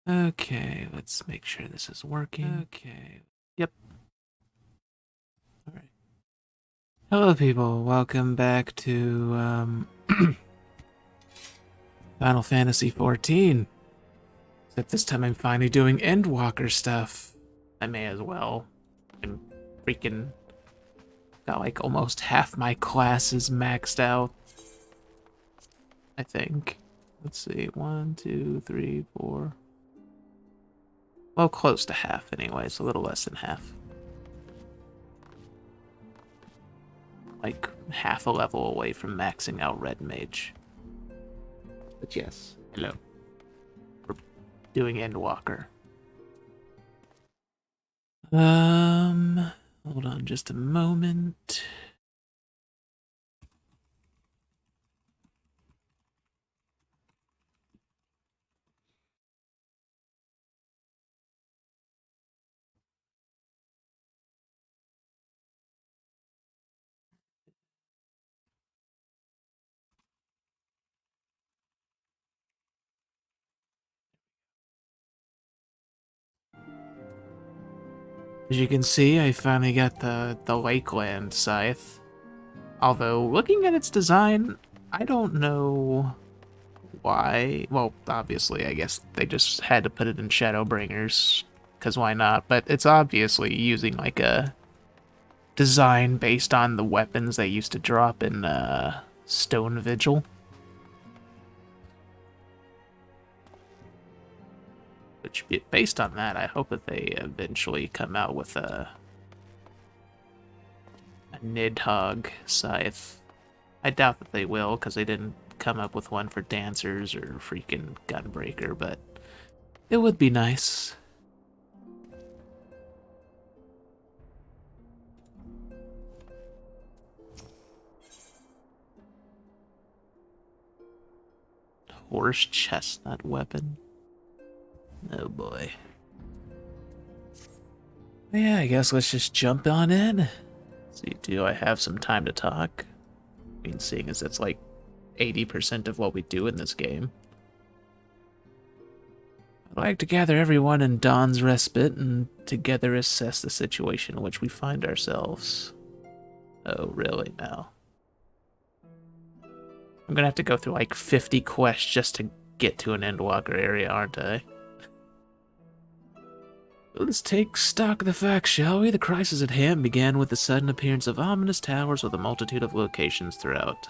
Okay, let's make sure this is working. Okay. Yep. Alright. Hello, people. Welcome back to, Final Fantasy XIV. Except this time I'm finally doing Endwalker stuff. I may as well. I'm freaking got like almost half my classes maxed out. I think. Let's see. 1, 2, 3, 4. Well, close to half anyway. It's a little less than half. Like half a level away from maxing out Red Mage. But yes, hello. We're doing Endwalker. Hold on just a moment. As you can see, I finally got the Lakeland scythe. Although, looking at its design, I don't know why. Well, obviously, I guess they just had to put it in Shadowbringers, because why not? But it's obviously using like a design based on the weapons they used to drop in Stone Vigil. Which, based on that, I hope that they eventually come out with a Nidhogg scythe. I doubt that they will, because they didn't come up with one for Dancers or freaking Gunbreaker, but it would be nice. Horse chestnut weapon. Oh boy. Yeah, I guess let's just jump on in. Let's see, do I have some time to talk? I mean, seeing as it's like 80% of what we do in this game. I'd like to gather everyone in Dawn's Respite and together assess the situation in which we find ourselves. Oh, really now? I'm gonna have to go through like 50 quests just to get to an Endwalker area, aren't I? Let's take stock of the facts, shall we? The crisis at hand began with the sudden appearance of ominous towers with a multitude of locations throughout...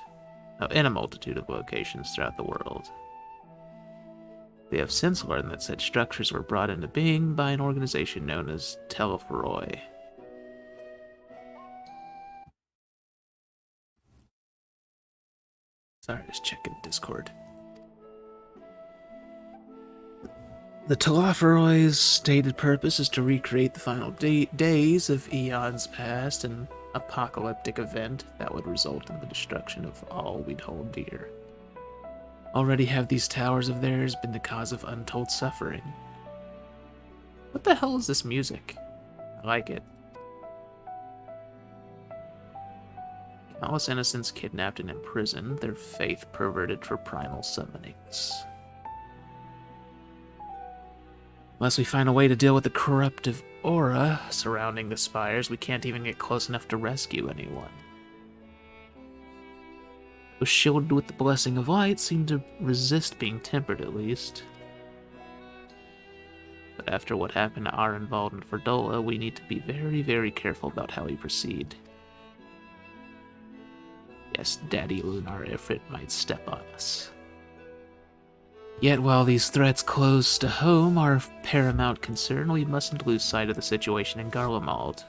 in a multitude of locations throughout the world. We have since learned that such structures were brought into being by an organization known as Telephoroi. Sorry, just checking Discord. The Telophoroi's stated purpose is to recreate the final days of eons past, an apocalyptic event that would result in the destruction of all we'd hold dear. Already have these towers of theirs been the cause of untold suffering. What the hell is this music? I like it. Countless innocents kidnapped and imprisoned, their faith perverted for primal summonings. Unless we find a way to deal with the corruptive aura surrounding the spires, we can't even get close enough to rescue anyone. Those shielded with the blessing of light seem to resist being tempered, at least. But after what happened to Arenvald and Ferdola, we need to be very, very careful about how we proceed. Yes, Daddy Lunar Ifrit might step on us. Yet while these threats close to home are of paramount concern, we mustn't lose sight of the situation in Garlemald.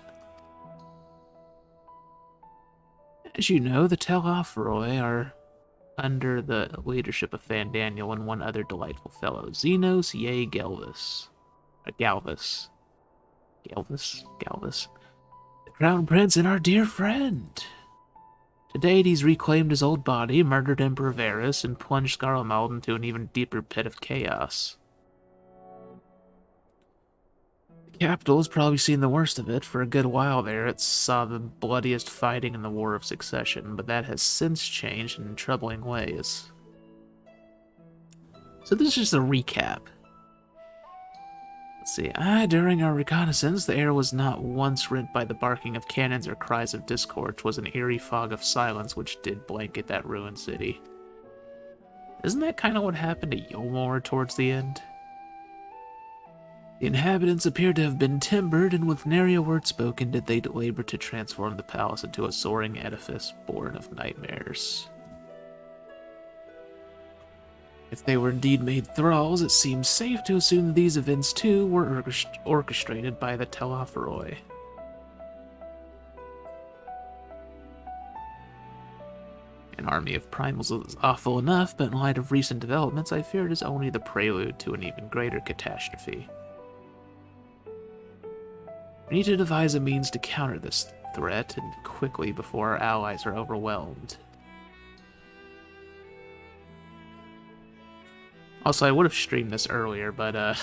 As you know, the Telophoroi are under the leadership of Fandaniel and one other delightful fellow, Xenos Yea Galvis. Galvis. Galvis. The Crown Prince and our dear friend. To date, he's reclaimed his old body, murdered Emperor Varus, and plunged Garlemald into an even deeper pit of chaos. The capital has probably seen the worst of it. For a good while there, it saw the bloodiest fighting in the War of Succession, but that has since changed in troubling ways. So this is just a recap. Let's see. During our reconnaissance, the air was not once rent by the barking of cannons or cries of discord. 'Twas an eerie fog of silence which did blanket that ruined city. Isn't that kind of what happened to Yolmor towards the end? The inhabitants appeared to have been timbered, and with nary a word spoken did they labor to transform the palace into a soaring edifice born of nightmares. If they were indeed made thralls, it seems safe to assume that these events too were orchestrated by the Telophoroi. An army of primals is awful enough, but in light of recent developments, I fear it is only the prelude to an even greater catastrophe. We need to devise a means to counter this threat, and quickly before our allies are overwhelmed. Also, I would have streamed this earlier, but I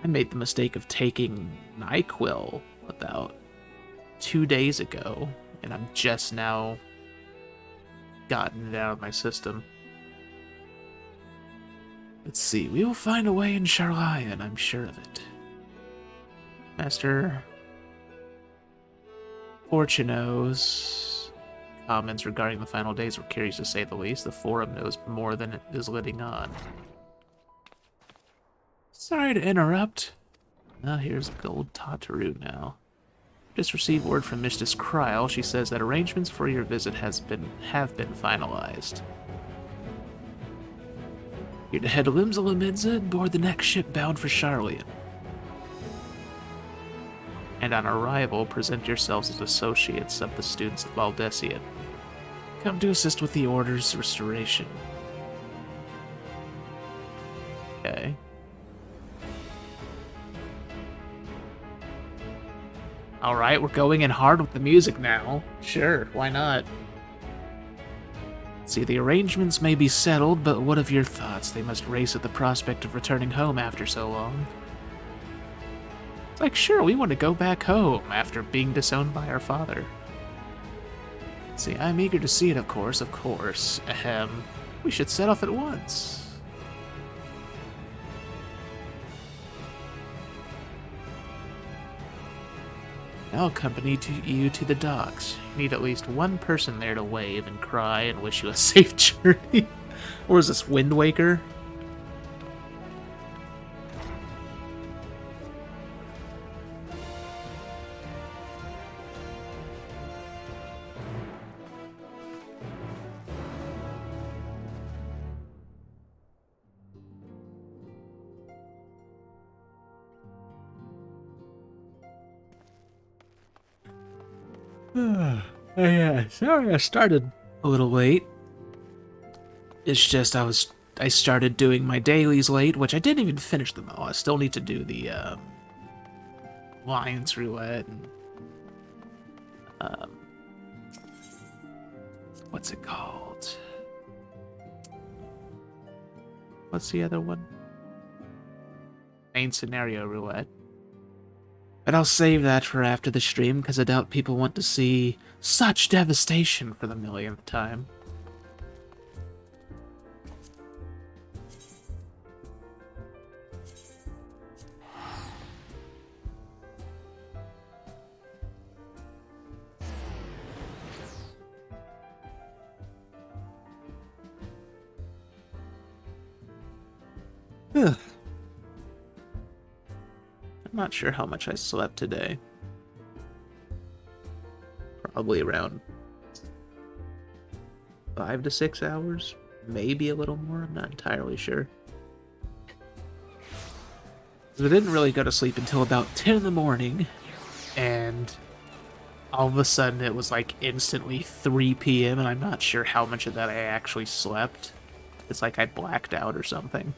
made the mistake of taking NyQuil about 2 days ago, and I'm just now gotten it out of my system. Let's see, we will find a way in Sharlayan, I'm sure of it. Master Fortuno's comments regarding the final days were curious to say the least. The forum knows more than it is letting on. Sorry to interrupt. Now here's Gold Tataru now. Just received word from Mistress Kryl. She says that arrangements for your visit have been finalized. You're to head to Limsa Lamidza and board the next ship bound for Sharlayan. And on arrival, present yourselves as associates of the students of Valdesian. Come to assist with the Order's restoration. Okay. Alright, we're going in hard with the music now. Sure, why not? See, the arrangements may be settled, but what of your thoughts? They must race at the prospect of returning home after so long. It's like, sure, we want to go back home after being disowned by our father. See, I'm eager to see it, of course, Ahem. We should set off at once. I'll accompany you to the docks. You need at least one person there to wave and cry and wish you a safe journey. Or is this Wind Waker? Yeah, sorry I started a little late. It's just I started doing my dailies late, which I didn't even finish them all. I still need to do the Lions Roulette and what's it called? What's the other one? Main Scenario Roulette. But I'll save that for after the stream, because I doubt people want to see such devastation for the millionth time. Ugh. I'm not sure how much I slept today. Probably around 5 to 6 hours, maybe a little more, I'm not entirely sure. I didn't really go to sleep until about 10 in the morning, and all of a sudden it was like instantly 3 p.m. and I'm not sure how much of that I actually slept. It's like I blacked out or something.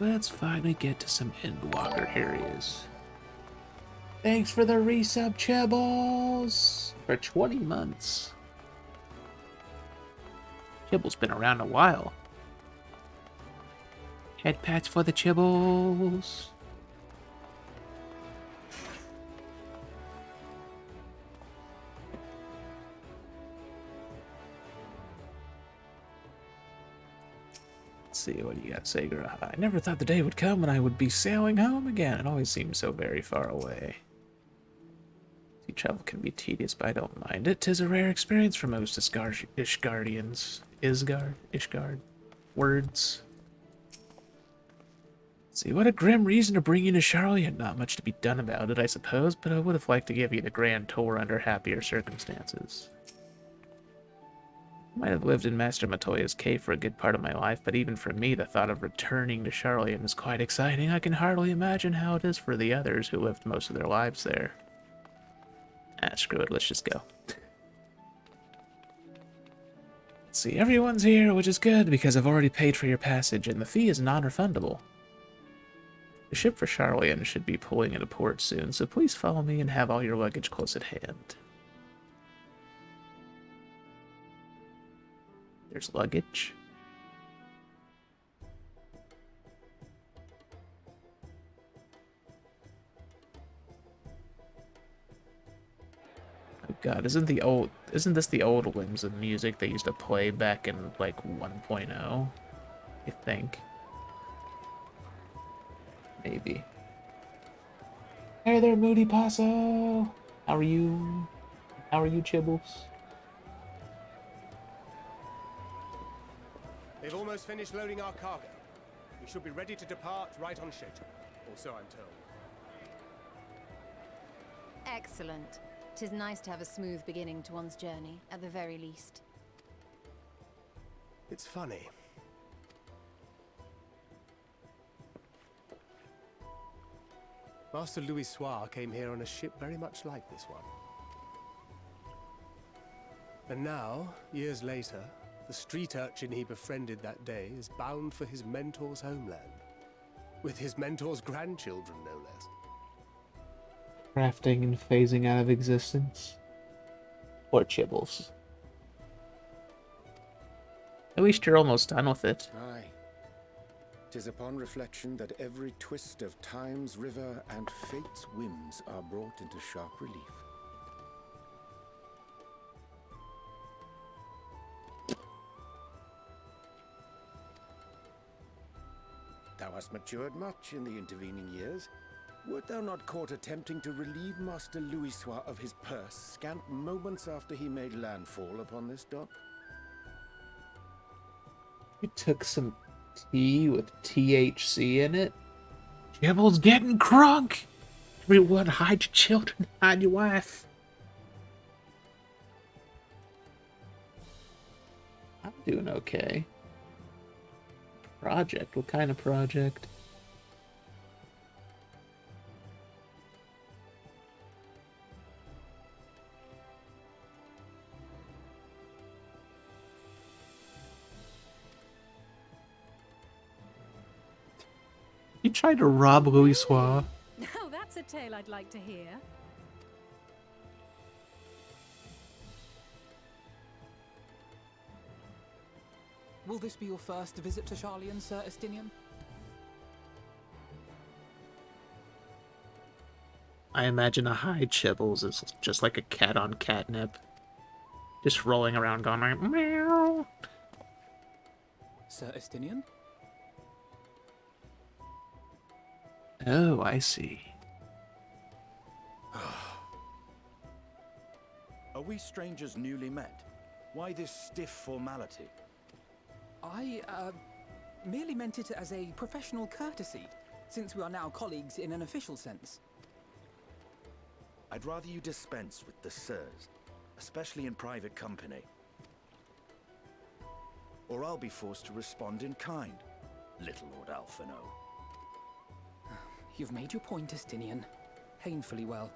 Let's finally get to some Endwalker areas. Thanks for the resub, Chebbles! For 20 months. Chibble's been around a while. Head pats for the Chibbles. Let's see, what do you got, Sager? I never thought the day would come when I would be sailing home again. It always seems so very far away. Sea travel can be tedious, but I don't mind it. 'Tis a rare experience for most Ishgardians. Ishgard. Words. Let's see, what a grim reason to bring you to Charlotte. Not much to be done about it, I suppose, but I would have liked to give you the grand tour under happier circumstances. I might have lived in Master Matoya's cave for a good part of my life, but even for me, the thought of returning to Charlotte is quite exciting. I can hardly imagine how it is for the others who lived most of their lives there. Ah, screw it, let's just go. Let's see, everyone's here, which is good, because I've already paid for your passage, and the fee is non-refundable. The ship for Charlotte should be pulling into port soon, so please follow me and have all your luggage close at hand. There's luggage. Oh god, isn't this the old Whimsun music they used to play back in like 1.0? I think. Maybe. Hey there, Moody Paso! How are you? How are you, Chibbles? They've almost finished loading our cargo. We should be ready to depart right on schedule, or so I'm told. Excellent. 'Tis nice to have a smooth beginning to one's journey, at the very least. It's funny. Master Louis Soir came here on a ship very much like this one. And now, years later, the street urchin he befriended that day is bound for his mentor's homeland. With his mentor's grandchildren, no less. Crafting and phasing out of existence. Poor Chibbles. At least you're almost done with it. Aye. 'Tis upon reflection that every twist of time's river and fate's whims are brought into sharp relief. Thou hast matured much in the intervening years. Wert thou not caught attempting to relieve Master Louis Soir of his purse scant moments after he made landfall upon this dock? You took some tea with THC in it? Chibbles getting crunk! Everyone hide your children, hide your wife. I'm doing okay. Project? What kind of project? You tried to rob Louis Soir. Now that's a tale I'd like to hear. Will this be your first visit to Charlian, Sir Estinian? I imagine a hide Chibbles is just like a cat on catnip. Just rolling around going like, meow. Sir Estinian? Oh, I see. Are we strangers newly met? Why this stiff formality? I, merely meant it as a professional courtesy, since we are now colleagues in an official sense. I'd rather you dispense with the sirs, especially in private company. Or I'll be forced to respond in kind, little Lord Alphino. You've made your point, Estinian. Painfully well.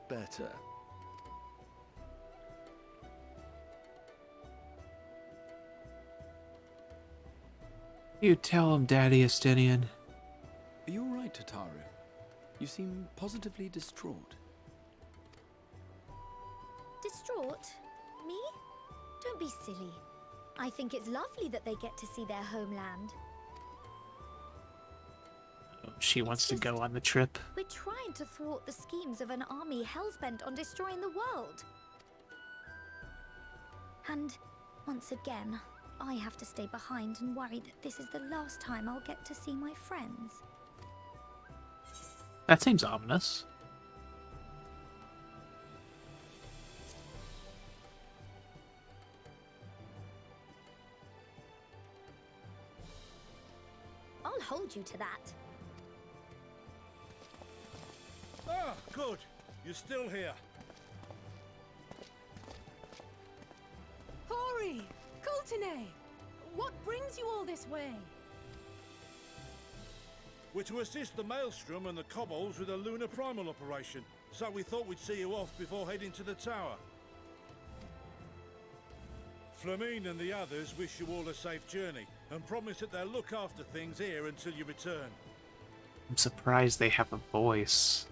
Better. You tell him, Daddy Estinian. Are you all right, Tataru? You seem positively distraught. silly. I think it's lovely that they get to see their homeland. She wants to just- go on the trip. We're trying to thwart the schemes of an army hellbent on destroying the world. And once again, I have to stay behind and worry that this is the last time I'll get to see my friends. That seems ominous. I'll hold you to that. Ah, good. You're still here. Hori! Coulternay! What brings you all this way? We're to assist the Maelstrom and the Kobolds with a lunar primal operation, so we thought we'd see you off before heading to the tower. Flamine and the others wish you all a safe journey, and promise that they'll look after things here until you return. I'm surprised they have a voice.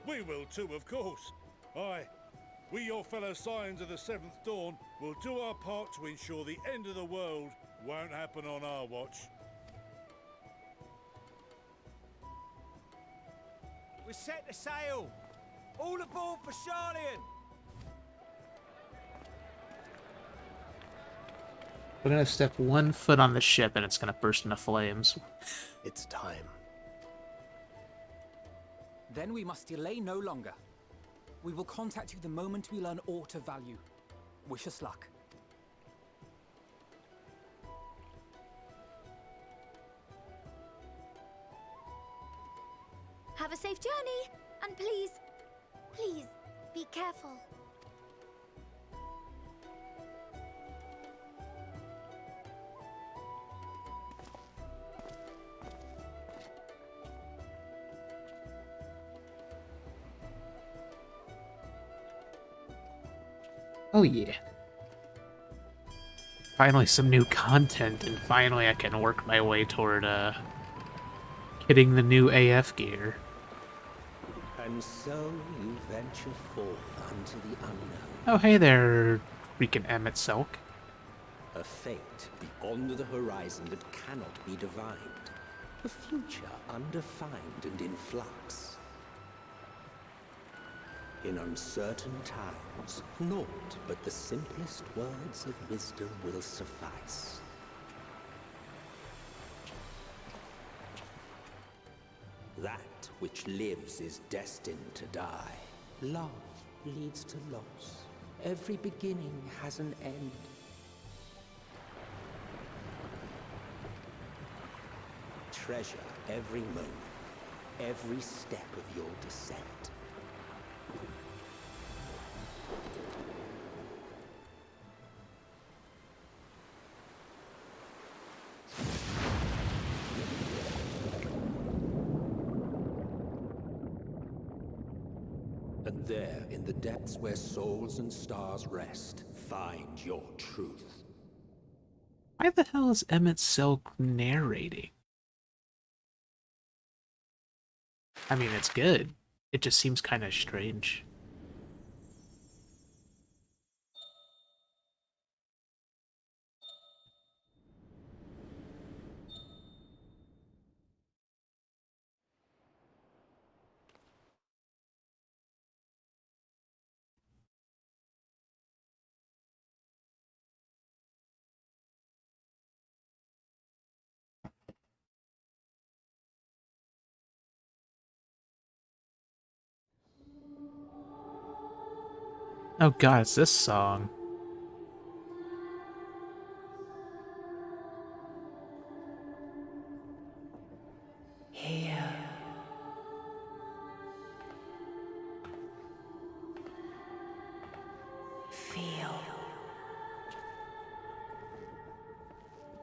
We will too, of course. Aye, we, your fellow Scions of the Seventh Dawn, will do our part to ensure the end of the world won't happen on our watch. We're set to sail! All aboard for Charlian! We're gonna step 1 foot on the ship and it's gonna burst into flames. It's time. Then we must delay no longer. We will contact you the moment we learn aught of value. Wish us luck. Have a safe journey, and please, please, be careful. Oh yeah. Finally some new content, and finally I can work my way toward, getting the new AF gear. And so you venture forth unto the unknown. Oh hey there, freaking Emmett Selk. A fate beyond the horizon that cannot be divined. A future undefined and in flux. In uncertain times, naught but the simplest words of wisdom will suffice. That which lives is destined to die. Love leads to loss. Every beginning has an end. Treasure every moment, every step of your descent. And there, in the depths where souls and stars rest, find your truth. Why the hell is Emmett Selk narrating? I mean, it's good. It just seems kind of strange. Oh god, it's this song. Here. Feel.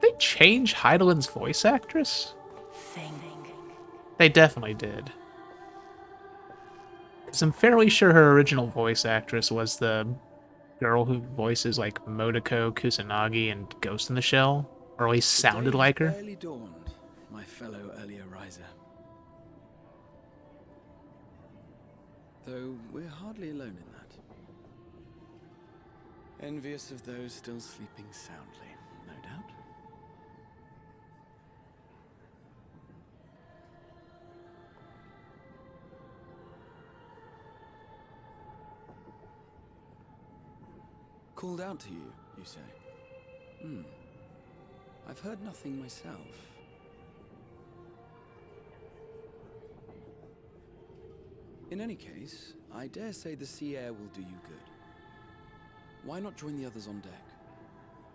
Did they change Heidelin's voice actress? Think. They definitely did. Because I'm fairly sure her original voice actress was the girl who voices like Modoko Kusanagi and Ghost in the Shell, or at least sounded like her. Barely dawned, my fellow earlier riser. Though we're hardly alone in that. Envious of those still sleeping soundly, no doubt. Called out to you, you say? I've heard nothing myself. In any case, I dare say the sea air will do you good. Why not join the others on deck?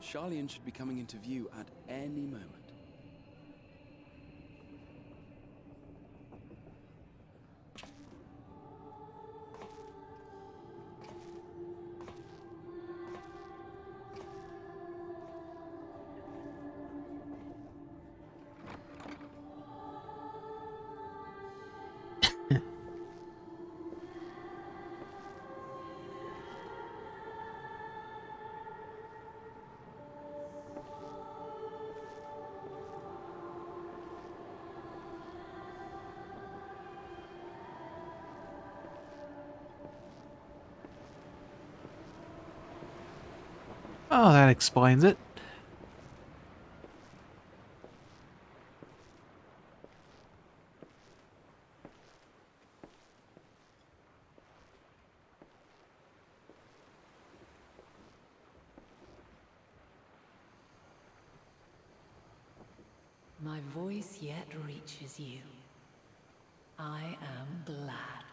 Charlian should be coming into view at any moment. Oh, that explains it. My voice yet reaches you. I am glad.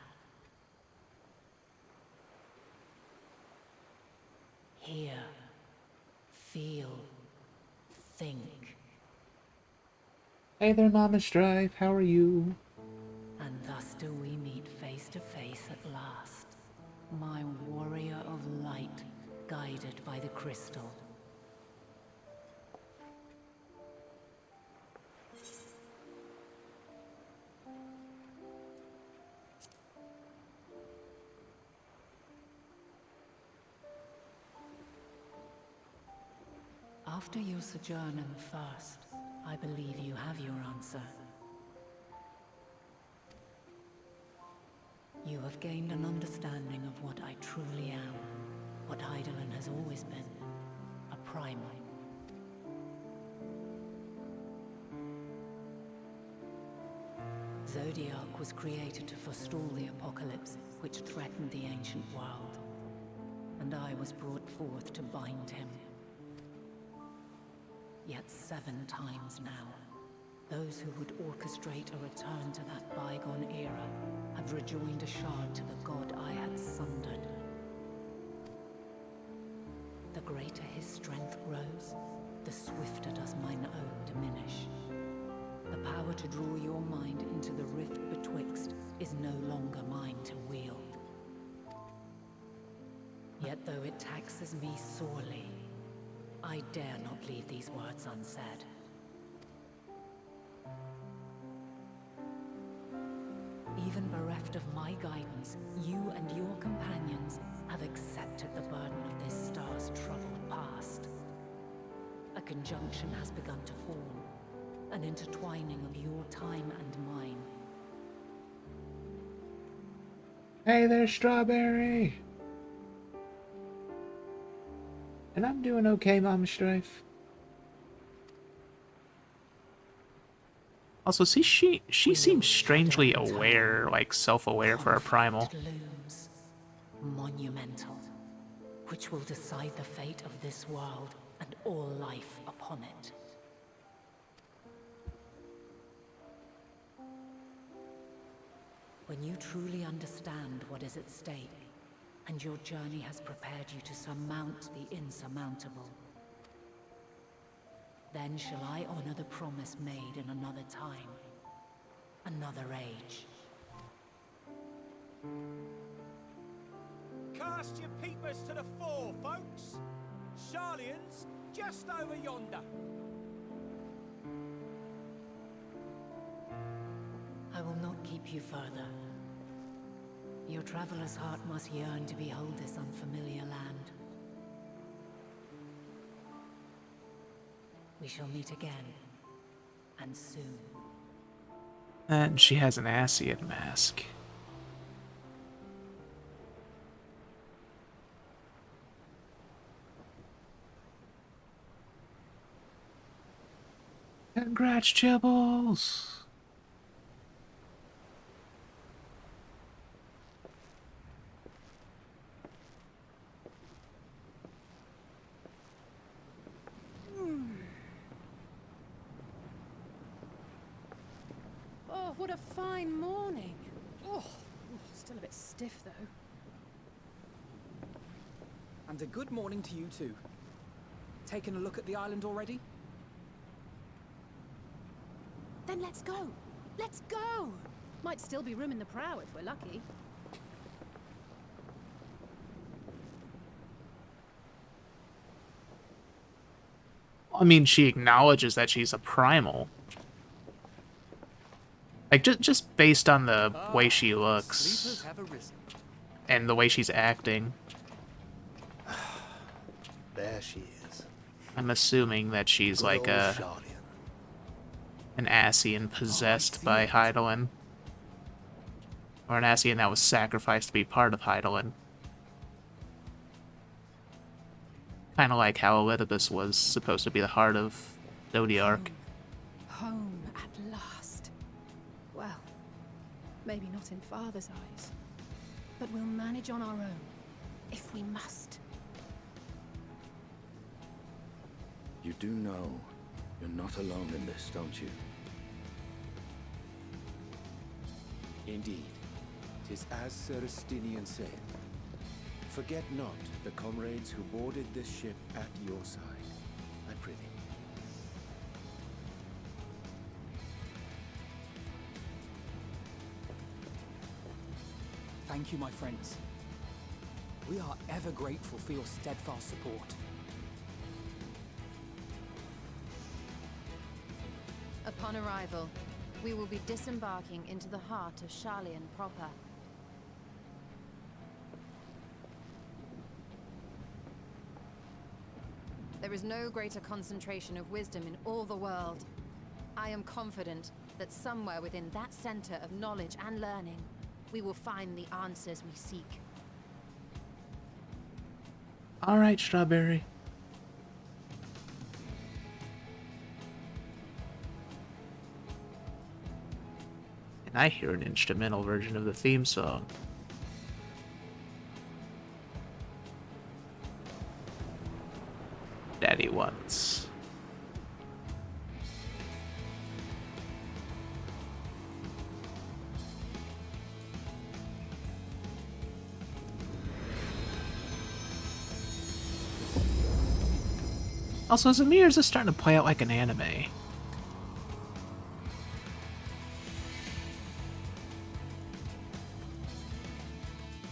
Hear, feel, think. Hey there, Mama Strife, how are you? And thus do we meet face to face at last. My warrior of light, guided by the crystal. After your sojourn in the First, I believe you have your answer. You have gained an understanding of what I truly am, what Hydaelyn has always been, a primal. Zodiac was created to forestall the apocalypse which threatened the ancient world, and I was brought forth to bind him. Yet 7 times now, those who would orchestrate a return to that bygone era have rejoined a shard to the god I had sundered. The greater his strength grows, the swifter does mine own diminish. The power to draw your mind into the rift betwixt is no longer mine to wield. Yet though it taxes me sorely, I dare not leave these words unsaid. Even bereft of my guidance, you and your companions have accepted the burden of this star's troubled past. A conjunction has begun to form, an intertwining of your time and mine. Hey there, Strawberry! And I'm doing okay, Mama Strife. Also, see, she seems strangely aware, like self-aware for a primal. Looms, monumental, which will decide the fate of this world and all life upon it. When you truly understand what is at stake, and your journey has prepared you to surmount the insurmountable, then shall I honor the promise made in another time, another age. Cast your peepers to the fore, folks. Charlian's just over yonder. I will not keep you further. Your traveler's heart must yearn to behold this unfamiliar land. We shall meet again, and soon. And she has an Asian mask. Congrats, Chibbles! Oh, what a fine morning. Oh, still a bit stiff though. And a good morning to you too. Taken a look at the island already? Then let's go. Let's go. Might still be room in the prow if we're lucky. I mean, she acknowledges that she's a primal. Like, just based on the way she looks and the way she's acting. There she is. I'm assuming that she's like an Ascian possessed by Hydaelyn. Or an Ascian that was sacrificed to be part of Hydaelyn. Kind of like how Elidibus was supposed to be the heart of Zodiark. Home at last. Well, maybe not in Father's eyes, but we'll manage on our own, if we must. You do know you're not alone in this, don't you? Indeed, 'tis as Sir Estinian said. Forget not the comrades who boarded this ship at your side, I prithee. Thank you, my friends. We are ever grateful for your steadfast support. Upon arrival, we will be disembarking into the heart of Sharlayan proper. There is no greater concentration of wisdom in all the world. I am confident that somewhere within that center of knowledge and learning, we will find the answers we seek. Alright, Strawberry. And I hear an instrumental version of the theme song. Daddy wants. Also, Zamir is just starting to play out like an anime.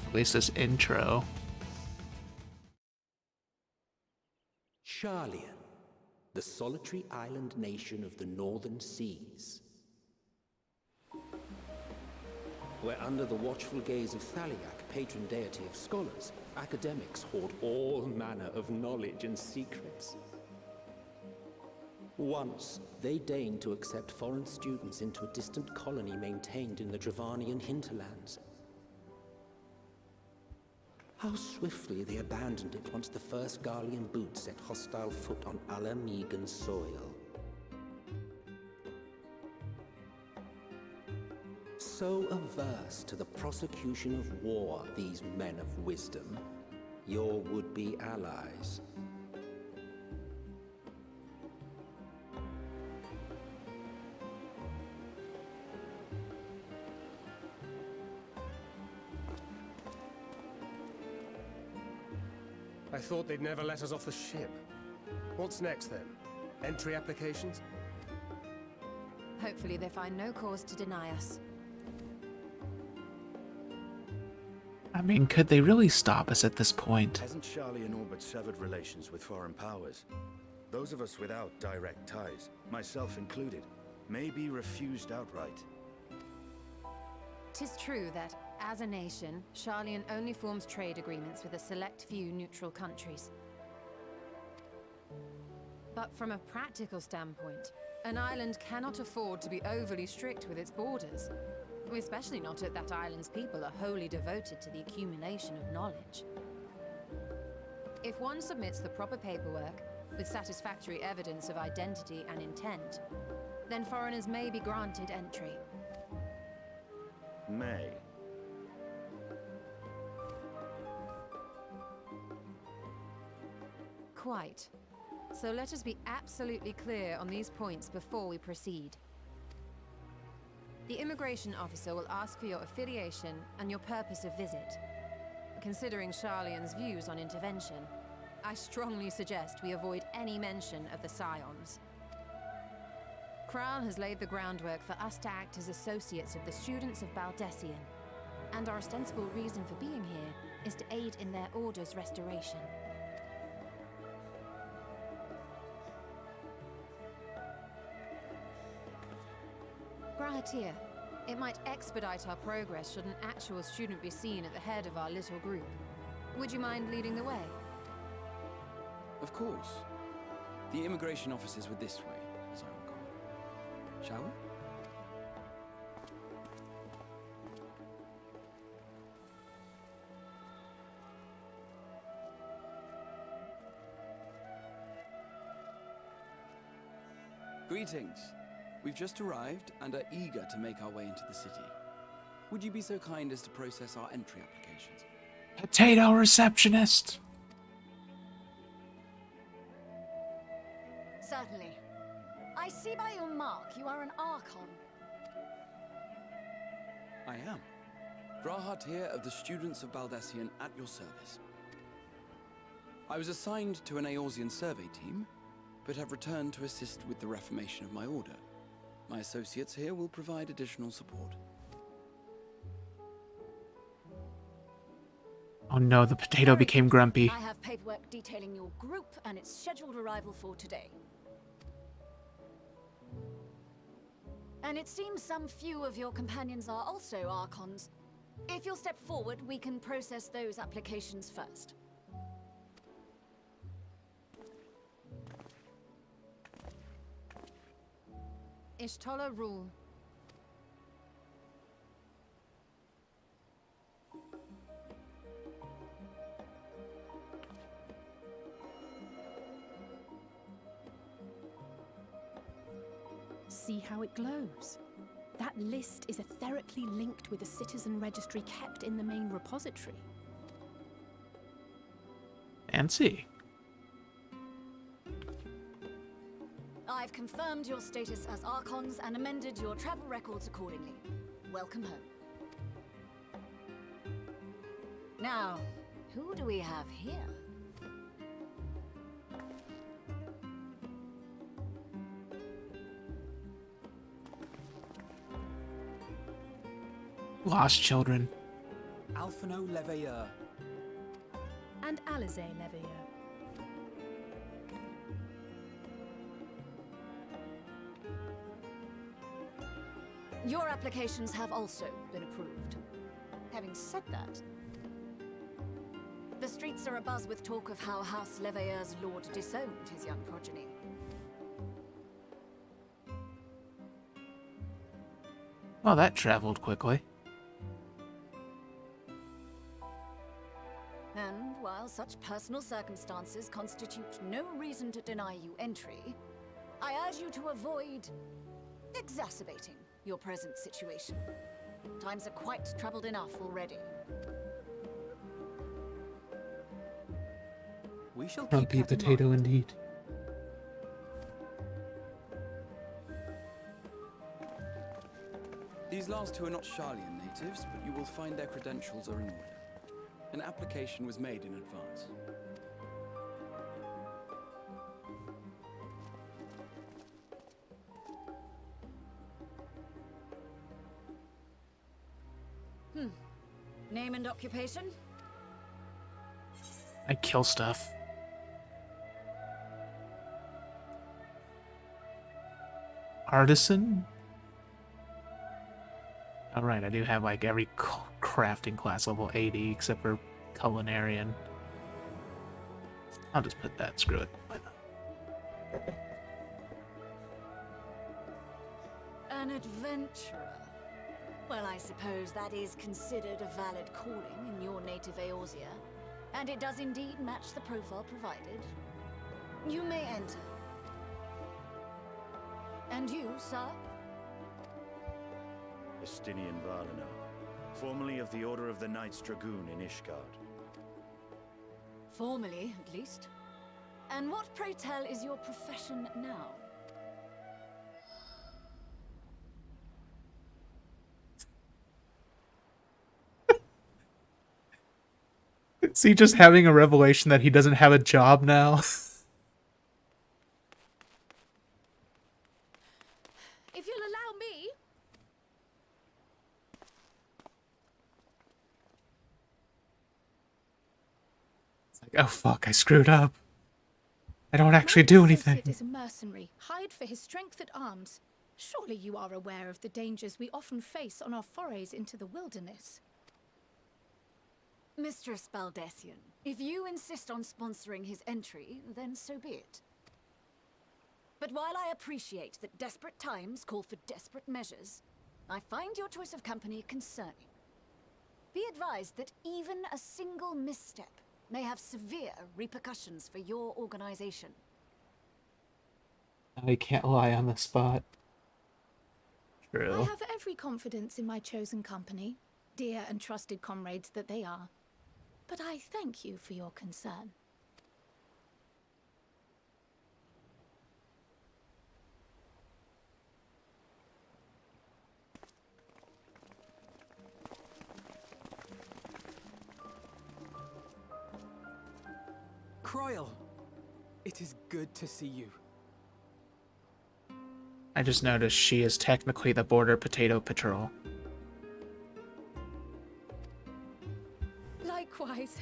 At least this intro. Sharlayan, the solitary island nation of the northern seas. Where under the watchful gaze of Thaliak, patron deity of scholars, academics hoard all manner of knowledge and secrets. Once, they deigned to accept foreign students into a distant colony maintained in the Dravanian hinterlands. How swiftly they abandoned it once the first Garlean boot set hostile foot on Ala Megan soil. So averse to the prosecution of war, these men of wisdom, your would-be allies. I thought they'd never let us off the ship. What's next then? Entry applications? Hopefully they find no cause to deny us. I mean, could they really stop us at this point? Hasn't Sharlayan all but severed relations with foreign powers? Those of us without direct ties, myself included, may be refused outright. 'Tis true that, as a nation, Sharlayan only forms trade agreements with a select few neutral countries. But from a practical standpoint, an island cannot afford to be overly strict with its borders, especially not if that island's people are wholly devoted to the accumulation of knowledge. If one submits the proper paperwork, with satisfactory evidence of identity and intent, then foreigners may be granted entry. May. Quite. So let us be absolutely clear on these points before we proceed. The immigration officer will ask for your affiliation and your purpose of visit. Considering Sharlayan's views on intervention, I strongly suggest we avoid any mention of the Scions. Kral has laid the groundwork for us to act as associates of the students of Baldessian, and our ostensible reason for being here is to aid in their order's restoration. Grahatir, it might expedite our progress should an actual student be seen at the head of our little group. Would you mind leading the way? Of course. The immigration officers were this way, as I recall. Shall we? Greetings. We've just arrived and are eager to make our way into the city. Would you be so kind as to process our entry applications? Potato receptionist. Certainly. I see by your mark you are an Archon. I am. Grahatir of the Students of Baldessian at your service. I was assigned to an Eorzean survey team, but have returned to assist with the reformation of my order. My associates here will provide additional support. Oh no, the potato became grumpy. I have paperwork detailing your group and its scheduled arrival for today. And it seems some few of your companions are also Archons. If you'll step forward, we can process those applications first. Ishtola rule. See how it glows. That list is etherically linked with a citizen registry kept in the main repository. And see. I've confirmed your status as Archons and amended your travel records accordingly. Welcome home. Now, who do we have here? Lost children. Alphino Leveilleur. And Alize Leveilleur. Your applications have also been approved. Having said that, the streets are abuzz with talk of how House Leveilleur's lord disowned his young progeny. Well, that traveled quickly. And while such personal circumstances constitute no reason to deny you entry, I urge you to avoid exacerbating your present situation. Times are quite troubled enough already. We shall keep Grumpy that in potato mind. indeed. These last two are not Sharlayan natives, but you will find their credentials are in order. An application was made in advance. Name and occupation? I kill stuff. Artisan? Alright, I do have like every crafting class level 80 except for culinarian. I'll just put that, screw it. Why not? An adventurer. Well, I suppose that is considered a valid calling in your native Eorzea, and it does indeed match the profile provided. You may enter. And you, sir? Estinian Varlino, formerly of the Order of the Knights Dragoon in Ishgard. Formally, at least. And what, pray tell, is your profession now? Is he just having a revelation that he doesn't have a job now? If you'll allow me. It's like, oh fuck, I screwed up. I don't actually do anything. My associate is a mercenary, hired for his strength at arms. Surely you are aware of the dangers we often face on our forays into the wilderness. Mistress Baldessian, if you insist on sponsoring his entry, then so be it. But while I appreciate that desperate times call for desperate measures, I find your choice of company concerning. Be advised that even a single misstep may have severe repercussions for your organization. I can't lie on the spot. True. I have every confidence in my chosen company, dear and trusted comrades that they are. But I thank you for your concern. Croyle, it is good to see you. I just noticed she is technically the Border Potato Patrol. Likewise.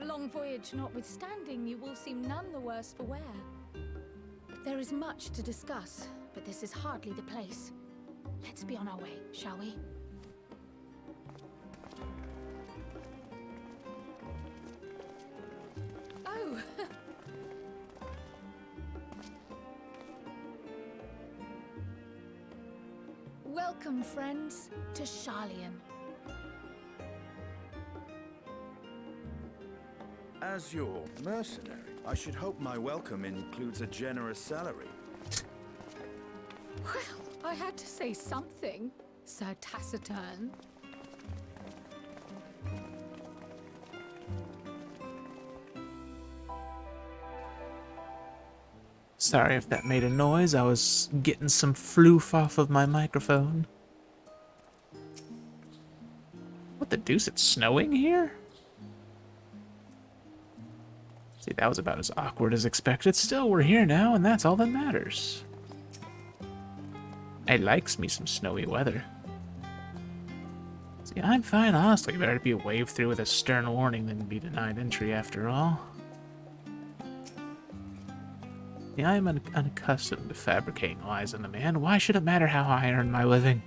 Long voyage notwithstanding, you will seem none the worse for wear. There is much to discuss, but this is hardly the place. Let's be on our way, shall we? Oh! Welcome, friends, to Sharlayan. As your mercenary, I should hope my welcome includes a generous salary. Well, I had to say something, Sir Taciturn. Sorry if that made a noise, I was getting some floof off of my microphone. What the deuce, it's snowing here? See, that was about as awkward as expected. Still, we're here now, and that's all that matters. I likes me some snowy weather. See, I'm fine, honestly. Better to be waved through with a stern warning than be denied entry after all. Yeah, I'm unaccustomed to fabricating lies on the man. Why should it matter how I earn my living?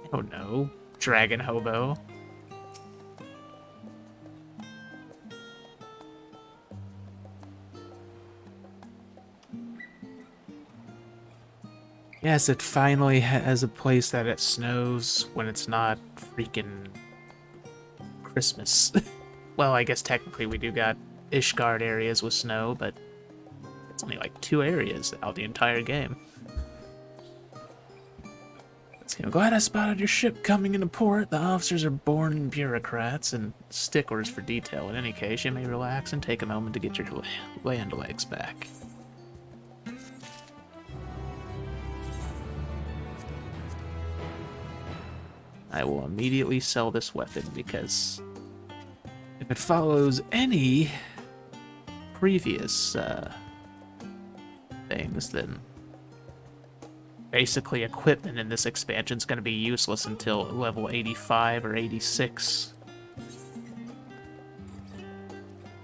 I don't know. Dragon hobo. Yes, it finally has a place that it snows when it's not freaking Christmas. Well, I guess technically we do got Ishgard areas with snow, but it's only like 2 areas out the entire game. I'm glad I spotted your ship coming into port. The officers are born bureaucrats and sticklers for detail. In any case, you may relax and take a moment to get your land legs back. I will immediately sell this weapon because if it follows any previous things, then basically equipment in this expansion is going to be useless until level 85 or 86.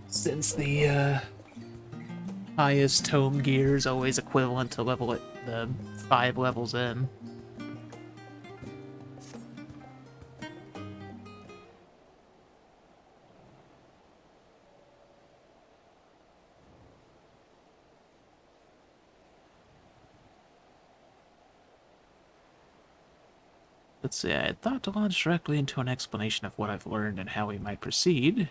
Since the highest tome gear is always equivalent to the 5 levels in. Let's see, I had thought to launch directly into an explanation of what I've learned and how we might proceed.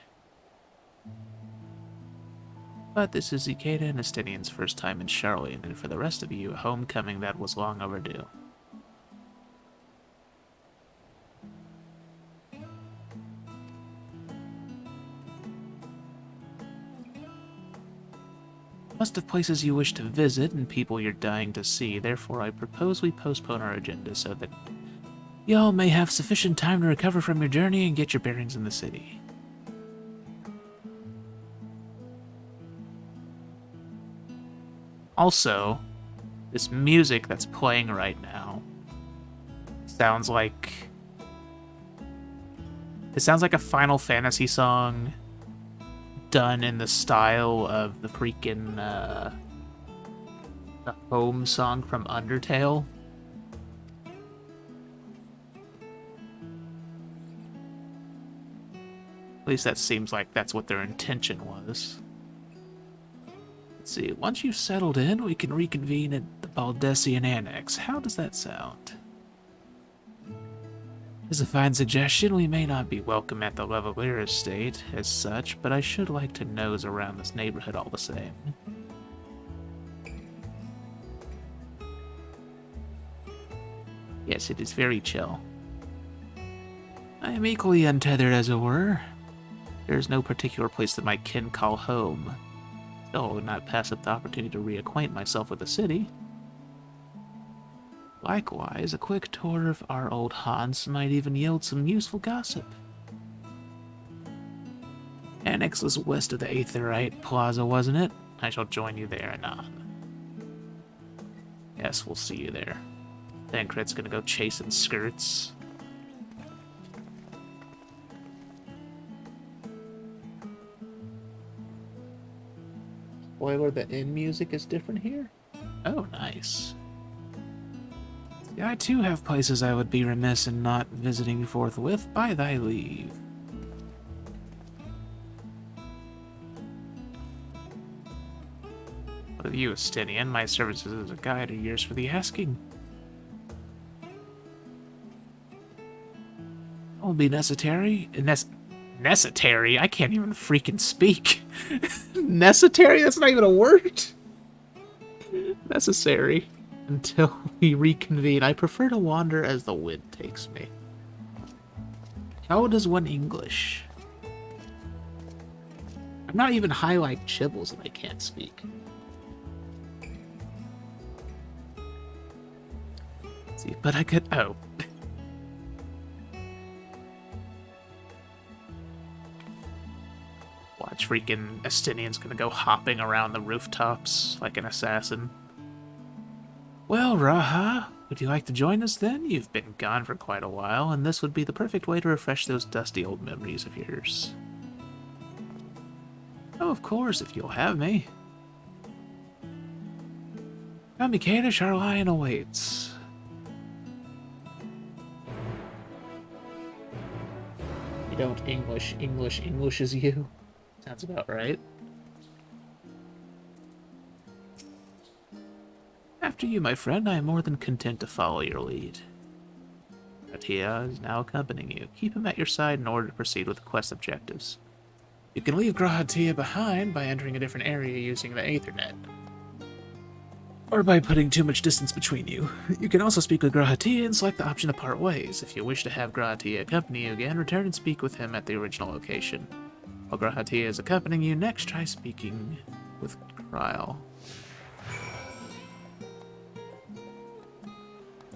But this is Ikeda and Estinian's first time in Charlotte, and for the rest of you, a homecoming that was long overdue. Must have places you wish to visit and people you're dying to see, therefore I propose we postpone our agenda so that y'all may have sufficient time to recover from your journey and get your bearings in the city. Also, this music that's playing right now sounds like... It sounds like a Final Fantasy song done in the style of the freaking, the home song from Undertale. At least that seems like that's what their intention was. Let's see, once you've settled in, we can reconvene at the Baldessian Annex. How does that sound? It's a fine suggestion. We may not be welcome at the Levalier estate as such, but I should like to nose around this neighborhood all the same. Yes, it is very chill. I am equally untethered, as it were. There is no particular place that my kin call home. Still, I would not pass up the opportunity to reacquaint myself with the city. Likewise, a quick tour of our old haunts might even yield some useful gossip. Annex was west of the Aetherite Plaza, wasn't it? I shall join you there anon. Yes, we'll see you there. Thancred's gonna go chasing skirts. Spoiler, the end music is different here? Oh, nice. Yeah, I too have places I would be remiss in not visiting forthwith by thy leave. What of you, Estinian? My services as a guide are yours for the asking. Will be necessary. Necessary? I can't even freaking speak. Necessary? That's not even a word. Necessary. Until we reconvene. I prefer to wander as the wind takes me. How does one English? I'm not even high like Chibbles and I can't speak. Let's see, but I could... Oh. Watch freaking Estinian's gonna go hopping around the rooftops like an assassin. Well, Raha, would you like to join us then? You've been gone for quite a while, and this would be the perfect way to refresh those dusty old memories of yours. Oh, of course, if you'll have me. Kamikata Charlion awaits. You don't English is you. Sounds about right. After you, my friend, I am more than content to follow your lead. Gratia is now accompanying you. Keep him at your side in order to proceed with the quest objectives. You can leave Gratia behind by entering a different area using the Aethernet. Or by putting too much distance between you. You can also speak with Gratia and select the option to part ways. If you wish to have Gratia accompany you again, return and speak with him at the original location. While Gratia is accompanying you, next try speaking with Kryle.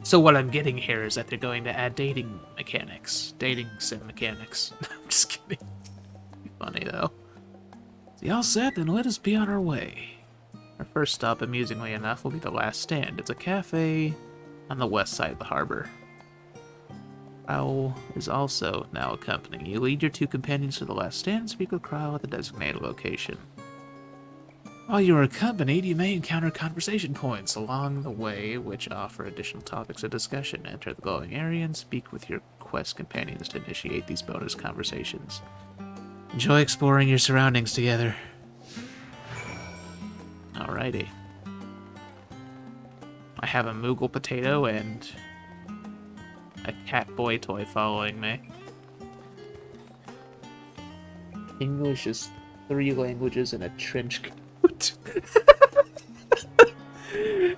So what I'm getting here is that they're going to add dating mechanics. Dating sim mechanics. I'm just kidding. Be funny, though. So all set, then let us be on our way. Our first stop, amusingly enough, will be the Last Stand. It's a cafe on the west side of the harbor. Kryle is also now accompanying you. Lead your two companions to the Last Stand and speak with Kryle at the designated location. While you are accompanied, you may encounter conversation points along the way which offer additional topics of discussion. Enter the glowing area and speak with your quest companions to initiate these bonus conversations. Enjoy exploring your surroundings together. Alrighty. I have a Moogle potato and a cat boy toy following me. English is 3 languages in a trench coat.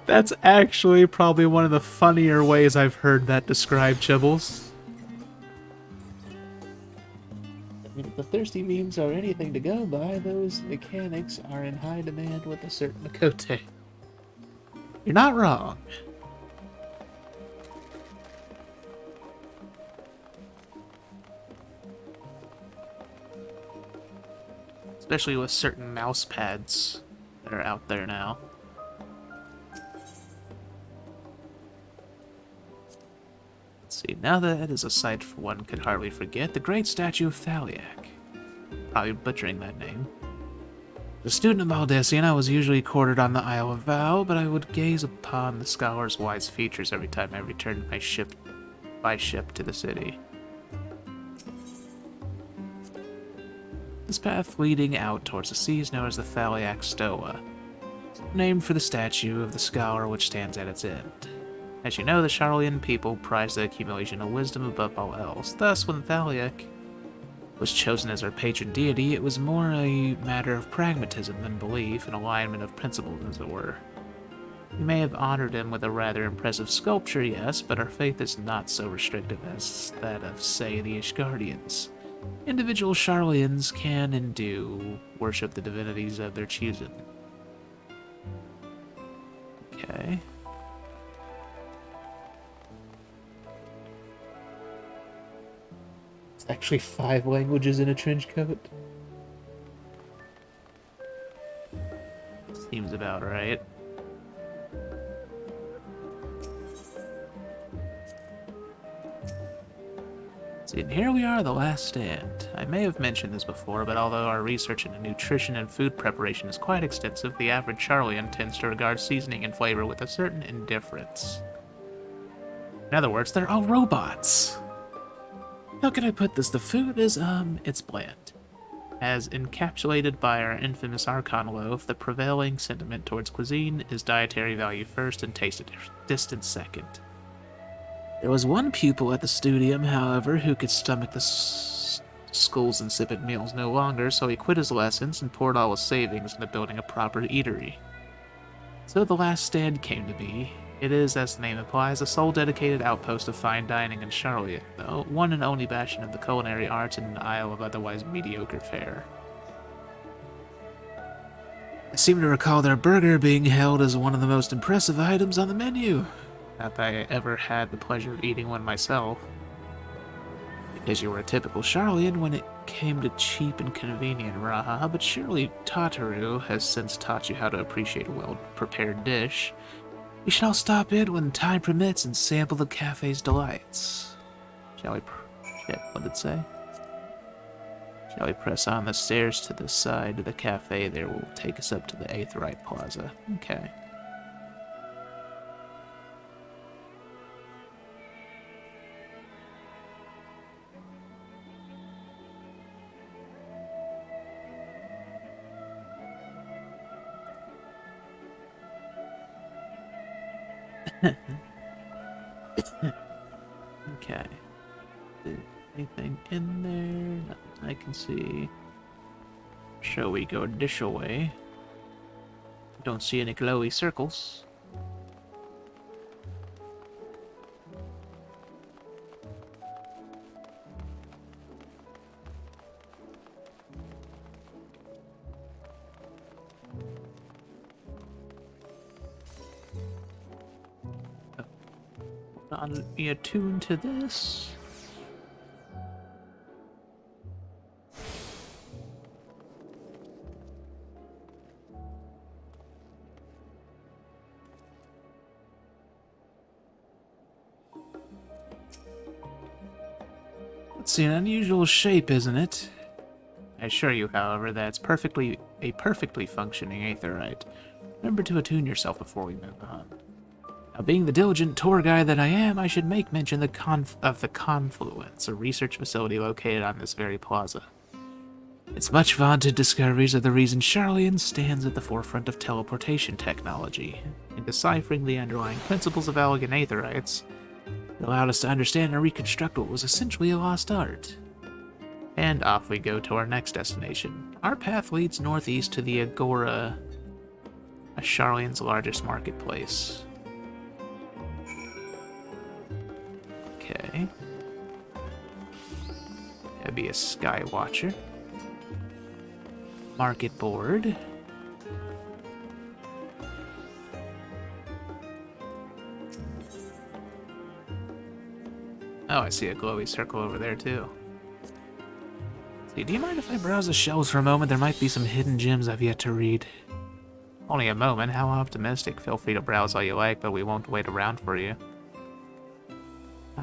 That's actually probably one of the funnier ways I've heard that described, Chibbles. I mean, if the thirsty memes are anything to go by, those mechanics are in high demand with a certain Makote. You're not wrong. Especially with certain mouse pads that are out there now. Let's see, now that is a sight one could hardly forget, the great statue of Thaliak. Probably butchering that name. As a student of Baldessian, I was usually quartered on the Isle of Vow, but I would gaze upon the scholar's wise features every time I returned by ship to the city. This path leading out towards the sea is known as the Thaliak Stoa, named for the statue of the scholar which stands at its end. As you know, the Charlian people prize the accumulation of wisdom above all else. Thus, when Thaliak was chosen as our patron deity, it was more a matter of pragmatism than belief, an alignment of principles, as it were. We may have honored him with a rather impressive sculpture, yes, but our faith is not so restrictive as that of, say, the Ishgardians. Individual Charlians can and do worship the divinities of their choosing. Okay. It's actually 5 languages in a trench coat. Seems about right. See, and here we are, the last stand. I may have mentioned this before, but although our research into nutrition and food preparation is quite extensive, the average Charlian tends to regard seasoning and flavor with a certain indifference. In other words, they're all robots. How can I put this? The food is, it's bland. As encapsulated by our infamous Archon loaf, the prevailing sentiment towards cuisine is dietary value first and taste distance second. There was one pupil at the studium, however, who could stomach the school's insipid meals no longer, so he quit his lessons and poured all his savings into building a proper eatery. So the last stand came to be. It is, as the name implies, a sole dedicated outpost of fine dining in Charlotte, though one and only bastion of the culinary arts in an isle of otherwise mediocre fare. I seem to recall their burger being hailed as one of the most impressive items on the menu. Not that I ever had the pleasure of eating one myself. Because you were a typical Charlian when it came to cheap and convenient raha, but surely Tataru has since taught you how to appreciate a well-prepared dish. We should all stop in when time permits and sample the cafe's delights. Shall we... Shit, what did it say? Shall we press on the stairs to the side of the cafe? There will take us up to the Aetheryte Plaza. Okay. Okay. Anything in there? Nothing I can see. Shall we go dish away? Don't see any glowy circles. I'll be attuned to this. It's an unusual shape, isn't it? I assure you, however, that it's a perfectly functioning aetherite. Remember to attune yourself before we move on. Now, being the diligent tour guide that I am, I should make mention of the Confluence, a research facility located on this very plaza. Its much vaunted discoveries are the reason Charlian stands at the forefront of teleportation technology. In deciphering the underlying principles of elegant aetherites, it allowed us to understand and reconstruct what was essentially a lost art. And off we go to our next destination. Our path leads northeast to the Agora Charlene's largest marketplace. Okay. That'd be a sky watcher. Market board. Oh, I see a glowy circle over there too. See, do you mind if I browse the shelves for a moment? There might be some hidden gems I've yet to read. Only a moment, how optimistic. Feel free to browse all you like, but we won't wait around for you.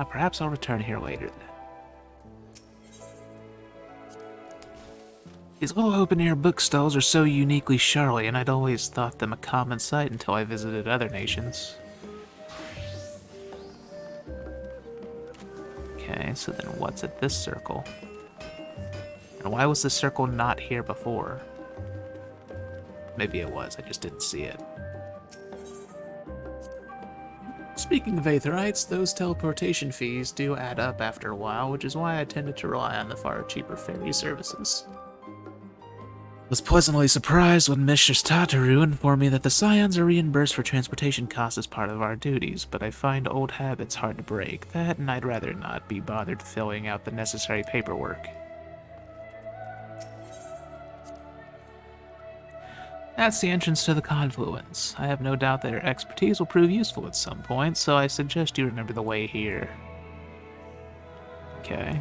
Perhaps I'll return here later. These little open-air bookstalls are so uniquely Charlie, and I'd always thought them a common sight until I visited other nations. Okay, so then what's at this circle? And why was this circle not here before? Maybe it was, I just didn't see it. Speaking of Aetherites, those teleportation fees do add up after a while, which is why I tended to rely on the far cheaper ferry services. Was pleasantly surprised when Mistress Tataru informed me that the Scions are reimbursed for transportation costs as part of our duties, but I find old habits hard to break. That, and I'd rather not be bothered filling out the necessary paperwork. That's the entrance to the confluence. I have no doubt that your expertise will prove useful at some point, so I suggest you remember the way here. Okay.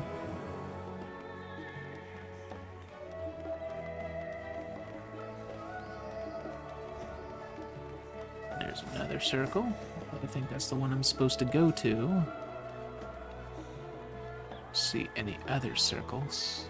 There's another circle. I think that's the one I'm supposed to go to. See any other circles?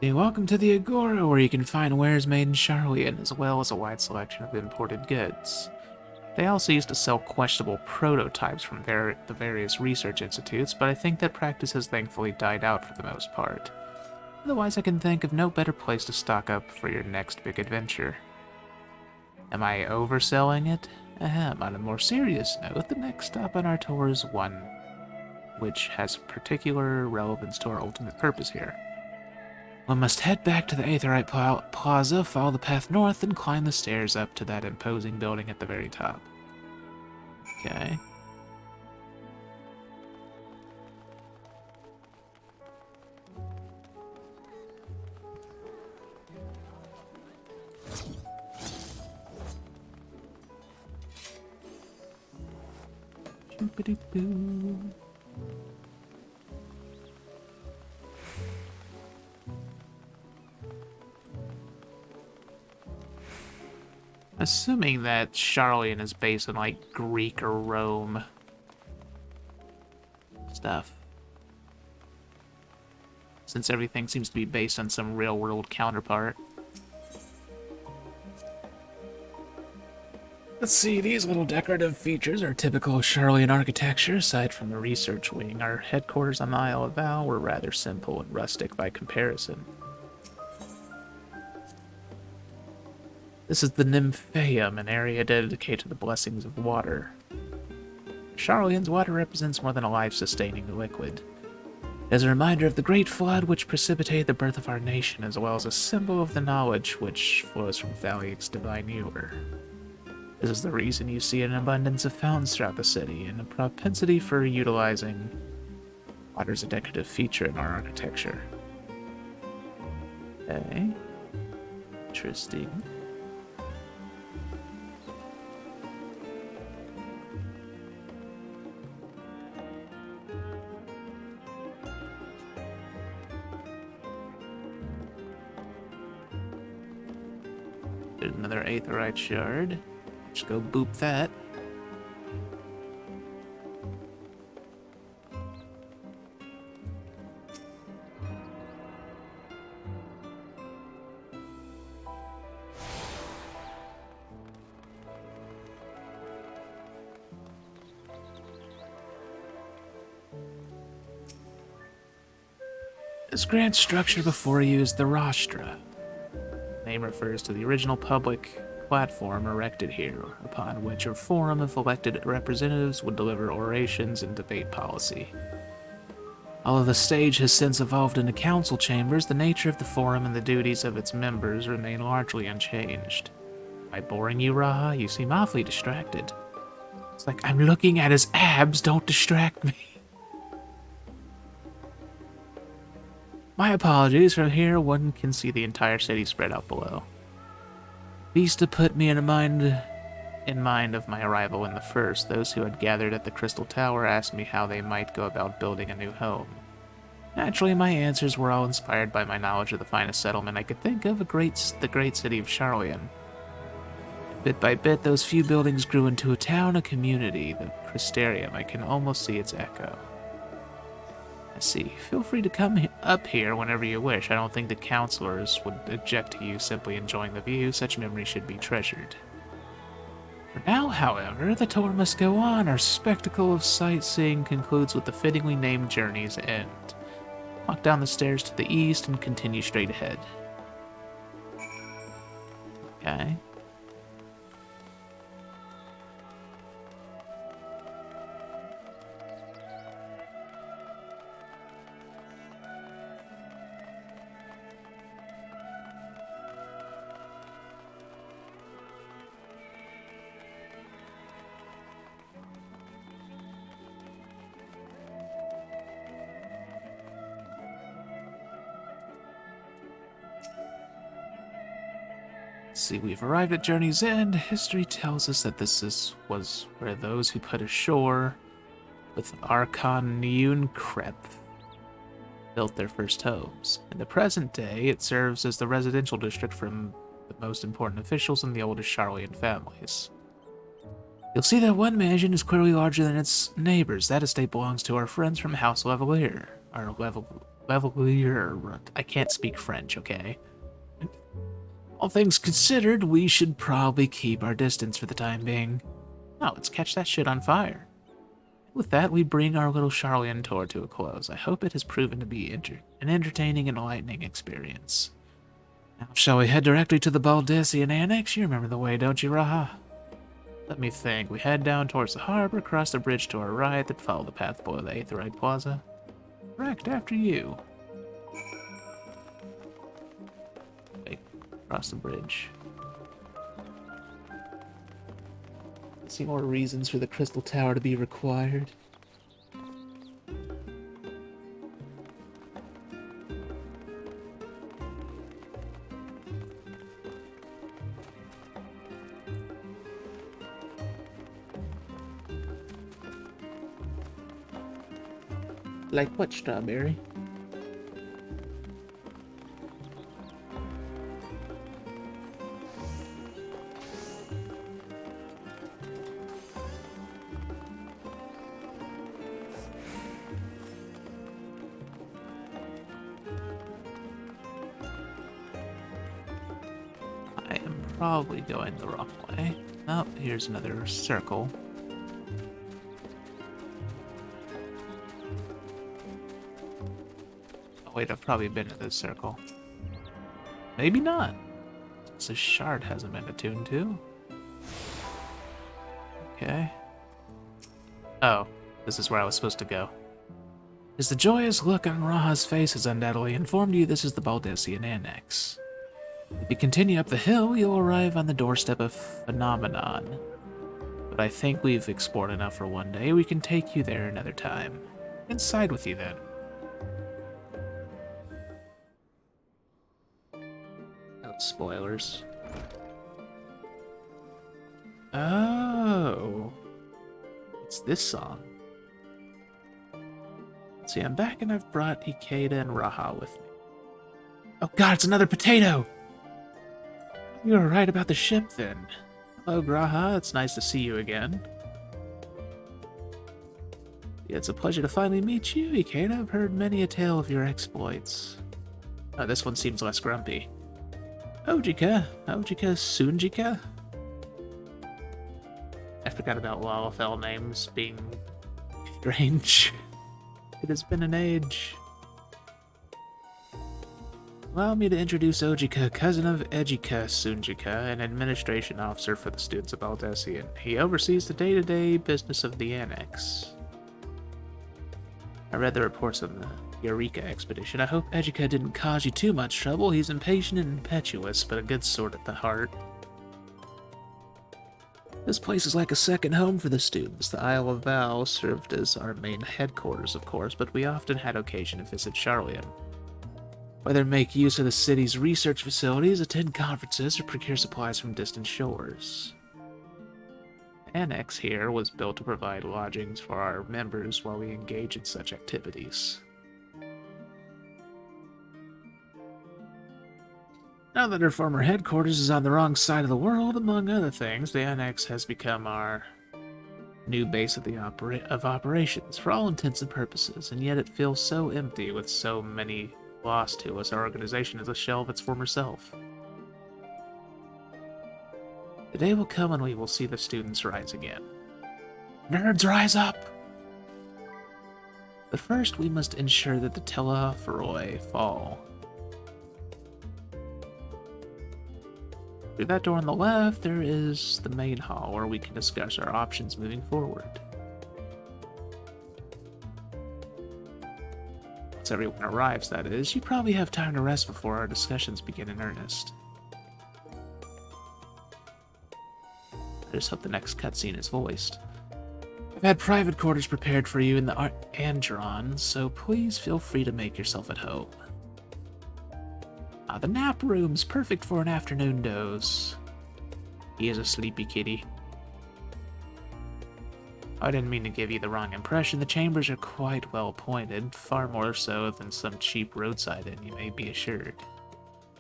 Welcome to the Agora, where you can find wares made in Charlian, as well as a wide selection of imported goods. They also used to sell questionable prototypes from the various research institutes, but I think that practice has thankfully died out for the most part. Otherwise, I can think of no better place to stock up for your next big adventure. Am I overselling it? Ahem, on a more serious note, the next stop on our tour is one which has particular relevance to our ultimate purpose here. One must head back to the Aetherite Plaza, follow the path north, and climb the stairs up to that imposing building at the very top. Okay. Boop-a-doop-boo. Assuming that Charlian is based on, like, Greek or Rome stuff. Since everything seems to be based on some real-world counterpart. Let's see, these little decorative features are typical Charlian architecture. Aside from the research wing, our headquarters on the Isle of Val were rather simple and rustic by comparison. This is the Nymphaeum, an area dedicated to the blessings of water. Charlian's water represents more than a life-sustaining liquid. It is a reminder of the great flood which precipitated the birth of our nation, as well as a symbol of the knowledge which flows from Thaliac's divine ewer. This is the reason you see an abundance of fountains throughout the city, and a propensity for utilizing water as a decorative feature in our architecture. Okay. Interesting. There's another Aetherite shard. Just go boop that. This grand structure before you is the Rostra. The name refers to the original public platform erected here, upon which a forum of elected representatives would deliver orations and debate policy. Although the stage has since evolved into council chambers, the nature of the forum and the duties of its members remain largely unchanged. Am I boring you, Raha? You seem awfully distracted. It's like, I'm looking at his abs, don't distract me. My apologies, from here one can see the entire city spread out below. Vista put me in mind of my arrival in the first. Those who had gathered at the Crystal Tower asked me how they might go about building a new home. Naturally, my answers were all inspired by my knowledge of the finest settlement I could think of, the great city of Charlian. Bit by bit, those few buildings grew into a town, a community, the Crystarium. I can almost see its echo. I see. Feel free to come up here whenever you wish. I don't think the counselors would object to you simply enjoying the view. Such memories should be treasured. For now, however, the tour must go on. Our spectacle of sightseeing concludes with the fittingly named journey's end. Walk down the stairs to the east and continue straight ahead. Okay. See, we've arrived at Journey's End. History tells us that was where those who put ashore with Archon Krep built their first homes. In the present day, it serves as the residential district for the most important officials and the oldest Charlian families. You'll see that one mansion is clearly larger than its neighbors. That estate belongs to our friends from House Levelier. Levelier. I can't speak French, okay? All things considered, we should probably keep our distance for the time being. Now, let's catch that shit on fire. With that, we bring our little Charlian tour to a close. I hope it has proven to be an entertaining and enlightening experience. Now, shall we head directly to the Baldessian Annex? You remember the way, don't you, Raha? Let me think. We head down towards the harbor, cross the bridge to our right, then follow the path below the Aetherite Plaza. Correct, after you. Across the bridge. See more reasons for the Crystal Tower to be required. Like what, Strawberry? Probably going the wrong way. Oh, here's another circle. Oh wait, I've probably been to this circle. Maybe not. Since this shard hasn't been attuned to. Okay. Oh, this is where I was supposed to go. As the joyous look on Raha's face has undoubtedly informed you, this is the Baldessian Annex. If you continue up the hill, you'll arrive on the doorstep of Phenomenon. But I think we've explored enough for one day. We can take you there another time. Inside with you, then. No spoilers. Oh. It's this song. Let's see, I'm back and I've brought Ikeda and Raha with me. Oh god, it's another potato! You were right about the ship, then. Hello, Graha. It's nice to see you again. Yeah, it's a pleasure to finally meet you, Ikeda. I've heard many a tale of your exploits. Oh, this one seems less grumpy. Ojika. Sunjika? I forgot about Lalafell names being strange. It has been an age. Allow me to introduce Ojika, cousin of Ejika Sunjika, an administration officer for the students of Baldessian. He oversees the day-to-day business of the Annex. I read the reports on the Eureka expedition. I hope Ejika didn't cause you too much trouble. He's impatient and impetuous, but a good sort at the heart. This place is like a second home for the students. The Isle of Val served as our main headquarters, of course, but we often had occasion to visit Charlian. Whether make use of the city's research facilities, attend conferences, or procure supplies from distant shores. The annex here was built to provide lodgings for our members while we engage in such activities. Now that our former headquarters is on the wrong side of the world, among other things, the annex has become our new base of operations for all intents and purposes, and yet it feels so empty with so many lost to us. Our organization is a shell of its former self. The day will come when we will see the students rise again. Nerds, rise up! But first, we must ensure that the Telephoroi fall. Through that door on the left, there is the main hall where we can discuss our options moving forward. Once everyone arrives, that is, you probably have time to rest before our discussions begin in earnest. I just hope the next cutscene is voiced. I've had private quarters prepared for you in the Andron, so please feel free to make yourself at home. The nap room's perfect for an afternoon doze. He is a sleepy kitty. I didn't mean to give you the wrong impression. The chambers are quite well appointed, far more so than some cheap roadside inn, you may be assured.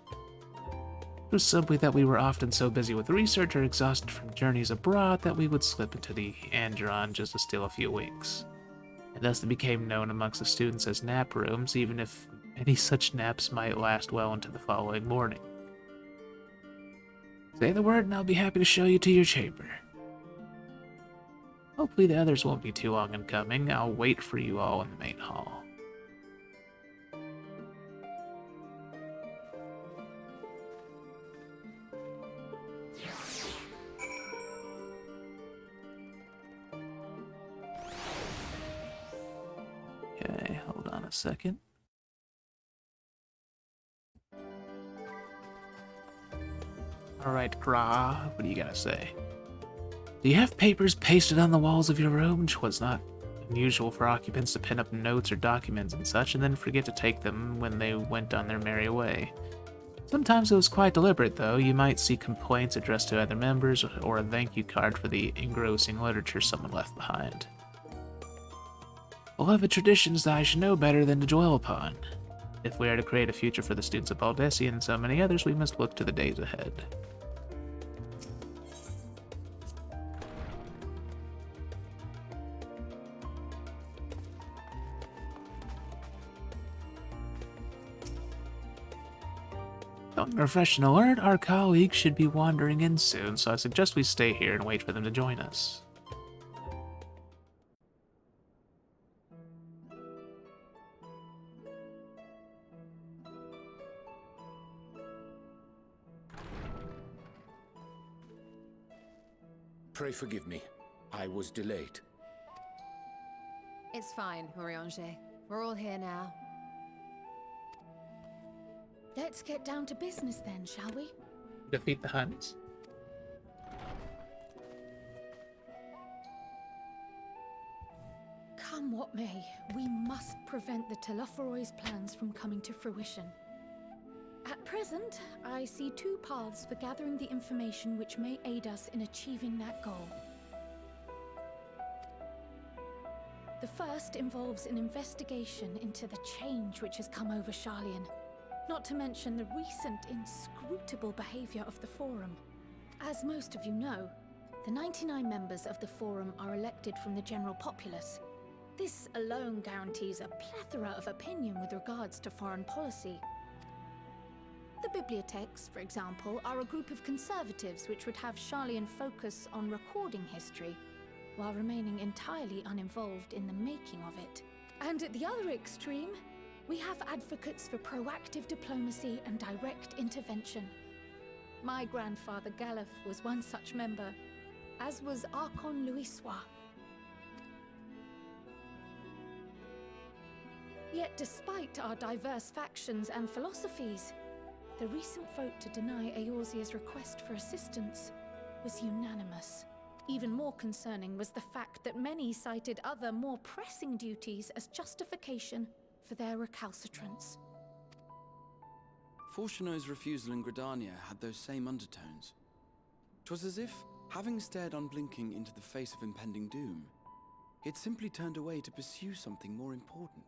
It was simply that we were often so busy with research or exhausted from journeys abroad that we would slip into the Andron just to steal a few winks. And thus they became known amongst the students as nap rooms, even if any such naps might last well into the following morning. Say the word and I'll be happy to show you to your chamber. Hopefully the others won't be too long in coming. I'll wait for you all in the main hall. Okay, hold on a second. Alright, Gra, what do you gotta say? Do you have papers pasted on the walls of your room? Which was not unusual for occupants to pin up notes or documents and such, and then forget to take them when they went on their merry way. Sometimes it was quite deliberate, though. You might see complaints addressed to other members, or a thank you card for the engrossing literature someone left behind. Beloved traditions that I should know better than to dwell upon. If we are to create a future for the students of Baldessian and so many others, we must look to the days ahead. On a refreshing alert, our colleagues should be wandering in soon, so I suggest we stay here and wait for them to join us. Pray forgive me. I was delayed. It's fine, Oriange. We're all here now. Let's get down to business then, shall we? Defeat the Huns. Come what may, we must prevent the Telephoroi's plans from coming to fruition. At present, I see two paths for gathering the information which may aid us in achieving that goal. The first involves an investigation into the change which has come over Charlian, not to mention the recent inscrutable behavior of the Forum. As most of you know, the 99 members of the Forum are elected from the general populace. This alone guarantees a plethora of opinion with regards to foreign policy. The bibliotheques, for example, are a group of conservatives which would have Charlian focus on recording history, while remaining entirely uninvolved in the making of it. And at the other extreme, We have advocates for proactive diplomacy and direct intervention. My grandfather Galef was one such member, as was Archon Louisois. Yet despite our diverse factions and philosophies, the recent vote to deny Eorzea's request for assistance was unanimous. Even more concerning was the fact that many cited other, more pressing duties as justification for their recalcitrance. Fortuno's refusal in Gridania had those same undertones. 'Twas as if, having stared unblinking into the face of impending doom, he'd simply turned away to pursue something more important.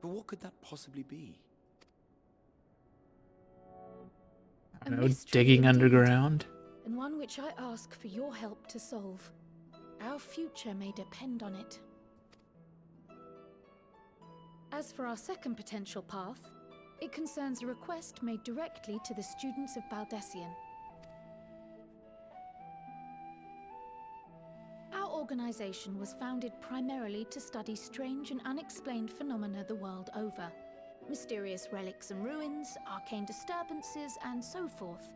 But what could that possibly be? I don't know, digging underground? And one which I ask for your help to solve. Our future may depend on it. As for our second potential path, it concerns a request made directly to the students of Baldessian. Our organization was founded primarily to study strange and unexplained phenomena the world over. Mysterious relics and ruins, arcane disturbances, and so forth.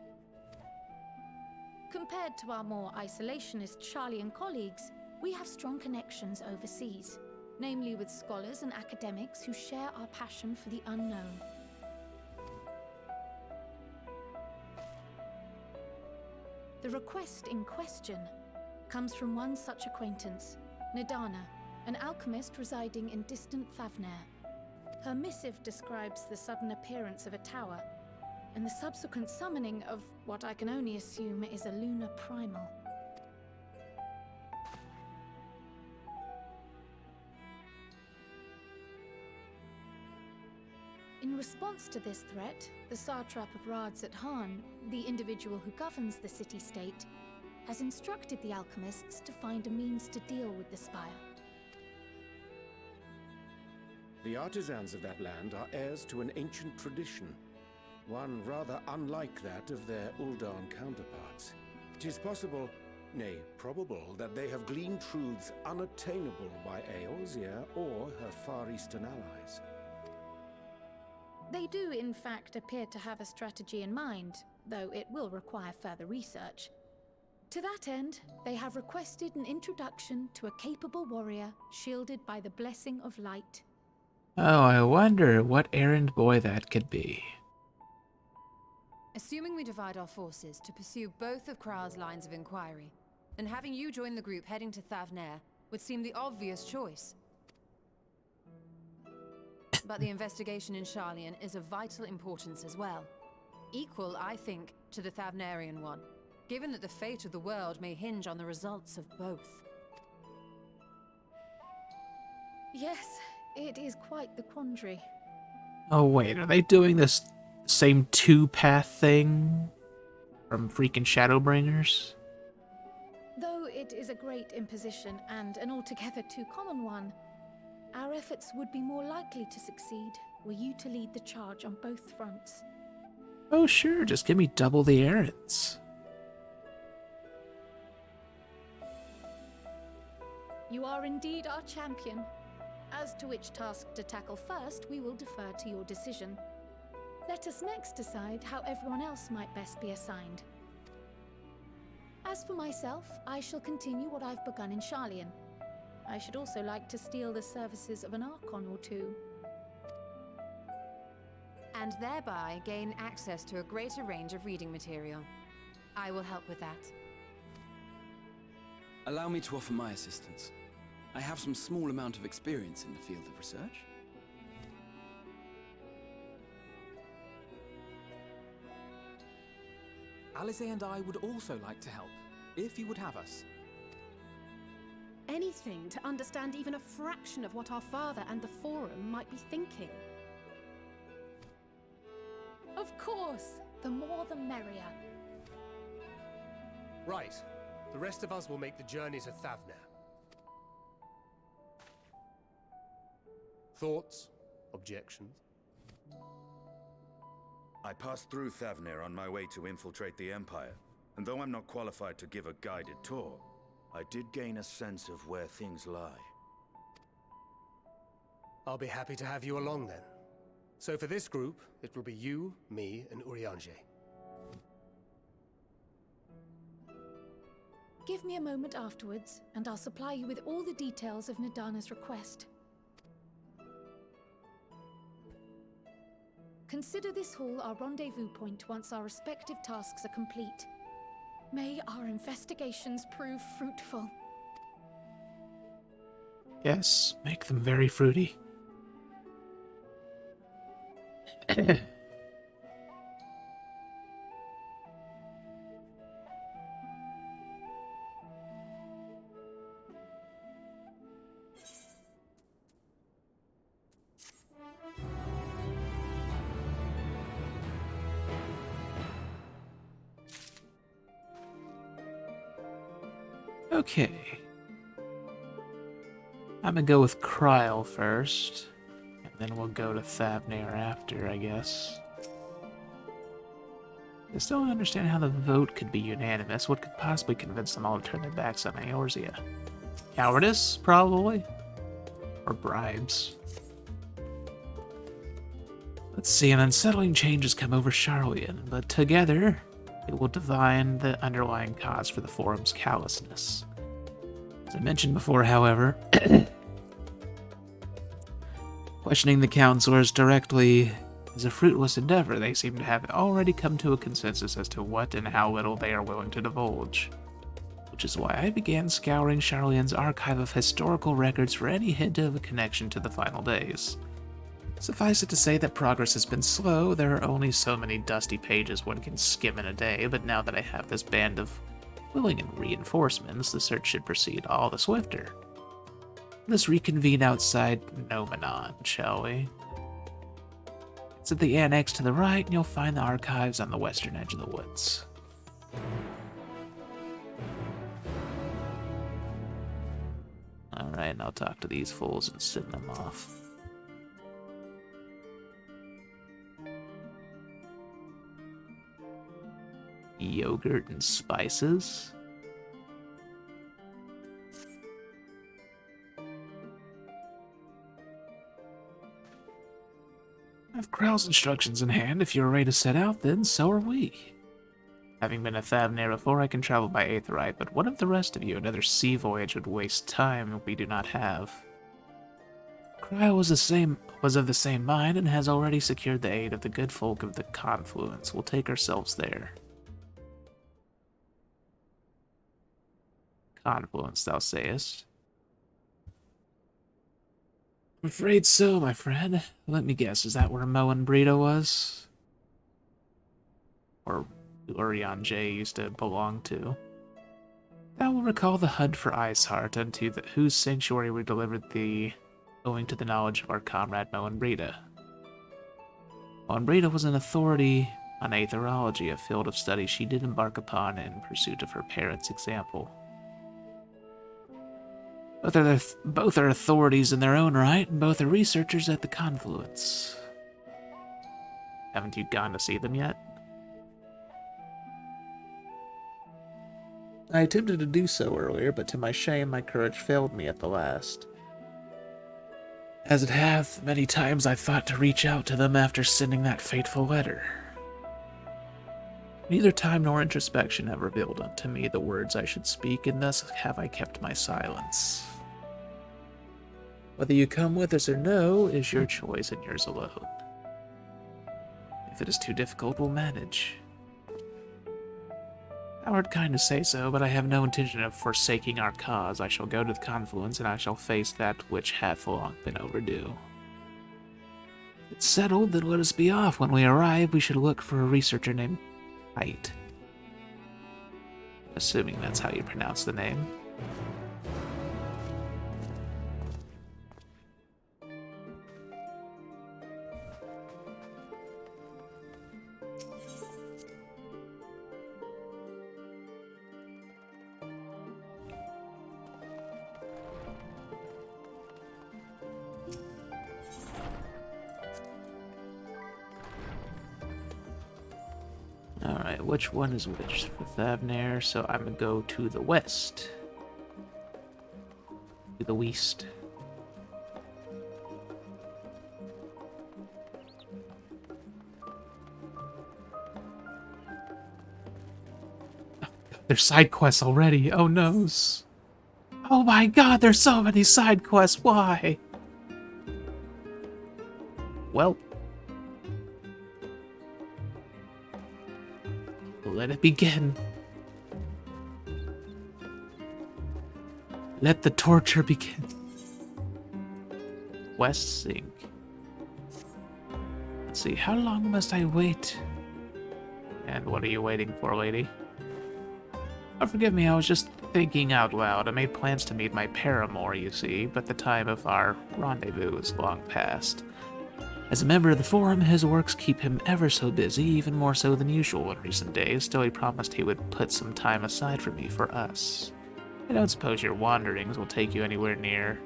Compared to our more isolationist Sharlayan colleagues, we have strong connections overseas, namely with scholars and academics who share our passion for the unknown. The request in question comes from one such acquaintance, Nadana, an alchemist residing in distant Thavnair. Her missive describes the sudden appearance of a tower, and the subsequent summoning of what I can only assume is a lunar primal. In response to this threat, the satrap of Radzat-Han, the individual who governs the city-state, has instructed the alchemists to find a means to deal with the spire. The artisans of that land are heirs to an ancient tradition, one rather unlike that of their Uldan counterparts. It is possible, nay, probable, that they have gleaned truths unattainable by Eorzea or her Far Eastern allies. They do, in fact, appear to have a strategy in mind, though it will require further research. To that end, they have requested an introduction to a capable warrior shielded by the blessing of light. Oh, I wonder what errand boy that could be. Assuming we divide our forces to pursue both of Kral's lines of inquiry, then having you join the group heading to Thavnair would seem the obvious choice. But the investigation in Sharlayan is of vital importance as well. Equal, I think, to the Thavnairian one, given that the fate of the world may hinge on the results of both. Yes, it is quite the quandary. Oh wait, are they doing this same two-path thing from freaking Shadowbringers? Though it is a great imposition and an altogether too common one, our efforts would be more likely to succeed were you to lead the charge on both fronts. Oh sure, just give me double the errands. You are indeed our champion. As to which task to tackle first, we will defer to your decision. Let us next decide how everyone else might best be assigned. As for myself, I shall continue what I've begun in Sharlayan. I should also like to steal the services of an Archon or two. And thereby gain access to a greater range of reading material. I will help with that. Allow me to offer my assistance. I have some small amount of experience in the field of research. Alize and I would also like to help, if you would have us. Anything to understand even a fraction of what our father and the Forum might be thinking. Of course, the more the merrier. Right. The rest of us will make the journey to Thavnair. Thoughts? Objections? I passed through Thavnair on my way to infiltrate the Empire, and though I'm not qualified to give a guided tour, I did gain a sense of where things lie. I'll be happy to have you along then. So for this group, it will be you, me, and Urianger. Give me a moment afterwards, and I'll supply you with all the details of Nadana's request. Consider this hall our rendezvous point once our respective tasks are complete. May our investigations prove fruitful. Yes, make them very fruity. Okay. I'm gonna go with Kryl first, and then we'll go to Thavnair after, I guess. I still don't understand how the vote could be unanimous. What could possibly convince them all to turn their backs on Eorzea? Cowardice, probably? Or bribes? Let's see, an unsettling change has come over Sharlayan, but together, it will divine the underlying cause for the Forum's callousness. As I mentioned before, however, questioning the counselors directly is a fruitless endeavor. They seem to have already come to a consensus as to what and how little they are willing to divulge. Which is why I began scouring Sharlayan's archive of historical records for any hint of a connection to the final days. Suffice it to say that progress has been slow. There are only so many dusty pages one can skim in a day, but now that I have this band of willing reinforcements, the search should proceed all the swifter. Let's reconvene outside Nomenon, shall we? It's at the annex to the right, and you'll find the archives on the western edge of the woods. Alright, and I'll talk to these fools and send them off. Yogurt and spices? I have Krell's instructions in hand. If you're ready to set out, then so are we. Having been a Thavnair before, I can travel by Aetheryte, but what of the rest of you? Another sea voyage would waste time we do not have. Krell was of the same mind and has already secured the aid of the good folk of the Confluence. We'll take ourselves there. Confluence, thou sayest? I'm afraid so, my friend. Let me guess, is that where Mo and Brita was? Or Urianger used to belong to? Thou will recall the hunt for Iceheart, unto whose sanctuary we delivered thee, owing to the knowledge of our comrade Mo and Brita. Mo and Brita was an authority on aetherology, a field of study she did embark upon in pursuit of her parents' example. Both are authorities in their own right, and both are researchers at the Confluence. Haven't you gone to see them yet? I attempted to do so earlier, but to my shame, my courage failed me at the last. As it hath, many times I thought to reach out to them after sending that fateful letter. Neither time nor introspection have revealed unto me the words I should speak, and thus have I kept my silence. Whether you come with us or no is your choice and yours alone. If it is too difficult, we'll manage. Thou art kind to say so, but I have no intention of forsaking our cause. I shall go to the Confluence, and I shall face that which hath long been overdue. If it's settled, then let us be off. When we arrive, we should look for a researcher named Kite. Assuming that's how you pronounce the name. Alright, which one is which for Thavnair? So I'm gonna go to the west. To the west. There's side quests already. Oh noes. Oh my god, there's so many side quests. Why? Well, let it begin. Let the torture begin. West Sink. Let's see, how long must I wait? And what are you waiting for, lady? Oh, forgive me, I was just thinking out loud. I made plans to meet my paramour, you see, but the time of our rendezvous is long past. As a member of the Forum, his works keep him ever so busy, even more so than usual in recent days, still he promised he would put some time aside for me for us. I don't suppose your wanderings will take you anywhere near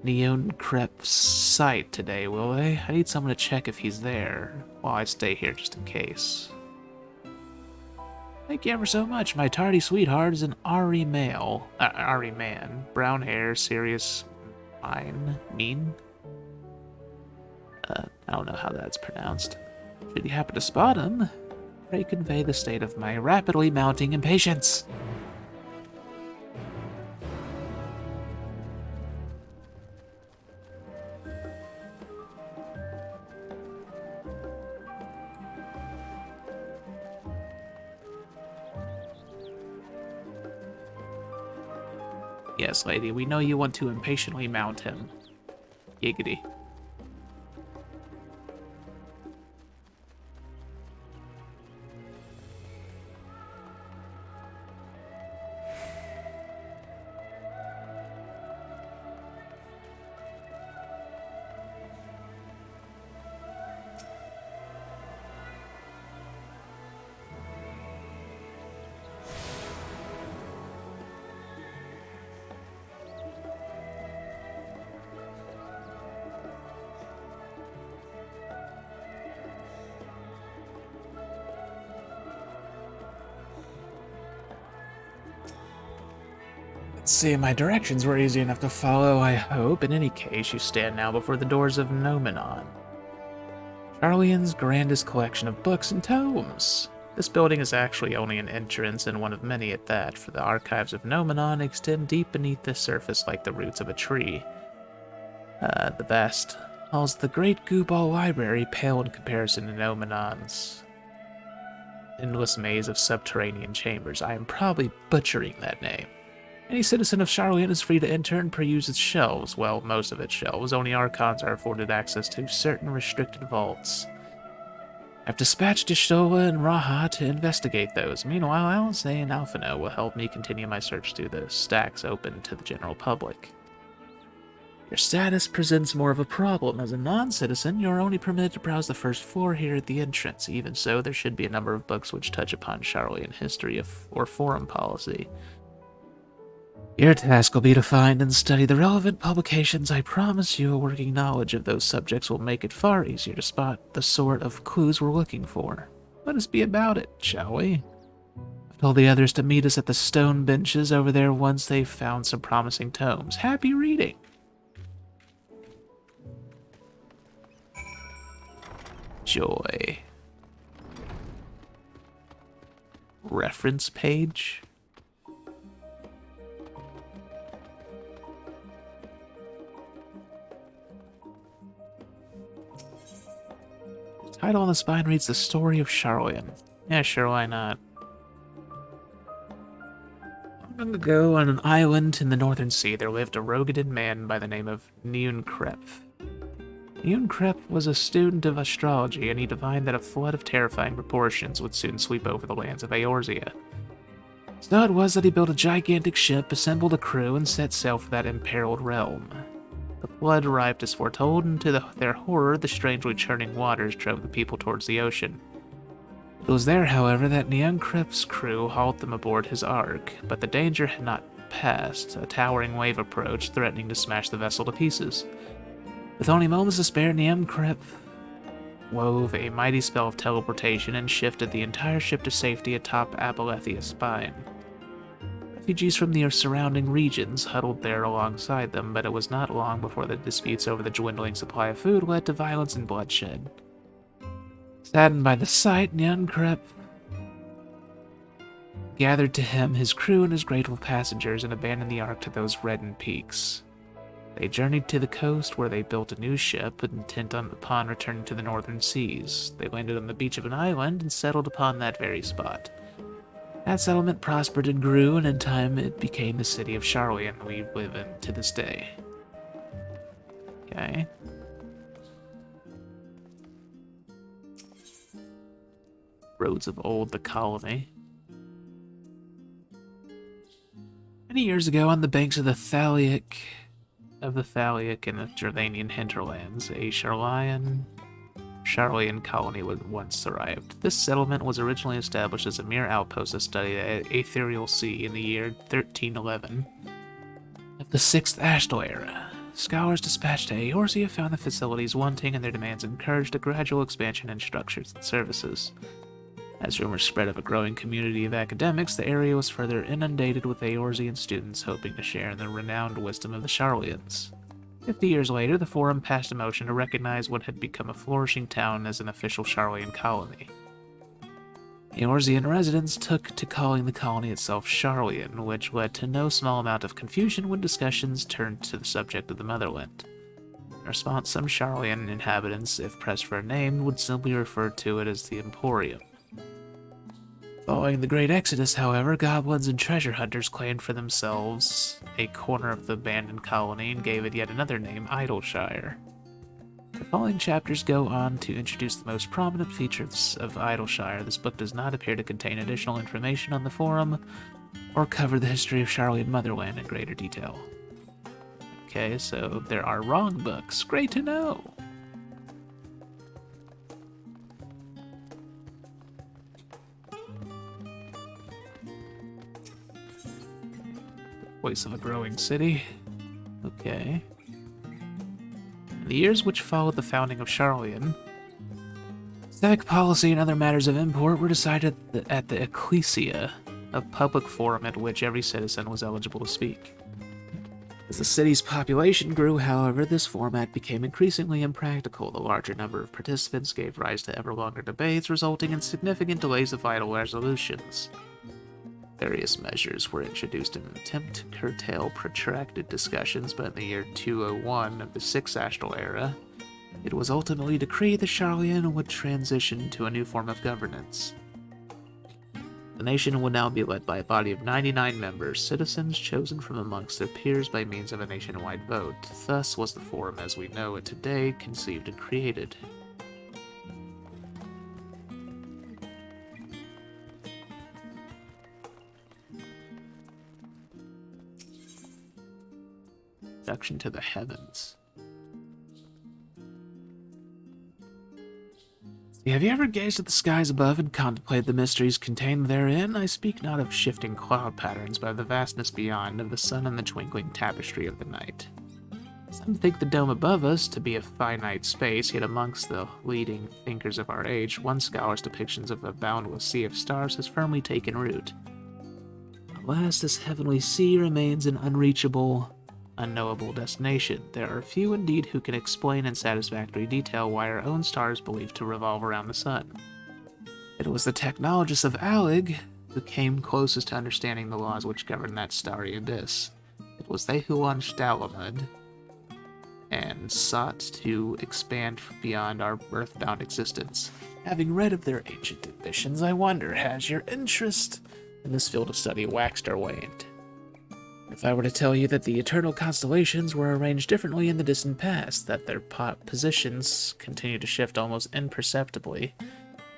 Neonkrep's site today, will they? I need someone to check if he's there, while I stay here just in case. Thank you ever so much. My tardy sweetheart is an Ari man. Brown hair, serious, mean. I don't know how that's pronounced. Should you happen to spot him, pray convey the state of my rapidly mounting impatience. Yes, lady, we know you want to impatiently mount him. Giggity. Let's see, my directions were easy enough to follow, I hope. In any case, you stand now before the doors of Nomenon, Charlian's grandest collection of books and tomes. This building is actually only an entrance, and one of many at that, for the archives of Nomenon extend deep beneath the surface like the roots of a tree. The vast halls of the Great Gooball Library pale in comparison to Nomenon's endless maze of subterranean chambers. I am probably butchering that name. Any citizen of Charlian is free to enter and peruse its shelves. Well, most of its shelves. Only Archons are afforded access to certain restricted vaults. I've dispatched Y'shtola and Raha to investigate those. Meanwhile, Alice and Alphino will help me continue my search through the stacks open to the general public. Your status presents more of a problem. As a non-citizen, you're only permitted to browse the first floor here at the entrance. Even so, there should be a number of books which touch upon Charlian history or forum policy. Your task will be to find and study the relevant publications. I promise you a working knowledge of those subjects will make it far easier to spot the sort of clues we're looking for. Let us be about it, shall we? I've told the others to meet us at the stone benches over there once they've found some promising tomes. Happy reading! Joy. Reference page? Title on the spine reads The Story of Charlian. Yeah, sure, why not? Long ago, on an island in the Northern Sea, there lived a Rogadin man by the name of Neonkrep. Neonkrep was a student of astrology, and he divined that a flood of terrifying proportions would soon sweep over the lands of Eorzea. So it was that he built a gigantic ship, assembled a crew, and set sail for that imperiled realm. The flood arrived as foretold, and to their horror, the strangely churning waters drove the people towards the ocean. It was there, however, that Neonkrep's crew hauled them aboard his ark, but the danger had not passed. A towering wave approached, threatening to smash the vessel to pieces. With only moments to spare, Neonkrep wove a mighty spell of teleportation and shifted the entire ship to safety atop Abalethia's spine. Refugees from the surrounding regions huddled there alongside them, but it was not long before the disputes over the dwindling supply of food led to violence and bloodshed. Saddened by the sight, Neonkrep gathered to him his crew and his grateful passengers and abandoned the Ark to those reddened peaks. They journeyed to the coast where they built a new ship intent upon returning to the northern seas. They landed on the beach of an island and settled upon that very spot. That settlement prospered and grew, and in time it became the city of Charlian we live in to this day. Okay. Roads of Old, the colony. Many years ago, on the banks of the Thaliac and the Jordanian hinterlands, a Charlian colony would once thrived. This settlement was originally established as a mere outpost to study the ethereal sea in the year 1311 of the 6th Ashtal era. Scholars dispatched to Eorzea found the facilities wanting, and their demands encouraged a gradual expansion in structures and services. As rumors spread of a growing community of academics, the area was further inundated with Eorzean students hoping to share in the renowned wisdom of the Charlians. 50 years later, the Forum passed a motion to recognize what had become a flourishing town as an official Charlian colony. Eorzean residents took to calling the colony itself Charlian, which led to no small amount of confusion when discussions turned to the subject of the motherland. In response, some Charlian inhabitants, if pressed for a name, would simply refer to it as the Emporium. Following the Great Exodus, however, goblins and treasure hunters claimed for themselves a corner of the abandoned colony and gave it yet another name, Idleshire. The following chapters go on to introduce the most prominent features of Idleshire. This book does not appear to contain additional information on the Forum or cover the history of Charlian Motherland in greater detail. Okay, so there are wrong books. Great to know! Voice of a growing city. Okay. In the years which followed the founding of Charlian, civic policy and other matters of import were decided at the Ecclesia, a public forum at which every citizen was eligible to speak. As the city's population grew, however, this format became increasingly impractical. The larger number of participants gave rise to ever longer debates, resulting in significant delays of vital resolutions. Various measures were introduced in an attempt to curtail protracted discussions, but in the year 201 of the 6th Ashtal era, it was ultimately decreed that Charlian would transition to a new form of governance. The nation would now be led by a body of 99 members, citizens chosen from amongst their peers by means of a nationwide vote. Thus was the Forum as we know it today conceived and created. Introduction to the Heavens. Have you ever gazed at the skies above and contemplated the mysteries contained therein? I speak not of shifting cloud patterns, but of the vastness beyond, of the sun and the twinkling tapestry of the night. Some think the dome above us to be a finite space, yet amongst the leading thinkers of our age, one scholar's depictions of a boundless sea of stars has firmly taken root. Alas, this heavenly sea remains an unreachable, unknowable destination. There are few indeed who can explain in satisfactory detail why our own star is believed to revolve around the sun. It was the technologists of Alig who came closest to understanding the laws which govern that starry abyss. It was they who launched Dalamud and sought to expand beyond our earthbound existence. Having read of their ancient ambitions, I wonder, has your interest in this field of study waxed or waned? If I were to tell you that the eternal constellations were arranged differently in the distant past, that their positions continue to shift almost imperceptibly,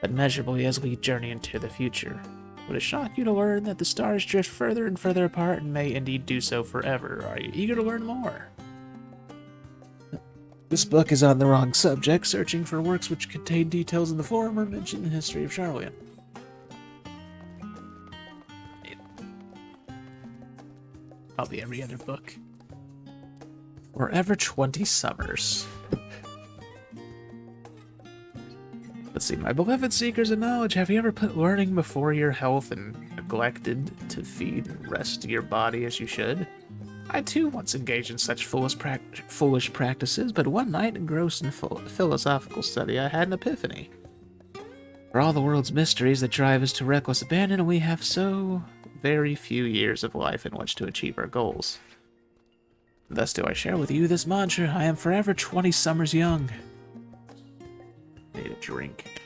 but measurably as we journey into the future, would it shock you to learn that the stars drift further and further apart and may indeed do so forever? Are you eager to learn more? This book is on the wrong subject, searching for works which contain details in the Forum or mention the history of Charlian. Probably every other book. Forever 20 Summers. Let's see, my beloved seekers of knowledge, have you ever put learning before your health and neglected to feed and rest your body as you should? I too once engaged in such foolish practices, but one night, engrossed in philosophical study, I had an epiphany. For all the world's mysteries that drive us to reckless abandon, we have so very few years of life in which to achieve our goals. Thus do I share with you this mantra: I am forever 20 summers young. Need a drink.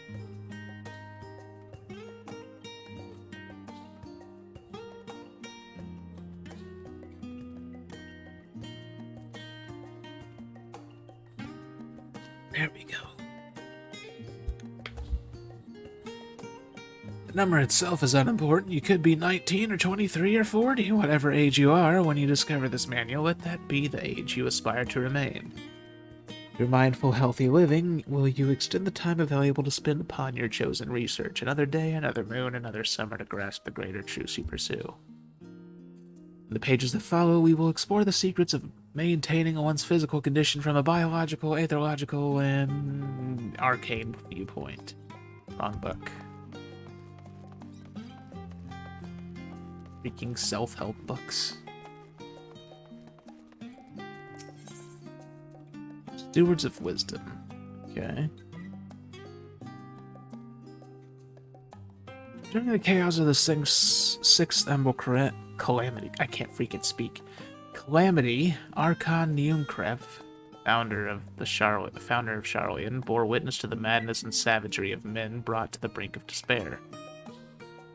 There we go. The number itself is unimportant. You could be 19 or 23 or 40, whatever age you are when you discover this manual. Let that be the age you aspire to remain. Through mindful, healthy living, will you extend the time available to spend upon your chosen research. Another day, another moon, another summer to grasp the greater truths you pursue. In the pages that follow, we will explore the secrets of maintaining one's physical condition from a biological, aetherological, and arcane viewpoint. Wrong book. Freaking self-help books. Stewards of Wisdom. Okay. During the chaos of the sixth Endwalker calamity, I can't freaking speak. Calamity, Archon Neumkref, founder of Charlian, bore witness to the madness and savagery of men brought to the brink of despair.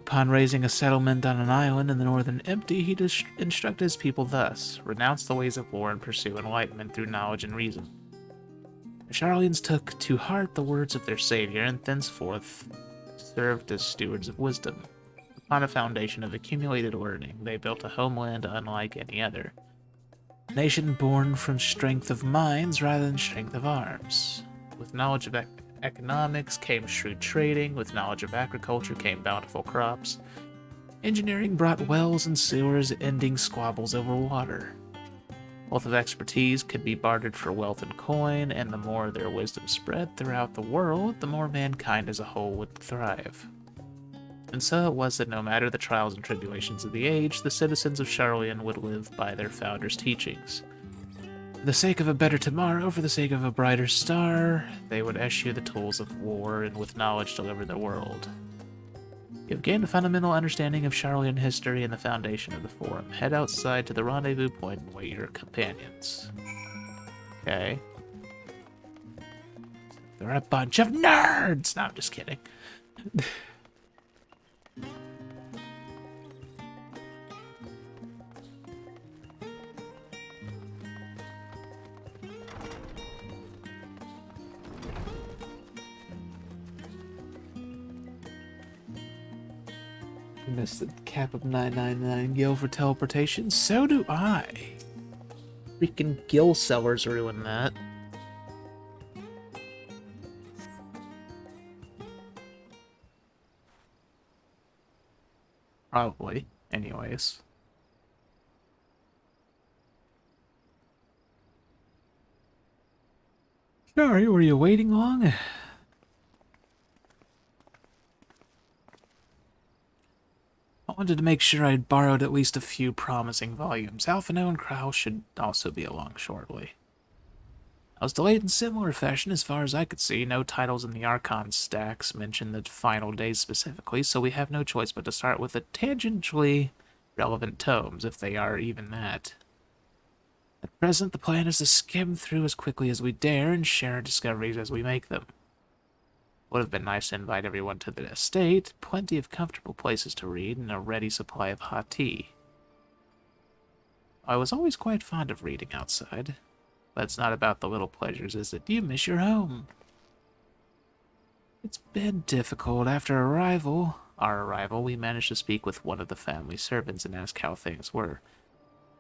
Upon raising a settlement on an island in the northern Empty, he instructed his people thus: renounce the ways of war and pursue enlightenment through knowledge and reason. The Charlians took to heart the words of their savior and thenceforth served as stewards of wisdom. Upon a foundation of accumulated learning, they built a homeland unlike any other. A nation born from strength of minds rather than strength of arms. With knowledge of economics came shrewd trading. With knowledge of agriculture came bountiful crops. Engineering brought wells and sewers, ending squabbles over water. Wealth of expertise could be bartered for wealth and coin, and the more their wisdom spread throughout the world, the more mankind as a whole would thrive. And so it was that no matter the trials and tribulations of the age, the citizens of Charlian would live by their founder's teachings. For the sake of a better tomorrow, for the sake of a brighter star, they would eschew the tools of war and with knowledge deliver the world. You have gained a fundamental understanding of Charlian history and the foundation of the Forum. Head outside to the rendezvous point and wait your companions. Okay. They're a bunch of nerds! No, I'm just kidding. Missed the cap of 999 gil for teleportation. So do I. Freaking gil sellers ruined that. Probably. Anyways. Sorry, were you waiting long? I wanted to make sure I'd borrowed at least a few promising volumes. Alphino and Krau should also be along shortly. I was delayed in similar fashion as far as I could see. No titles in the Archon stacks mention the final days specifically, so we have no choice but to start with the tangentially relevant tomes, if they are even that. At present, the plan is to skim through as quickly as we dare and share our discoveries as we make them. Would have been nice to invite everyone to the estate, plenty of comfortable places to read, and a ready supply of hot tea. I was always quite fond of reading outside, but it's not about the little pleasures, is it? Do you miss your home? It's been difficult. After our arrival, we managed to speak with one of the family servants and ask how things were.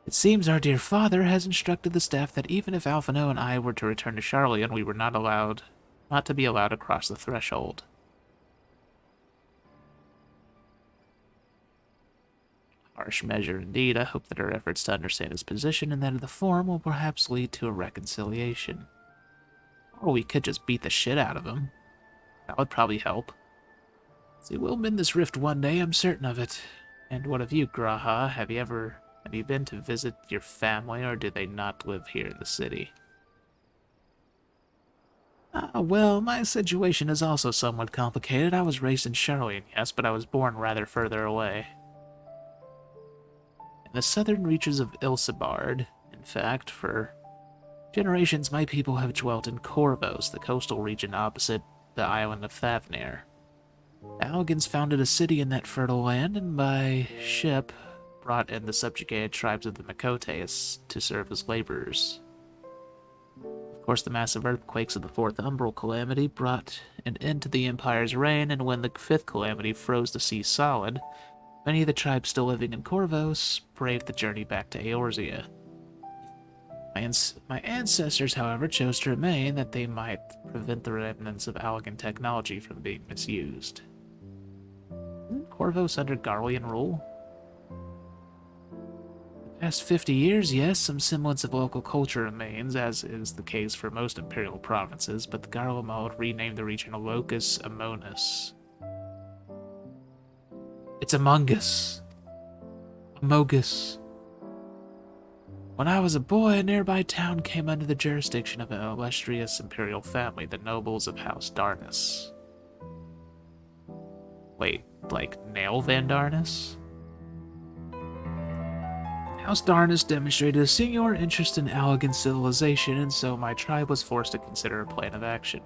It seems our dear father has instructed the staff that even if Alphino and I were to return to Charlian, we were not to be allowed to cross the threshold. Harsh measure indeed. I hope that our efforts to understand his position and that of the Forum will perhaps lead to a reconciliation. Or we could just beat the shit out of him. That would probably help. See, we'll mend this rift one day, I'm certain of it. And what of you, Graha? Have you been to visit your family, or do they not live here in the city? Well, my situation is also somewhat complicated. I was raised in Charlotte, yes, but I was born rather further away. In the southern reaches of Ilsebard, in fact, for generations my people have dwelt in Corvos, the coastal region opposite the island of Thavnir. The Algans founded a city in that fertile land, and by ship brought in the subjugated tribes of the Makotes to serve as laborers. Of course, the massive earthquakes of the Fourth Umbral Calamity brought an end to the Empire's reign, and when the Fifth Calamity froze the sea solid, many of the tribes still living in Corvos braved the journey back to Eorzea. My ancestors, however, chose to remain that they might prevent the remnants of Algan technology from being misused. Isn't Corvos under Garlean rule? The past 50 years, yes, some semblance of local culture remains, as is the case for most imperial provinces, but the Garlemald renamed the region Locus Amonis. It's Among Us. Amogus. When I was a boy, a nearby town came under the jurisdiction of an illustrious imperial family, the nobles of House Darnus. Wait, like Nail Van Darnus? House Darnus demonstrated a singular interest in Allagan civilization, and so my tribe was forced to consider a plan of action.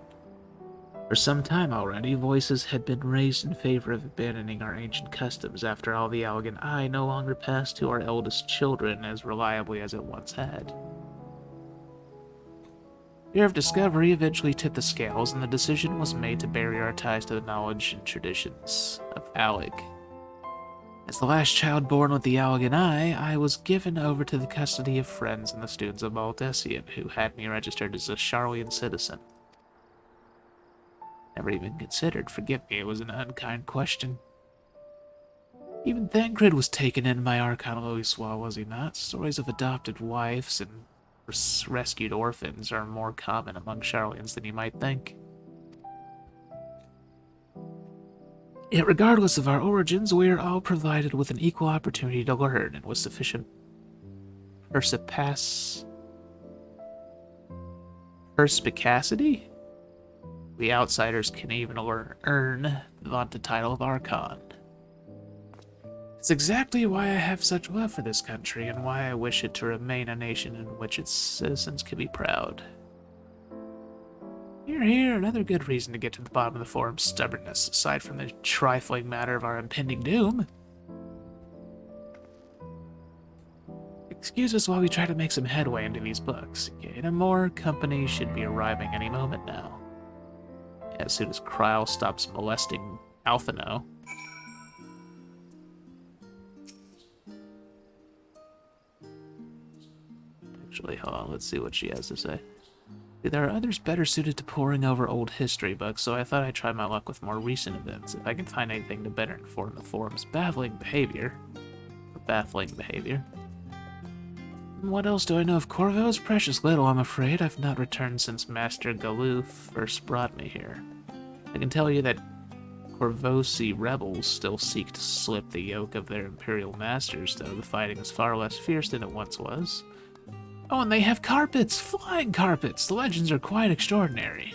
For some time already, voices had been raised in favor of abandoning our ancient customs. After all, the Allagan Eye no longer passed to our eldest children as reliably as it once had. Fear of discovery eventually tipped the scales, and the decision was made to bury our ties to the knowledge and traditions of Alec. As the last child born with the Allagan Eye, I was given over to the custody of friends and the students of Baldessian, who had me registered as a Charlian citizen. Never even considered, forgive me, it was an unkind question. Even Thancred was taken in by Archon Louiswa, was he not? Stories of adopted wives and rescued orphans are more common among Charlians than you might think. Yet regardless of our origins, we are all provided with an equal opportunity to learn, and with sufficient perspicacity, we outsiders can even earn the vaunted title of Archon. It's exactly why I have such love for this country, and why I wish it to remain a nation in which its citizens can be proud. Here, another good reason to get to the bottom of the forum's stubbornness, aside from the trifling matter of our impending doom. Excuse us while we try to make some headway into these books. Okay, more company should be arriving any moment now. As soon as Kryle stops molesting Alphino. Actually, hold on, let's see what she has to say. There are others better suited to poring over old history books, so I thought I'd try my luck with more recent events, if I can find anything to better inform the forum's baffling behavior. What else do I know of Corvos? Precious little, I'm afraid. I've not returned since Master Galoo first brought me here. I can tell you that Corvosi rebels still seek to slip the yoke of their imperial masters, though the fighting is far less fierce than it once was. Oh, and they have carpets! Flying carpets! The legends are quite extraordinary.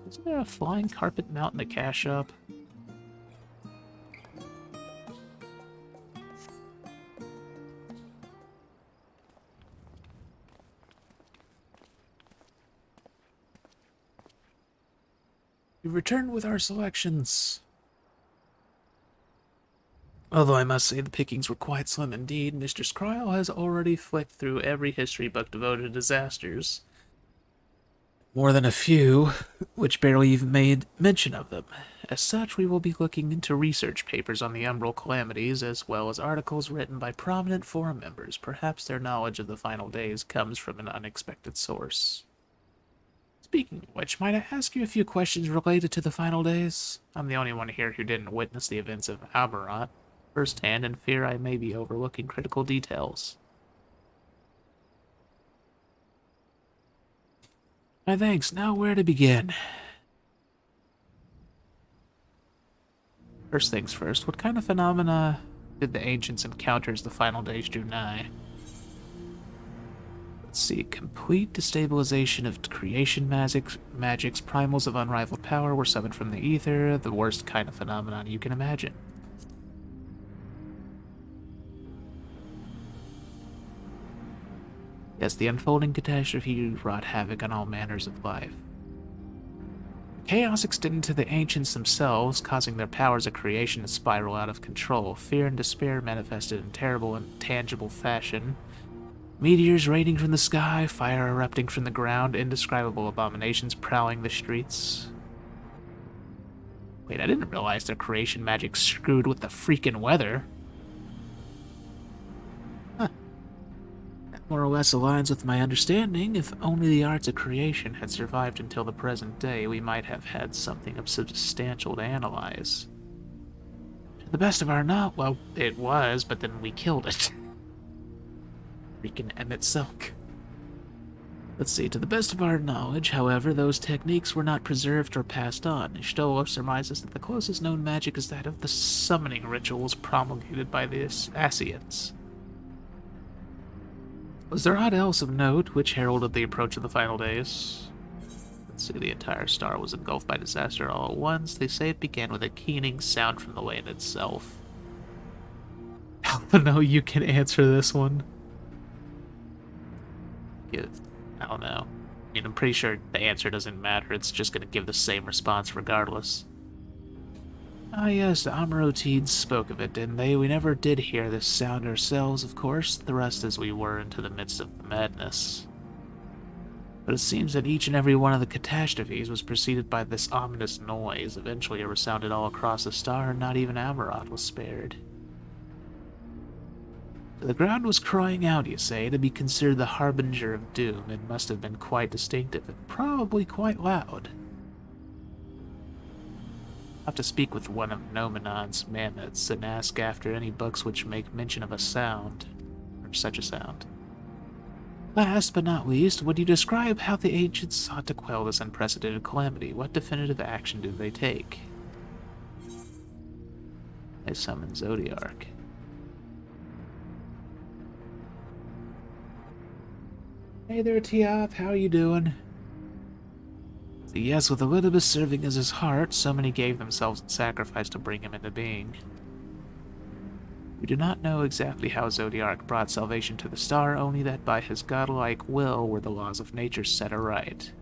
Isn't there a flying carpet mount in the cash shop? We've returned with our selections. Although I must say the pickings were quite slim indeed, Mistress Kryle has already flicked through every history book devoted to disasters. More than a few, which barely even made mention of them. As such, we will be looking into research papers on the Umbral Calamities, as well as articles written by prominent forum members. Perhaps their knowledge of the final days comes from an unexpected source. Speaking of which, might I ask you a few questions related to the final days? I'm the only one here who didn't witness the events of Albarat firsthand, and fear I may be overlooking critical details. My thanks. Now where to begin? First things first, what kind of phenomena did the ancients encounter as the final days drew nigh? Let's see. Complete destabilization of creation magics. Primals of unrivaled power were summoned from the ether. The worst kind of phenomenon you can imagine. Yes, the unfolding catastrophe wrought havoc on all manners of life. Chaos extended to the ancients themselves, causing their powers of creation to spiral out of control. Fear and despair manifested in terrible and tangible fashion. Meteors raining from the sky, fire erupting from the ground, indescribable abominations prowling the streets. Wait, I didn't realize their creation magic screwed with the freaking weather. Huh. That more or less aligns with my understanding. If only the arts of creation had survived until the present day, we might have had something of substantial to analyze. To the best of our knowledge, well, it was, but then we killed it. Freaking Emmett Silk. Let's see, to the best of our knowledge, however, those techniques were not preserved or passed on. Stoa surmises that the closest known magic is that of the summoning rituals promulgated by the Asians. Was there aught else of note which heralded the approach of the final days? Let's see, the entire star was engulfed by disaster all at once. They say it began with a keening sound from the land itself. No, you can answer this one. I don't know. I mean, I'm pretty sure the answer doesn't matter. It's just going to give the same response regardless. Ah, yes, the Amarotides spoke of it, didn't they? We never did hear this sound ourselves, of course, thrust as we were into the midst of the madness. But it seems that each and every one of the catastrophes was preceded by this ominous noise. Eventually it resounded all across the star, and not even Amaroth was spared. The ground was crying out, you say, to be considered the harbinger of doom. It must have been quite distinctive, and probably quite loud. I'll have to speak with one of Nomenon's mammoths and ask after any books which make mention of a sound, or such a sound. Last but not least, would you describe how the ancients sought to quell this unprecedented calamity? What definitive action did they take? They summoned Zodiark. Hey there, Tiaf, how are you doing? Yes, with Elidibus serving as his heart, so many gave themselves in sacrifice to bring him into being. We do not know exactly how Zodiark brought salvation to the star, only that by his godlike will were the laws of nature set aright.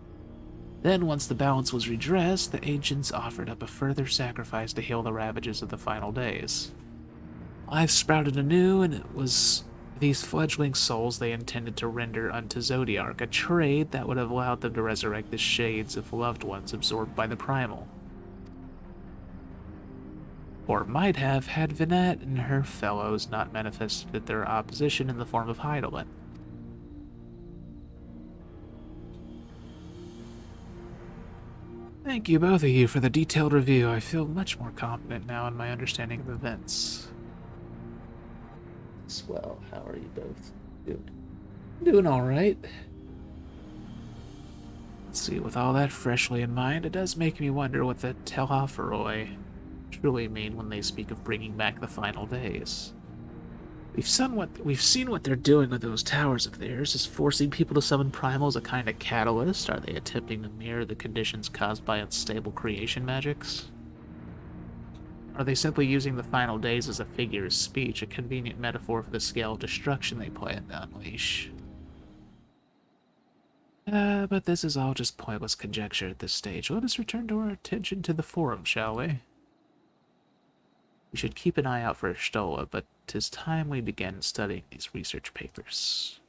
Then, once the balance was redressed, the ancients offered up a further sacrifice to heal the ravages of the final days. Life sprouted anew, and it was these fledgling souls they intended to render unto Zodiark, a trade that would have allowed them to resurrect the shades of loved ones absorbed by the primal. Or might have, had Vinette and her fellows not manifested their opposition in the form of Heidelin. Thank you, both of you, for the detailed review. I feel much more confident now in my understanding of events. Swell, how are you both doing? Doing alright. Let's see, with all that freshly in mind, it does make me wonder what the Telhaferoi truly mean when they speak of bringing back the final days. We've seen what they're doing with those towers of theirs. Is forcing people to summon primals a kind of catalyst? Are they attempting to mirror the conditions caused by unstable creation magics? Are they simply using the final days as a figure of speech, a convenient metaphor for the scale of destruction they plan to unleash? But this is all just pointless conjecture at this stage. Let us return to our attention to the forum, shall we? We should keep an eye out for Stola, but 'tis time we began studying these research papers.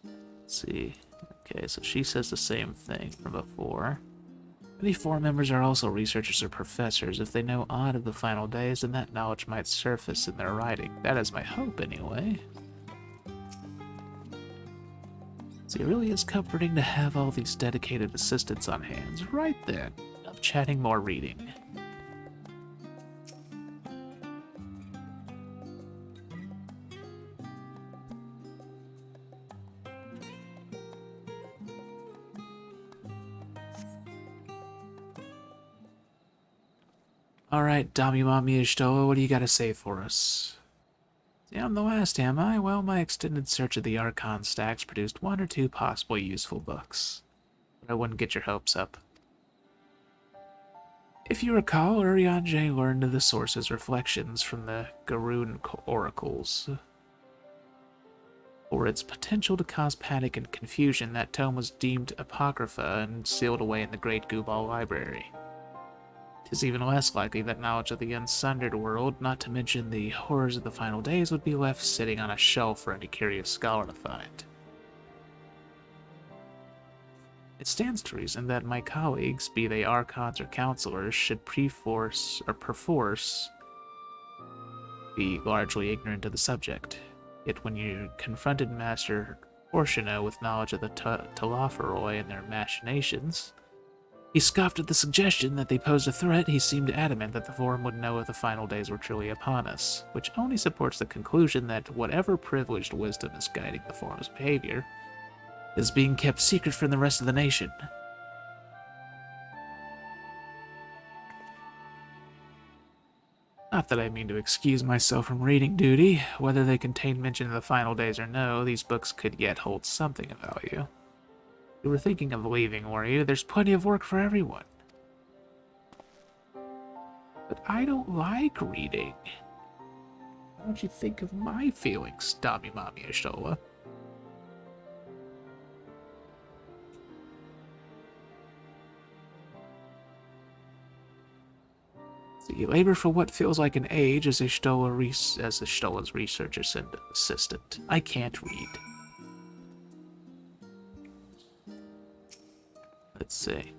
Let's see. Okay, so she says the same thing from before. Many forum members are also researchers or professors. If they know aught of the final days, then that knowledge might surface in their writing. That is my hope, anyway. See, it really is comforting to have all these dedicated assistants on hands. Right then, enough chatting, more reading. Alright, Damimami Ishtoa, what do you got to say for us? See, I'm the last, am I? Well, my extended search of the Archon stacks produced one or two possibly useful books. But I wouldn't get your hopes up. If you recall, Urianger learned of the source's reflections from the Garoon oracles. For its potential to cause panic and confusion, that tome was deemed apocrypha and sealed away in the Great Gubal Library. 'Tis even less likely that knowledge of the unsundered world, not to mention the horrors of the final days, would be left sitting on a shelf for any curious scholar to find. It stands to reason that my colleagues, be they archons or counselors, should perforce be largely ignorant of the subject. Yet when you confronted Master Orsino with knowledge of the Talaferoi and their machinations, he scoffed at the suggestion that they posed a threat. He seemed adamant that the Forum would know if the final days were truly upon us, which only supports the conclusion that whatever privileged wisdom is guiding the Forum's behavior is being kept secret from the rest of the nation. Not that I mean to excuse myself from reading duty. Whether they contain mention of the final days or no, these books could yet hold something of value. You were thinking of leaving, were you? There's plenty of work for everyone. But I don't like reading. Why don't you think of my feelings, Dami Mami Ashola? So you labor for what feels like an age as Ashtola's research assistant. I can't read. Let's see.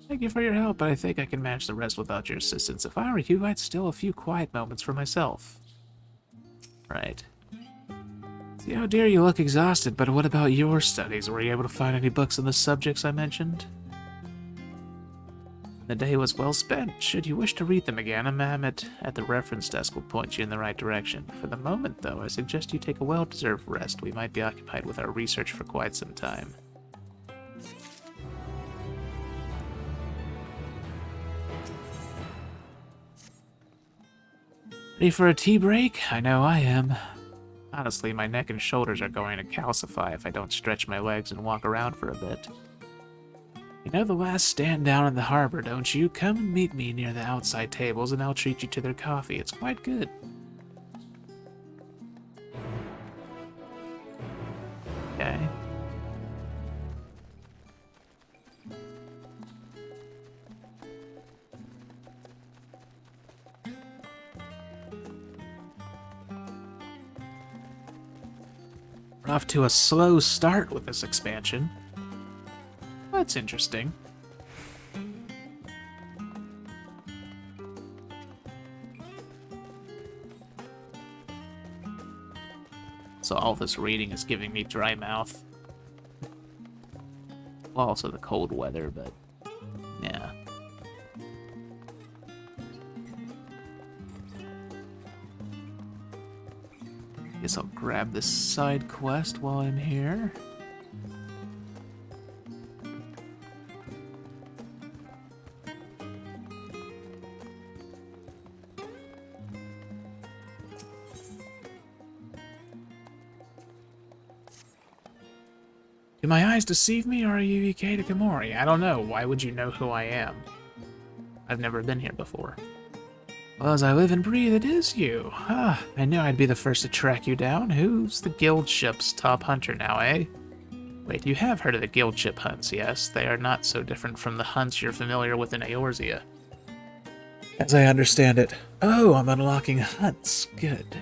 Thank you for your help, but I think I can manage the rest without your assistance. If I were you, I'd steal a few quiet moments for myself. Right. See, oh dear, you look exhausted, but what about your studies? Were you able to find any books on the subjects I mentioned? The day was well spent. Should you wish to read them again, a ma'am at the reference desk will point you in the right direction. For the moment, though, I suggest you take a well-deserved rest. We might be occupied with our research for quite some time. Ready for a tea break? I know I am. Honestly, my neck and shoulders are going to calcify if I don't stretch my legs and walk around for a bit. You know the last stand down in the harbor, don't you? Come and meet me near the outside tables and I'll treat you to their coffee. It's quite good. Okay. We're off to a slow start with this expansion. That's interesting. So all this reading is giving me dry mouth. Well, also the cold weather, but yeah. Guess I'll grab this side quest while I'm here. Do my eyes deceive me, or are you Ikeda Kamori? I don't know. Why would you know who I am? I've never been here before. Well, as I live and breathe, it is you. Ah, I knew I'd be the first to track you down. Who's the guild ship's top hunter now, eh? Wait, you have heard of the guild ship hunts, yes? They are not so different from the hunts you're familiar with in Eorzea. As I understand it. Oh, I'm unlocking hunts. Good.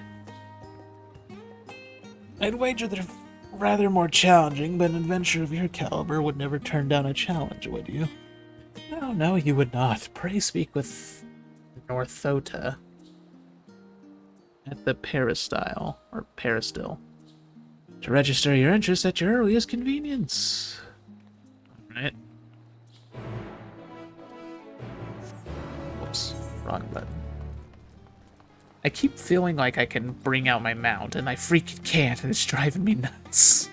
I'd wager they're rather more challenging, but an adventure of your caliber would never turn down a challenge, would you? No, no, you would not. Pray speak with Northota at the Peristyle, or Peristyle, to register your interest at your earliest convenience. Alright. Whoops, wrong button. I keep feeling like I can bring out my mount, and I freaking can't, and it's driving me nuts.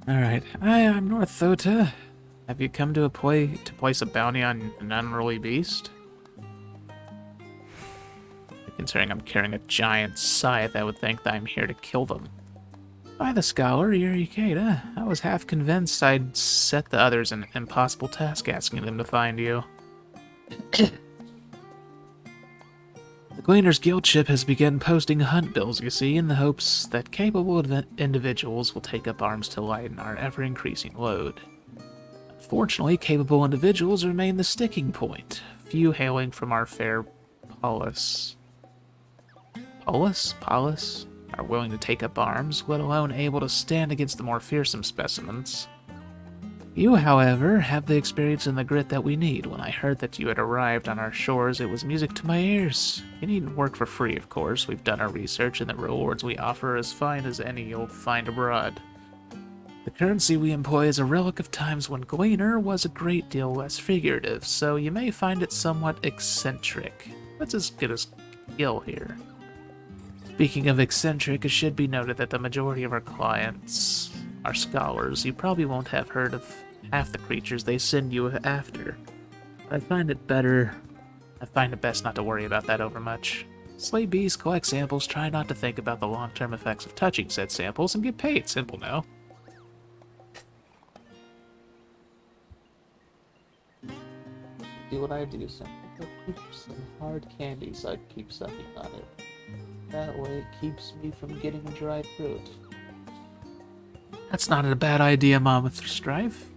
Alright, I'm Northota. Have you come to place a bounty on an unruly beast? Considering I'm carrying a giant scythe, I would think that I'm here to kill them. By the scholar, you're Ikeda. I was half convinced I'd set the others an impossible task asking them to find you. The Gleaner's Guild ship has begun posting hunt bills, you see, in the hopes that capable individuals will take up arms to lighten our ever-increasing load. Unfortunately, capable individuals remain the sticking point, few hailing from our fair polis. Polis? Are willing to take up arms, let alone able to stand against the more fearsome specimens. You, however, have the experience and the grit that we need. When I heard that you had arrived on our shores, it was music to my ears. You needn't work for free, of course. We've done our research, and the rewards we offer are as fine as any you'll find abroad. The currency we employ is a relic of times when Gleaner was a great deal less figurative, so you may find it somewhat eccentric. Let's just get a skill here. Speaking of eccentric, it should be noted that the majority of our clients are scholars. You probably won't have heard of half the creatures they send you after. I find it best not to worry about that over much. Slay bees, collect samples, try not to think about the long-term effects of touching said samples, and get paid. Simple, no? Do what I do, some hard candy so I keep sucking on it. That way it keeps me from getting a dry throat. That's not a bad idea, Mammoth Strife.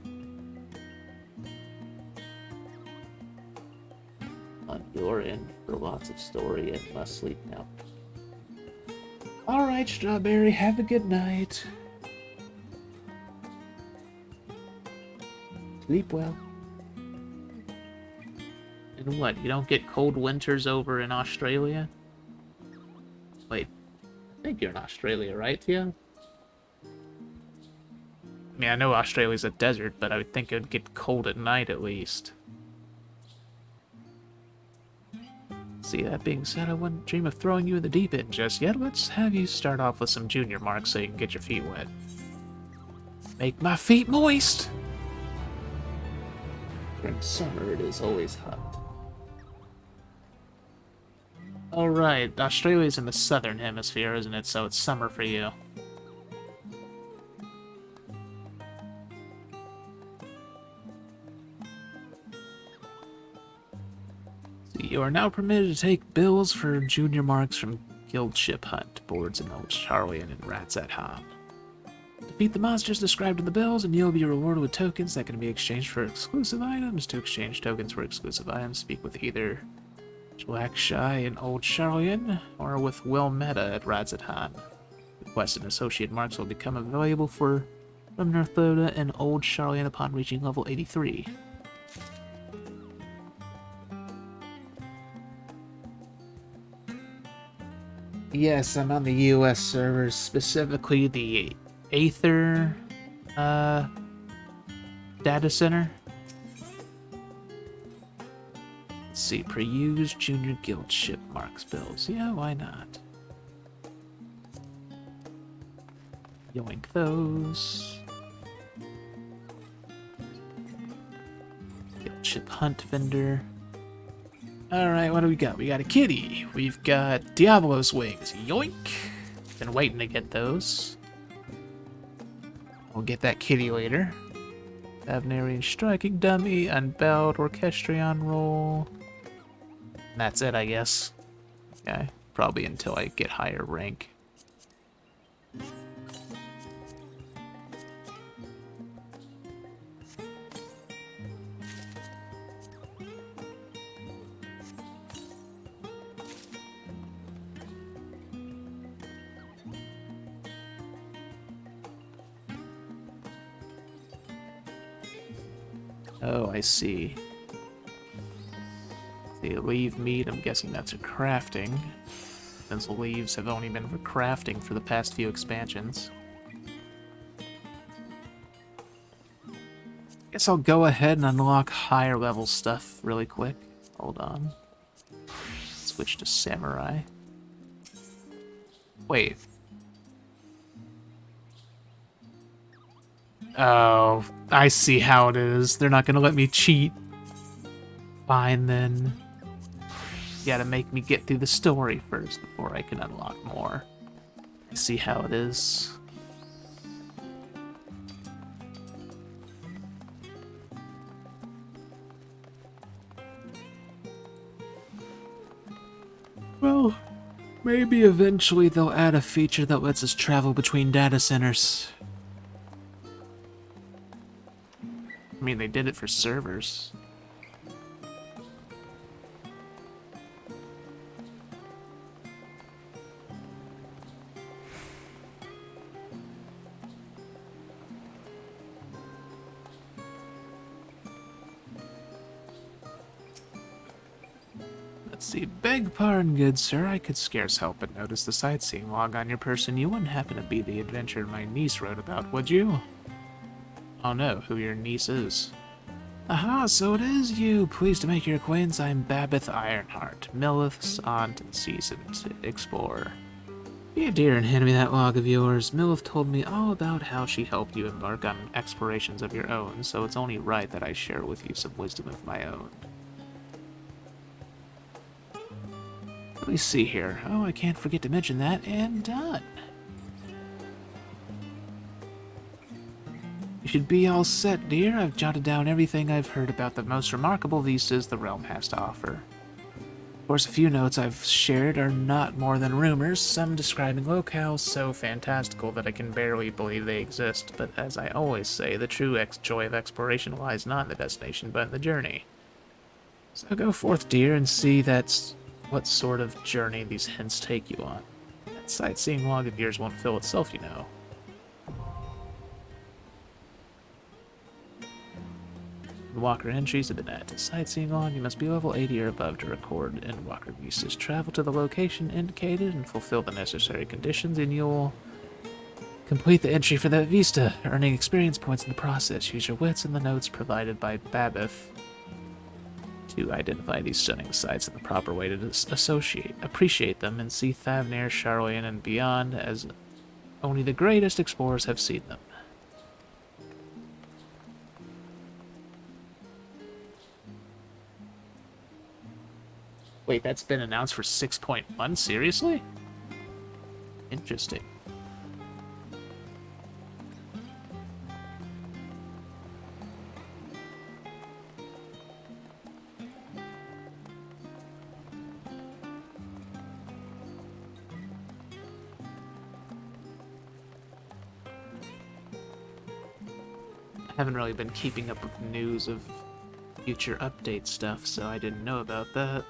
You're in for lots of story and must sleep now. Alright, Strawberry, have a good night. Sleep well. And what, you don't get cold winters over in Australia? Wait, I think you're in Australia, right, Tia? I mean, I know Australia's a desert, but I would think it would get cold at night at least. See, that being said, I wouldn't dream of throwing you in the deep end just yet. Let's have you start off with some junior marks so you can get your feet wet. Make my feet moist! During summer, it is always hot. Alright, Australia's in the southern hemisphere, isn't it? So it's summer for you. So you are now permitted to take bills for junior marks from guild ship hunt boards in Old Charlian and Rats at Han. Defeat the monsters described in the bills, and you'll be rewarded with tokens that can be exchanged for exclusive items. To exchange tokens for exclusive items, speak with either Black Shy in Old Charlian, or with Will Meta at Rats at Han. Request and associate marks will become available from Northoda and Old Charlian upon reaching level 83. Yes, I'm on the US servers, specifically the Aether data center. Let's see, per-use junior guild ship marks bills. Yeah, why not? Yoink those. Guild ship hunt vendor. Alright, what do we got? We got a kitty. We've got Diablo's wings. Yoink! Been waiting to get those. We'll get that kitty later. Avnarian striking dummy, unbelled orchestrion roll. And that's it, I guess. Okay, probably until I get higher rank. Oh, I see. The leaf meat, I'm guessing that's a crafting. Since the leaves have only been for crafting for the past few expansions. Guess I'll go ahead and unlock higher level stuff really quick. Hold on. Switch to samurai. Wait. Oh, I see how it is. They're not gonna let me cheat. Fine then. You gotta make me get through the story first before I can unlock more. I see how it is. Well, maybe eventually they'll add a feature that lets us travel between data centers. I mean, they did it for servers. Let's see. Beg pardon, good sir. I could scarce help but notice the sightseeing log on your person. You wouldn't happen to be the adventure my niece wrote about, would you? Oh no, who your niece is. Aha, so it is you. Pleased to make your acquaintance. I'm Babbitt Ironheart, Millith's aunt and seasoned explorer. Be a dear and hand me that log of yours. Millith told me all about how she helped you embark on explorations of your own, so it's only right that I share with you some wisdom of my own. Let me see here. Oh, I can't forget to mention that, and done. You should be all set, dear. I've jotted down everything I've heard about the most remarkable vistas the realm has to offer. Of course, a few notes I've shared are not more than rumors, some describing locales so fantastical that I can barely believe they exist, but as I always say, the true joy of exploration lies not in the destination, but in the journey. So go forth, dear, and see what sort of journey these hints take you on. That sightseeing log of yours won't fill itself, you know. Endwalker entries have been added. Sightseeing log, you must be level 80 or above to record Endwalker vistas. Travel to the location indicated and fulfill the necessary conditions, and you'll complete the entry for that vista, earning experience points in the process. Use your wits and the notes provided by Babbitt to identify these stunning sights in the proper way to appreciate them, and see Thavnir, Charloyan, and beyond as only the greatest explorers have seen them. Wait, that's been announced for 6.1? Seriously? Interesting. I haven't really been keeping up with news of future update stuff, so I didn't know about that.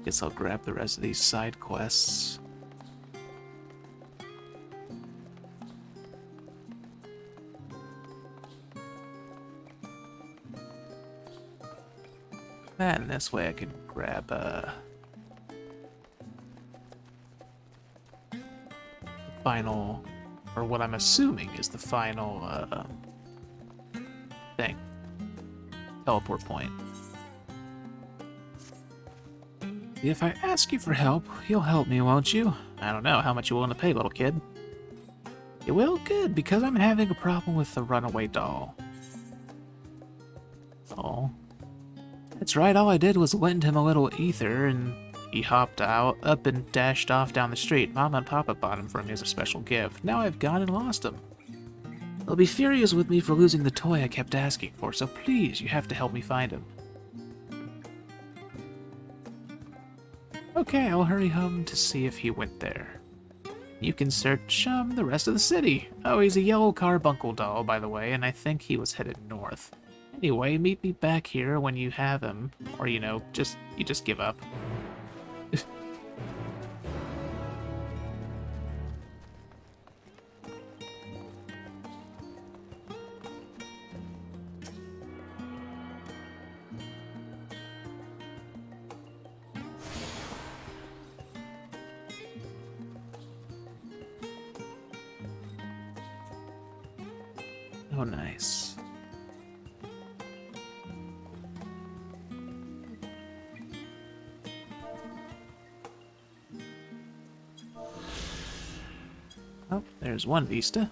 Guess I'll grab the rest of these side quests. And this way I can grab the final, or what I'm assuming is the final thing. Teleport point. If I ask you for help, you'll help me, won't you? I don't know. How much you willing to pay, little kid? You will? Good, because I'm having a problem with the runaway doll. Oh. That's right, all I did was lend him a little ether, and he hopped out, up and dashed off down the street. Mama and Papa bought him for me as a special gift. Now I've gone and lost him. They'll be furious with me for losing the toy I kept asking for, so please, you have to help me find him. Okay, I'll hurry home to see if he went there. You can search the rest of the city. Oh, he's a yellow carbuncle doll, by the way, and I think he was headed north. Anyway, meet me back here when you have him, or you know, you just give up. Oh, nice. Oh, there's one vista.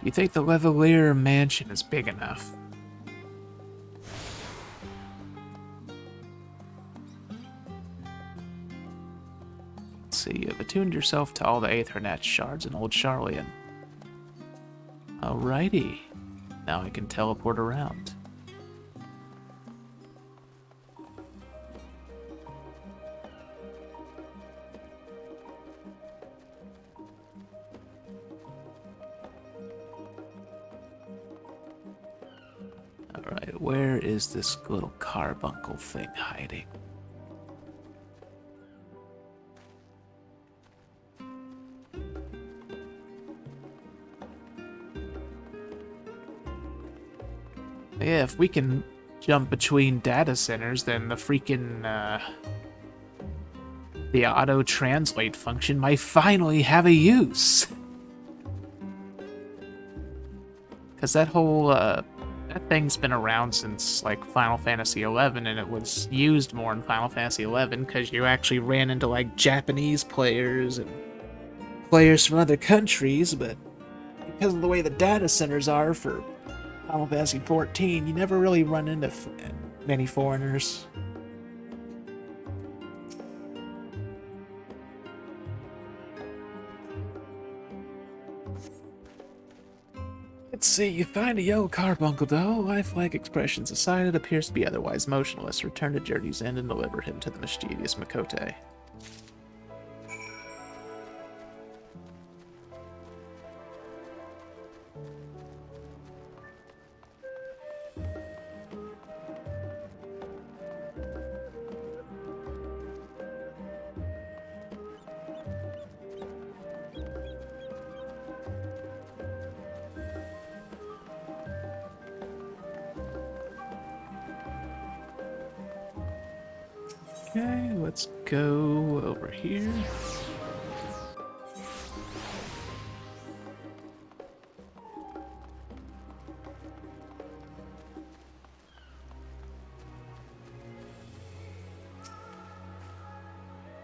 You think the Levelier mansion is big enough? Let's see, you've attuned yourself to all the Aethernet shards in Old Charlian. Alrighty. Now I can teleport around. Alright, where is this little carbuncle thing hiding? Yeah, if we can jump between data centers, then the freaking, the auto-translate function might finally have a use. Because that whole, that thing's been around since, like, Final Fantasy XI, and it was used more in Final Fantasy XI because you actually ran into, like, Japanese players and players from other countries, but because of the way the data centers are for Final Fantasy XIV, you never really run into many foreigners. Let's see, you find a yellow carbuncle though. Lifelike expressions aside, it appears to be otherwise motionless. Return to Journey's End and deliver him to the mischievous Makote. Okay, let's go over here.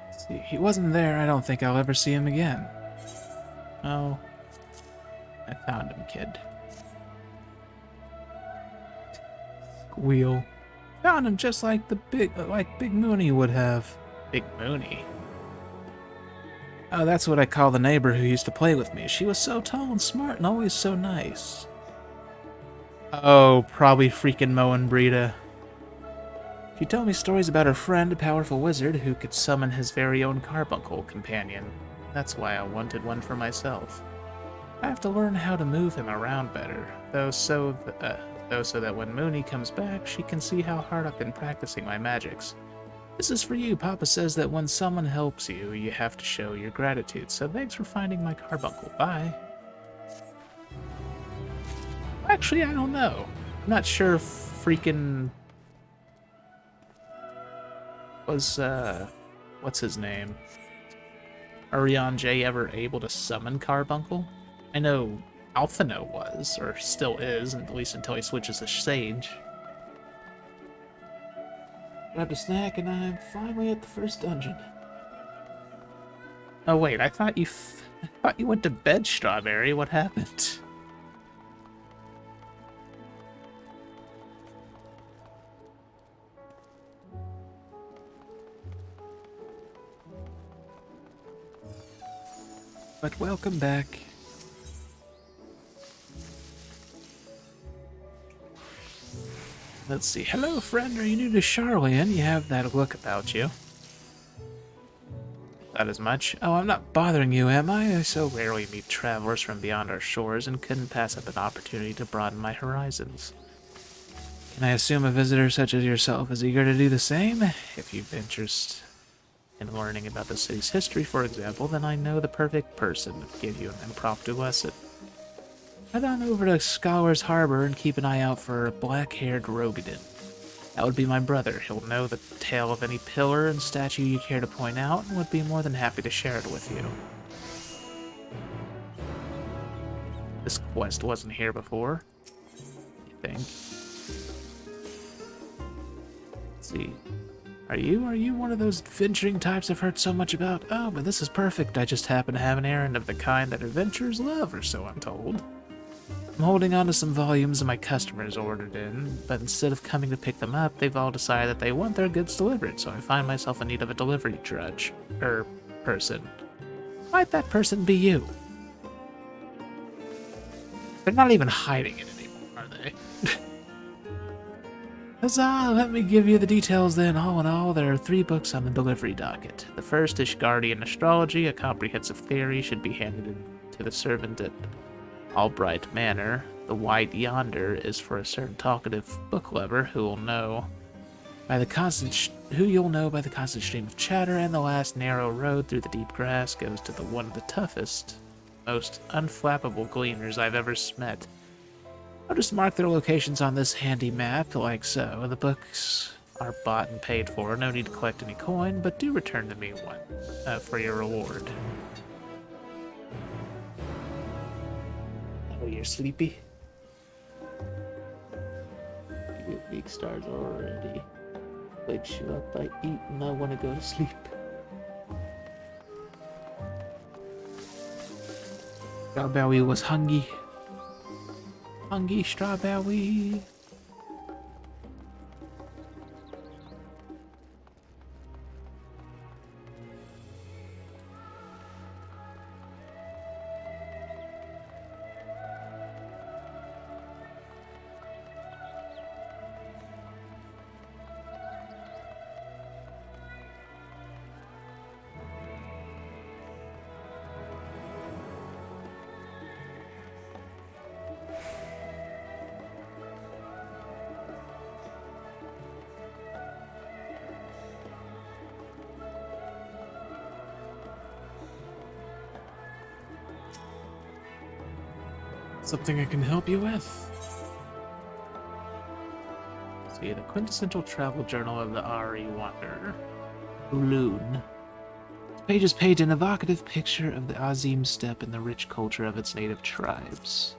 Let's see, he wasn't there. I don't think I'll ever see him again. Oh, I found him, kid. Squeal. Found him just like Big Mooney would have. Big Mooney? Oh, that's what I call the neighbor who used to play with me. She was so tall and smart and always so nice. Oh, probably freaking Moen Brita. She told me stories about her friend, a powerful wizard who could summon his very own carbuncle companion. That's why I wanted one for myself. I have to learn how to move him around better, so that when Mooney comes back, she can see how hard I've been practicing my magics. This is for you. Papa says that when someone helps you, you have to show your gratitude, so thanks for finding my carbuncle. Bye. Actually, I don't know. I'm not sure if freaking... was, what's his name? Urian J ever able to summon carbuncle? I know Alphino was, or still is, at least until he switches to Sage. Grabbed a snack and I'm finally at the first dungeon. Oh wait, I thought you went to bed, Strawberry. What happened? But welcome back. Let's see. Hello, friend. Are you new to Charlian? You have that look about you. Not as much. Oh, I'm not bothering you, am I? I so rarely meet travelers from beyond our shores and couldn't pass up an opportunity to broaden my horizons. Can I assume a visitor such as yourself is eager to do the same? If you've interest in learning about the city's history, for example, then I know the perfect person to give you an impromptu lesson. Head on over to Scholar's Harbor and keep an eye out for a black-haired Rogadin. That would be my brother. He'll know the tale of any pillar and statue you care to point out and would be more than happy to share it with you. This quest wasn't here before, I think. Let's see. Are you one of those adventuring types I've heard so much about? Oh, but this is perfect. I just happen to have an errand of the kind that adventurers love, or so I'm told. I'm holding on to some volumes my customers ordered in, but instead of coming to pick them up, they've all decided that they want their goods delivered, so I find myself in need of a delivery drudge. Person. Might that person be you? They're not even hiding it anymore, are they? Huzzah! Let me give you the details then. All in all, there are 3 books on the delivery docket. The first is Guardian Astrology, a comprehensive theory should be handed in to the servant at Albright Manor. The White Yonder is for a certain talkative book lover who you'll know by the constant stream of chatter, and the last narrow road through the deep grass goes to the one of the toughest, most unflappable gleaners I've ever met. I'll just mark their locations on this handy map, like so. The books are bought and paid for. No need to collect any coin, but do return to me one for your reward. Oh, you're sleepy? You get big stars already. Wakes you up, I eat, and I want to go to sleep. Strawberry was hungry. Hungry strawberry. Something I can help you with? See, the quintessential travel journal of the Ari Wanderer. Loon. This pages paint an evocative picture of the Azim steppe and the rich culture of its native tribes.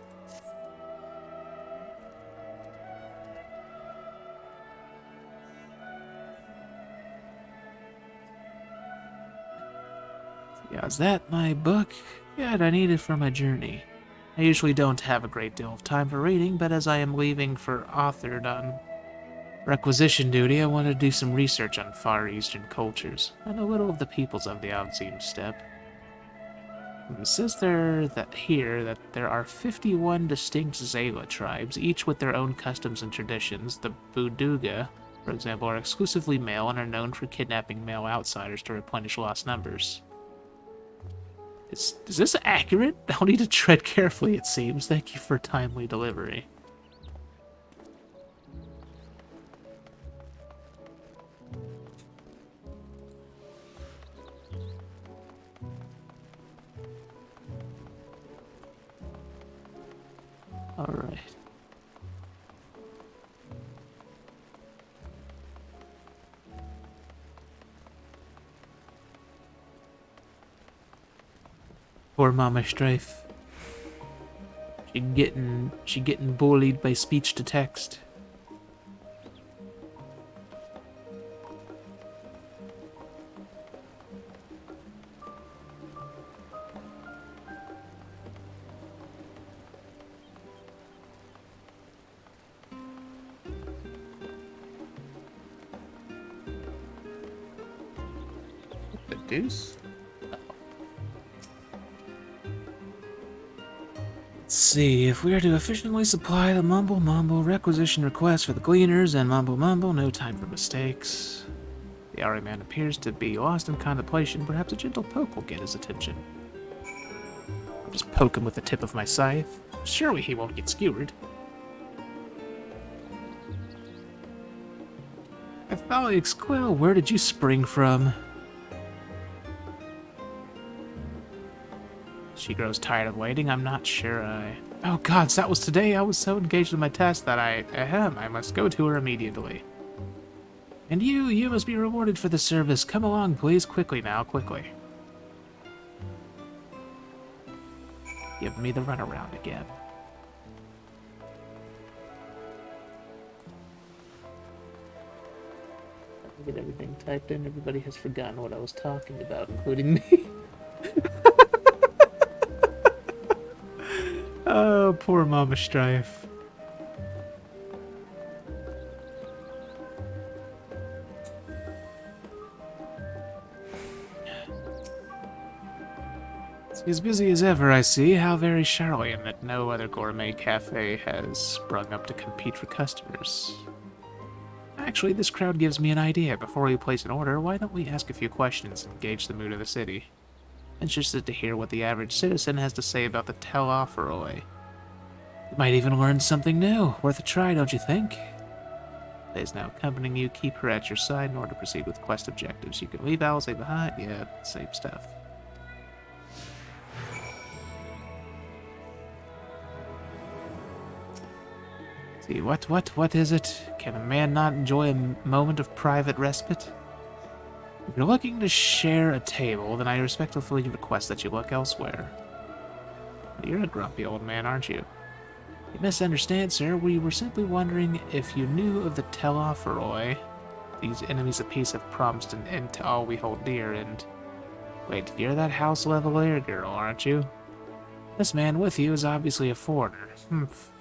Yeah, is that my book? Good, I need it for my journey. I usually don't have a great deal of time for reading, but as I am leaving for authored on requisition duty, I wanted to do some research on Far Eastern cultures and a little of the peoples of the Azim steppe. It says that there are 51 distinct Zayla tribes, each with their own customs and traditions. The Buduga, for example, are exclusively male and are known for kidnapping male outsiders to replenish lost numbers. Is this accurate? I'll need to tread carefully, it seems. Thank you for timely delivery. All right. Poor Mama Strafe. She getting bullied by speech to text. The deuce? Let's see, if we are to efficiently supply the Mumble Mumble requisition request for the Gleaners and Mumble Mumble, no time for mistakes. The Ari man appears to be lost in contemplation. Perhaps a gentle poke will get his attention. I'll just poke him with the tip of my scythe. Surely he won't get skewered. Athalic Quill, where did you spring from? She grows tired of waiting. I'm not sure Oh gods, that was today. I was so engaged in my task that I must go to her immediately. And you must be rewarded for the service. Come along, please. Quickly now, quickly. Give me the runaround again. I get everything typed in. Everybody has forgotten what I was talking about, including me. Oh, poor Mama Strife. As busy as ever, I see. How very Charlian that no other gourmet cafe has sprung up to compete for customers. Actually, this crowd gives me an idea. Before we place an order, why don't we ask a few questions and gauge the mood of the city? Interested to hear what the average citizen has to say about the Tel Offeroy. You might even learn something new. Worth a try, don't you think? Is now accompanying you. Keep her at your side in order to proceed with quest objectives. You can leave Alizé behind. Yeah, same stuff. See, what is it? Can a man not enjoy a moment of private respite? If you're looking to share a table, then I respectfully request that you look elsewhere. You're a grumpy old man, aren't you? You misunderstand, sir. We were simply wondering if you knew of the Tel Offeroy. These enemies a piece have promised an end to all we hold dear, and... Wait, you're that house leveler girl, aren't you? This man with you is obviously a foreigner. Humph.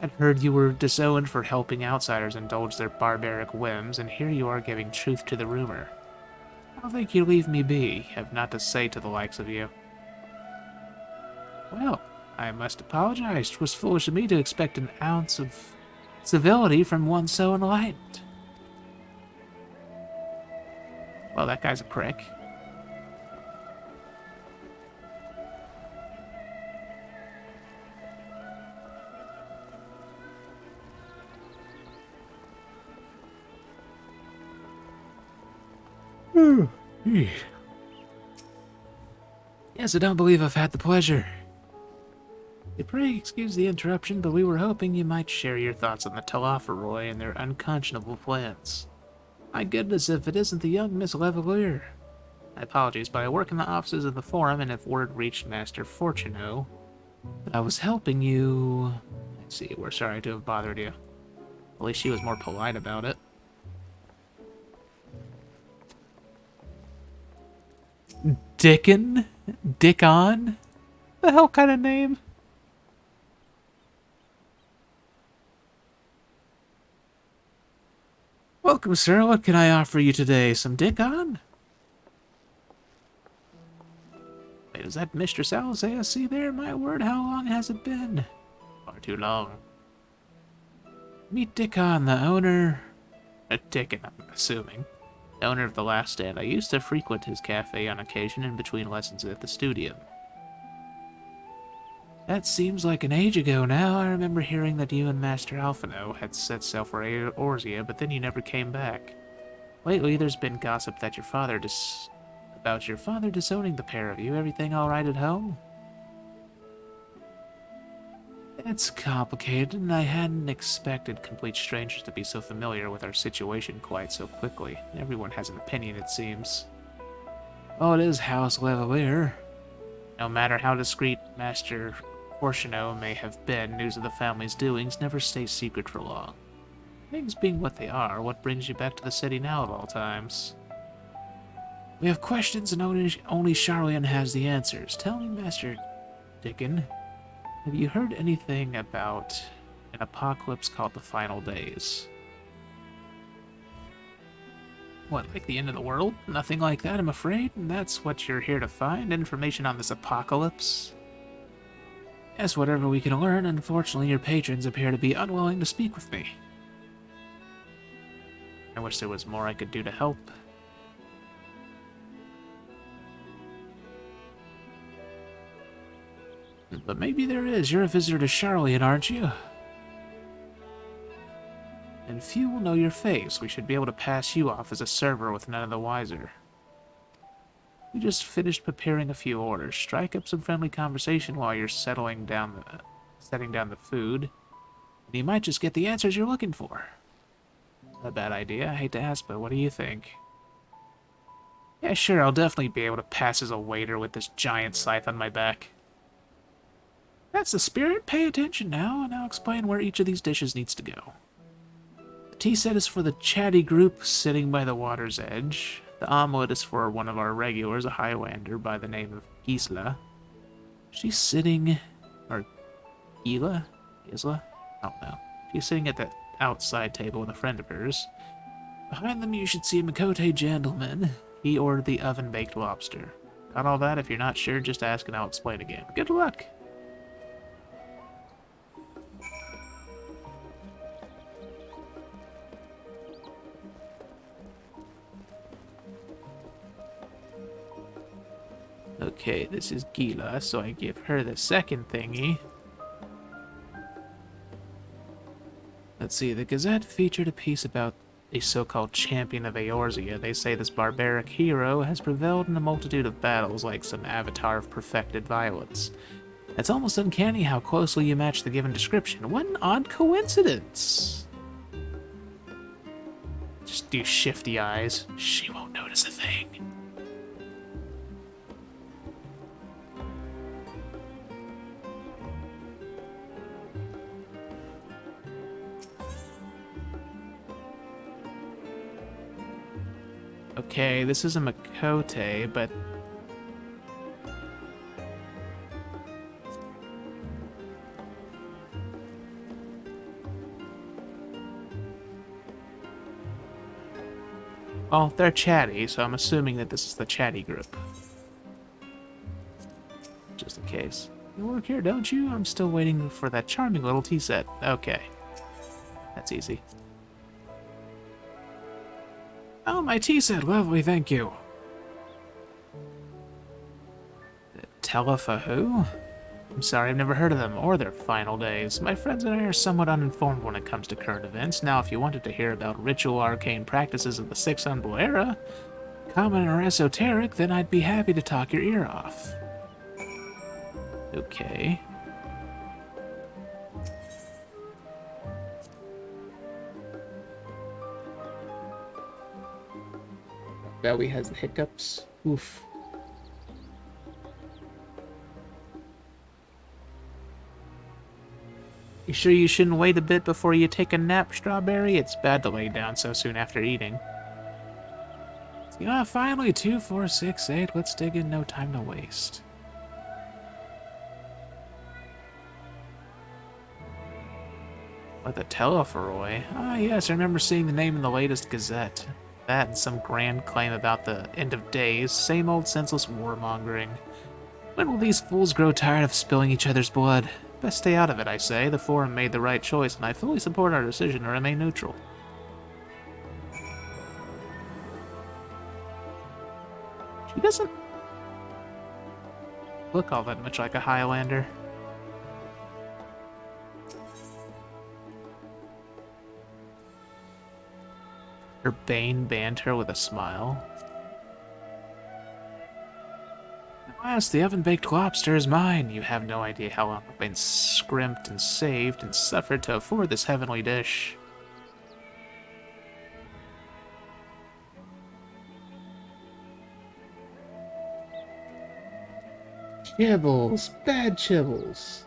I'd heard you were disowned for helping outsiders indulge their barbaric whims, and here you are giving truth to the rumor. I don't think you leave me be. Have not to say to the likes of you. Well, I must apologize. 'Twas foolish of me to expect an ounce of civility from one so enlightened. Well, that guy's a prick. Yes, I don't believe I've had the pleasure. Pray excuse the interruption, but we were hoping you might share your thoughts on the Tel Offeroy and their unconscionable plans. My goodness, if it isn't the young Miss Levalier. My apologies, but I work in the offices of the Forum, and if word reached Master Fortuno that I was helping you... Let's see, we're sorry to have bothered you. At least she was more polite about it. Dickon? Dickon? The hell kind of name? Welcome, sir. What can I offer you today? Some Dickon? Wait, is that Mistress Alizé I see there? My word, how long has it been? Far too long. Meet Dickon, the owner... Dickon, I'm assuming. The owner of the Last Stand. I used to frequent his cafe on occasion in between lessons at the studio. That seems like an age ago now. I remember hearing that you and Master Alphino had set sail for Eorzea, but then you never came back. Lately, there's been gossip that about your father disowning the pair of you. Everything all right at home? It's complicated, and I hadn't expected complete strangers to be so familiar with our situation quite so quickly. Everyone has an opinion, it seems. Oh, it is House Levalier. No matter how discreet Master Fortuno may have been, news of the family's doings never stays secret for long. Things being what they are, what brings you back to the city now of all times? We have questions and only Charlian has the answers. Tell me, Master Dickon, have you heard anything about an apocalypse called the Final Days? What, like the end of the world? Nothing like that, I'm afraid. And that's what you're here to find? Information on this apocalypse? Yes, whatever we can learn. Unfortunately, your patrons appear to be unwilling to speak with me. I wish there was more I could do to help. But maybe there is. You're a visitor to Charlian, aren't you? And few will know your face. We should be able to pass you off as a server with none of the wiser. We just finished preparing a few orders. Strike up some friendly conversation while you're setting down the food, and you might just get the answers you're looking for. Not a bad idea. I hate to ask, but what do you think? Yeah, sure. I'll definitely be able to pass as a waiter with this giant scythe on my back. That's the spirit. Pay attention now, and I'll explain where each of these dishes needs to go. The tea set is for the chatty group sitting by the water's edge. The omelet is for one of our regulars, a Highlander by the name of Gisela. She's sitting... or Gisela? Gisela? I don't know. She's sitting at the outside table with a friend of hers. Behind them you should see a Makote gentleman. He ordered the oven-baked lobster. Got all that? If you're not sure, just ask and I'll explain again. Good luck! Okay, this is Gila, so I give her the second thingy. Let's see, the Gazette featured a piece about a so-called champion of Eorzea. They say this barbaric hero has prevailed in a multitude of battles like some avatar of perfected violence. It's almost uncanny how closely you match the given description. What an odd coincidence! Just do shifty eyes. She won't notice a thing. Okay, this is a Makote, but... well, they're chatty, so I'm assuming that this is the chatty group. Just in case. You work here, don't you? I'm still waiting for that charming little tea set. Okay. That's easy. Oh, my tea set. Lovely, thank you. Telefahu? I'm sorry, I've never heard of them, or their final days. My friends and I are somewhat uninformed when it comes to current events. Now, if you wanted to hear about ritual arcane practices of the Sixth Unbel Era, common or esoteric, then I'd be happy to talk your ear off. Okay. Belly has the hiccups. Oof. You sure you shouldn't wait a bit before you take a nap, Strawberry? It's bad to lay down so soon after eating. Ah, finally, 2, 4, 6, 8. Let's dig in, no time to waste. What, the Teleferoi? Ah, yes, I remember seeing the name in the latest Gazette. That and some grand claim about the end of days. Same old senseless warmongering. When will these fools grow tired of spilling each other's blood? Best stay out of it, I say. The Forum made the right choice, and I fully support our decision to remain neutral. She doesn't look all that much like a Highlander. Her Bane banned her with a smile. Alas, the oven-baked lobster is mine. You have no idea how long I've been scrimped and saved and suffered to afford this heavenly dish. Chibbles, bad chibbles.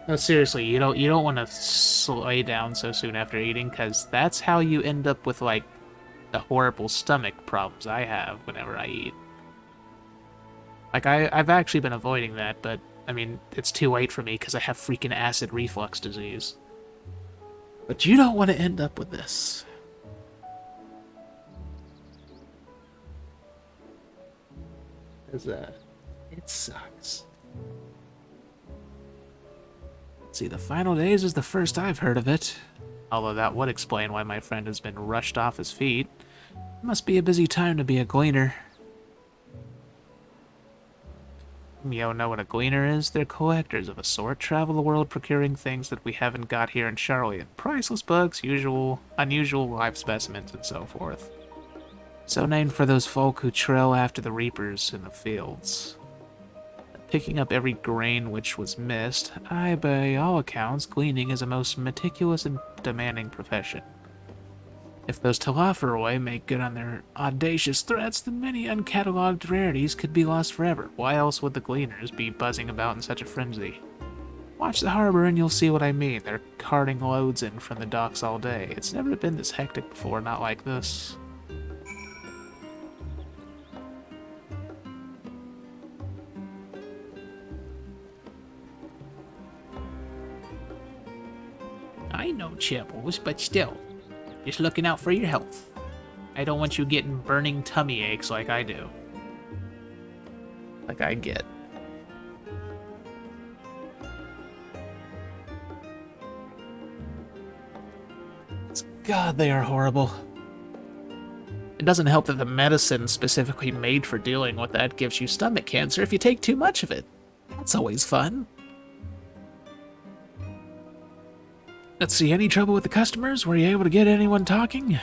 No, seriously, you don't want to lay down so soon after eating, because that's how you end up with, like, the horrible stomach problems I have whenever I eat. Like, I've actually been avoiding that, but, I mean, it's too late for me because I have freaking acid reflux disease. But you don't want to end up with this. Because, it sucks. Let's see, the final days is the first I've heard of it. Although that would explain why my friend has been rushed off his feet. It must be a busy time to be a gleaner. You don't know what a gleaner is? They're collectors of a sort, travel the world procuring things that we haven't got here in Charlotte. Priceless bugs, unusual live specimens, and so forth. So named for those folk who trail after the reapers in the fields. Picking up every grain which was missed, by all accounts, gleaning is a most meticulous and demanding profession. If those Teleferoi make good on their audacious threats, then many uncatalogued rarities could be lost forever. Why else would the gleaners be buzzing about in such a frenzy? Watch the harbor and you'll see what I mean. They're carting loads in from the docks all day. It's never been this hectic before, not like this. I know, Chibbles, but still, just looking out for your health. I don't want you getting burning tummy aches like I do. Like I get. God, they are horrible. It doesn't help that the medicine specifically made for dealing with that gives you stomach cancer if you take too much of it. That's always fun. Let's see, any trouble with the customers? Were you able to get anyone talking?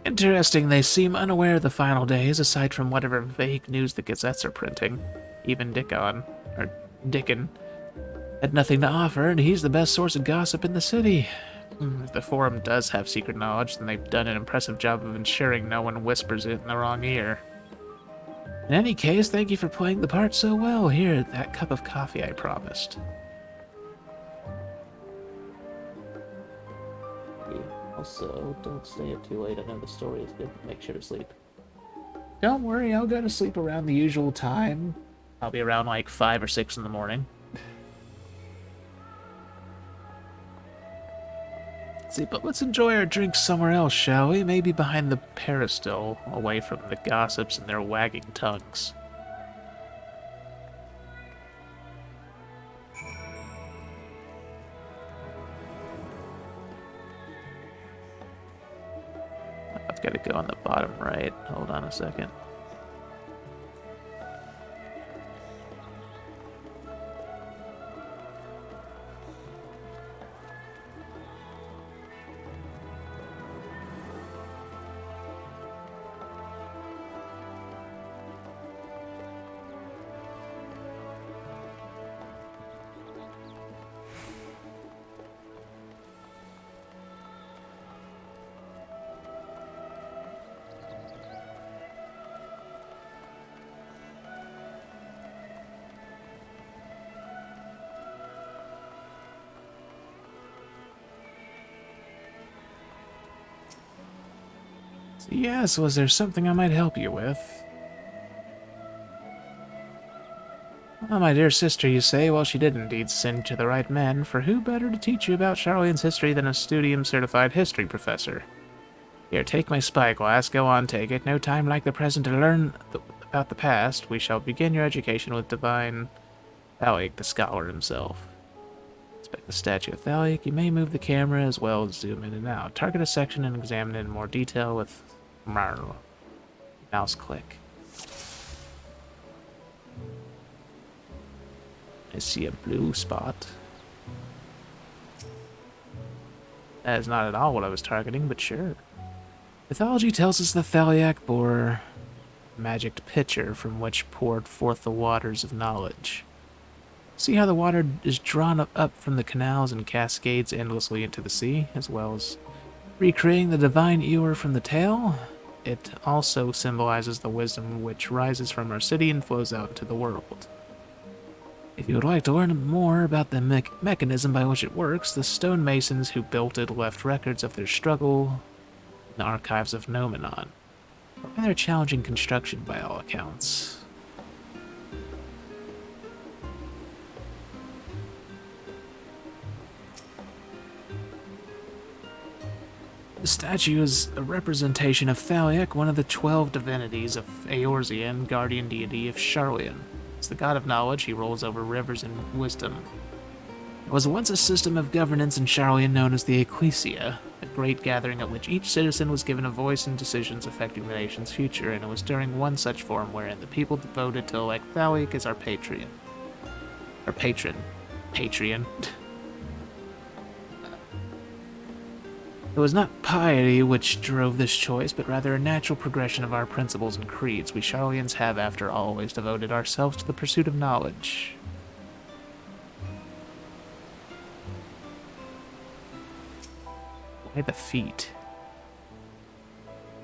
Interesting, they seem unaware of the final days, aside from whatever vague news the gazettes are printing. Even Dickon had nothing to offer, and he's the best source of gossip in the city. If the Forum does have secret knowledge, then they've done an impressive job of ensuring no one whispers it in the wrong ear. In any case, thank you for playing the part so well. Here, that cup of coffee I promised. Also, don't stay up too late. I know the story is good, but make sure to sleep. Don't worry, I'll go to sleep around the usual time. I'll be around like 5 or 6 in the morning. Let's see, but let's enjoy our drinks somewhere else, shall we? Maybe behind the peristyle, away from the gossips and their wagging tongues. I've got to go on the bottom right. Hold on a second. Yes, was there something I might help you with? Well, my dear sister, you say, well, she did indeed send to the right man, for who better to teach you about Charlene's history than a studium-certified history professor? Here, take my spyglass, go on, take it. No time like the present to learn about the past. We shall begin your education with divine Thalic, the scholar himself. Inspect the statue of Thalic. You may move the camera as well as zoom in and out. Target a section and examine it in more detail with mouse click. I see a blue spot. That is not at all what I was targeting, but sure. Mythology tells us the Thaliac bore a magic pitcher from which poured forth the waters of knowledge. See how the water is drawn up from the canals and cascades endlessly into the sea, as well as recreating the divine ewer from the tale? It also symbolizes the wisdom which rises from our city and flows out into the world. If you would like to learn more about the mechanism by which it works, the stonemasons who built it left records of their struggle in the archives of Nomenon. A rather challenging construction by all accounts. The statue is a representation of Thaliac, one of the 12 divinities of Eorzea and guardian deity of Charleon. As the god of knowledge, he rules over rivers and wisdom. There was once a system of governance in Charleon known as the Ecclesia, a great gathering at which each citizen was given a voice in decisions affecting the nation's future, and it was during one such forum wherein the people voted to elect Thaliac as our patron. Patreon. It was not piety which drove this choice, but rather a natural progression of our principles and creeds. We Charleans have, after all, always devoted ourselves to the pursuit of knowledge. Why the feet?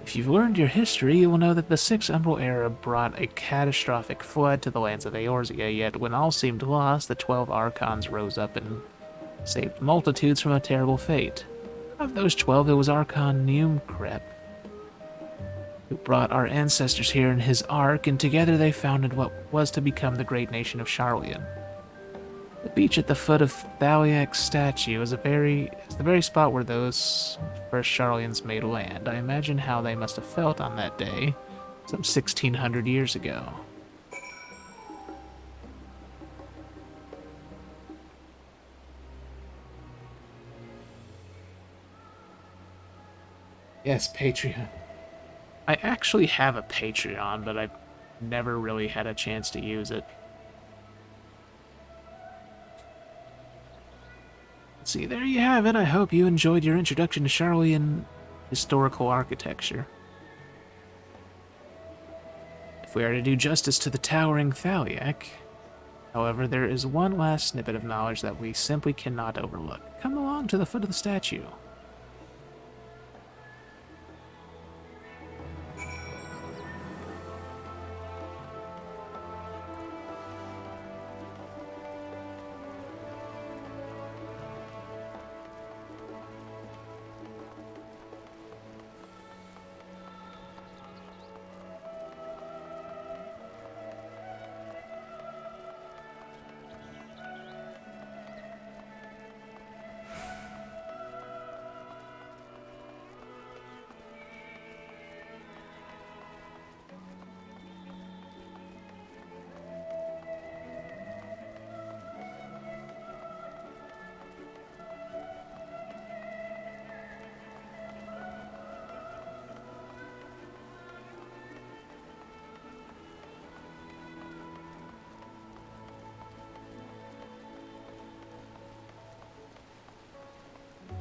They If you've learned your history, you will know that the Sixth Umbral Era brought a catastrophic flood to the lands of Eorzea, yet when all seemed lost, the 12 Archons rose up and saved multitudes from a terrible fate. Of those 12, it was Archon Neumkrep who brought our ancestors here in his ark, and together they founded what was to become the great nation of Sharlayan. The beach at the foot of Thaliak's statue is the very spot where those first Sharlayans made land. I imagine how they must have felt on that day, some 1600 years ago. Yes, Patreon. I actually have a Patreon, but I've never really had a chance to use it. See, there you have it. I hope you enjoyed your introduction to Sharlayan historical architecture. If we are to do justice to the towering Thaliak, however, there is one last snippet of knowledge that we simply cannot overlook. Come along to the foot of the statue.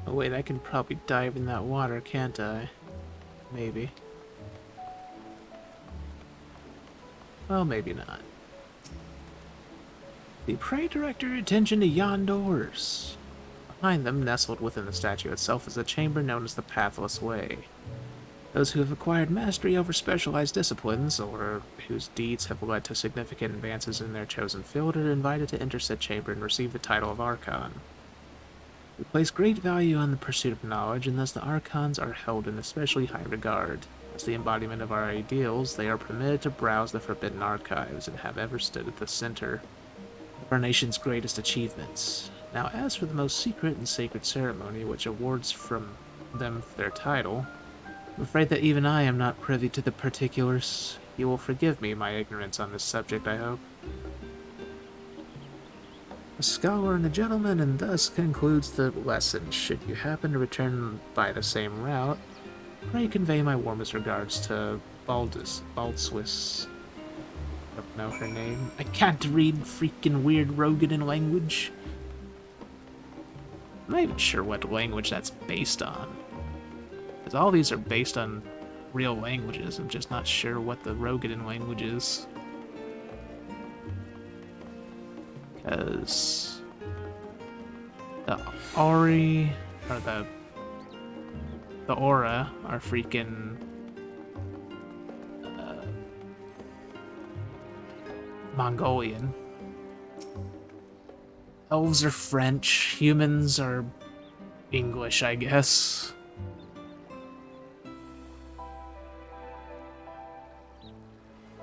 Oh wait, I can probably dive in that water, can't I? Maybe. Well, maybe not. The Prey direct your attention to yon doors. Behind them, nestled within the statue itself, is a chamber known as the Pathless Way. Those who have acquired mastery over specialized disciplines, or whose deeds have led to significant advances in their chosen field, are invited to enter said chamber and receive the title of Archon. We place great value on the pursuit of knowledge, and thus the Archons are held in especially high regard. As the embodiment of our ideals, they are permitted to browse the forbidden archives and have ever stood at the center of our nation's greatest achievements. Now, as for the most secret and sacred ceremony which awards from them their title, I'm afraid that even I am not privy to the particulars. You will forgive me my ignorance on this subject, I hope. A scholar and a gentleman, and thus concludes the lesson. Should you happen to return by the same route, pray convey my warmest regards to Baldswiss. I don't know her name. I can't read freaking weird Rogadan language. I'm not even sure what language that's based on. Because all these are based on real languages. I'm just not sure what the Rogadan language is. Because the Auri, or the Aura, are freaking Mongolian. Elves are French. Humans are English, I guess.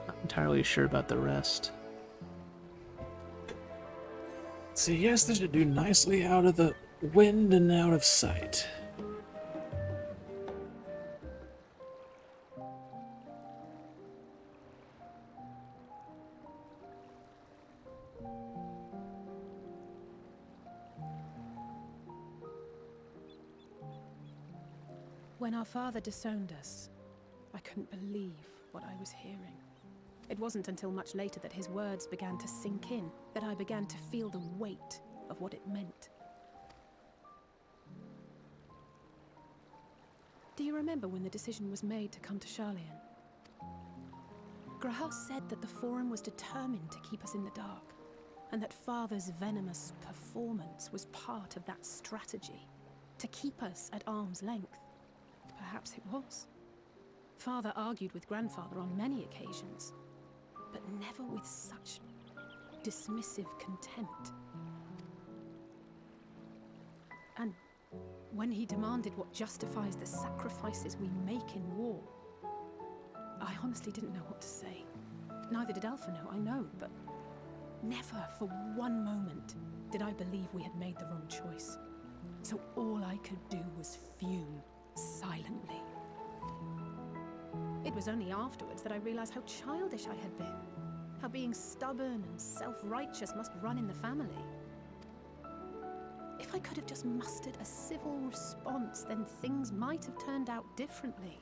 Not entirely sure about the rest. So yes, this should do nicely out of the wind and out of sight. When our father disowned us, I couldn't believe what I was hearing. It wasn't until much later that his words began to sink in, that I began to feel the weight of what it meant. Do you remember when the decision was made to come to Sharlayan? Grahal said that the Forum was determined to keep us in the dark, and that Father's venomous performance was part of that strategy, to keep us at arm's length. Perhaps it was. Father argued with grandfather on many occasions, but never with such dismissive contempt. And when he demanded what justifies the sacrifices we make in war, I honestly didn't know what to say. Neither did Alpha know, I know, but never for one moment did I believe we had made the wrong choice. So all I could do was fume silently. It was only afterwards that I realized how childish I had been, how being stubborn and self-righteous must run in the family. If I could have just mustered a civil response, then things might have turned out differently.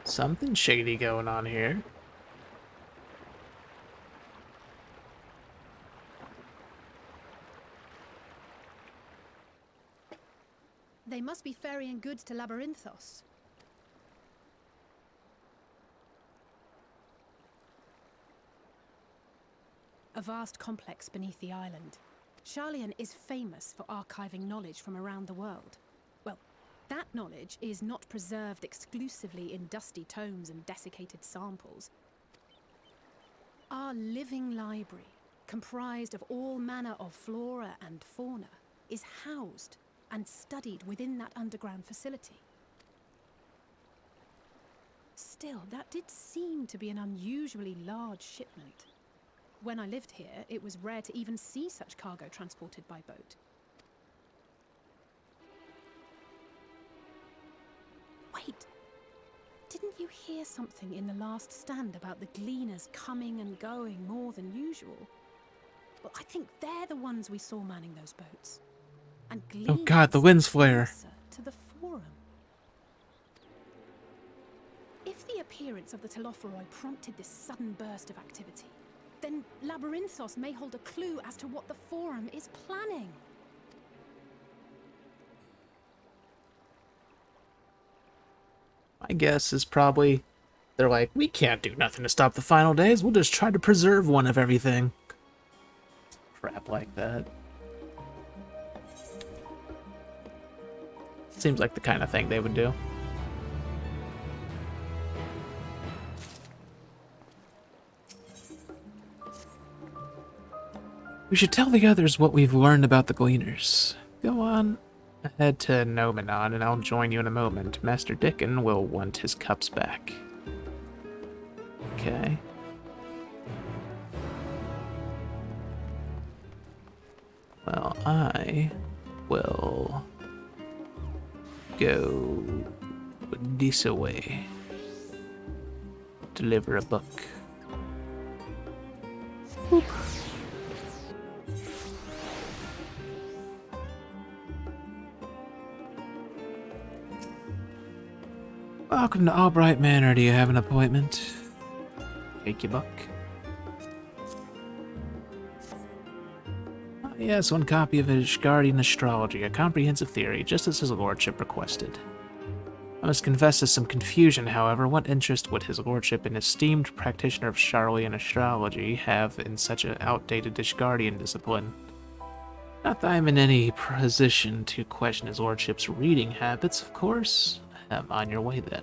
Something shady going on here. They must be ferrying goods to Labyrinthos. A vast complex beneath the island. Sharlayan is famous for archiving knowledge from around the world. Well, that knowledge is not preserved exclusively in dusty tomes and desiccated samples. Our living library, comprised of all manner of flora and fauna, is housed and studied within that underground facility. Still, that did seem to be an unusually large shipment. When I lived here, it was rare to even see such cargo transported by boat. Wait! Didn't you hear something in the last stand about the gleaners coming and going more than usual? Well, I think they're the ones we saw manning those boats. And Oh god, the wind's flare. To the forum. If the appearance of the Telophoroi prompted this sudden burst of activity, then Labyrinthos may hold a clue as to what the forum is planning. My guess is probably they're like, we can't do nothing to stop the final days. We'll just try to preserve one of everything. Crap like that. Seems like the kind of thing they would do. We should tell the others what we've learned about the Gleaners. Go on ahead to Nomenon, and I'll join you in a moment. Master Dickon will want his cups back. Okay. Well, I will go this way. Deliver a book. Boop. Welcome to Albright Manor. Do you have an appointment? Take your book. Ah, yes, one copy of Ishgardian Astrology, a comprehensive theory, just as his lordship requested. I must confess to some confusion, however. What interest would his lordship, an esteemed practitioner of Sharlayan astrology, have in such an outdated Ishgardian discipline? Not that I'm in any position to question his lordship's reading habits, of course. On your way, then.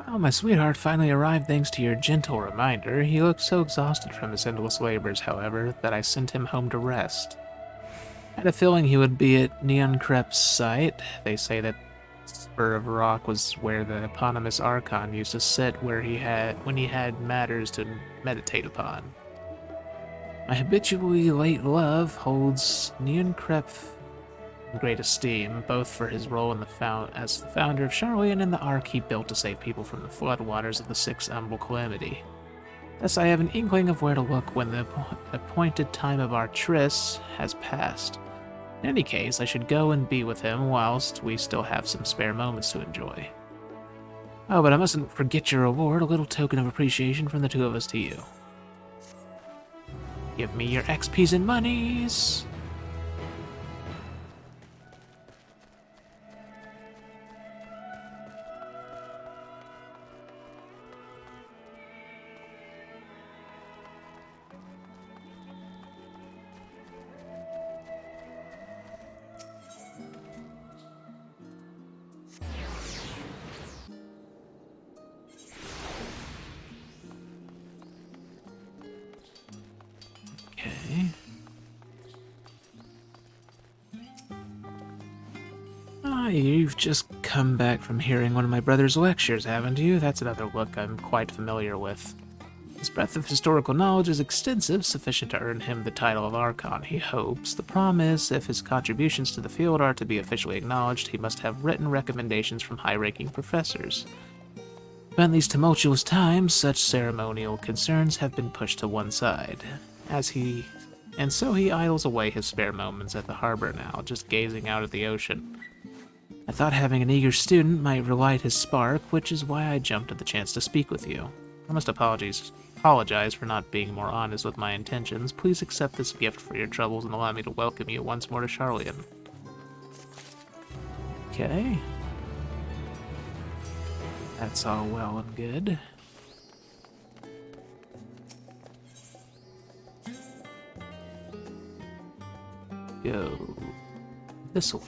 Well, my sweetheart finally arrived thanks to your gentle reminder. He looked so exhausted from his endless labors, however, that I sent him home to rest. I had a feeling he would be at Neon Crep's site. They say that Spur of Rock was where the eponymous Archon used to sit when he had matters to meditate upon. My habitually late love holds Neon Crep in great esteem, both for his role in as the founder of Charlian and the Ark he built to save people from the floodwaters of the Sixth Umbral Calamity. Thus, I have an inkling of where to look when the appointed time of our tryst has passed. In any case, I should go and be with him whilst we still have some spare moments to enjoy. Oh, but I mustn't forget your reward, a little token of appreciation from the two of us to you. Give me your XPs and monies! Okay. Ah, you've just come back from hearing one of my brother's lectures, haven't you? That's another look I'm quite familiar with. His breadth of historical knowledge is extensive, sufficient to earn him the title of Archon, he hopes. The problem is, if his contributions to the field are to be officially acknowledged, he must have written recommendations from high-ranking professors. But in these tumultuous times, such ceremonial concerns have been pushed to one side. And so he idles away his spare moments at the harbor now, just gazing out at the ocean. I thought having an eager student might relight his spark, which is why I jumped at the chance to speak with you. I must apologize for not being more honest with my intentions. Please accept this gift for your troubles and allow me to welcome you once more to Charlian. Okay. That's all well and good. Go this way.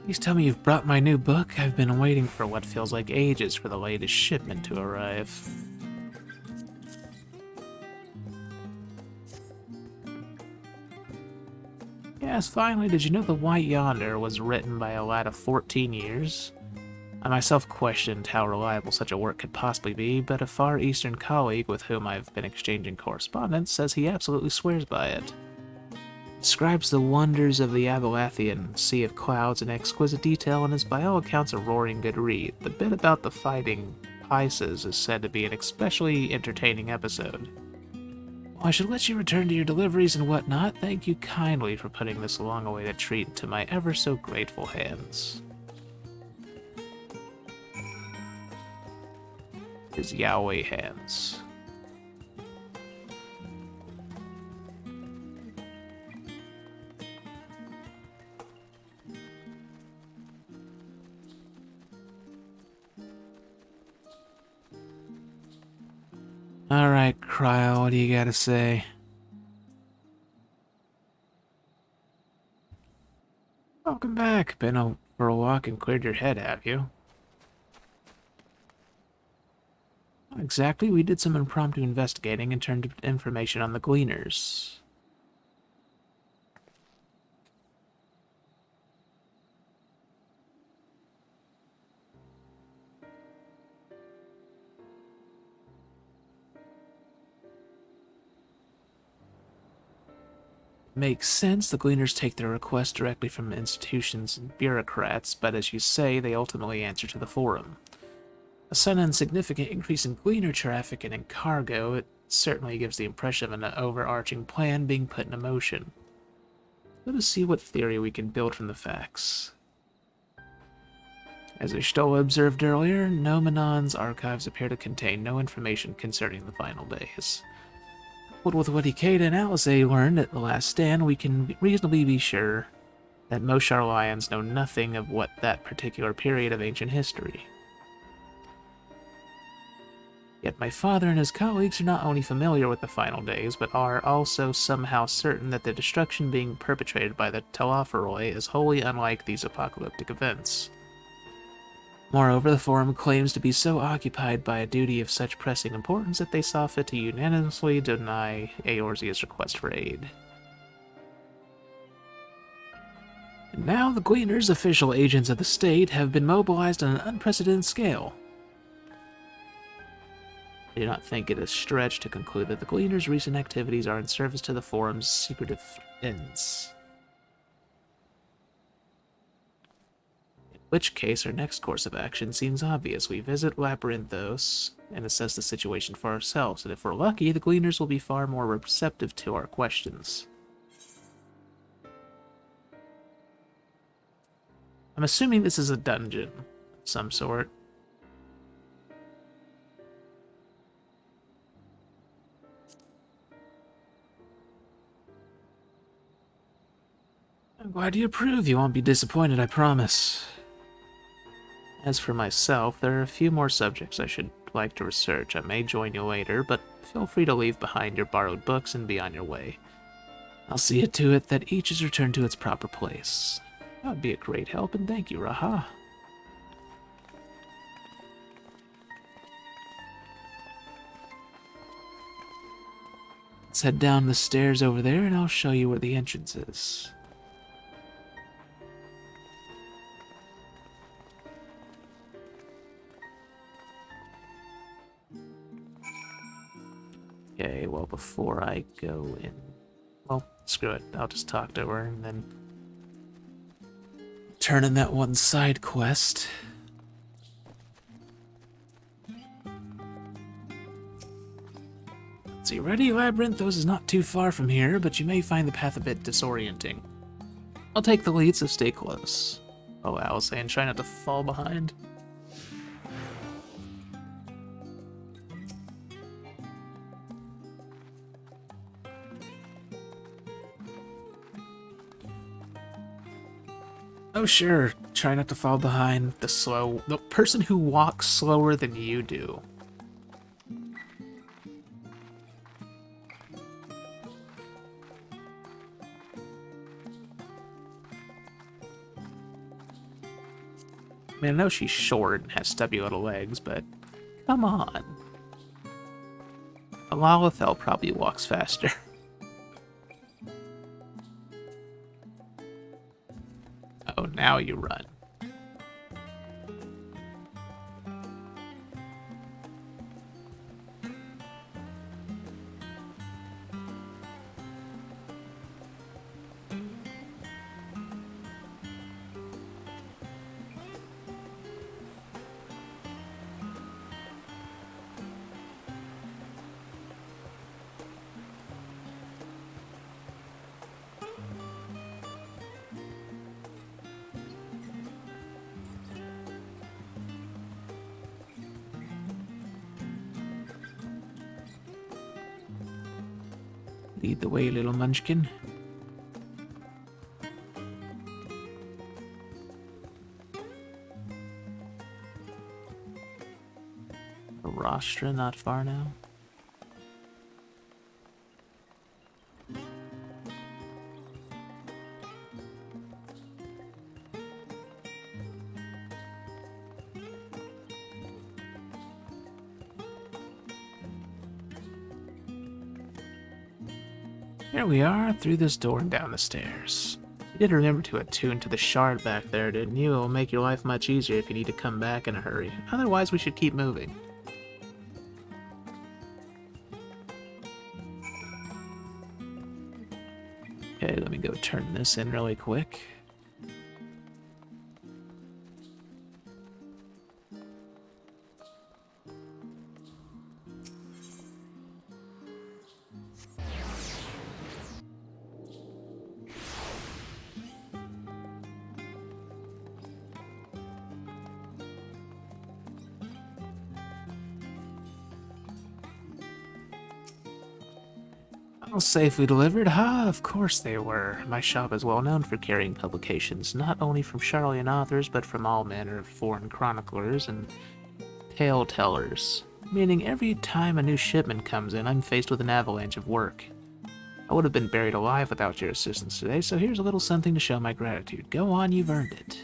Please tell me you've brought my new book. I've been waiting for what feels like ages for the latest shipment to arrive. Yes, finally, did you know The White Yonder was written by a lad of 14 years? I myself questioned how reliable such a work could possibly be, but a Far Eastern colleague with whom I've been exchanging correspondence says he absolutely swears by it. Describes the wonders of the Abelathian sea of clouds in exquisite detail and is by all accounts a roaring good read. The bit about the fighting Pisces is said to be an especially entertaining episode. Well, I should let you return to your deliveries and whatnot. Thank you kindly for putting this long-awaited treat into my ever-so-grateful hands. His Yahweh hands. Alright, Cryo, what do you gotta say? Welcome back. Been for a walk and cleared your head, have you? Not exactly. We did some impromptu investigating and turned information on the Gleaners. Makes sense. The Gleaners take their requests directly from institutions and bureaucrats, but as you say, they ultimately answer to the Forum. A sudden and significant increase in Gleaner traffic and in cargo, it certainly gives the impression of an overarching plan being put into motion. Let us see what theory we can build from the facts. As Ishtola observed earlier, Nomenon's archives appear to contain no information concerning the final days. Coupled with what Ikeda and Alizé learned at the last stand, we can reasonably be sure that most Charlians know nothing of what that particular period of ancient history. Yet my father and his colleagues are not only familiar with the final days, but are also somehow certain that the destruction being perpetrated by the Telophoroi is wholly unlike these apocalyptic events. Moreover, the Forum claims to be so occupied by a duty of such pressing importance that they saw fit to unanimously deny Eorzea's request for aid. And now the Gleaners, official agents of the state, have been mobilized on an unprecedented scale. I do not think it is a stretch to conclude that the Gleaners' recent activities are in service to the Forum's secretive ends. In which case, our next course of action seems obvious. We visit Labyrinthos and assess the situation for ourselves, and if we're lucky, the Gleaners will be far more receptive to our questions. I'm assuming this is a dungeon of some sort. I'm glad you approve. You won't be disappointed, I promise. As for myself, there are a few more subjects I should like to research. I may join you later, but feel free to leave behind your borrowed books and be on your way. I'll see it to it that each is returned to its proper place. That would be a great help, and thank you, Raha. Let's head down the stairs over there, and I'll show you where the entrance is. Okay, well, before I go in... Well, screw it. I'll just talk to her and then turn in that one side quest. So you ready, Labyrinthos is not too far from here, but you may find the path a bit disorienting. I'll take the lead, so stay close. Oh, I was saying try not to fall behind. Oh sure, try not to fall behind the person who walks slower than you do. I mean, I know she's short and has stubby little legs, but come on. Alalithel probably walks faster. Oh, now you run. Lead the way, little munchkin. Rostra not far now. Here we are, through this door and down the stairs. You did remember to attune to the shard back there, didn't you? It will make your life much easier if you need to come back in a hurry. Otherwise, we should keep moving. Okay, let me go turn this in really quick. All safely delivered? Ha, of course they were. My shop is well known for carrying publications, not only from Charlian authors, but from all manner of foreign chroniclers and tale tellers. Meaning every time a new shipment comes in, I'm faced with an avalanche of work. I would have been buried alive without your assistance today, so here's a little something to show my gratitude. Go on, you've earned it.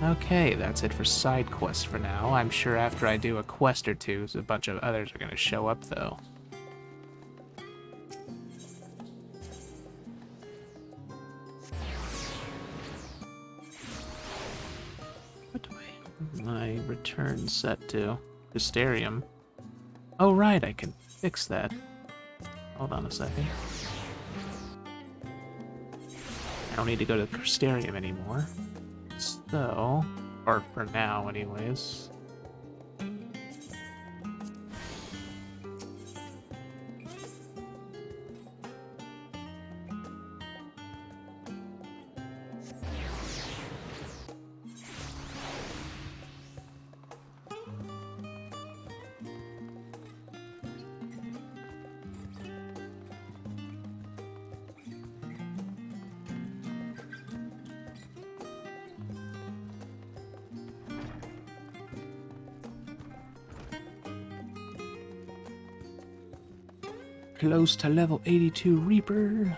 Okay, that's it for side quests for now. I'm sure after I do a quest or two, a bunch of others are going to show up, though. What do my return set to? Hysterium. Oh, right, I can fix that. Hold on a second. I don't need to go to Hysterium anymore. So, or for now anyways. Close to level 82 Reaper.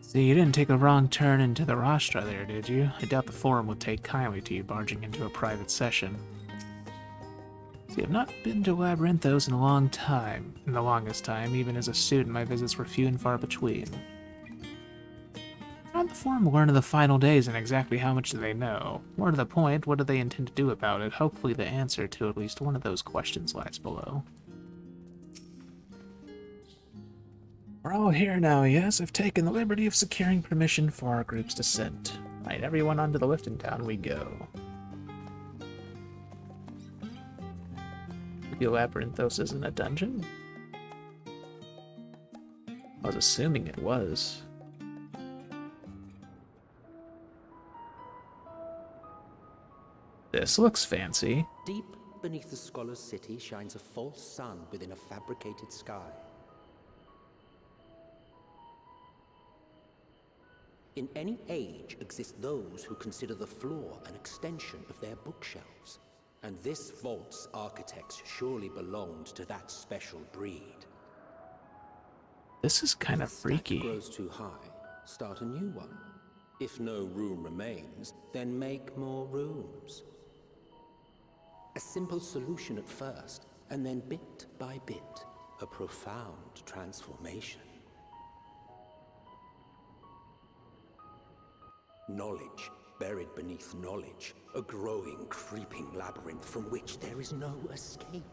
See, you didn't take a wrong turn into the rostra there, did you? I doubt the forum would take kindly to you barging into a private session. See, I've not been to Labyrinthos in a long time. In the longest time, even as a student, my visits were few and far between. How did the forum learn of the final days and exactly how much do they know? More to the point, what do they intend to do about it? Hopefully the answer to at least one of those questions lies below. We're all here now, yes? I've taken the liberty of securing permission for our group's descent. Right, everyone onto the lift and down we go. The Labyrinthos isn't a dungeon? I was assuming it was. This looks fancy. Deep beneath the scholar's city shines a false sun within a fabricated sky. In any age exist those who consider the floor an extension of their bookshelves. And this vault's architects surely belonged to that special breed. This is kind of freaky. If the stack grows too high, start a new one. If no room remains, then make more rooms. A simple solution at first, and then bit by bit, a profound transformation. Knowledge, buried beneath knowledge, a growing, creeping labyrinth from which there is no escape.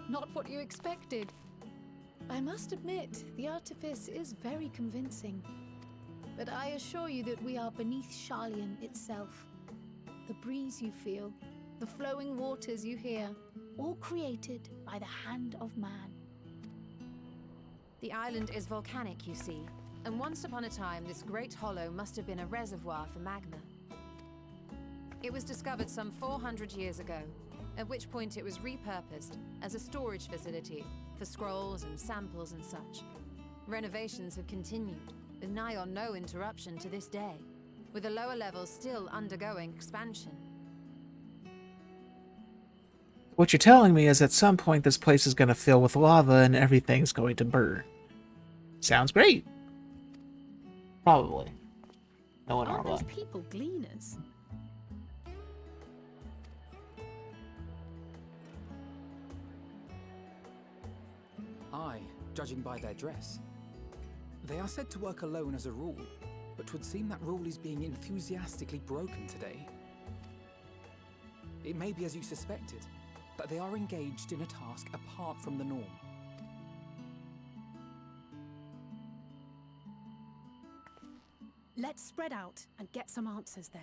Not what you expected. I must admit, the artifice is very convincing. But I assure you that we are beneath Sharlayan itself. The breeze you feel, the flowing waters you hear, all created by the hand of man. The island is volcanic, you see, and once upon a time this great hollow must have been a reservoir for magma. It was discovered some 400 years ago, at which point it was repurposed as a storage facility for scrolls and samples and such. Renovations have continued, with nigh on no interruption to this day, with the lower levels still undergoing expansion. What you're telling me is at some point this place is going to fill with lava and everything's going to burn. Sounds great. Probably. No one Aren't are those people gleaners? Aye, judging by their dress. They are said to work alone as a rule, but 'twould seem that rule is being enthusiastically broken today. It may be as you suspected, that they are engaged in a task apart from the norm. Let's spread out and get some answers then.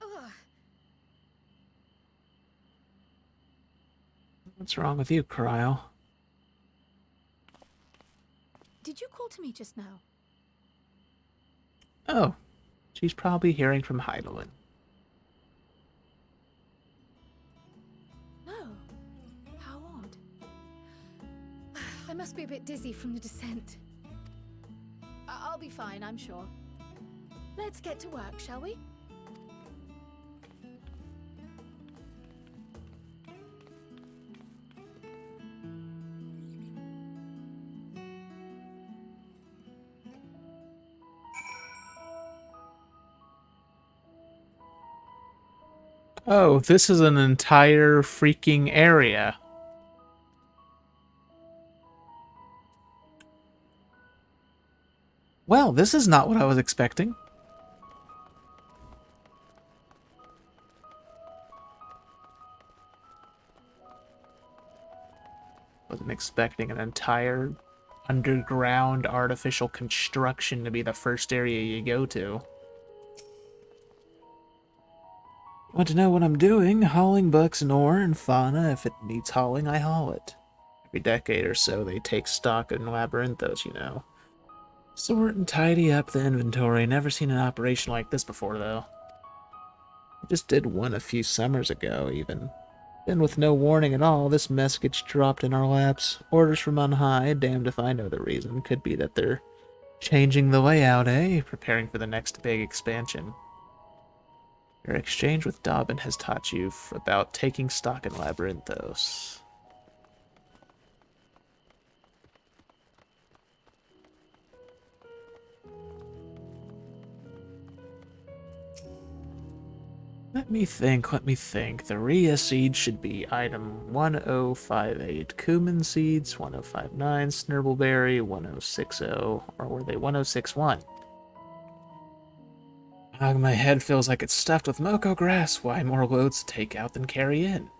Ugh. What's wrong with you, Cryo? Did you call to me just now? Oh, she's probably hearing from Heidelin. No. How odd. I must be a bit dizzy from the descent. I'll be fine, I'm sure. Let's get to work, shall we? Oh, this is an entire freaking area. Well, this is not what I was expecting. Wasn't expecting an entire underground artificial construction to be the first area you go to. Want to know what I'm doing? Hauling books and ore and fauna. If it needs hauling, I haul it. Every decade or so, they take stock in Labyrinthos, you know. Sort and tidy up the inventory. Never seen an operation like this before, though. Just did one a few summers ago, even. Then with no warning at all, this mess gets dropped in our laps. Orders from on high, damned if I know the reason. Could be that they're changing the layout, eh? Preparing for the next big expansion. Your exchange with Dobbin has taught you about taking stock in Labyrinthos. Let me think. The Rhea seed should be item 1058. Cumin seeds, 1059. Snurbbleberry, 1060. Or were they 1061? My head feels like it's stuffed with Moko grass. Why more loads to take out than carry in?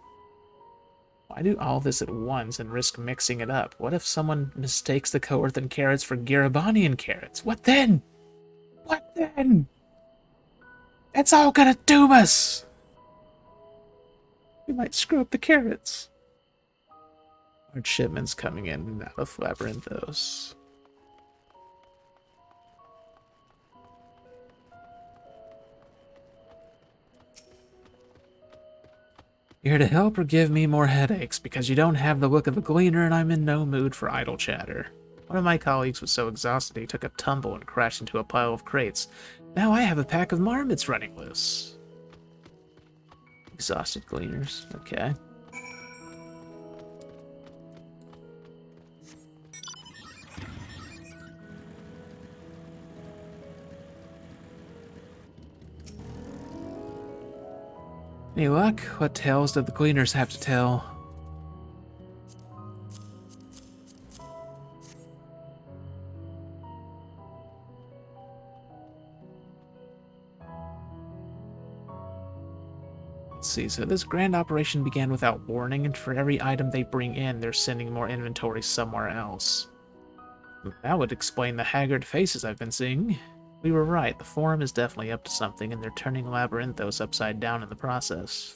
Why do all this at once and risk mixing it up? What if someone mistakes the Coerthan carrots for Garabanian carrots? What then? What then? It's all gonna doom us! We might screw up the carrots. Large shipments coming in and out of Labyrinthos. You here to help or give me more headaches because you don't have the look of a gleaner and I'm in no mood for idle chatter. One of my colleagues was so exhausted he took a tumble and crashed into a pile of crates. Now I have a pack of marmots running loose. Exhausted gleaners, okay. Any luck? What tales do the gleaners have to tell? Let's see, so this grand operation began without warning, and for every item they bring in, they're sending more inventory somewhere else. That would explain the haggard faces I've been seeing. We were right, the Forum is definitely up to something, and they're turning Labyrinthos upside down in the process.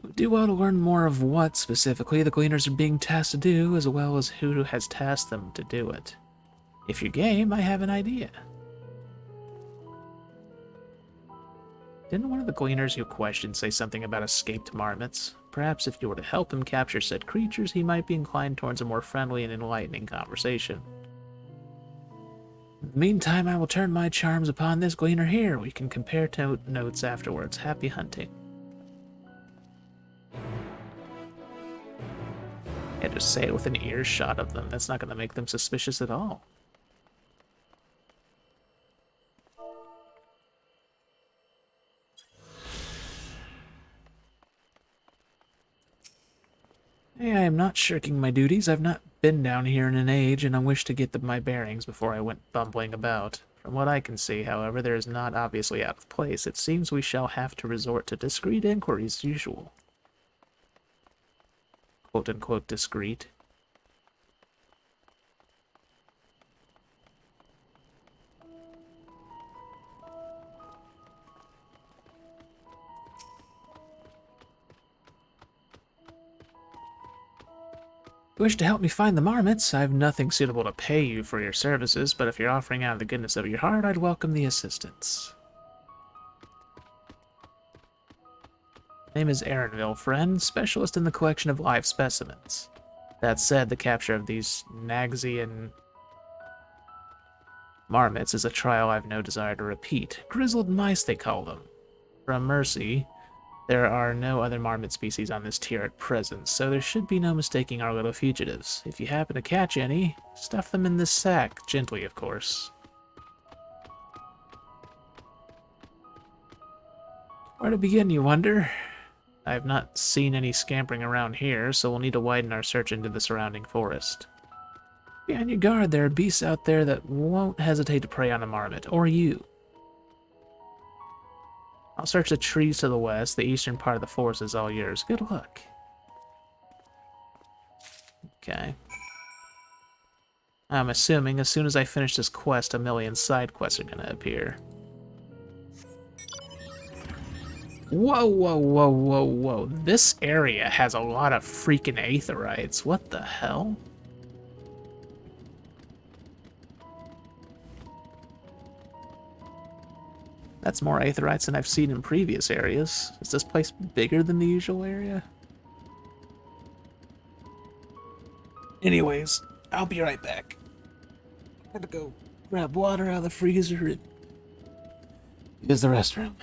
We do well to learn more of what, specifically, the Gleaners are being tasked to do, as well as who has tasked them to do it. If you're game, I have an idea. Didn't one of the Gleaners you questioned say something about escaped marmots? Perhaps if you were to help him capture said creatures, he might be inclined towards a more friendly and enlightening conversation. In the meantime, I will turn my charms upon this Gleaner here. We can compare notes afterwards. Happy hunting. Yeah, just say it with an earshot of them. That's not going to make them suspicious at all. Hey, I am not shirking my duties. I've not been down here in an age, and I wish to get my bearings before I went bumbling about. From what I can see, however, there is not obviously out of place. It seems we shall have to resort to discreet inquiries as usual. Quote-unquote discreet. If you wish to help me find the marmots, I have nothing suitable to pay you for your services, but if you're offering out of the goodness of your heart, I'd welcome the assistance. Name is Aaronville, friend, specialist in the collection of live specimens. That said, the capture of these Nagsian marmots is a trial I've no desire to repeat. Grizzled mice, they call them. From Mercy, there are no other marmot species on this tier at present, so there should be no mistaking our little fugitives. If you happen to catch any, stuff them in this sack, gently, of course. Where to begin, you wonder? I have not seen any scampering around here, so we'll need to widen our search into the surrounding forest. Be on your guard, there are beasts out there that won't hesitate to prey on a marmot, or you. I'll search the trees to the west. The eastern part of the forest is all yours. Good luck. Okay. I'm assuming as soon as I finish this quest, a million side quests are gonna appear. Whoa, whoa, whoa, whoa, whoa. This area has a lot of freaking aetherites. What the hell? That's more aetherites than I've seen in previous areas. Is this place bigger than the usual area? Anyways, I'll be right back. Gotta go grab water out of the freezer and use the restroom.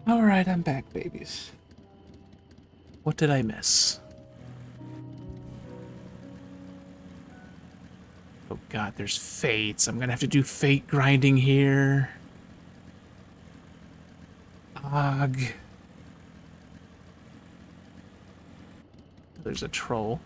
Alright, I'm back, babies. What did I miss? Oh god, there's fates. I'm gonna have to do fate grinding here. Ugh. There's a troll.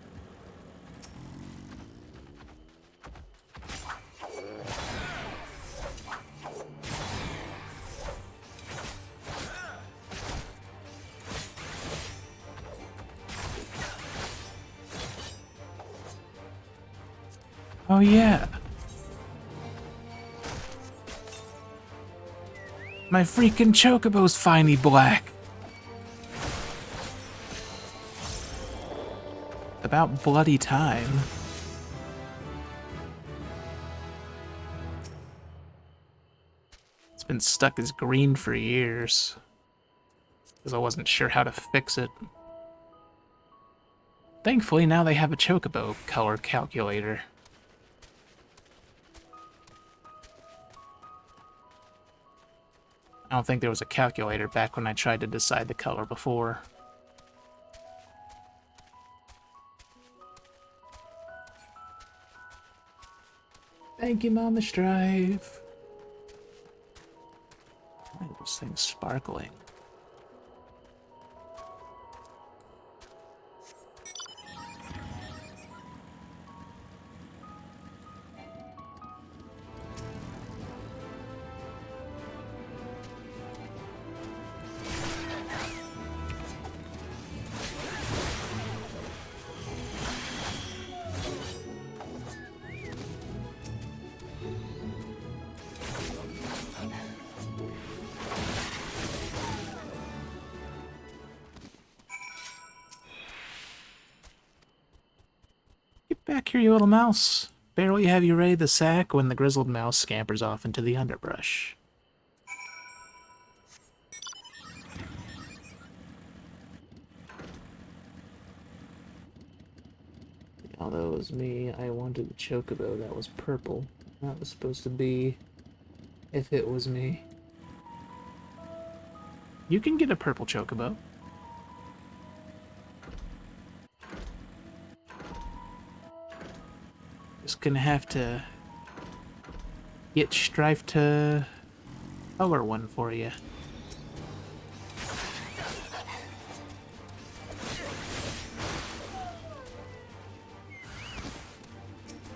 Oh yeah. My freaking chocobo's finally black. About bloody time. It's been stuck as green for years. Because I wasn't sure how to fix it. Thankfully, now they have a chocobo color calculator. I don't think there was a calculator back when I tried to decide the color before. Thank you, Mama Strive. Why are those things sparkling? Back here, you little mouse. Barely have you raided the sack when the grizzled mouse scampers off into the underbrush. Although it was me, I wanted the chocobo that was purple. That was supposed to be if it was me. You can get a purple chocobo. Just gonna have to get Strife to color one for you.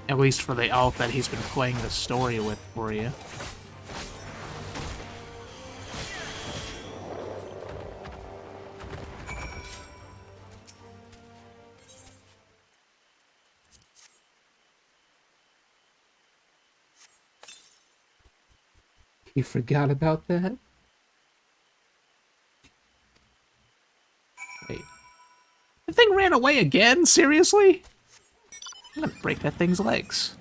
At least for the elf that he's been playing the story with for you. You forgot about that? Wait. The thing ran away again? Seriously? I'm gonna break that thing's legs.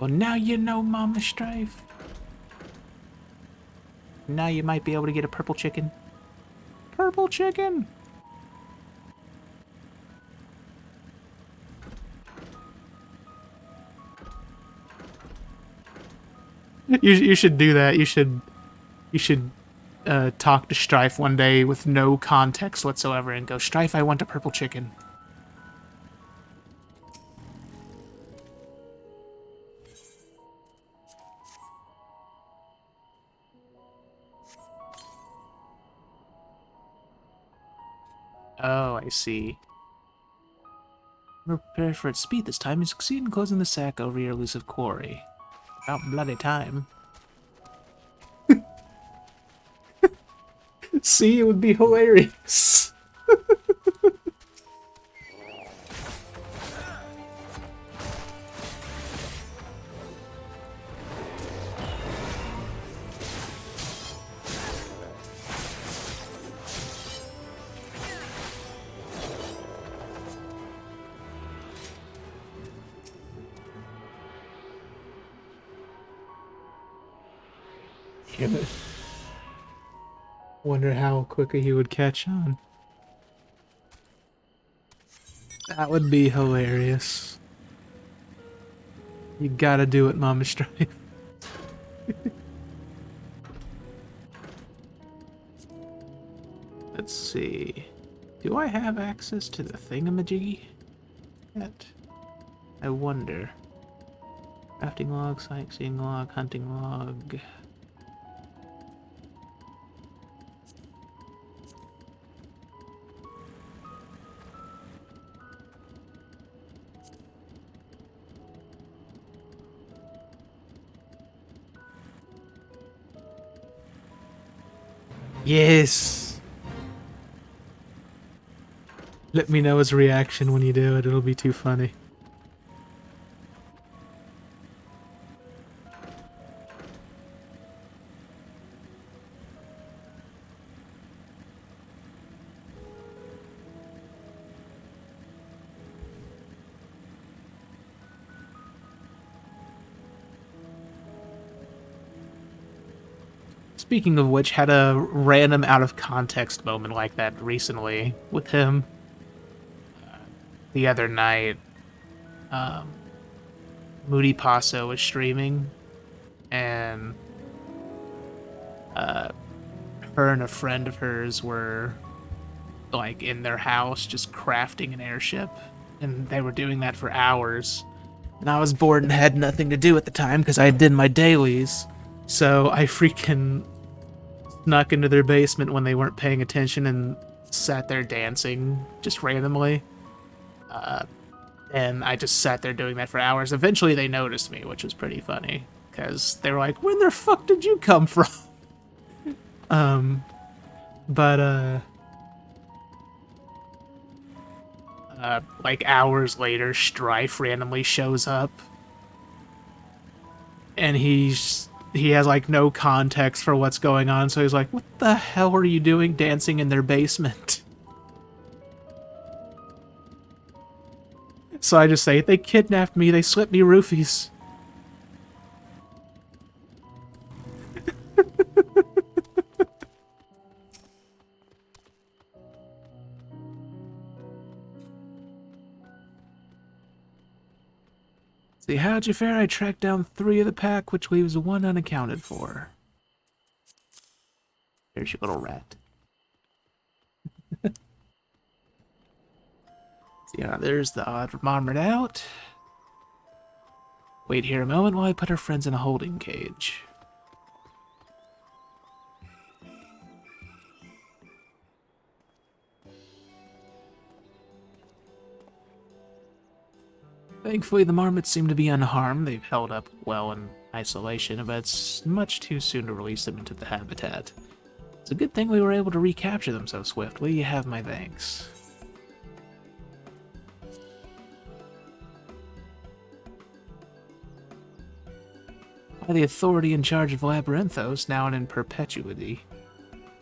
Well, now you know, Mama Strife. Now you might be able to get a purple chicken. Purple chicken! You should do that. You should talk to Strife one day with no context whatsoever and go, Strife, I want a purple chicken. Oh, I see. Prepare for its speed this time. You succeed in closing the sack over your elusive quarry. About bloody time. See, it would be hilarious. Damn it. Wonder how quickly he would catch on. That would be hilarious. You gotta do it, Mama Strife. Let's see. Do I have access to the thingamajiggy yet? I wonder. Crafting log, sightseeing log, hunting log. Yes! Let me know his reaction when you do it, it'll be too funny. Speaking of which, had a random out of context moment like that recently with him. The other night, Moody Paso was streaming, and her and a friend of hers were like in their house just crafting an airship, and they were doing that for hours. And I was bored and had nothing to do at the time because I did my dailies, so I freaking snuck into their basement when they weren't paying attention and sat there dancing just randomly. And I just sat there doing that for hours. Eventually they noticed me, which was pretty funny, because they were like, "Where the fuck did you come from?" Like hours later, Strife randomly shows up, and he has like no context for what's going on, so he's like, "What the hell are you doing dancing in their basement?" So I just say, "They kidnapped me, they slipped me roofies." See, how'd you fare? I tracked down 3 of the pack, which leaves 1 unaccounted for. There's your little rat. Yeah, there's the odd marmored out. Wait here a moment while I put our friends in a holding cage. Thankfully, the marmots seem to be unharmed. They've held up well in isolation, but it's much too soon to release them into the habitat. It's a good thing we were able to recapture them so swiftly. You have my thanks. By the authority in charge of Labyrinthos, now and in perpetuity.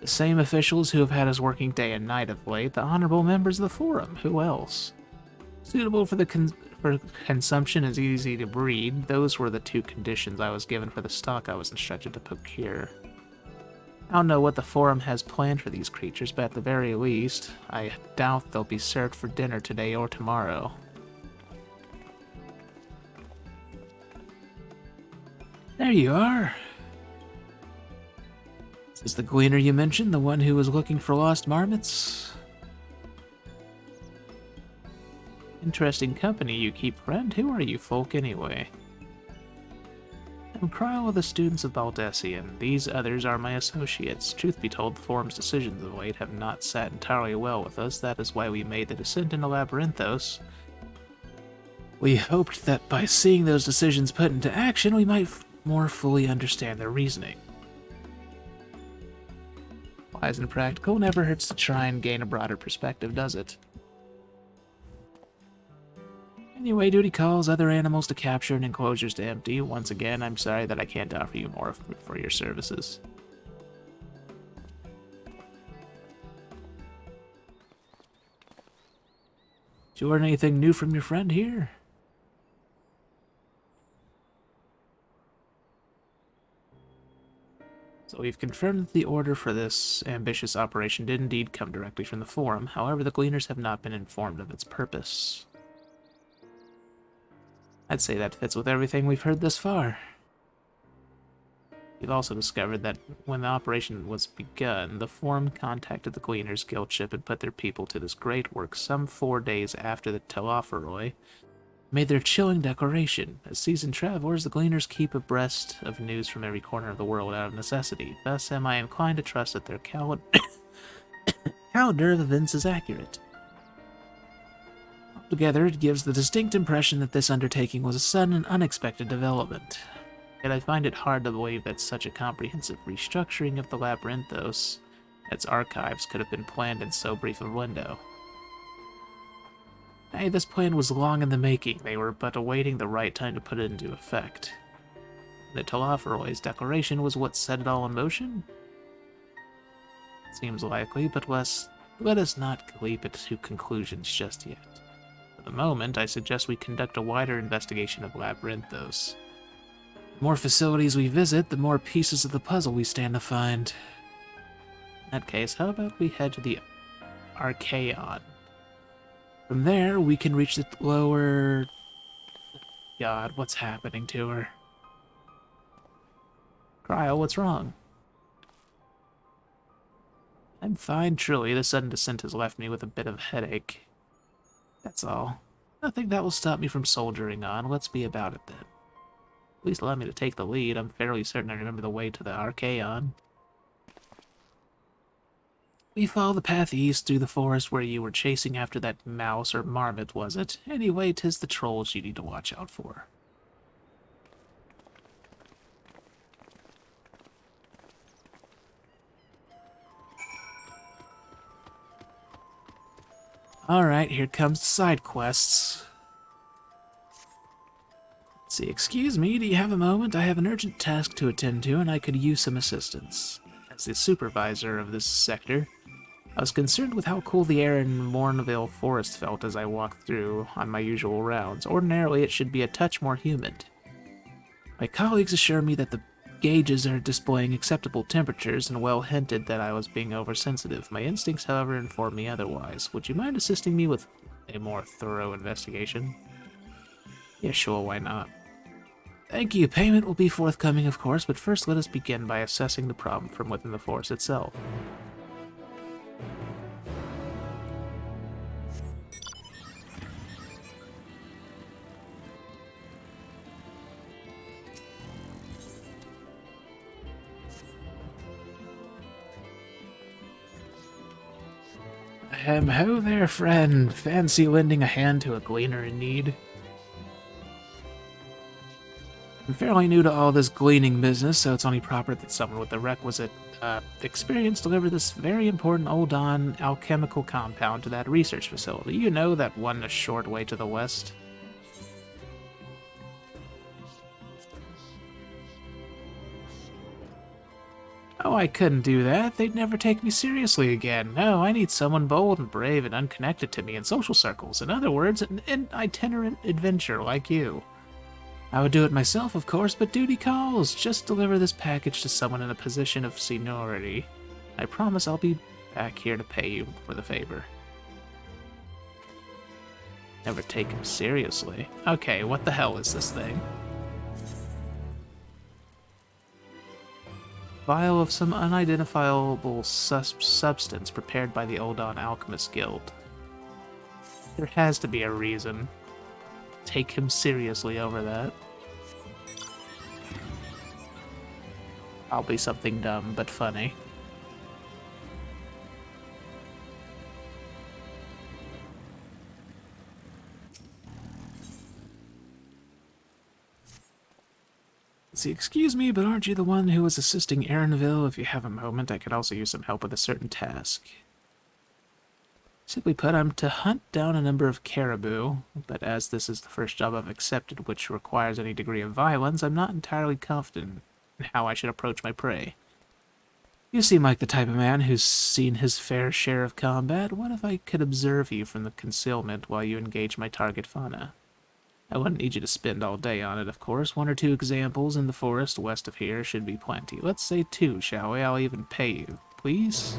The same officials who have had us working day and night of late, the honorable members of the Forum. Who else? Suitable for consumption is easy to breed. Those were the 2 conditions I was given for the stock I was instructed to procure. I don't know what the Forum has planned for these creatures, but at the very least, I doubt they'll be served for dinner today or tomorrow. There you are. Is this the gleaner you mentioned, the one who was looking for lost marmots? Interesting company you keep, friend. Who are you folk, anyway? I'm Cryle of the students of Baldessian. These others are my associates. Truth be told, the Forum's decisions of late have not sat entirely well with us. That is why we made the descent into Labyrinthos. We hoped that by seeing those decisions put into action, we might more fully understand their reasoning. Wise and practical, never hurts to try and gain a broader perspective, does it? Anyway, duty calls, other animals to capture and enclosures to empty. Once again, I'm sorry that I can't offer you more for your services. Did you learn anything new from your friend here? So we've confirmed that the order for this ambitious operation did indeed come directly from the Forum. However, the Gleaners have not been informed of its purpose. I'd say that fits with everything we've heard thus far. We've also discovered that when the operation was begun, the Forum contacted the Gleaners Guild ship and put their people to this great work some 4 days after the Telophoroi made their chilling declaration. As seasoned travelers, the Gleaners keep abreast of news from every corner of the world out of necessity. Thus am I inclined to trust that their calendar of events is accurate. Altogether, it gives the distinct impression that this undertaking was a sudden and unexpected development. Yet I find it hard to believe that such a comprehensive restructuring of the Labyrinthos, its archives, could have been planned in so brief a window. Nay, this plan was long in the making. They were but awaiting the right time to put it into effect. The Telophoroi's declaration was what set it all in motion? Seems likely, but let us not leap to conclusions just yet. For the moment, I suggest we conduct a wider investigation of Labyrinthos. The more facilities we visit, the more pieces of the puzzle we stand to find. In that case, how about we head to the Archaeon? From there, we can reach the lower... God, what's happening to her? Cryo, what's wrong? I'm fine, truly. The sudden descent has left me with a bit of a headache. That's all. Nothing that will stop me from soldiering on. Let's be about it, then. Please allow me to take the lead. I'm fairly certain I remember the way to the Archaeon. We follow the path east through the forest where you were chasing after that mouse or marmot, was it? Anyway, 'tis the trolls you need to watch out for. Alright, here comes the side quests. Let's see, excuse me, do you have a moment? I have an urgent task to attend to, and I could use some assistance. As the supervisor of this sector, I was concerned with how cool the air in Mornville Forest felt as I walked through on my usual rounds. Ordinarily, it should be a touch more humid. My colleagues assure me that the gauges are displaying acceptable temperatures and well hinted that I was being oversensitive. My instincts, however, inform me otherwise. Would you mind assisting me with a more thorough investigation? Yeah, sure, why not? Thank you. Payment will be forthcoming, of course, but first let us begin by assessing the problem from within the forest itself. Ho there, friend. Fancy lending a hand to a gleaner in need? I'm fairly new to all this gleaning business, so it's only proper that someone with the requisite experience deliver this very important Oldon alchemical compound to that research facility. You know, that one a short way to the west. Oh, I couldn't do that. They'd never take me seriously again. No, I need someone bold and brave and unconnected to me in social circles. In other words, an itinerant adventurer like you. I would do it myself, of course, but duty calls. Just deliver this package to someone in a position of seniority. I promise I'll be back here to pay you for the favor. Never take him seriously. Okay, what the hell is this thing? Vial of some unidentifiable substance prepared by the Oldon Alchemist Guild. There has to be a reason. Take him seriously over that. I'll be something dumb but funny. See, excuse me, but aren't you the one who was assisting Erinville? If you have a moment, I could also use some help with a certain task. Simply put, I'm to hunt down a number of caribou, but as this is the first job I've accepted which requires any degree of violence, I'm not entirely confident in how I should approach my prey. You seem like the type of man who's seen his fair share of combat. What if I could observe you from the concealment while you engage my target fauna? I wouldn't need you to spend all day on it, of course. 1 or 2 examples in the forest west of here should be plenty. Let's say 2, shall we? I'll even pay you. Please?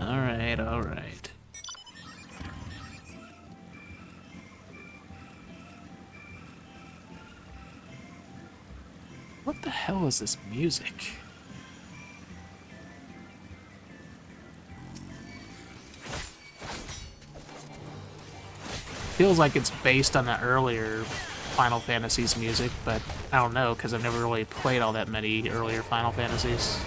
Alright, alright. what the hell is this music? Feels like it's based on the earlier Final Fantasies music, but I don't know, because I've never really played all that many earlier Final Fantasies.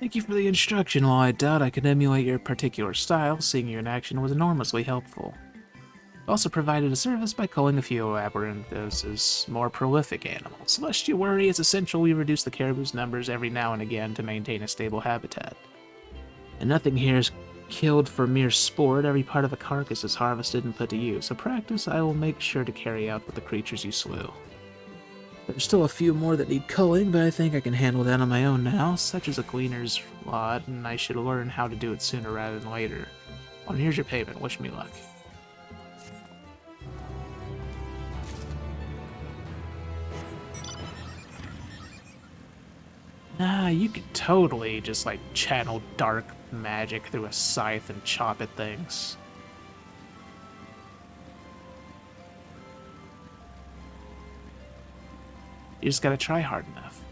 Thank you for the instruction. While I doubt I could emulate your particular style, seeing you in action was enormously helpful. Also provided a service by culling a few Labyrinthos' more prolific animals. Lest you worry, it's essential we reduce the caribou's numbers every now and again to maintain a stable habitat. And nothing here is killed for mere sport. Every part of a carcass is harvested and put to use. A practice I will make sure to carry out with the creatures you slew. There's still a few more that need culling, but I think I can handle that on my own now, such as a gleaner's rod, and I should learn how to do it sooner rather than later. Well, here's your payment. Wish me luck. Nah, you could totally just, like, channel dark magic through a scythe and chop at things. You just gotta try hard enough.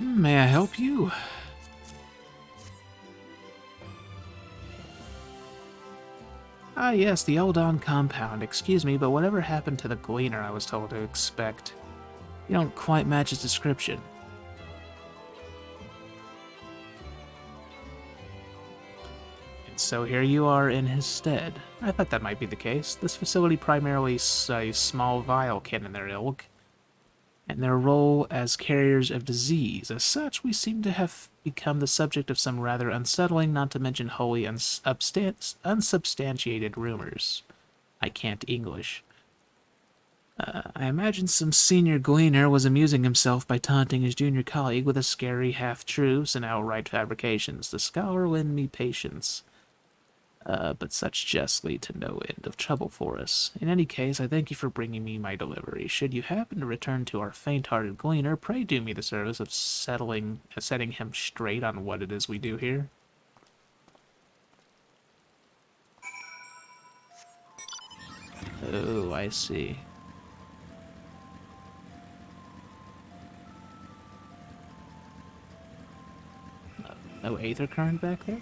May I help you? Ah yes, the Eldon compound. Excuse me, but whatever happened to the gleaner I was told to expect? You don't quite match his description. And so here you are in his stead. I thought that might be the case. This facility primarily a small vial kin in their ilk, and their role as carriers of disease. As such, we seem to have become the subject of some rather unsettling, not to mention wholly unsubstantiated rumors. I can't English. I imagine some senior gleaner was amusing himself by taunting his junior colleague with a scary half-truths and outright fabrications. The scholar lend me patience. But such jests lead to no end of trouble for us. In any case, I thank you for bringing me my delivery. Should you happen to return to our faint-hearted gleaner, pray do me the service of setting him straight on what it is we do here. Oh, I see. No aether current back there?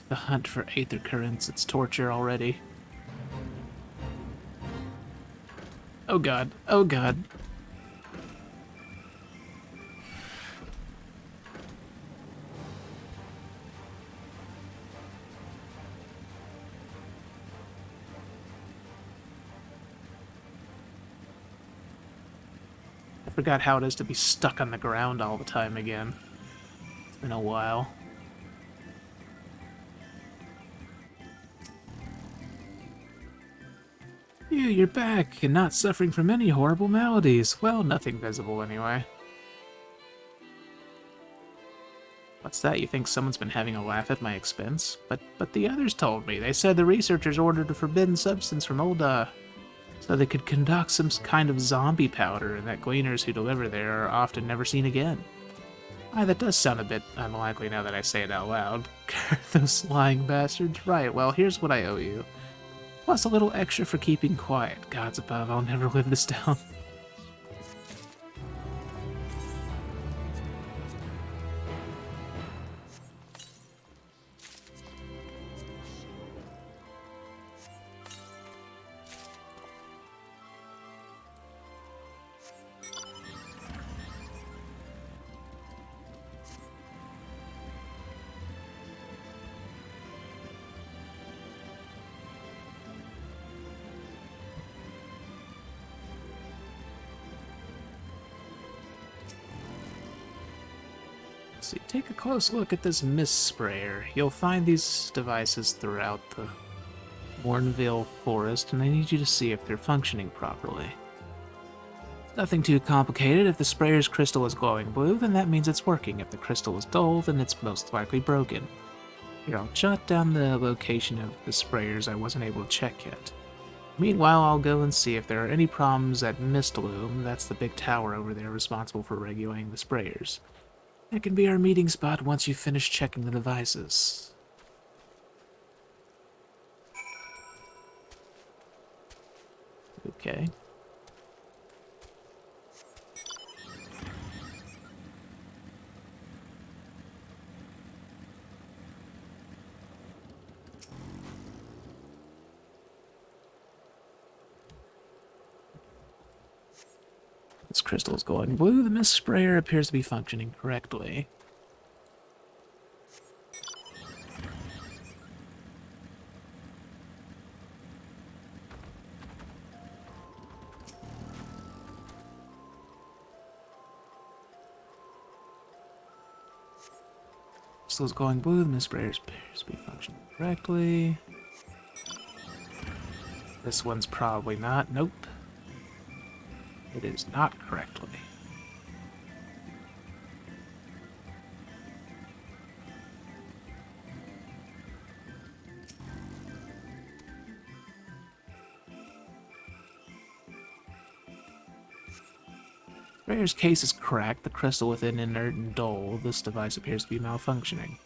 The hunt for aether currents, it's torture already. Oh god, oh god. I forgot how it is to be stuck on the ground all the time again. It's been a while. You're back, and not suffering from any horrible maladies. Well, nothing visible anyway. What's that? You think someone's been having a laugh at my expense? But the others told me. They said the researchers ordered a forbidden substance from Ul'dah so they could concoct some kind of zombie powder, and that gleaners who deliver there are often never seen again. Aye, that does sound a bit unlikely now that I say it out loud. Those lying bastards. Right, well, here's what I owe you. Plus a little extra for keeping quiet. Gods above, I'll never live this down. See, take a close look at this mist sprayer. You'll find these devices throughout the Mornvale forest, and I need you to see if they're functioning properly. Nothing too complicated. If the sprayer's crystal is glowing blue, then that means it's working. If the crystal is dull, then it's most likely broken. Here, I'll jot down the location of the sprayers I wasn't able to check yet. Meanwhile, I'll go and see if there are any problems at Mistloom. That's the big tower over there responsible for regulating the sprayers. That can be our meeting spot once you finish checking the devices. Okay. This crystal is glowing blue. The mist sprayer appears to be functioning correctly. Crystal is glowing blue. The mist sprayer appears to be functioning correctly. This one's probably not. Nope. It is not correctly. Sprayer's case is cracked, the crystal within inert and dull. This device appears to be malfunctioning.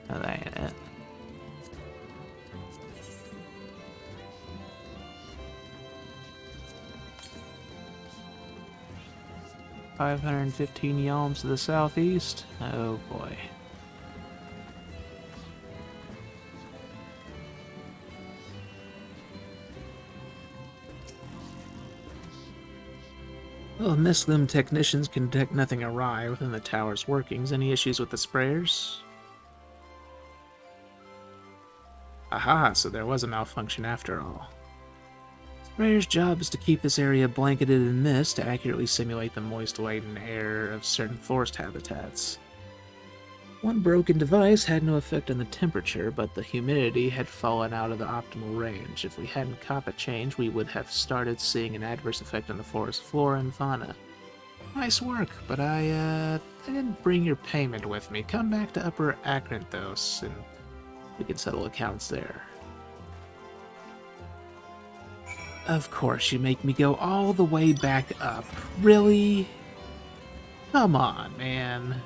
Oh, that ain't it. $515 yalms to the southeast. Oh boy. Well, Mistloom technicians can detect nothing awry within the tower's workings. Any issues with the sprayers? Aha, so there was a malfunction after all. Sprayer's job is to keep this area blanketed in mist to accurately simulate the moist light and air of certain forest habitats. One broken device had no effect on the temperature, but the humidity had fallen out of the optimal range. If we hadn't caught the change, we would have started seeing an adverse effect on the forest flora and fauna. Nice work, but I didn't bring your payment with me. Come back to Upper Akranthos, and we can settle accounts there. Of course, you make me go all the way back up. Really? Come on, man.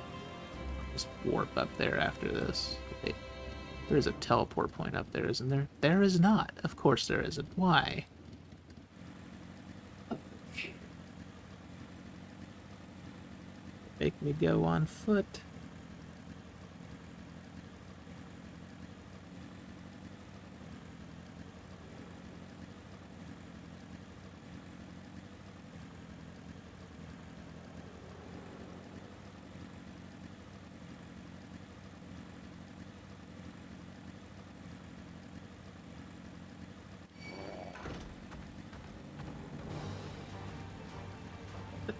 Just warp up there after this. Wait, there is a teleport point up there, isn't there? There is not. Of course there isn't. Why? Make me go on foot.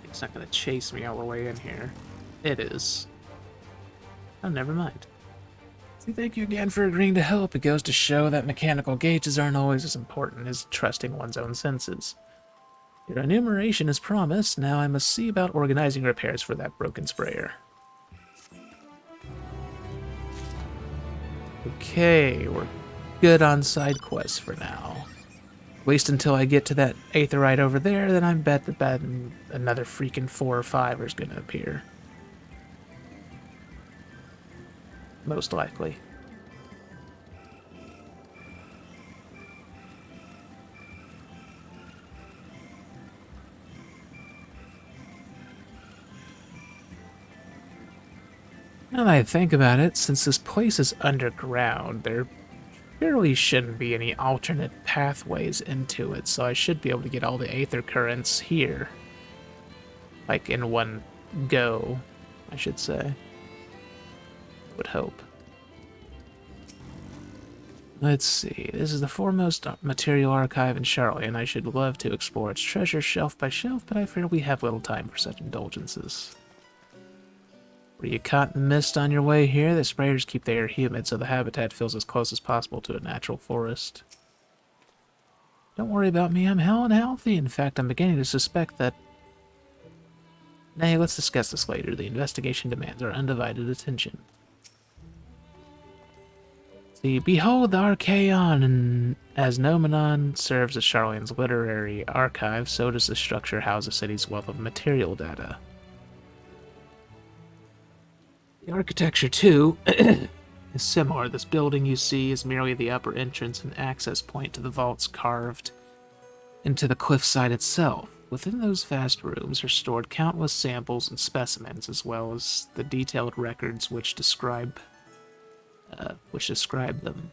It's not going to chase me all the way in here. It is. Oh, never mind. See, thank you again for agreeing to help. It goes to show that mechanical gauges aren't always as important as trusting one's own senses. Your enumeration is promised. Now I must see about organizing repairs for that broken sprayer. Okay, we're good on side quests for now. Wait until I get to that aetheryte over there, then I bet that another freaking 4 or 5 is going to appear. Most likely. Now that I think about it, since this place is underground, there surely shouldn't be any alternate pathways into it, so I should be able to get all the aether currents here. Like in one go, I should say. Would hope. Let's see, this is the foremost material archive in Charlotte, and I should love to explore its treasure shelf by shelf, but I fear we have little time for such indulgences. Were you caught in the mist on your way here? The sprayers keep the air humid, so the habitat feels as close as possible to a natural forest. Don't worry about me, I'm hell and healthy. In fact, I'm beginning to suspect that... Nay, let's discuss this later. The investigation demands our undivided attention. See, behold the Archaeon, and as Nomenon serves as Charlene's literary archive, so does the structure house the city's wealth of material data. The architecture, too, is similar. This building you see is merely the upper entrance and access point to the vaults carved into the cliffside itself. Within those vast rooms are stored countless samples and specimens, as well as the detailed records which describe them.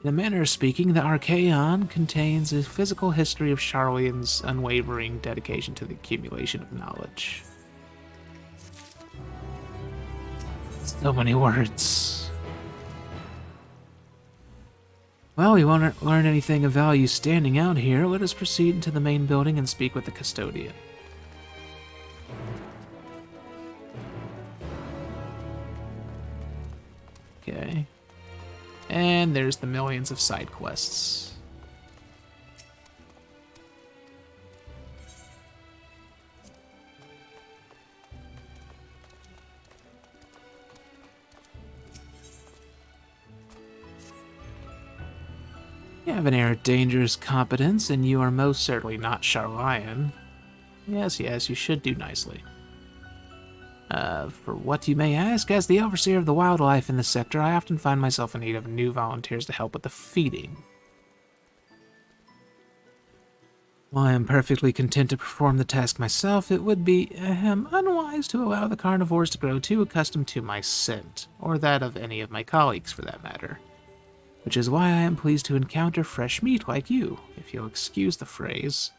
In a manner of speaking, the Archaeon contains a physical history of Charlene's unwavering dedication to the accumulation of knowledge. So many words. Well, we won't learn anything of value standing out here. Let us proceed into the main building and speak with the custodian. Okay. And there's the millions of side quests. You have an air of dangerous competence, and you are most certainly not Charlian. Yes, you should do nicely. For what you may ask, as the overseer of the wildlife in the sector, I often find myself in need of new volunteers to help with the feeding. While I am perfectly content to perform the task myself, it would be unwise to allow the carnivores to grow too accustomed to my scent, or that of any of my colleagues for that matter. Which is why I am pleased to encounter fresh meat like you, if you'll excuse the phrase.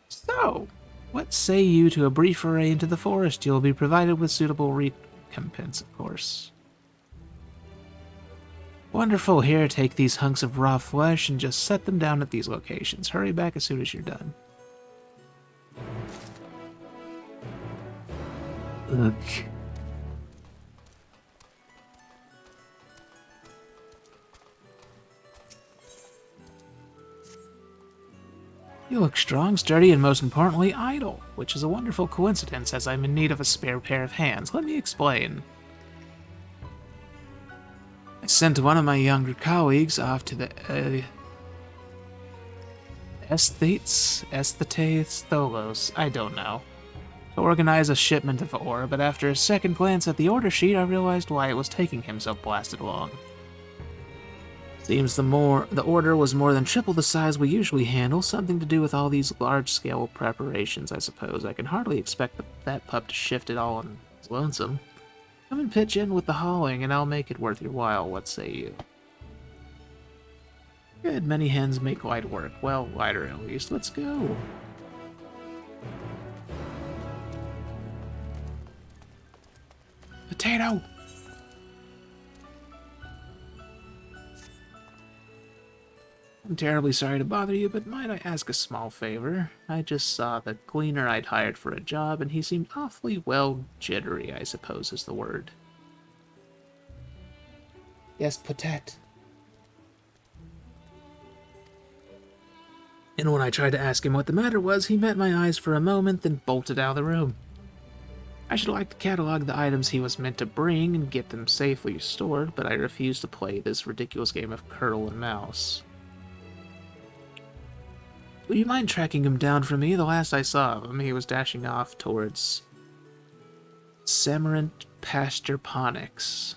So, what say you to a brief foray into the forest? You'll be provided with suitable recompense, of course. Wonderful. Here, take these hunks of raw flesh and just set them down at these locations. Hurry back as soon as you're done. Look. You look strong, sturdy, and most importantly, idle, which is a wonderful coincidence as I'm in need of a spare pair of hands. Let me explain. I sent one of my younger colleagues off to the Aesthetes, Tholos, I don't know, to organize a shipment of ore, but after a second glance at the order sheet, I realized why it was taking him so blasted long. Seems the order was more than triple the size we usually handle, something to do with all these large-scale preparations, I suppose. I can hardly expect that pup to shift it all on his lonesome. Come and pitch in with the hauling, and I'll make it worth your while, what say you? Good, many hens make light work. Well, lighter at least. Let's go. Potato! I'm terribly sorry to bother you, but might I ask a small favor? I just saw the cleaner I'd hired for a job, and he seemed awfully, well, jittery, I suppose is the word. Yes, Potet. And when I tried to ask him what the matter was, he met my eyes for a moment, then bolted out of the room. I should like to catalog the items he was meant to bring and get them safely stored, but I refuse to play this ridiculous game of Curl and Mouse. Would you mind tracking him down for me? The last I saw of him, he was dashing off towards Semerant Pasture Ponics.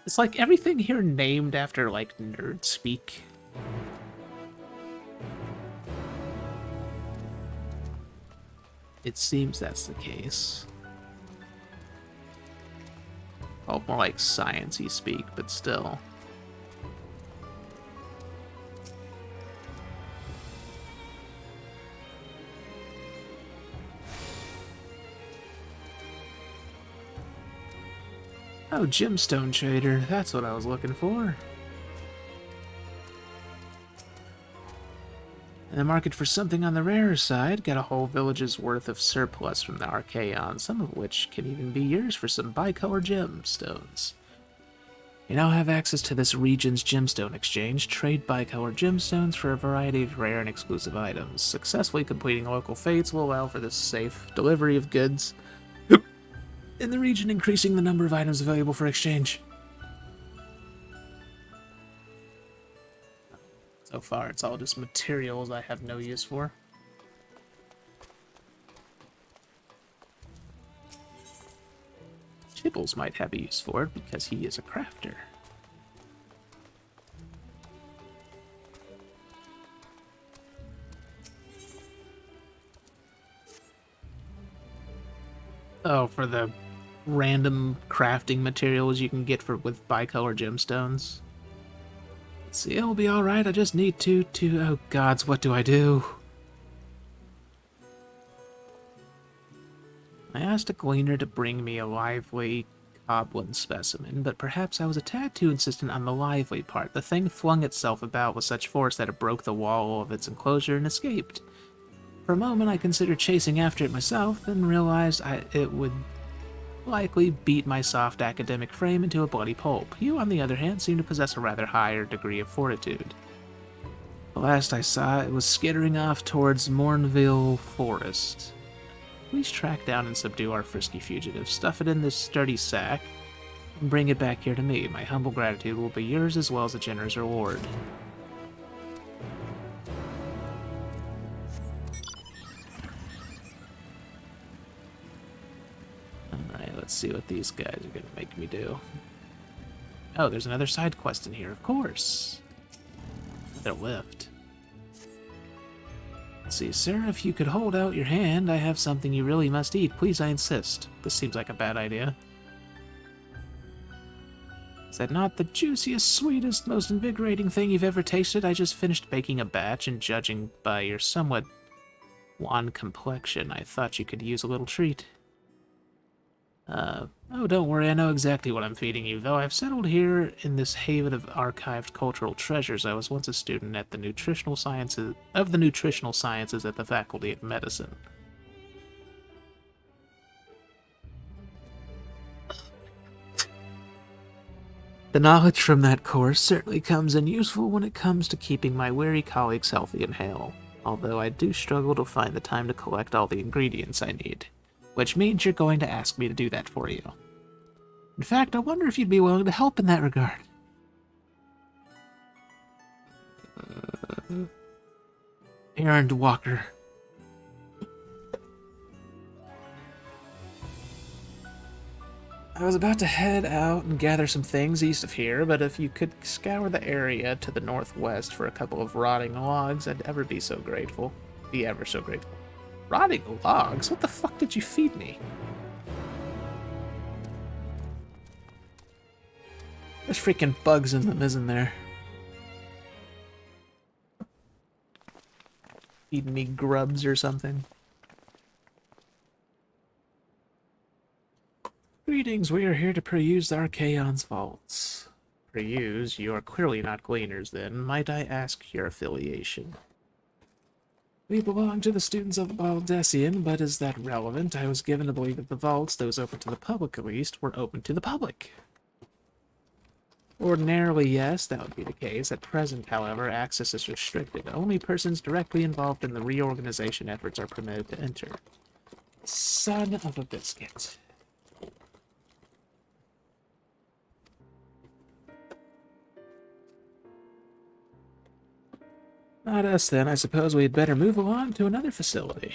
It's like everything here named after, like, nerd speak. It seems that's the case. Oh, more like science-y speak, but still. Oh, gemstone trader. That's what I was looking for. In the market for something on the rarer side, got a whole village's worth of surplus from the Archaeon, some of which can even be yours for some bicolor gemstones. You now have access to this region's gemstone exchange. Trade bicolor gemstones for a variety of rare and exclusive items. Successfully completing local fates will allow for the safe delivery of goods in the region, increasing the number of items available for exchange. So far, it's all just materials I have no use for. Chibbles might have a use for it because he is a crafter. Oh, for the random crafting materials you can get with bicolor gemstones. Let's see, it'll be alright, I just need to... Oh gods, what do I do? I asked a gleaner to bring me a lively goblin specimen, but perhaps I was a tad too insistent on the lively part. The thing flung itself about with such force that it broke the wall of its enclosure and escaped. For a moment I considered chasing after it myself, then realized it would likely beat my soft academic frame into a bloody pulp. You, on the other hand, seem to possess a rather higher degree of fortitude. The last I saw, it was skittering off towards Mornville Forest. Please track down and subdue our frisky fugitive, stuff it in this sturdy sack, and bring it back here to me. My humble gratitude will be yours as well as a generous reward. Alright, let's see what these guys are gonna make me do. Oh, there's another side quest in here, of course. Another lift. Let's see, sir, if you could hold out your hand, I have something you really must eat. Please, I insist. This seems like a bad idea. Is that not the juiciest, sweetest, most invigorating thing you've ever tasted? I just finished baking a batch, and judging by your somewhat wan complexion, I thought you could use a little treat. Oh, don't worry, I know exactly what I'm feeding you, though I've settled here in this haven of archived cultural treasures. I was once a student at the nutritional sciences at the Faculty of Medicine. The knowledge from that course certainly comes in useful when it comes to keeping my weary colleagues healthy and hale, although I do struggle to find the time to collect all the ingredients I need. Which means you're going to ask me to do that for you. In fact, I wonder if you'd be willing to help in that regard. Endwalker. I was about to head out and gather some things east of here, but if you could scour the area to the northwest for a couple of rotting logs, I'd ever be so grateful. Be ever so grateful. Rotting logs? What the fuck did you feed me? There's freaking bugs in them, isn't there? Feeding me grubs or something. Greetings, we are here to peruse the Archaeon's vaults. Peruse? You are clearly not gleaners, then. Might I ask your affiliation? We belong to the students of Baldessian, but is that relevant? I was given to believe that the vaults, those open to the public at least, were open to the public. Ordinarily, yes, that would be the case. At present, however, access is restricted. Only persons directly involved in the reorganization efforts are permitted to enter. Son of a biscuit. Not us, then. I suppose we'd better move along to another facility.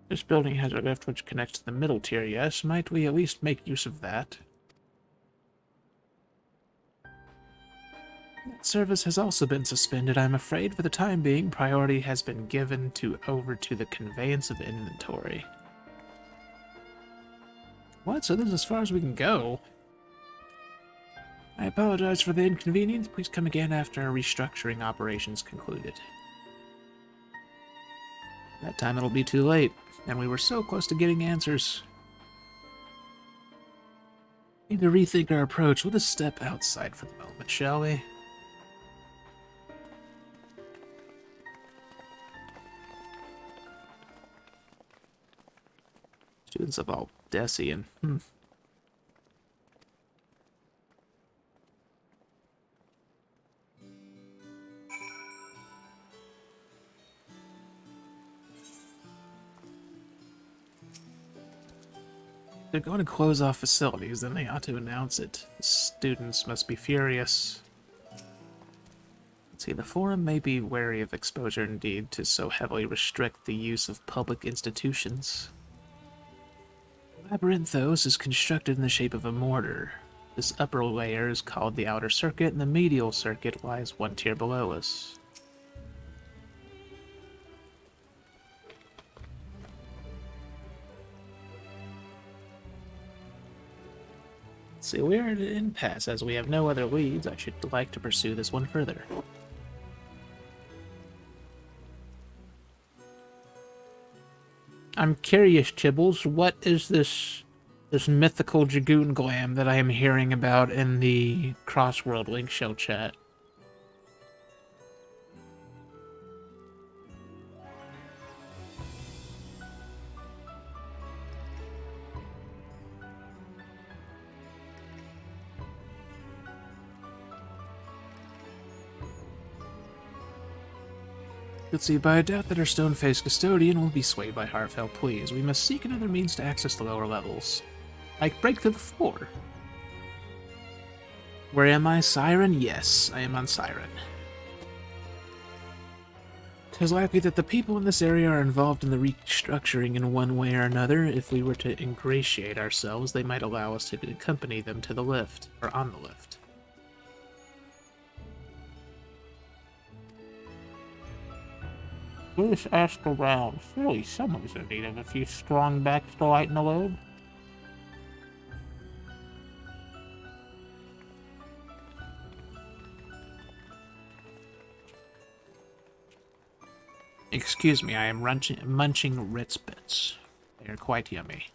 This building has a lift which connects to the middle tier, yes. Might we at least make use of that? service has also been suspended. I'm afraid for the time being, priority has been given over to the conveyance of inventory. What? So this is as far as we can go? I apologize for the inconvenience. Please come again after our restructuring operations concluded. That time it'll be too late, and we were so close to getting answers. Need to rethink our approach. Let us step outside for the moment, shall we? Students of Aldessian. They're going to close off facilities, then they ought to announce it. The students must be furious. Let's see, the Forum may be wary of exposure indeed to so heavily restrict the use of public institutions. Labyrinthos is constructed in the shape of a mortar. This upper layer is called the outer circuit, and the medial circuit lies one tier below us. See, we are at an impasse. As we have no other leads, I should like to pursue this one further. I'm curious, Chibbles, what is this mythical Dragoon Glam that I am hearing about in the Crossworld Link Show chat? Let's see, but I doubt that our stone-faced custodian will be swayed by heartfelt pleas. We must seek another means to access the lower levels. Like break through the floor. Where am I, Siren? Yes, I am on Siren. 'Tis likely that the people in this area are involved in the restructuring in one way or another. If we were to ingratiate ourselves, they might allow us to accompany them to the lift, or on the lift. Please ask around. Surely someone's in need of a few strong backs to lighten the load. Excuse me, I am munching Ritz bits. They are quite yummy.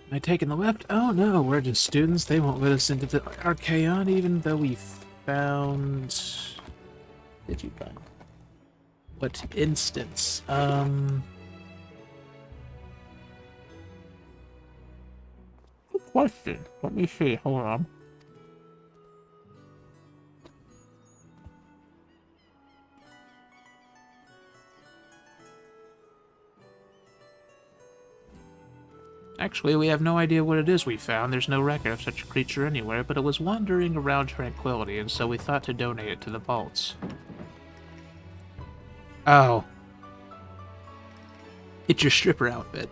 Am I taking the left? Oh no, we're just students. They won't let us into the Archaon even though we found... Did you find? What instance? Good question. Let me see. Hold on. Actually, we have no idea what it is we found. There's no record of such a creature anywhere, but it was wandering around Tranquility, and so we thought to donate it to the vaults. Oh. It's your stripper outfit.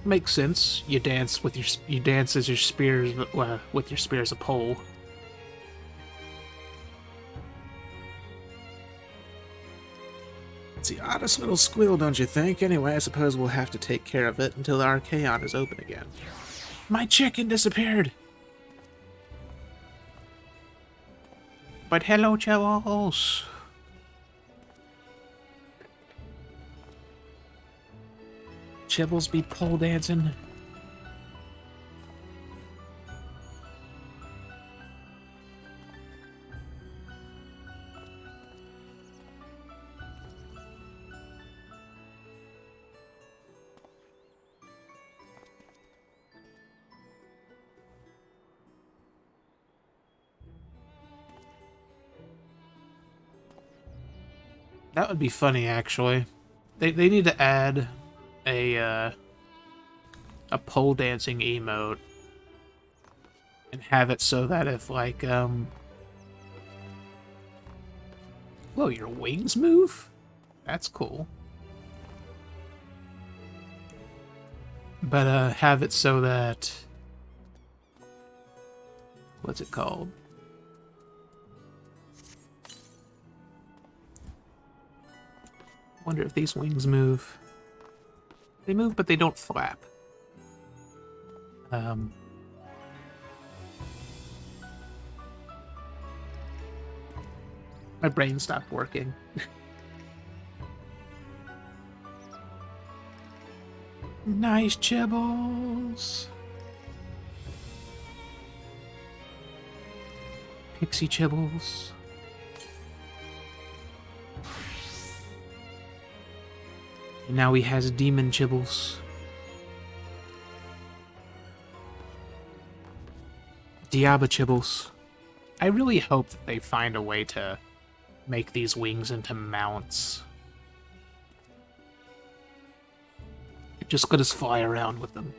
Makes sense. You dance with you dance as your spears with your spear as a pole. It's the oddest little squeal, don't you think? Anyway, I suppose we'll have to take care of it until the Archaon is open again. My chicken disappeared! But hello, Charles. Chibbles be pole dancing. That would be funny, actually. They need to add a pole dancing emote and have it so that if, like, Whoa, your wings move? That's cool. But have it so that... What's it called? Wonder if these wings move. They move, but they don't flap. My brain stopped working. Nice chibbles. Pixie chibbles. And now he has demon chibbles. Diaba chibbles. I really hope that they find a way to make these wings into mounts. Just let us fly around with them.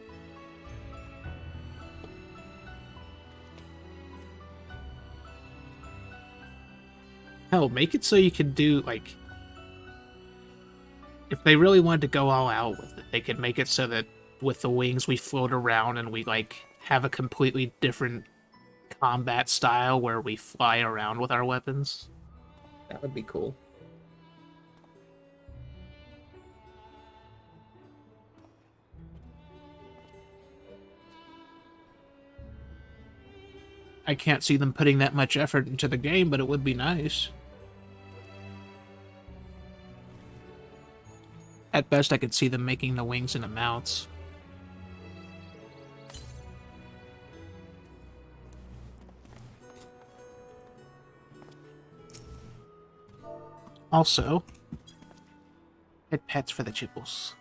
Hell, make it so you can do, like... If they really wanted to go all out with it, they could make it so that with the wings we float around and we, like, have a completely different combat style where we fly around with our weapons. That would be cool. I can't see them putting that much effort into the game, but it would be nice. At best, I could see them making the wings into mounts. Also, get pets for the chibbles.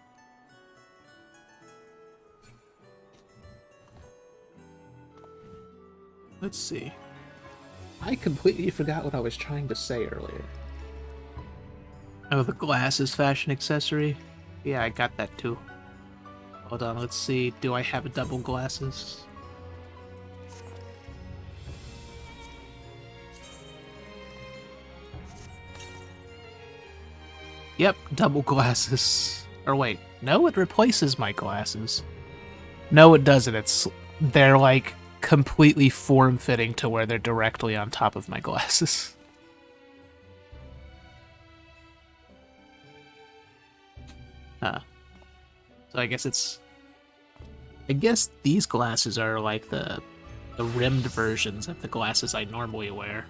Let's see. I completely forgot what I was trying to say earlier. Oh, the glasses fashion accessory? Yeah, I got that too. Hold on, let's see. Do I have double glasses? Yep, double glasses. Or wait, no, it replaces my glasses. No, it doesn't. They're like completely form-fitting to where they're directly on top of my glasses. Huh. So I guess these glasses are like the rimmed versions of the glasses I normally wear.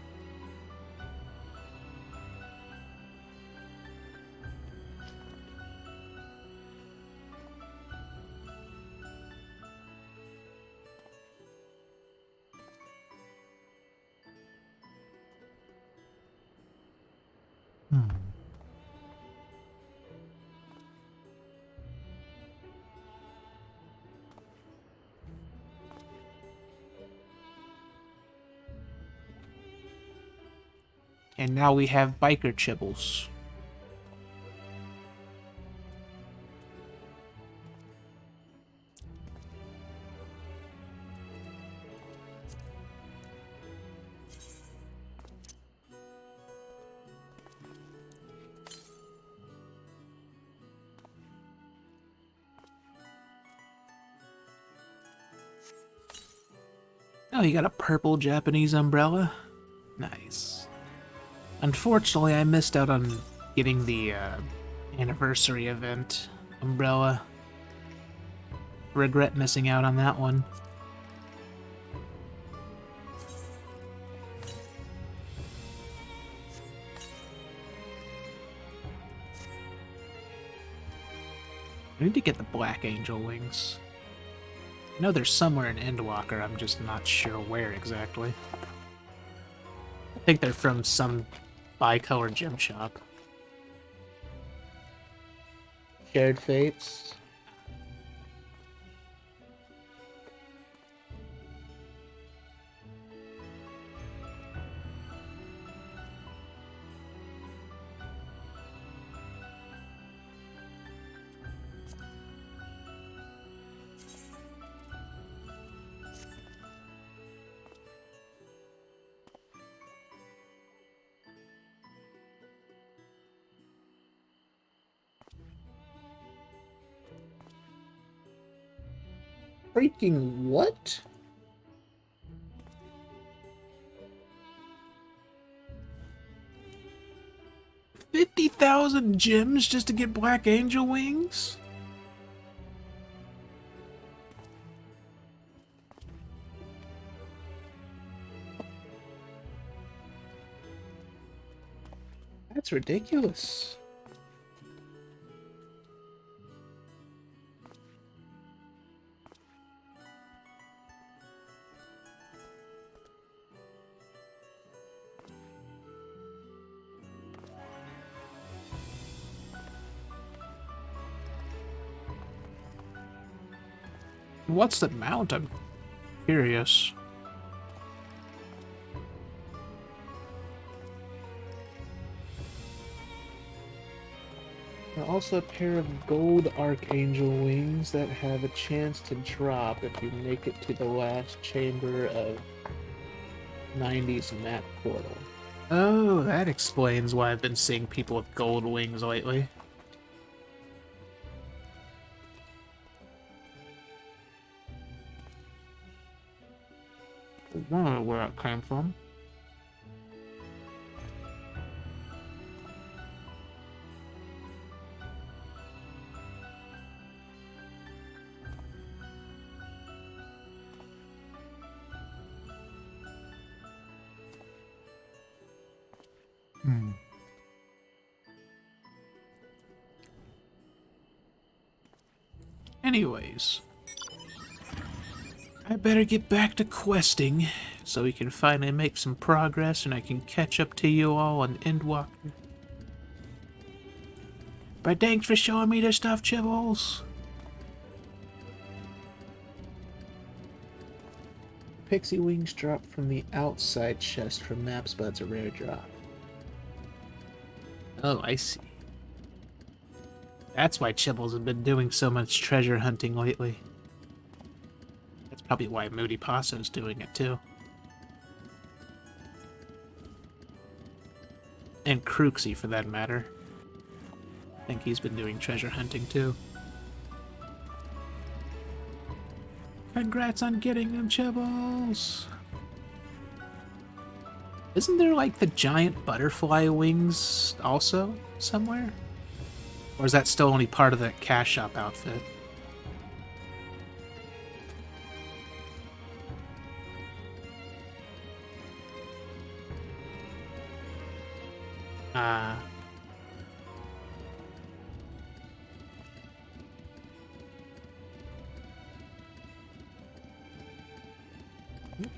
And now we have biker chibbles. Oh, you got a purple Japanese umbrella? Nice. Unfortunately, I missed out on getting the anniversary event umbrella. Regret missing out on that one. I need to get the Black Angel wings. I know they're somewhere in Endwalker, I'm just not sure where exactly. I think they're from some bi-color gem shop. Shared Fates. Freaking what? $50,000 gems just to get Black Angel wings? That's ridiculous. What's the mount? I'm curious. There are also a pair of gold Archangel wings that have a chance to drop if you make it to the last chamber of 90's map portal. Oh, that explains why I've been seeing people with gold wings lately. I don't know where it came from. Anyways, I better get back to questing so we can finally make some progress and I can catch up to you all on Endwalker. But thanks for showing me the stuff, Chibbles. Pixie wings drop from the outside chest from maps, but it's a rare drop. Oh, I see. That's why Chibbles has been doing so much treasure hunting lately. That's probably why Moody Passo's doing it too. And Crooksy, for that matter. I think he's been doing treasure hunting too. Congrats on getting them, Chibbles! Isn't there like the giant butterfly wings also somewhere? Or is that still only part of the cash shop outfit?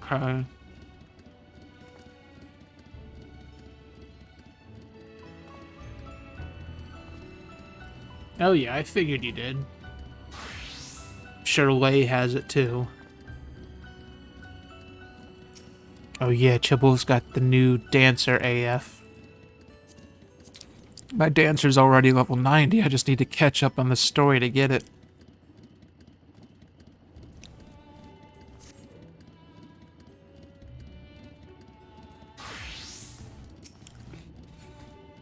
Okay. Oh yeah, I figured you did. Sure, Lay has it too. Oh yeah, Chibble's got the new Dancer AF. My Dancer's already level 90, I just need to catch up on the story to get it.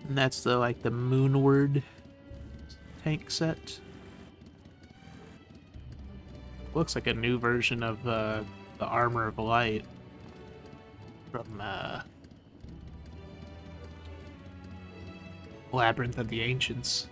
And that's the, like, the Moonward tank set. Looks like a new version of the Armor of Light from Labyrinth of the Ancients.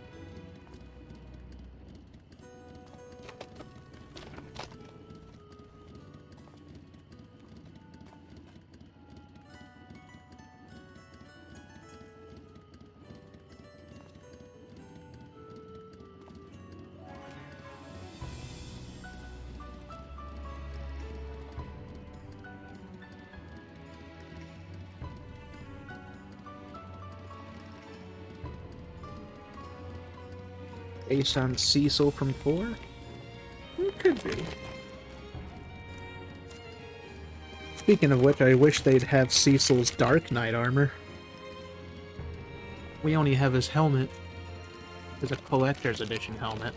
Based on Cecil from 4? It could be. Speaking of which, I wish they'd have Cecil's Dark Knight armor. We only have his helmet. It's a collector's edition helmet.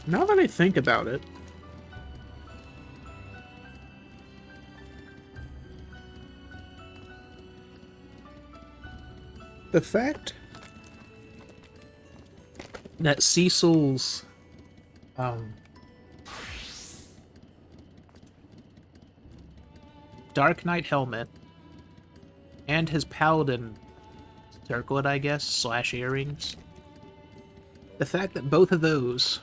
Now that I think about it, The fact that Cecil's Dark Knight helmet and his Paladin circlet, I guess, slash earrings, the fact that both of those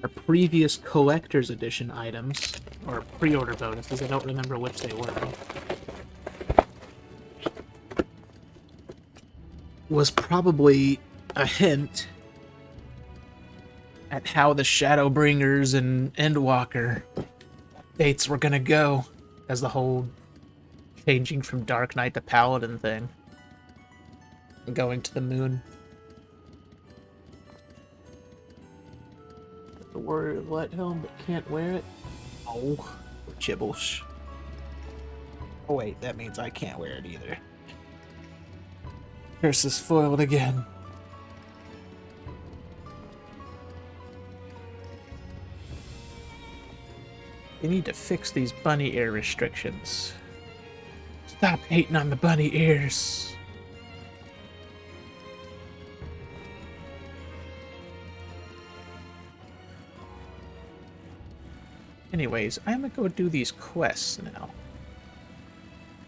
are previous collector's edition items, or pre-order bonuses, I don't remember which they were, was probably a hint at how the Shadowbringers and Endwalker dates were gonna go, as the whole changing from Dark Knight to Paladin thing, and going to the moon. The warrior of light helm, but can't wear it. Oh, Chibbles. Oh wait, that means I can't wear it either. Curse is foiled again. They need to fix these bunny ear restrictions. Stop hating on the bunny ears. Anyways, I'm gonna go do these quests now.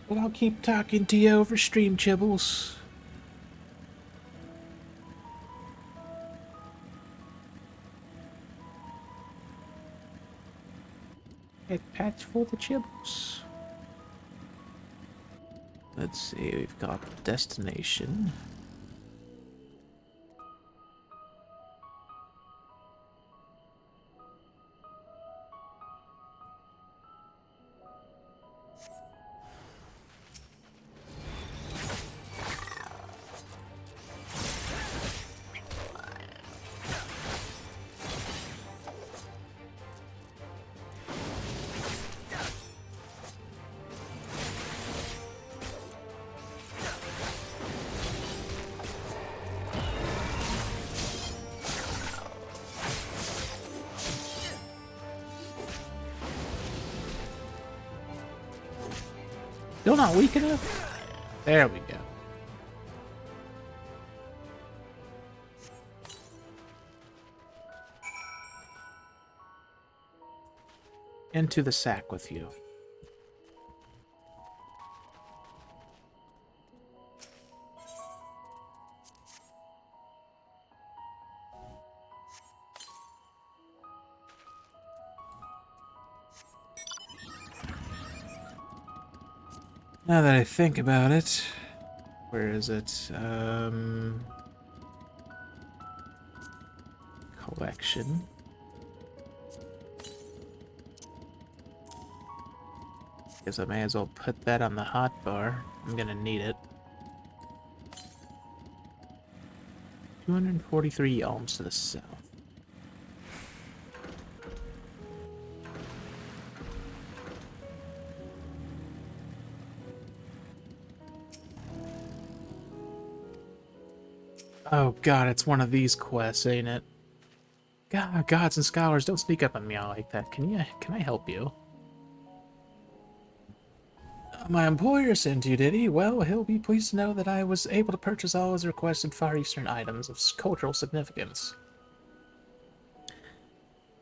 But I'll keep talking to you over stream, Chibbles. Head patch for the Chibbles. Let's see, we've got destination. Still not weak enough? There we go. Into the sack with you. Now that I think about it, where is it? Collection. Guess I may as well put that on the hotbar. I'm gonna need it. 243 elms to the south. Oh god, it's one of these quests, ain't it? God, gods and scholars, don't sneak up on me all like that. Can I help you? My employer sent you, did he? Well, he'll be pleased to know that I was able to purchase all his requested Far Eastern items of cultural significance.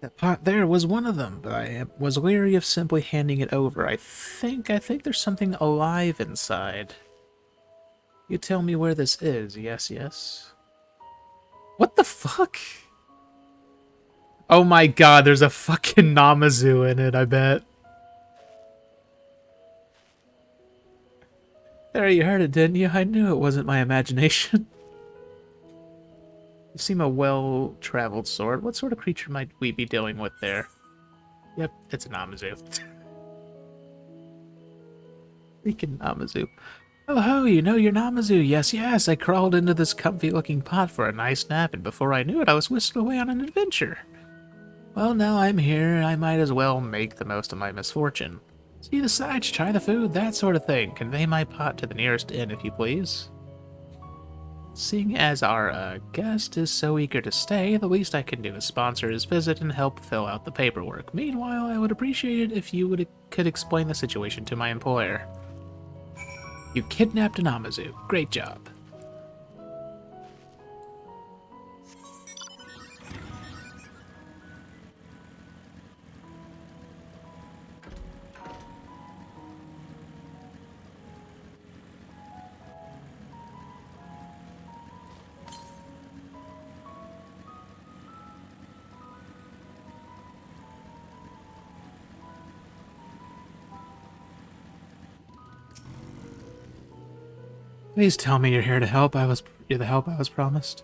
That pot there was one of them, but I was wary of simply handing it over. I think there's something alive inside. You tell me where this is, yes. What the fuck? Oh my god, there's a fucking Namazu in it, I bet. There, you heard it, didn't you? I knew it wasn't my imagination. You seem a well-traveled sort. What sort of creature might we be dealing with there? Yep, it's a Namazu. Freaking Namazu. Oh ho, you know your Namazu. Yes, I crawled into this comfy-looking pot for a nice nap, and before I knew it, I was whisked away on an adventure. Well, now I'm here, I might as well make the most of my misfortune. See the sights, try the food, that sort of thing. Convey my pot to the nearest inn, if you please. Seeing as our guest is so eager to stay, the least I can do is sponsor his visit and help fill out the paperwork. Meanwhile, I would appreciate it if you could explain the situation to my employer. You kidnapped an Namazu. Great job. Please tell me you're here to help. You're the help I was promised.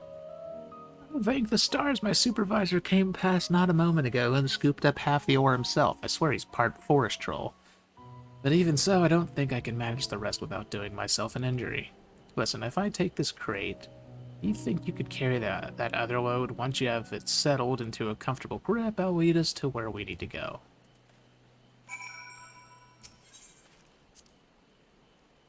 Oh, thank the stars, my supervisor came past not a moment ago and scooped up half the ore himself. I swear he's part forest troll. But even so, I don't think I can manage the rest without doing myself an injury. Listen, if I take this crate, you think you could carry that other load? Once you have it settled into a comfortable grip, I'll lead us to where we need to go.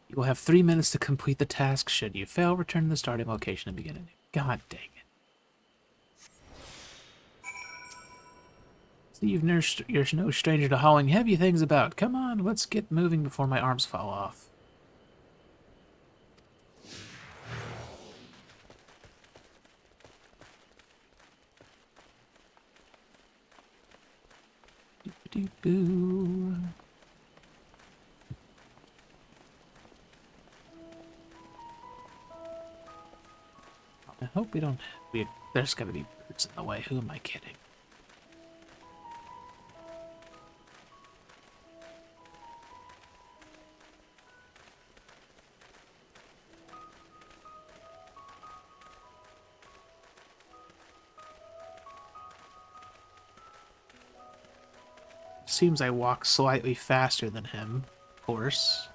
You will have 3 minutes to complete the task. Should you fail, return to the starting location and begin it. God dang it. See, you're no stranger to hauling heavy things about. Come on, let's get moving before my arms fall off. Doo-doo-doo. I hope we don't... there's gotta be birds in the way. Who am I kidding? Seems I walk slightly faster than him, of course.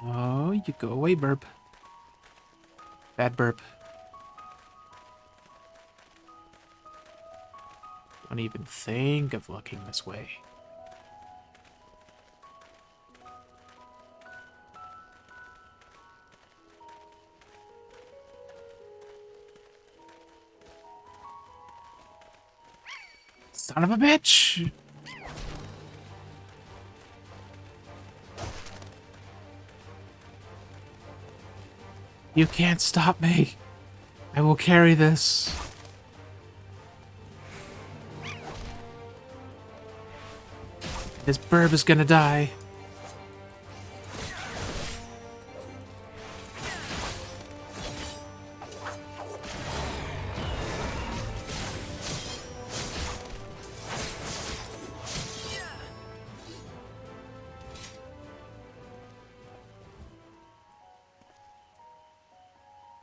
Oh, you go away, burp. Bad burp. Don't even think of looking this way. Son of a bitch! You can't stop me. I will carry this. This burb is gonna die.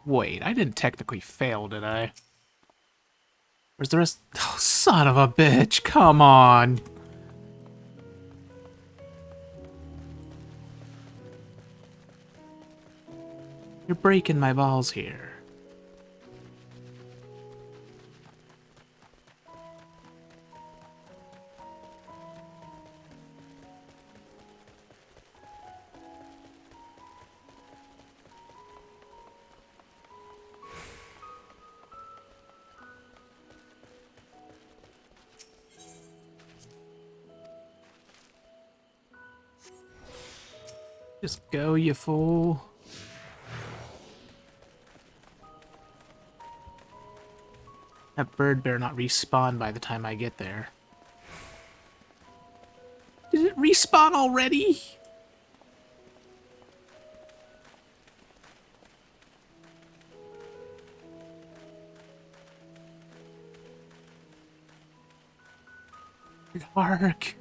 Wait, I didn't technically fail, did I? Where's the rest? Oh, son of a bitch, come on! You're breaking my balls here. Just go, you fool. That bird better not respawn by the time I get there. Did it respawn already? Dark.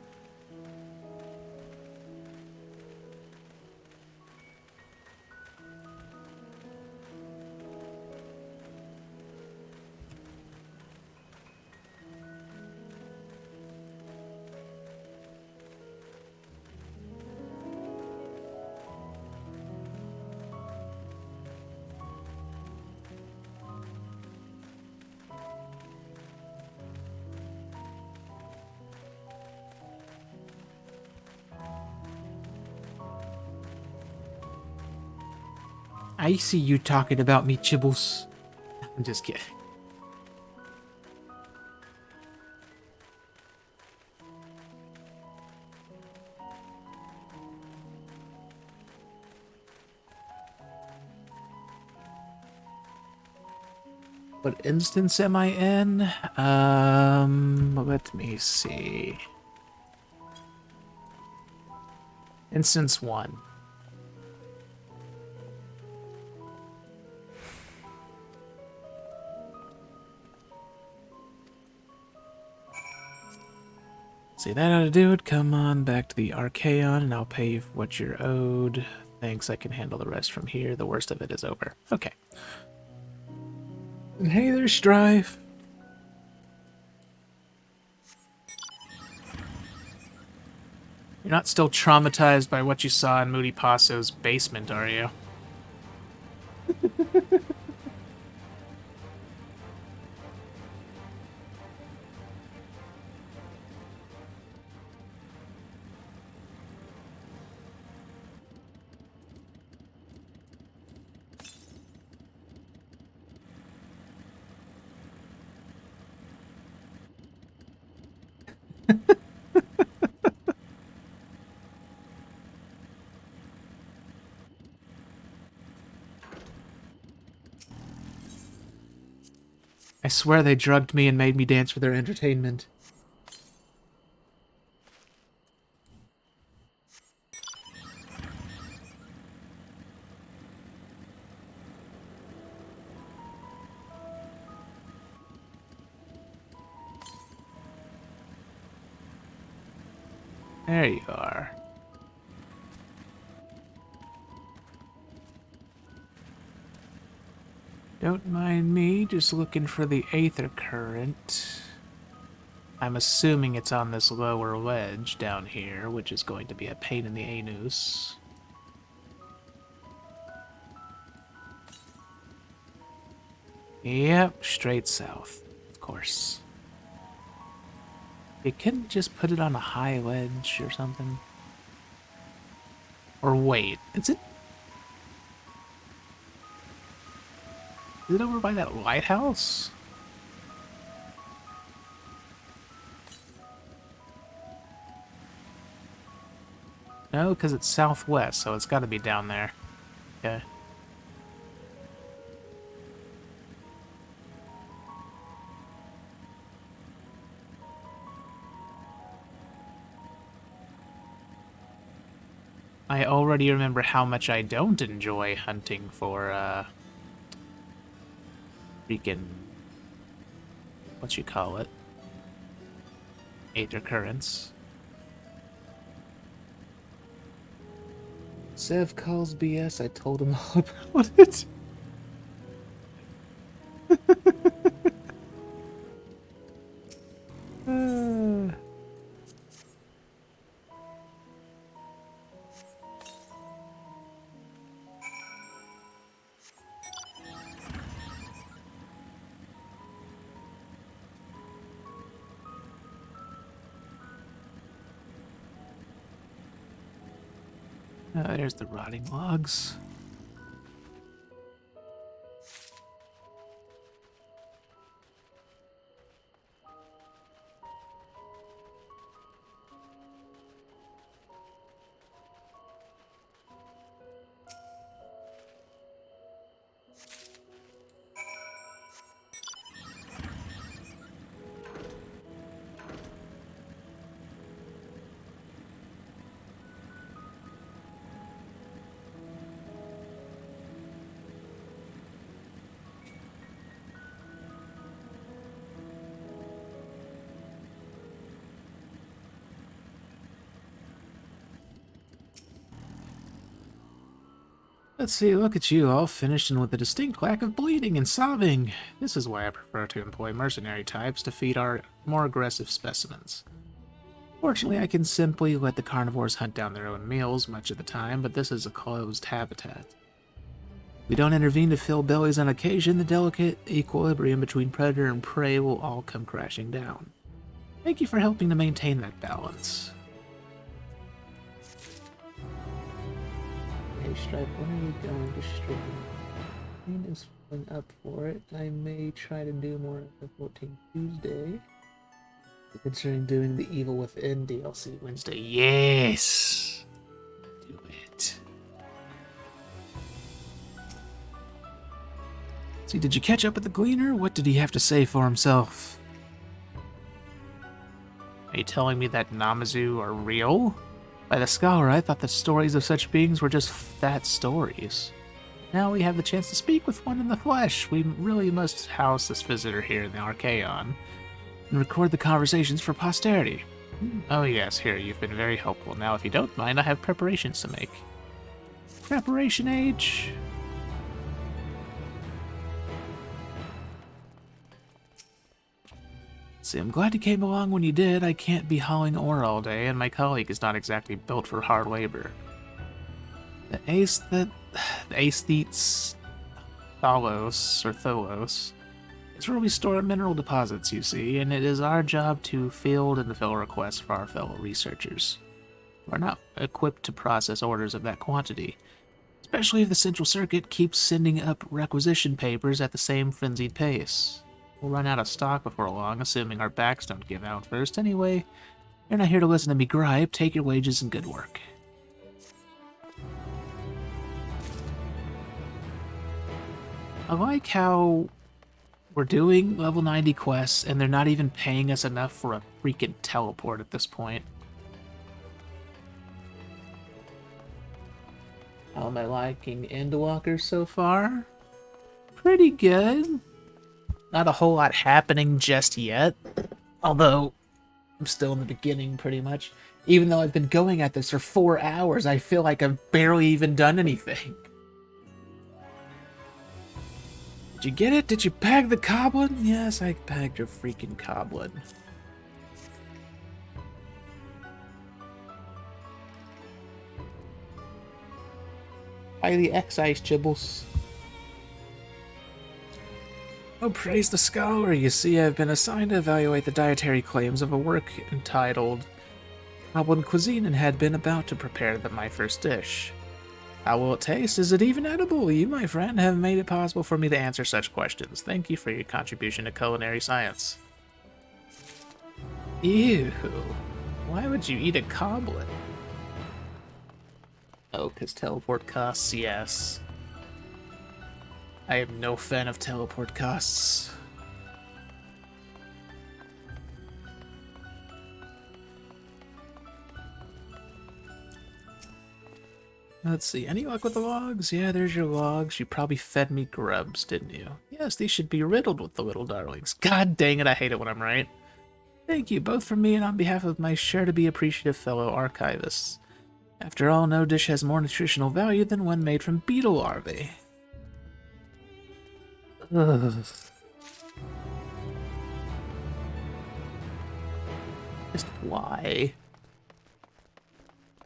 I see you talking about me, Chibbles. I'm just kidding. What instance am I in? Let me see. Instance 1. See, that ought to do it. Come on back to the Archaeon, and I'll pay you for what you're owed. Thanks, I can handle the rest from here. The worst of it is over. Okay. And hey there, Strive. You're not still traumatized by what you saw in Moody Passo's basement, are you? I swear they drugged me and made me dance for their entertainment. There you are. Don't mind me, just looking for the Aether Current. I'm assuming it's on this lower ledge down here, which is going to be a pain in the anus. Yep, straight south, of course. You couldn't just put it on a high ledge or something? Or wait, is it over by that lighthouse? No, because it's southwest, so it's got to be down there. Okay. I already remember how much I don't enjoy hunting for, freaking, what you call it? Aether currents. Sev calls BS, I told him all about it. There's the rotting logs. Let's see, look at you, all finished and with a distinct lack of bleeding and sobbing. This is why I prefer to employ mercenary types to feed our more aggressive specimens. Fortunately, I can simply let the carnivores hunt down their own meals much of the time, but this is a closed habitat. If we don't intervene to fill bellies on occasion, the delicate equilibrium between predator and prey will all come crashing down. Thank you for helping to maintain that balance. Hey Stripe, when are you going to stream? Rain is filling up for it. I may try to do more of the 14th Tuesday. Considering doing the Evil Within DLC Wednesday. Yes! Do it. See, did you catch up with the Gleaner? What did he have to say for himself? Are you telling me that Namazu are real? By the Scholar, I thought the stories of such beings were just fat stories. Now we have the chance to speak with one in the flesh. We really must house this visitor here in the Archaeon and record the conversations for posterity. Oh yes, here, you've been very helpful. Now, if you don't mind, I have preparations to make. Preparation age! See, I'm glad you came along when you did. I can't be hauling ore all day, and my colleague is not exactly built for hard labor. The aesthetes Thalos, or Tholos, it's where we store mineral deposits, you see, and it is our job to field and fill requests for our fellow researchers. We're not equipped to process orders of that quantity, especially if the Central Circuit keeps sending up requisition papers at the same frenzied pace. We'll run out of stock before long, assuming our backs don't give out first. Anyway, you're not here to listen to me gripe. Take your wages and good work. I like how we're doing level 90 quests, and they're not even paying us enough for a freaking teleport at this point. How am I liking Endwalker so far? Pretty good. Not a whole lot happening just yet. Although, I'm still in the beginning, pretty much. Even though I've been going at this for 4 hours, I feel like I've barely even done anything. Did you get it? Did you bag the goblin? Yes, I bagged your freaking goblin. By the excise chibbles. Oh, praise the scholar! You see, I've been assigned to evaluate the dietary claims of a work entitled Goblin Cuisine and had been about to prepare my first dish. How will it taste? Is it even edible? You, my friend, have made it possible for me to answer such questions. Thank you for your contribution to culinary science. Ew. Why would you eat a goblin? Oh, because teleport costs, yes. I am no fan of teleport costs. Let's see, any luck with the logs? Yeah, there's your logs. You probably fed me grubs, didn't you? Yes, these should be riddled with the little darlings. God dang it, I hate it when I'm right. Thank you, both from me and on behalf of my sure-to-be appreciative fellow archivists. After all, no dish has more nutritional value than one made from beetle larvae. Ugh. Just why?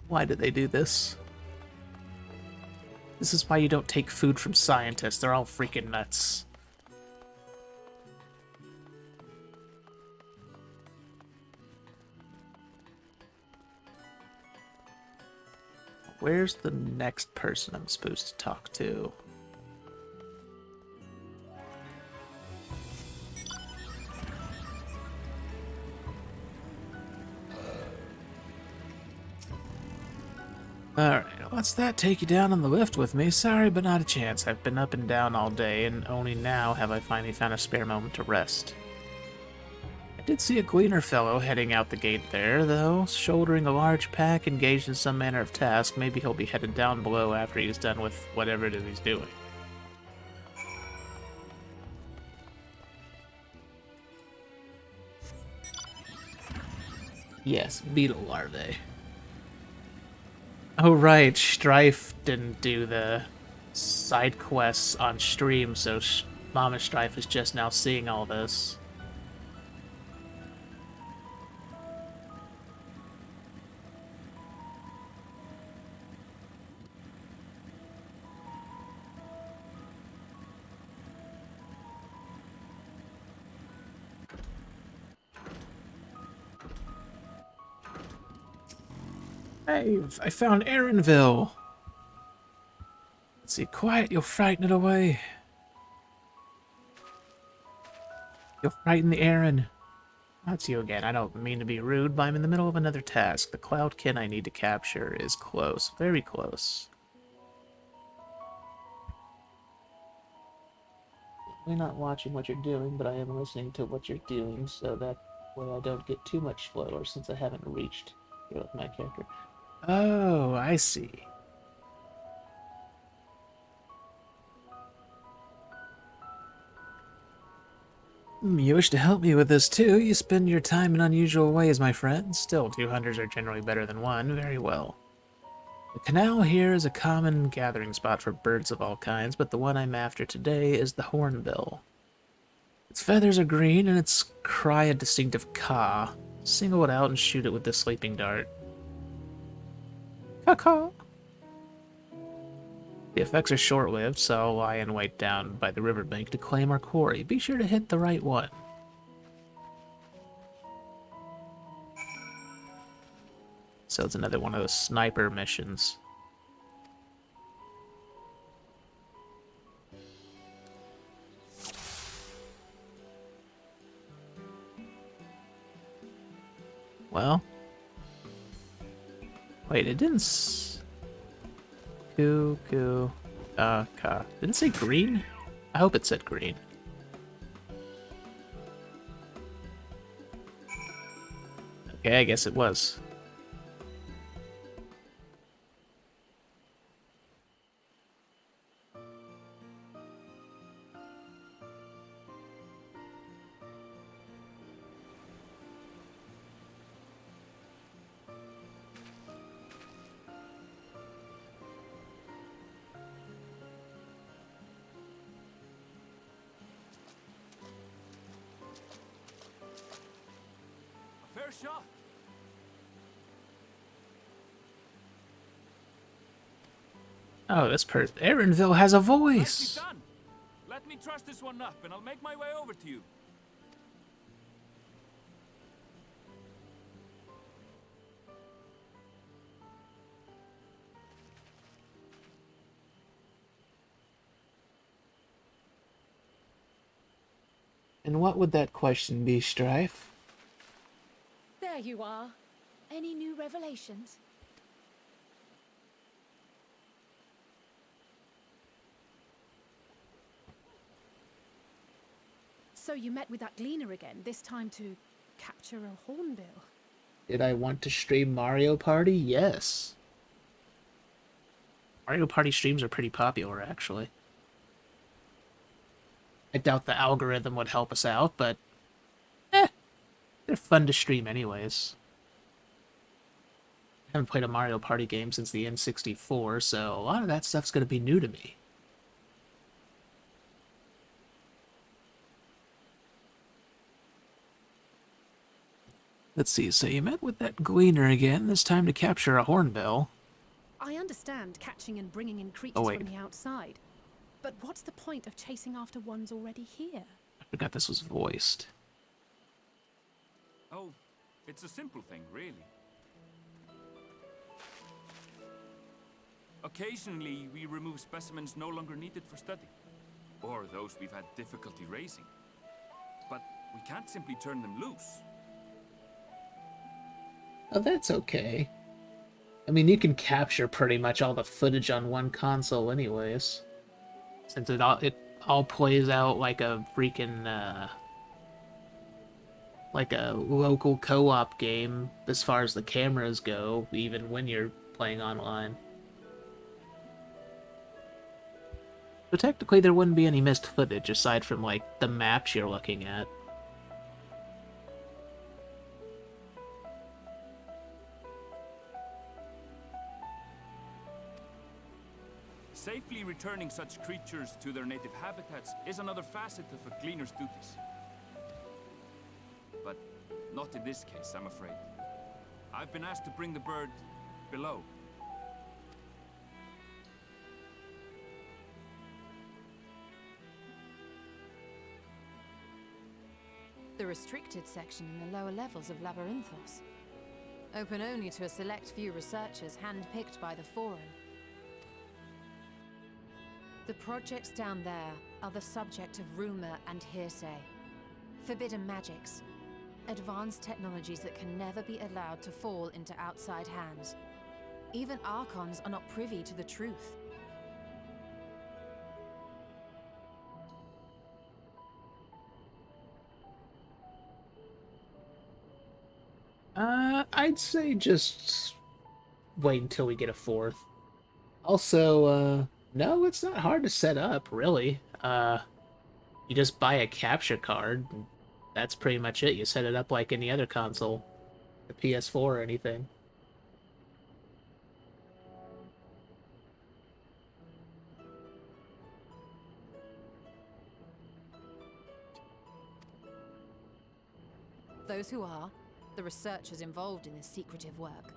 Why did they do this? This is why you don't take food from scientists. They're all freaking nuts. Where's the next person I'm supposed to talk to? Alright, what's that? Take you down on the lift with me? Sorry, but not a chance. I've been up and down all day, and only now have I finally found a spare moment to rest. I did see a gleaner fellow heading out the gate there, though, shouldering a large pack, engaged in some manner of task. Maybe he'll be headed down below after he's done with whatever it is he's doing. Yes, beetle larvae. Oh right, Strife didn't do the side quests on stream, so Mama Strife is just now seeing all this. Hey, I found Aaronville. Let's see, quiet, you'll frighten it away. You'll frighten the Aaron. That's you again. I don't mean to be rude, but I'm in the middle of another task. The Cloudkin I need to capture is close, very close. I'm not watching what you're doing, but I am listening to what you're doing, so that way I don't get too much spoiler since I haven't reached here with my character. Oh, I see. You wish to help me with this too. You spend your time in unusual ways, my friend. Still, 2 hunters are generally better than 1. Very well. The canal here is a common gathering spot for birds of all kinds, but the one I'm after today is the hornbill. Its feathers are green and its cry a distinctive caw. Single it out and shoot it with the sleeping dart. Caw-caw! The effects are short-lived, so I'll lie in wait down by the riverbank to claim our quarry. Be sure to hit the right one. So it's another one of those sniper missions. Well. Wait, it didn't Ka. Did it say green? I hope it said green. Okay, I guess it was. A fair shot. Oh, this person, Aaronville has a voice. Nicely done. Let me truss this one up, and I'll make my way over to you. And what would that question be, Strife? There you are. Any new revelations? So you met with that gleaner again, this time to capture a hornbill. Did I want to stream Mario Party? Yes. Mario Party streams are pretty popular, actually. I doubt the algorithm would help us out, but they're fun to stream anyways. I haven't played a Mario Party game since the N64, so a lot of that stuff's going to be new to me. Let's see, so you met with that gleaner again, this time to capture a hornbill. I understand catching and bringing in creatures Oh, wait. from the outside. But what's the point of chasing after ones already here? I forgot this was voiced. Oh, it's a simple thing, really. Occasionally, we remove specimens no longer needed for study, or those we've had difficulty raising. But we can't simply turn them loose. Oh, that's okay. I mean, you can capture pretty much all the footage on one console anyways. Since it all plays out like a freaking, like a local co-op game as far as the cameras go, even when you're playing online. So technically there wouldn't be any missed footage aside from, like, the maps you're looking at. Safely returning such creatures to their native habitats is another facet of a cleaner's duties. But not in this case, I'm afraid. I've been asked to bring the bird below. The restricted section in the lower levels of Labyrinthos. Open only to a select few researchers hand-picked by the Forum. The projects down there are the subject of rumor and hearsay. Forbidden magics. Advanced technologies that can never be allowed to fall into outside hands. Even Archons are not privy to the truth. I'd say just wait until we get a 4th. Also, no, it's not hard to set up, really. You just buy a capture card, and that's pretty much it. You set it up like any other console, the PS4 or anything. Those who are, the researchers involved in this secretive work,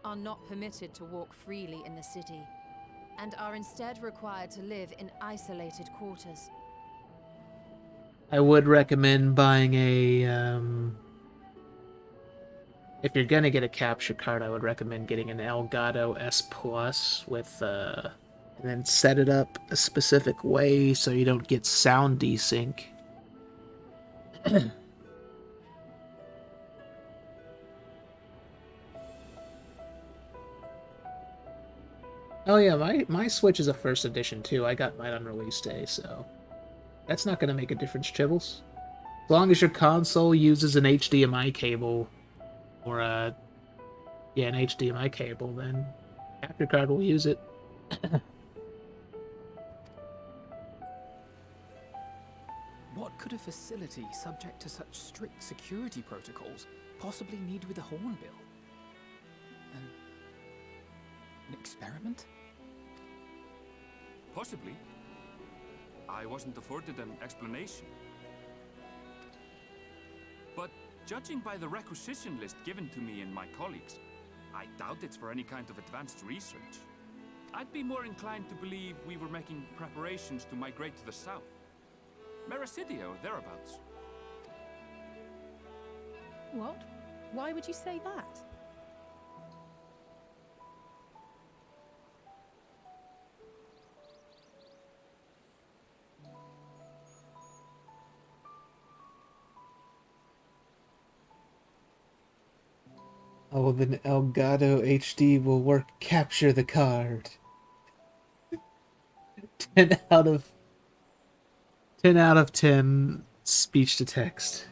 are not permitted to walk freely in the city, and are instead required to live in isolated quarters. I would recommend buying a, if you're gonna get a capture card, I would recommend getting an Elgato S Plus with, and then set it up a specific way so you don't get sound desync. Oh yeah, my Switch is a first edition too. I got mine on release day, so that's not gonna make a difference, Chibbles. As long as your console uses an HDMI cable or an HDMI cable, then capture card will use it. What could a facility subject to such strict security protocols possibly need with a hornbill? An experiment? Possibly. I wasn't afforded an explanation. But judging by the requisition list given to me and my colleagues, I doubt it's for any kind of advanced research. I'd be more inclined to believe we were making preparations to migrate to the south. Mericidio, thereabouts. What? Why would you say that? Oh, then Elgato HD will work. Capture the card. 10 out of 10 speech to text.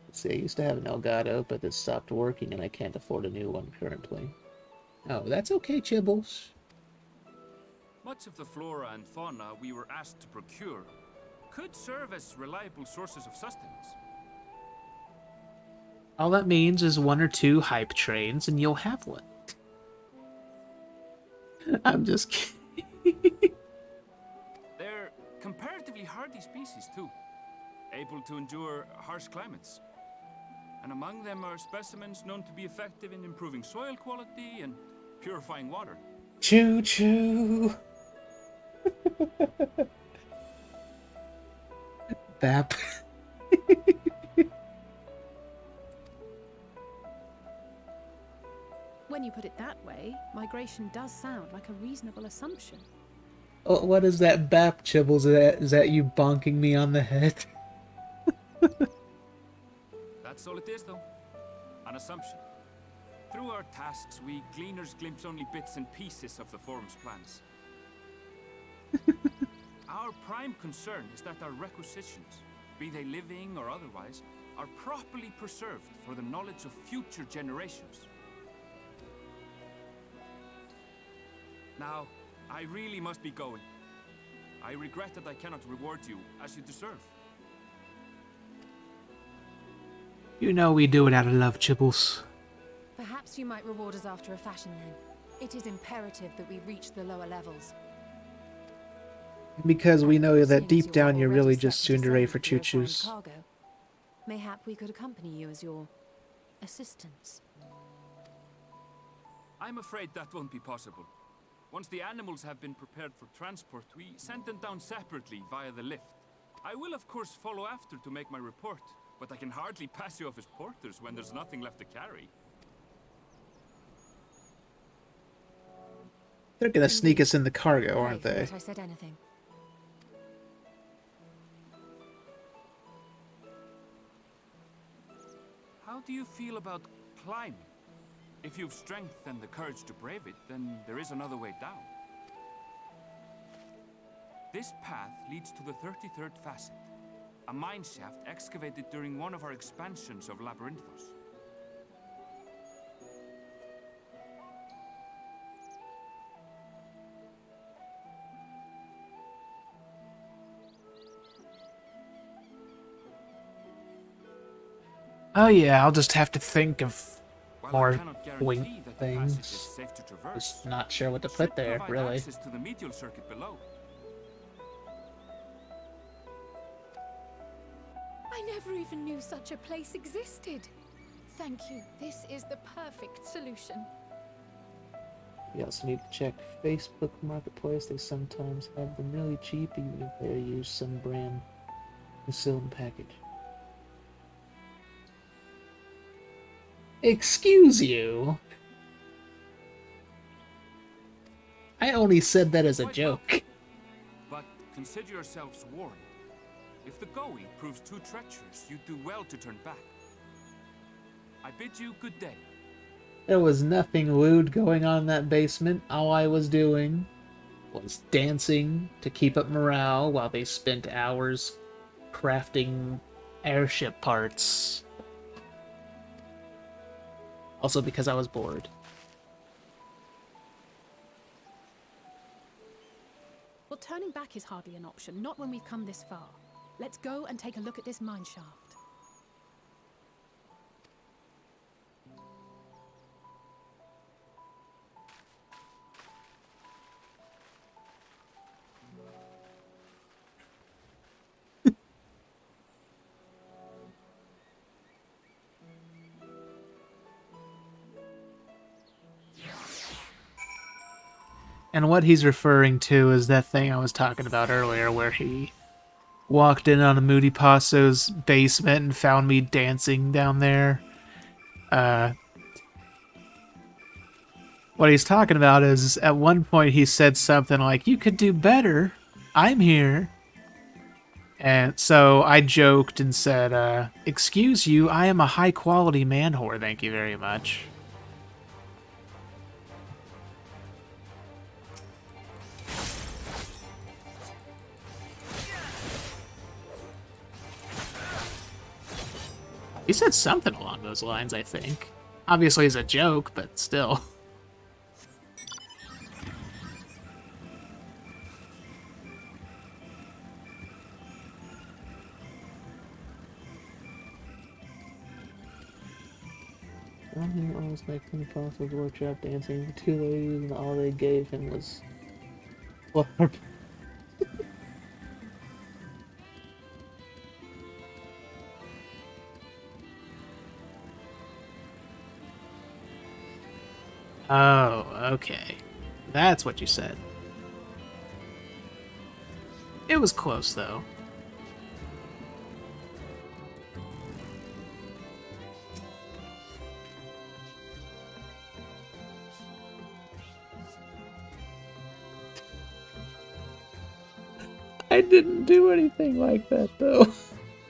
Let's see, I used to have an Elgato, but it stopped working and I can't afford a new one currently. Oh, that's okay, Chibbles. Much of the flora and fauna we were asked to procure could serve as reliable sources of sustenance. All that means is 1 or 2 hype trains and you'll have one. I'm just kidding. They're comparatively hardy species too, able to endure harsh climates. And among them are specimens known to be effective in improving soil quality and purifying water. Choo-choo. Bap. When you put it that way, migration does sound like a reasonable assumption. Oh, what is that bap, Chibbles? Is that you bonking me on the head? That's all it is, though. An assumption. Through our tasks, we gleaners glimpse only bits and pieces of the forum's plans. Our prime concern is that our requisitions, be they living or otherwise, are properly preserved for the knowledge of future generations. Now, I really must be going. I regret that I cannot reward you as you deserve. You know we do it out of love, Chibbles. Perhaps you might reward us after a fashion then. It is imperative that we reach the lower levels. Because we know that Seeing as deep you're down you're already really set just to tsundere for descend through a fine choo-choos. cargo, mayhap we could accompany you as your assistants. I'm afraid that won't be possible. Once the animals have been prepared for transport, we send them down separately via the lift. I will of course follow after to make my report, but I can hardly pass you off as porters when there's nothing left to carry. They're gonna sneak us in the cargo, aren't they? I said anything. How do you feel about climbing? If you've strength and the courage to brave it, then there is another way down. This path leads to the 33rd facet, a mine shaft excavated during one of our expansions of Labyrinthos. Oh yeah, I'll just have to think of While I more cannot wink guarantee that the passage is things. safe to traverse, Just not sure what to it put should there, provide really. access to the medial circuit below. I never even knew such a place existed. Thank you. This is the perfect solution. We also need to check Facebook Marketplace. They sometimes have them really cheap, even if they use some brand concealed package. Excuse you? I only said that as a joke. But consider yourselves warned. If the going proves too treacherous, you do well to turn back. I bid you good day. There was nothing lewd going on in that basement. All I was doing was dancing to keep up morale while they spent hours crafting airship parts. Also because I was bored. Well, turning back is hardly an option, not when we've come this far. Let's go and take a look at this mine shaft. And what he's referring to is that thing I was talking about earlier where he walked in on a Moody Passo's basement and found me dancing down there. What he's talking about is at one point he said something like, "You could do better. I'm here." And so I joked and said, "Excuse you, I am a high-quality man whore, thank you very much." He said something along those lines, I think. Obviously it's a joke, but still. He almost like Penny Foster's workshop dancing with two ladies, and all they gave him was LARP. Oh, okay. That's what you said. It was close, though. I didn't do anything like that, though.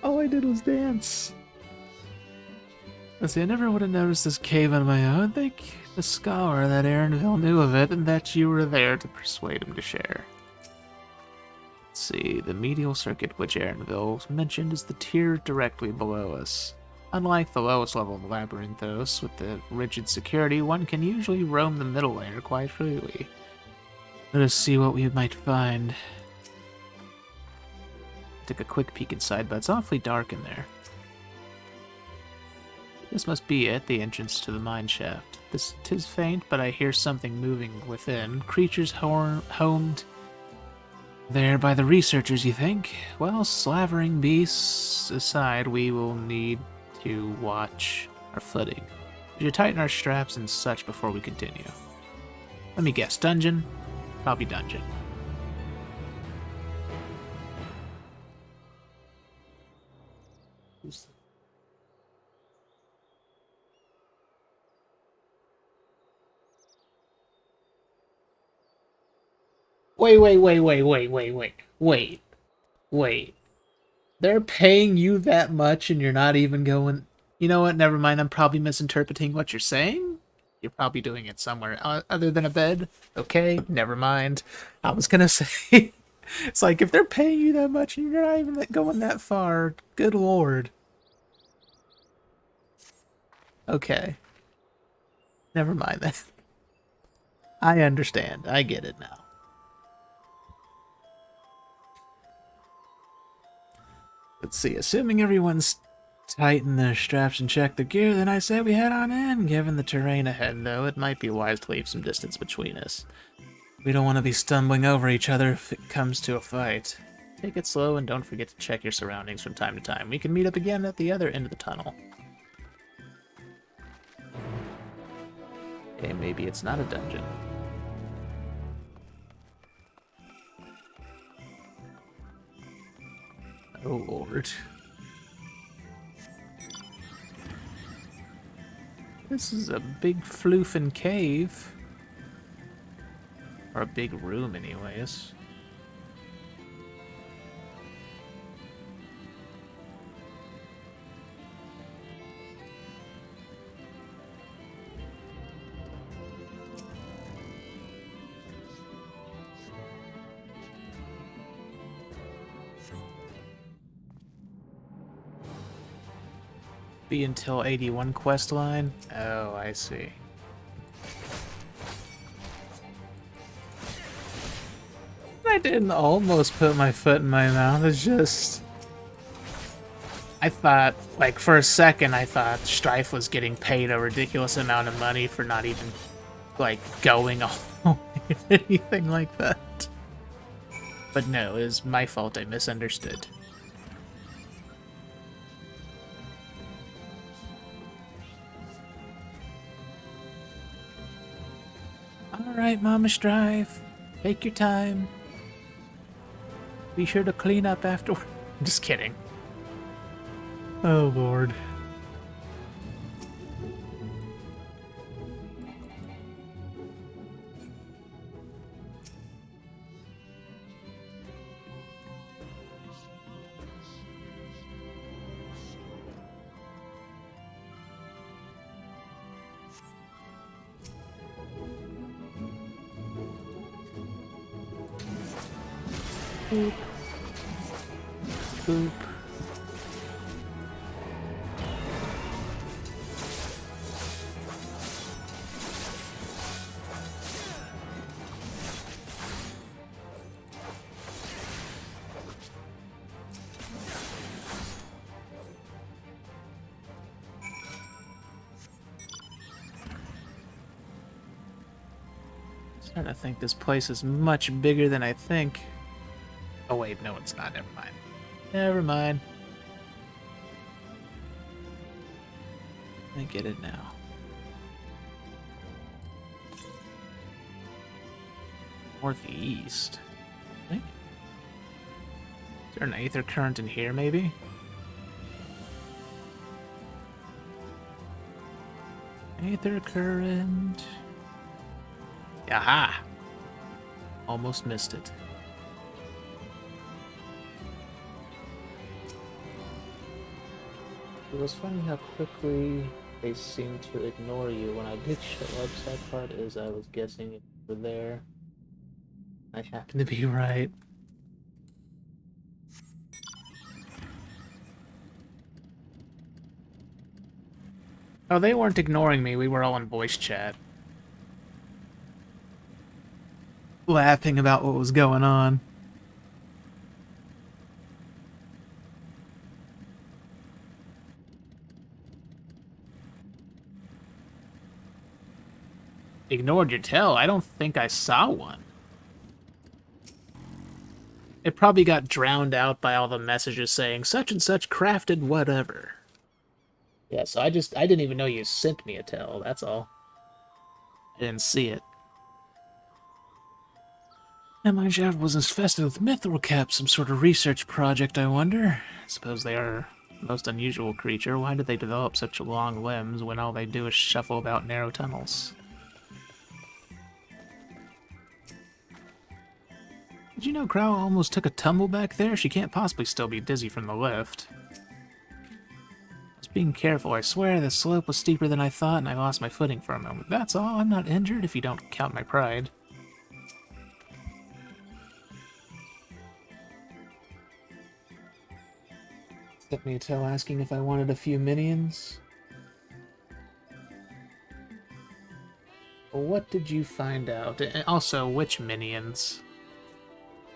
All I did was dance. Let's see, I never would have noticed this cave on my own. Thank the scholar that Aaronville knew of it and that you were there to persuade him to share. Let's see, the medial circuit which Aaronville mentioned is the tier directly below us. Unlike the lowest level of Labyrinthos, with the rigid security, one can usually roam the middle layer quite freely. Let us see what we might find. Took a quick peek inside, but it's awfully dark in there. This must be it, the entrance to the mine shaft. Tis faint, but I hear something moving within. Creatures homed there by the researchers, you think? Well, slavering beasts aside, we will need to watch our footing. We should tighten our straps and such before we continue. Let me guess, dungeon? Probably dungeon. Wait. They're paying you that much and you're not even going... You know what? Never mind. I'm probably misinterpreting what you're saying. You're probably doing it somewhere other than a bed. Okay, never mind. I was gonna say... It's like, if they're paying you that much and you're not even going that far, good lord. Okay. Never mind that. I understand. I get it now. Let's see. Assuming everyone's Tighten the straps and check the gear, then I say we head on in. Given the terrain ahead, though, it might be wise to leave some distance between us. We don't want to be stumbling over each other if it comes to a fight. Take it slow and don't forget to check your surroundings from time to time. We can meet up again at the other end of the tunnel. Okay, maybe it's not a dungeon. Oh lord. This is a big floofing cave. Or a big room anyways. Be until 81 quest line? Oh, I see. I didn't almost put my foot in my mouth. It's just... I thought, like, for a second, I thought Strife was getting paid a ridiculous amount of money for not even, like, going all or anything like that. But no, it was my fault. I misunderstood. Alright, Mama Strife. Take your time. Be sure to clean up afterward. I'm just kidding. Oh, Lord. Boop. Boop. Starting to think this place is much bigger than I think. Oh wait, no it's not. Never mind. Never mind. I get it now. Northeast. I think. Is there an aether current in here, maybe? Aether current. Aha! Almost missed it. It was funny how quickly they seemed to ignore you when I did show up. Sad part is I was guessing you were there. I happen to be right. Oh, they weren't ignoring me. We were all in voice chat. Laughing about what was going on. Ignored your tell? I don't think I saw one. It probably got drowned out by all the messages saying such and such crafted whatever. Yeah, so I didn't even know you sent me a tell, that's all. I didn't see it. And my job was infested with mithril caps, some sort of research project, I wonder. I suppose they are the most unusual creature. Why did they develop such long limbs when all they do is shuffle about narrow tunnels? Did you know Crow almost took a tumble back there? She can't possibly still be dizzy from the lift. I was being careful. I swear the slope was steeper than I thought, and I lost my footing for a moment. That's all. I'm not injured if you don't count my pride. Sent me a tell asking if I wanted a few minions. Well, what did you find out? And also, which minions?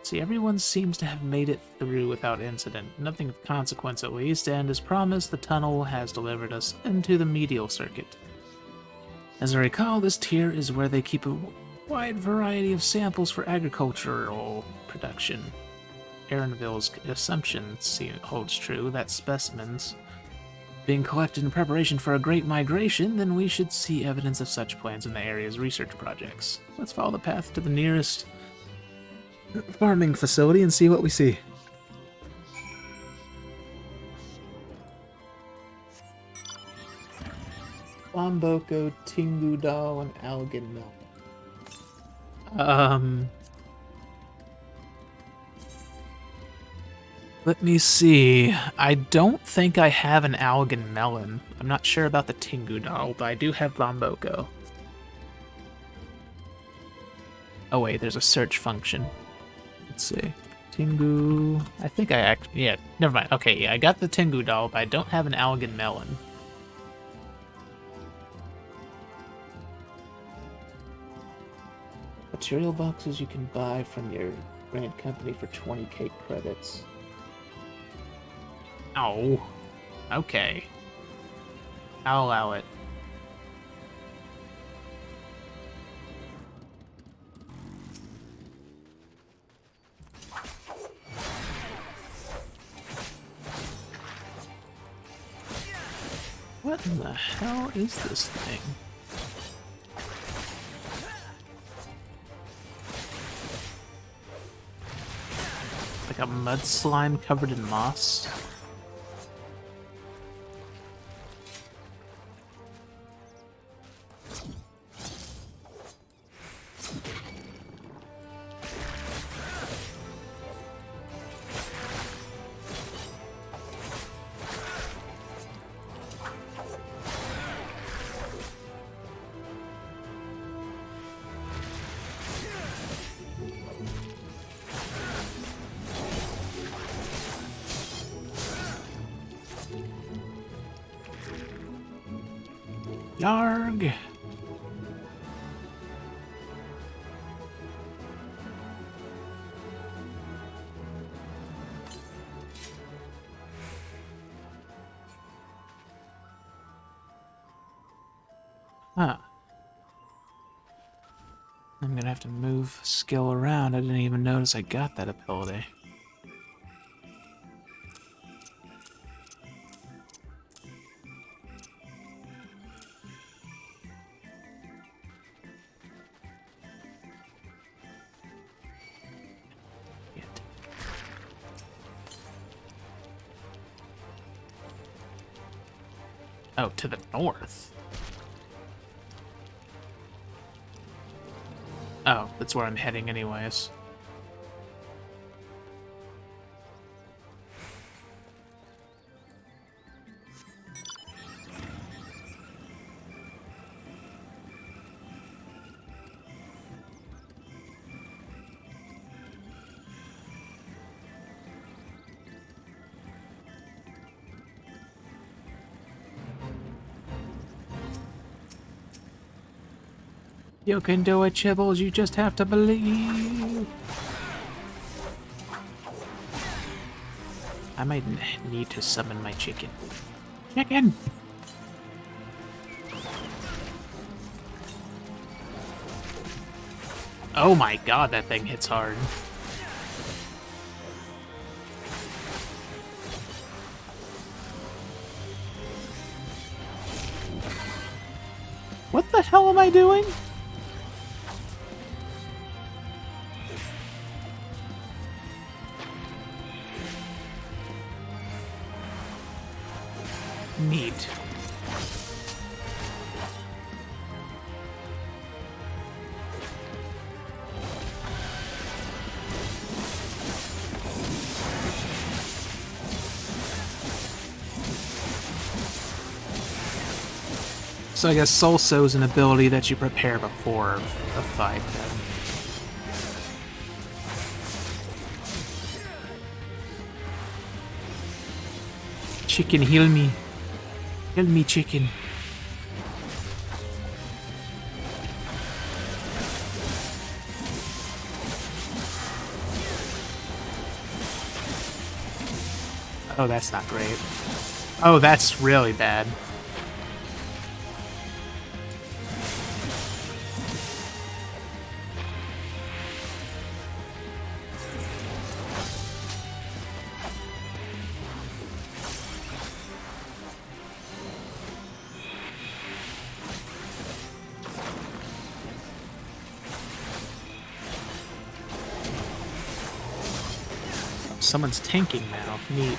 See, everyone seems to have made it through without incident. Nothing of consequence at least, and as promised, the tunnel has delivered us into the medial circuit. As I recall, this tier is where they keep a wide variety of samples for agricultural production. Aaronville's assumption holds true that specimens being collected in preparation for a great migration, then we should see evidence of such plans in the area's research projects. Let's follow the path to the nearest farming facility and see what we see. Lomboko, Tingudal, and Alganmel. Let me see. I don't think I have an Algan Melon. I'm not sure about the Tingudal, but I do have Lomboko. Oh wait, there's a search function. Let's see. Tingu... I think I actually... Yeah, never mind. Okay, yeah, I got the Tingudal, but I don't have an Algan Melon. Material boxes you can buy from your brand company for 20k credits. Oh, okay. I'll allow it. What in the hell is this thing? Like a mud slime covered in moss? Yarg! Huh. I'm gonna have to move skill around. I didn't even notice I got that ability. Oh, to the north. Oh, that's where I'm heading anyways. You can do it, Chibbles, you just have to believe. I might need to summon my chicken. Chicken! Oh my god, that thing hits hard. What the hell am I doing? Neat. So I guess Soul Sow is an ability that you prepare before a fight then. Chicken, heal me. Heal me, chicken. Oh, that's not great. Oh, that's really bad. Someone's tanking now. Neat.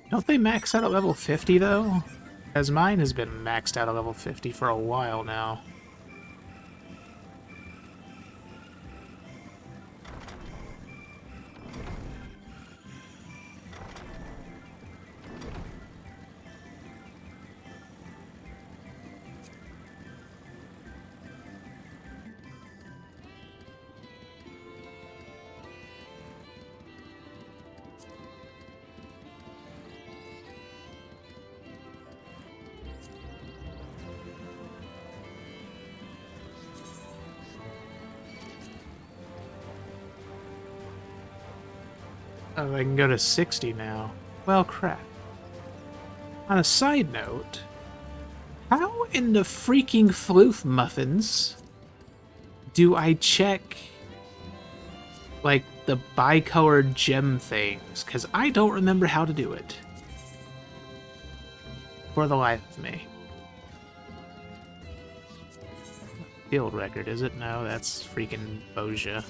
Don't they max out at level 50, though? As mine has been maxed out at level 50 for a while now. Oh, I can go to 60 now. Well, crap. On a side note, how in the freaking floof muffins do I check, like, the bicolored gem things? Because I don't remember how to do it. For the life of me. Field record, is it? No, that's freaking Boja.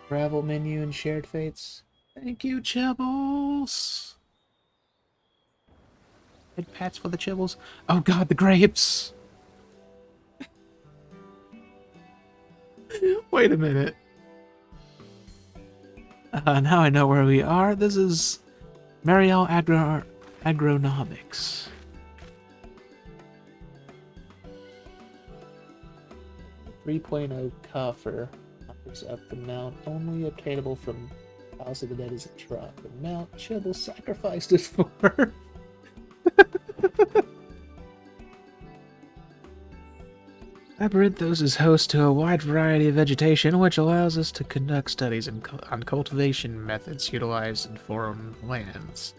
Travel menu and shared fates. Thank you, Chibbles. Head pats for the Chibbles. Oh god, the grapes! Wait a minute. Now I know where we are. This is Mariel Agronomics. 3.0 coffer offers up the mount only obtainable from House of the Dead is a truck. The mount Chibble sacrificed it for. Labyrinthos is host to a wide variety of vegetation, which allows us to conduct studies on cultivation methods utilized in foreign lands.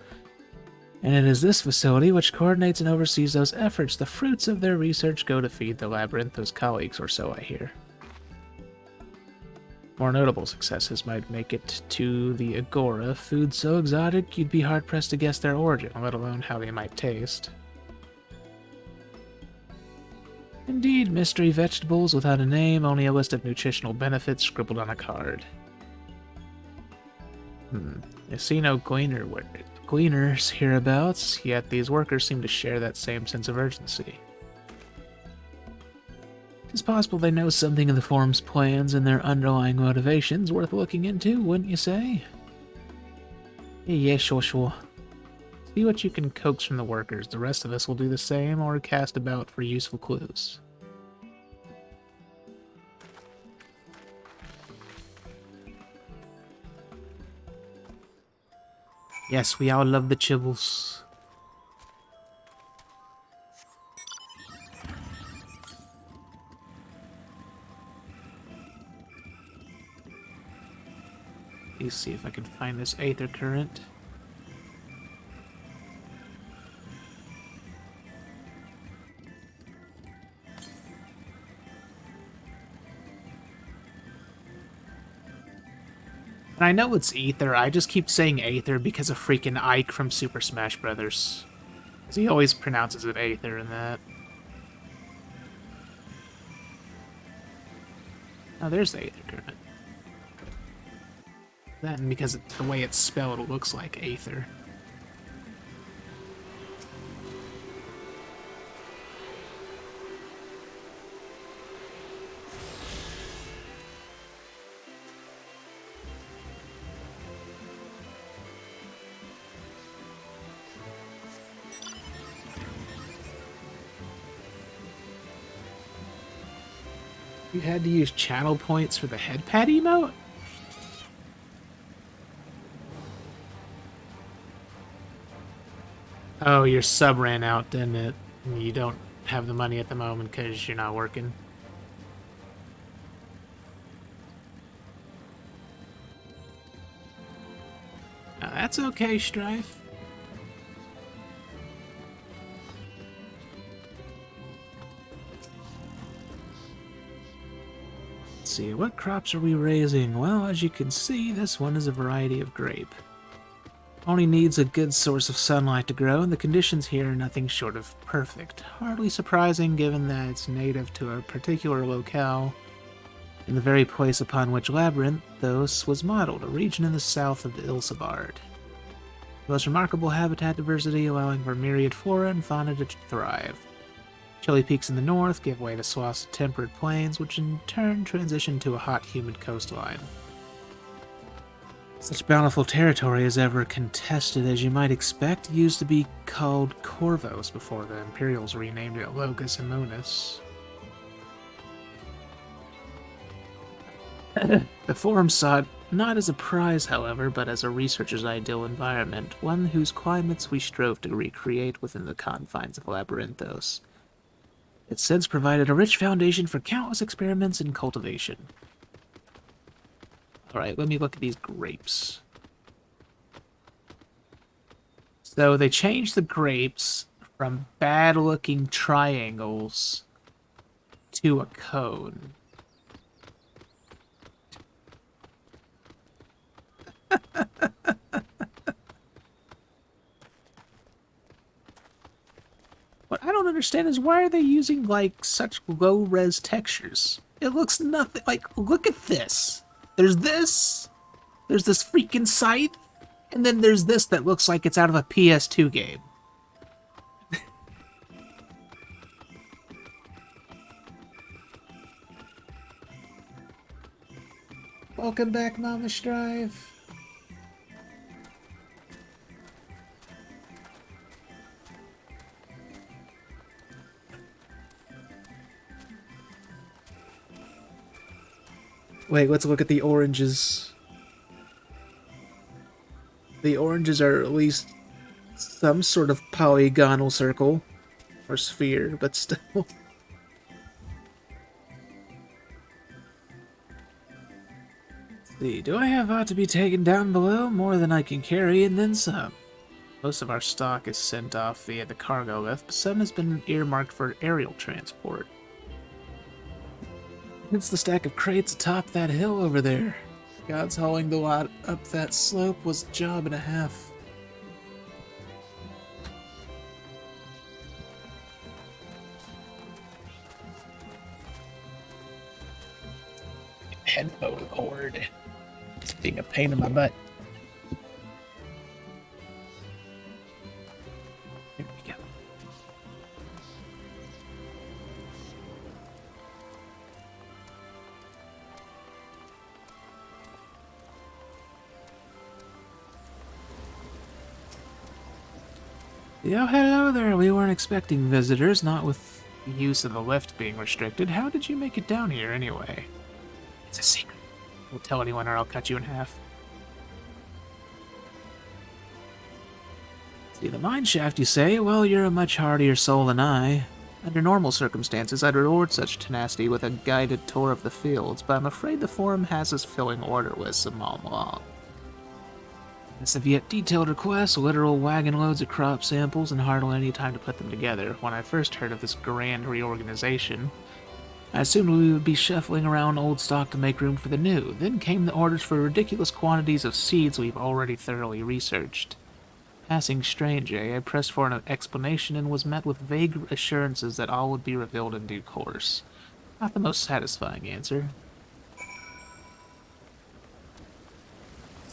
And it is this facility which coordinates and oversees those efforts. The fruits of their research go to feed the Labyrinthos colleagues, or so I hear. More notable successes might make it to the Agora, food so exotic you'd be hard-pressed to guess their origin, let alone how they might taste. Indeed, mystery vegetables without a name, only a list of nutritional benefits scribbled on a card. I see no gleaners hereabouts, yet these workers seem to share that same sense of urgency. It's possible they know something of the Forum's plans and their underlying motivations worth looking into, wouldn't you say? Yeah, sure. See what you can coax from the workers. The rest of us will do the same or cast about for useful clues. Yes, we all love the Chibbles. Let me see if I can find this Aether Current. And I know it's Ether, I just keep saying Aether because of freaking Ike from Super Smash Brothers. Because he always pronounces it Aether in that. Oh, there's the Aether Current. That, and because the way it's spelled, it looks like Aether. You had to use channel points for the headpad emote? Oh, your sub ran out, didn't it? And you don't have the money at the moment because you're not working. Now, that's okay, Strife. Let's see, what crops are we raising? Well, as you can see, this one is a variety of grape. Only needs a good source of sunlight to grow, and the conditions here are nothing short of perfect. Hardly surprising given that it's native to a particular locale in the very place upon which Labyrinthos was modeled, a region in the south of the Ilsabard. The most remarkable habitat diversity allowing for myriad flora and fauna to thrive. Chilly peaks in the north give way to swaths of temperate plains, which in turn transition to a hot, humid coastline. Such bountiful territory as ever contested as you might expect used to be called Corvos before the Imperials renamed it Logus and Monas. The forum saw it not as a prize, however, but as a researcher's ideal environment, one whose climates we strove to recreate within the confines of Labyrinthos. It's since provided a rich foundation for countless experiments and cultivation. Alright, let me look at these grapes. So they changed the grapes from bad-looking triangles to a cone. What I don't understand is why are they using, like, such low-res textures? It looks nothing like, look at this. There's this freaking scythe, and then there's this that looks like it's out of a PS2 game. Welcome back, Mama Strive. Wait, let's look at the oranges. The oranges are at least some sort of polygonal circle or sphere, but still. Let's see, do I have ought to be taken down below? More than I can carry and then some. Most of our stock is sent off via the cargo lift, but some has been earmarked for aerial transport. It's the stack of crates atop that hill over there. God's hauling the lot up that slope was a job and a half. Headphone cord. It's being a pain in my butt. Here we go. Yo, hello there. We weren't expecting visitors, not with the use of the lift being restricted. How did you make it down here anyway? It's a secret. Don't tell anyone or I'll cut you in half. See, the mine shaft, you say? Well, you're a much hardier soul than I. Under normal circumstances, I'd reward such tenacity with a guided tour of the fields, but I'm afraid the forum has us filling order with some Malmalong. As of yet detailed requests, literal wagon loads of crop samples, and hardly any time to put them together. When I first heard of this grand reorganization, I assumed we would be shuffling around old stock to make room for the new. Then came the orders for ridiculous quantities of seeds we've already thoroughly researched. Passing strange, eh? I pressed for an explanation and was met with vague assurances that all would be revealed in due course. Not the most satisfying answer.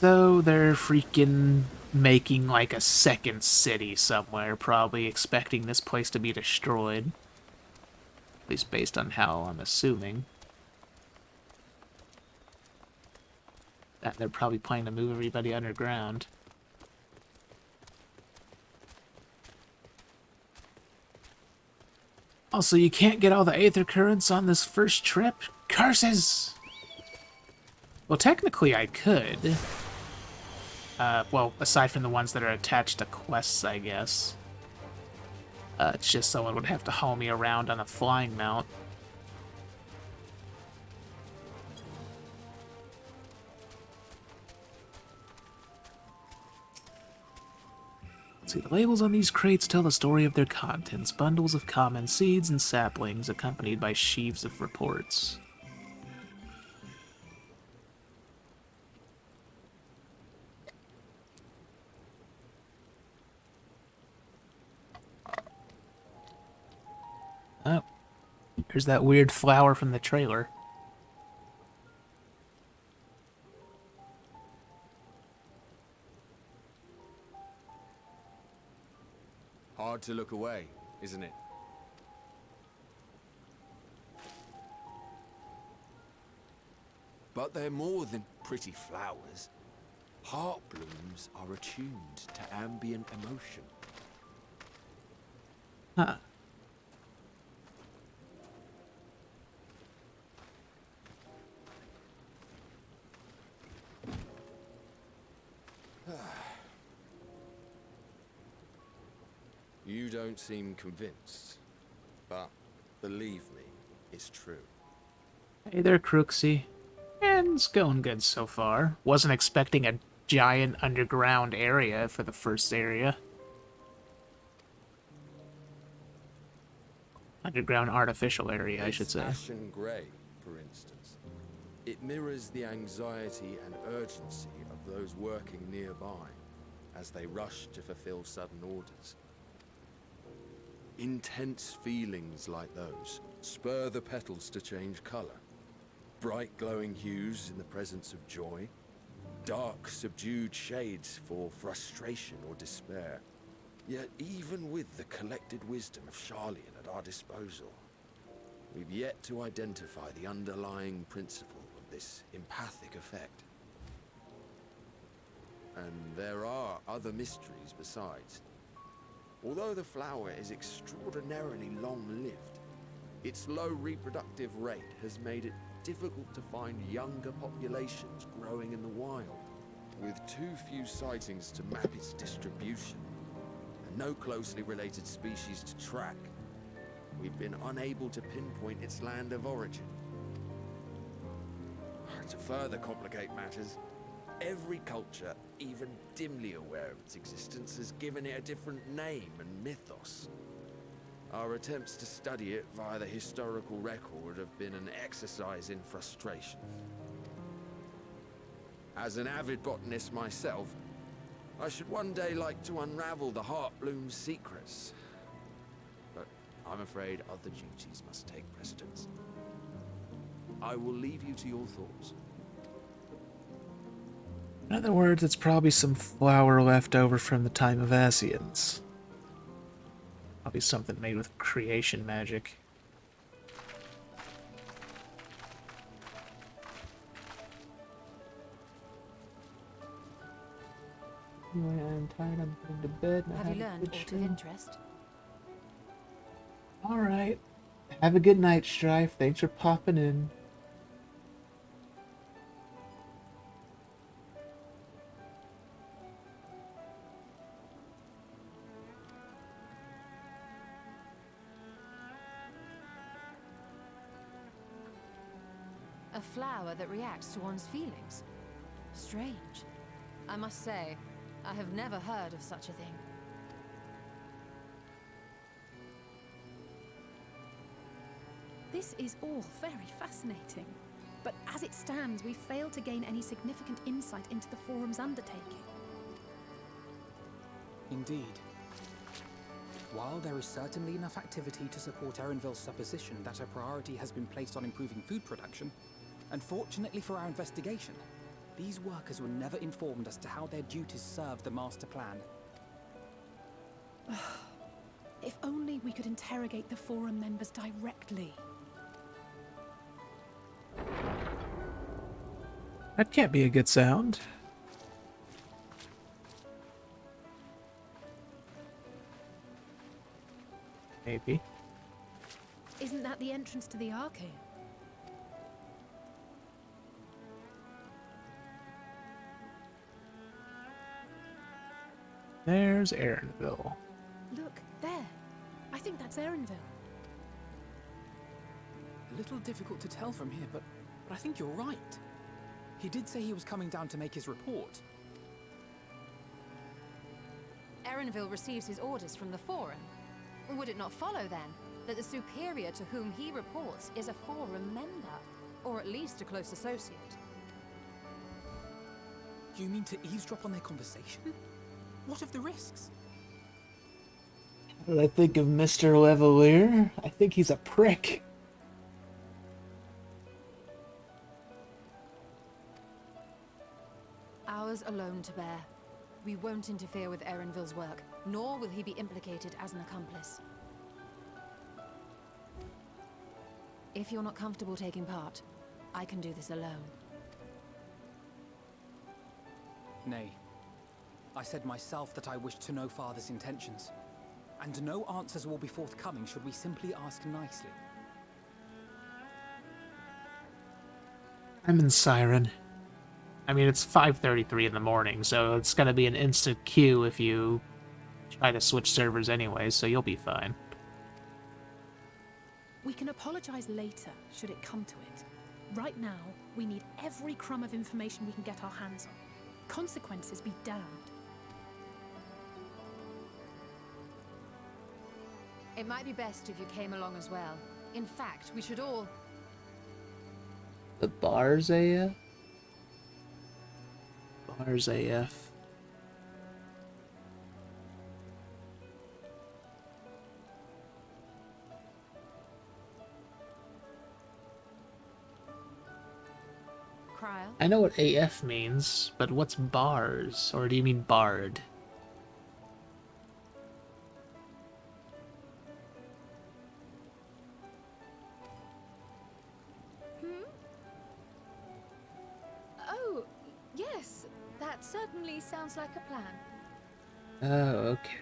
So they're freaking making like a second city somewhere, probably expecting this place to be destroyed. At least based on how I'm assuming. That they're probably planning to move everybody underground. Also, you can't get all the aether currents on this first trip? Curses! Well, technically I could. Well, aside from the ones that are attached to quests, I guess. It's just someone would have to haul me around on a flying mount. See, the labels on these crates tell the story of their contents. Bundles of common seeds and saplings, accompanied by sheaves of reports. Oh, there's that weird flower from the trailer. Hard to look away, isn't it? But they're more than pretty flowers. Heart blooms are attuned to ambient emotion. Huh. You don't seem convinced, but believe me, it's true. Hey there, Crooksy. And it's going good so far. Wasn't expecting a giant underground area for the first area. Underground artificial area, I should say. Ashen grey, for instance. It mirrors the anxiety and urgency of those working nearby as they rush to fulfill sudden orders. Intense feelings like those spur the petals to change color. Bright glowing hues in the presence of joy. Dark subdued shades for frustration or despair. Yet even with the collected wisdom of Charlian at our disposal, we've yet to identify the underlying principle of this empathic effect. And there are other mysteries besides. Although the flower is extraordinarily long-lived, its low reproductive rate has made it difficult to find younger populations growing in the wild. With too few sightings to map its distribution, and no closely related species to track, we've been unable to pinpoint its land of origin. To further complicate matters, every culture, even dimly aware of its existence, has given it a different name and mythos. Our attempts to study it via the historical record have been an exercise in frustration. As an avid botanist myself, I should one day like to unravel the Heartbloom's secrets. But I'm afraid other duties must take precedence. I will leave you to your thoughts. In other words, it's probably some flour left over from the time of Asians. Probably something made with creation magic. Anyway, I'm tired. I'm going to bed. Have you learned aught of interest? Alright. Have a good night, Strife. Thanks for popping in. A flower that reacts to one's feelings. Strange. I must say, I have never heard of such a thing. This is all very fascinating. But as it stands, we fail to gain any significant insight into the Forum's undertaking. Indeed. While there is certainly enough activity to support Erenville's supposition that a priority has been placed on improving food production, unfortunately for our investigation, these workers were never informed as to how their duties serve the master plan. If only we could interrogate the Forum members directly. That can't be a good sound. Maybe. Isn't that the entrance to the arcade? There's Erenville. Look, there. I think that's Erenville. A little difficult to tell from here, but I think you're right. He did say he was coming down to make his report. Erenville receives his orders from the Forum. Would it not follow, then, that the superior to whom he reports is a Forum member, or at least a close associate? You mean to eavesdrop on their conversation? What of the risks? What did I think of Mr. Levalier? I think he's a prick. Ours alone to bear. We won't interfere with Erenville's work, nor will he be implicated as an accomplice. If you're not comfortable taking part, I can do this alone. Nay. I said myself that I wished to know Father's intentions. And no answers will be forthcoming should we simply ask nicely. I'm in Siren. I mean, it's 5:33 in the morning, so it's gonna be an instant queue if you try to switch servers anyway, so you'll be fine. We can apologize later, should it come to it. Right now, we need every crumb of information we can get our hands on. Consequences be damned. It might be best if you came along as well. In fact, we should all... The bars AF? Bars AF. Cryo? I know what AF means, but what's bars? Or do you mean bard? Oh, yes. That certainly sounds like a plan. Oh, okay.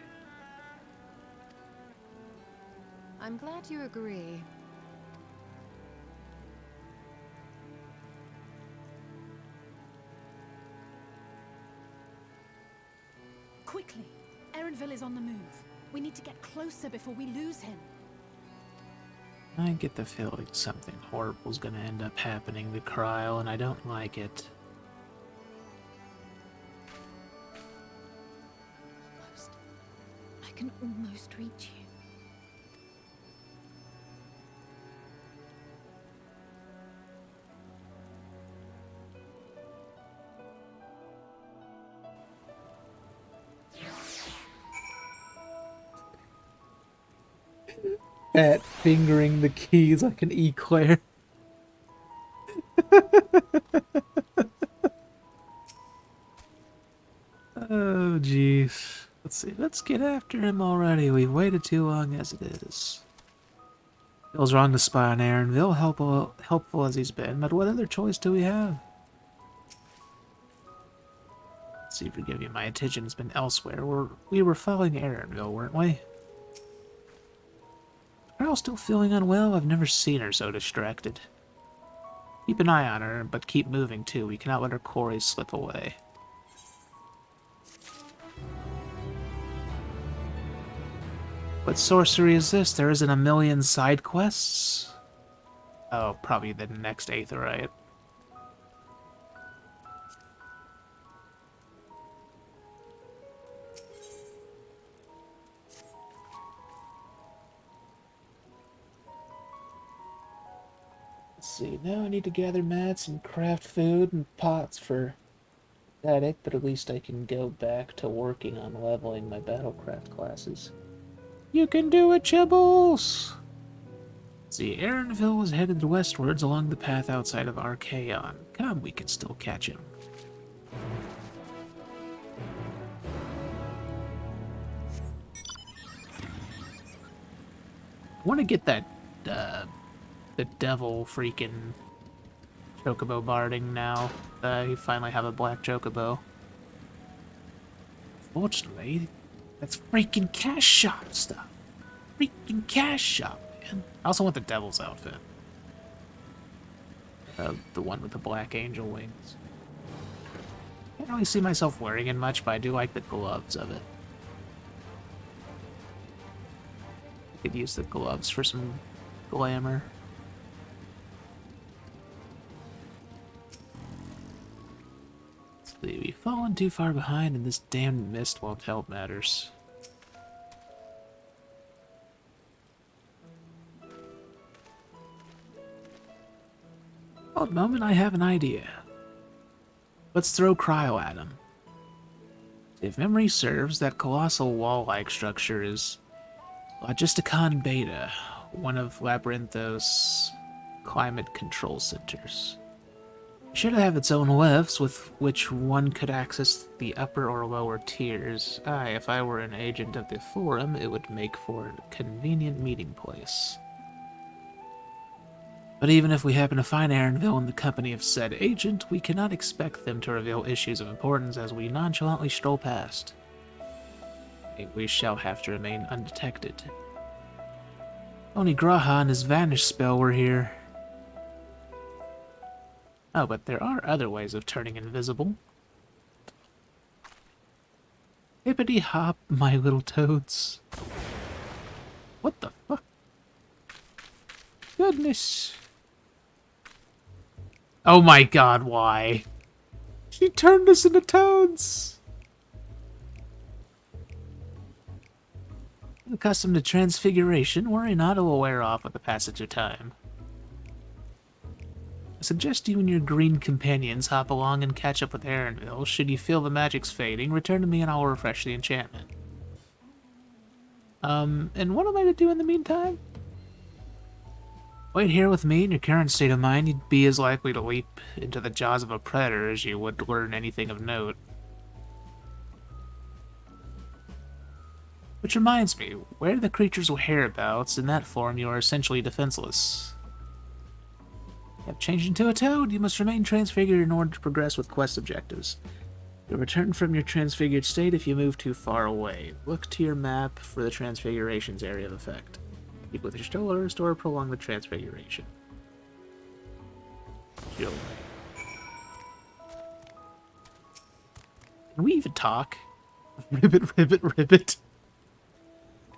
I'm glad you agree. Quickly! Erenville is on the move. We need to get closer before we lose him. I get the feeling something horrible's gonna end up happening to Cryo, and I don't like it. I can almost reach you. At fingering the keys like an eclair. Oh, jeez. Let's see. Let's get after him already. We've waited too long as it is. Feels wrong to spy on Erenville, helpful as he's been, but what other choice do we have? Let's see, forgive me, my attention's been elsewhere. We were following Erenville, weren't we? Carl's still feeling unwell? I've never seen her so distracted. Keep an eye on her, but keep moving too. We cannot let her quarry slip away. What sorcery is this? There isn't a million side quests? Oh, probably the next Aetheryte. see, now I need to gather mats and craft food and pots for static, but at least I can go back to working on leveling my battlecraft classes. You can do it, Chibbles! See, Aaronville was headed westwards along the path outside of Archaon. Come, we can still catch him. I want to get that, the devil freaking chocobo barding now. You finally have a black chocobo. Fortunately, that's freaking cash shop stuff. Freaking cash shop, man. I also want the devil's outfit. The one with the black angel wings. Can't really see myself wearing it much, but I do like the gloves of it. I could use the gloves for some glamour. Let's see, we've fallen too far behind and this damned mist won't help matters. Hold a moment, I have an idea. Let's throw cryo at him. If memory serves, that colossal wall-like structure is Logisticon Beta, one of Labyrinthos' climate control centers. It should have its own lifts with which one could access the upper or lower tiers. Aye, if I were an agent of the Forum, it would make for a convenient meeting place. But even if we happen to find Aaronville in the company of said agent, we cannot expect them to reveal issues of importance as we nonchalantly stroll past. We shall have to remain undetected. Only Graha and his vanish spell were here. Oh, but there are other ways of turning invisible. Hippity hop, my little toads. What the fuck? Goodness. Oh my god, why? She turned us into toads! Accustomed to transfiguration, worry not, it will wear off with the passage of time. I suggest you and your green companions hop along and catch up with Aaronville. Should you feel the magic's fading, return to me and I'll refresh the enchantment. And what am I to do in the meantime? Wait here with me in your current state of mind, you'd be as likely to leap into the jaws of a predator as you would learn anything of note. Which reminds me, where the creatures with whereabouts, in that form you are essentially defenseless. You have changed into a toad, you must remain transfigured in order to progress with quest objectives. You'll return from your transfigured state if you move too far away. Look to your map for the transfiguration's area of effect. Keep with your stroller, restore or prolong the transfiguration. Chill. Can we even talk? Ribbit, ribbit, ribbit.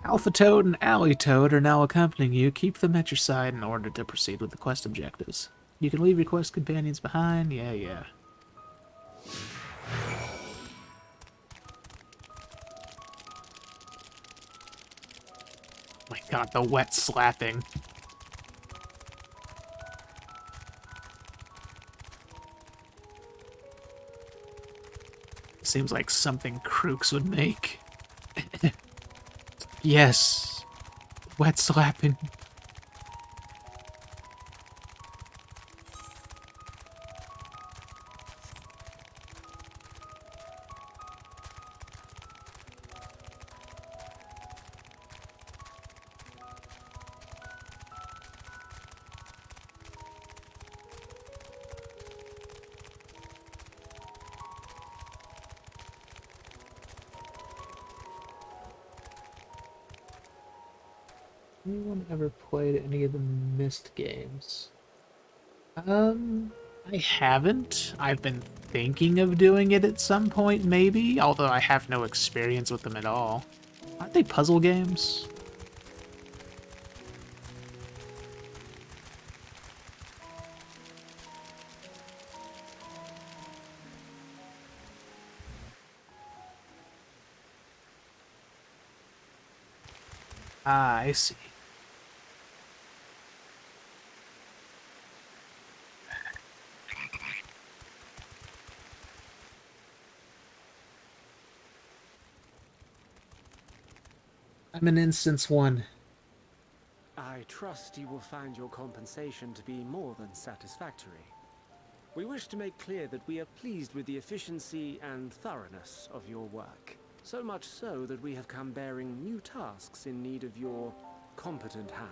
Alpha Toad and Alley Toad are now accompanying you. Keep them at your side in order to proceed with the quest objectives. You can leave your quest companions behind. Yeah. My god, the wet slapping. Seems like something Crooks would make. Yes. Wet slapping. Anyone ever played any of the Myst games? I haven't. I've been thinking of doing it at some point, maybe, although I have no experience with them at all. Aren't they puzzle games? Ah, I see. I'm in instance 1. I trust you will find your compensation to be more than satisfactory. We wish to make clear that we are pleased with the efficiency and thoroughness of your work. So much so that we have come bearing new tasks in need of your competent hand.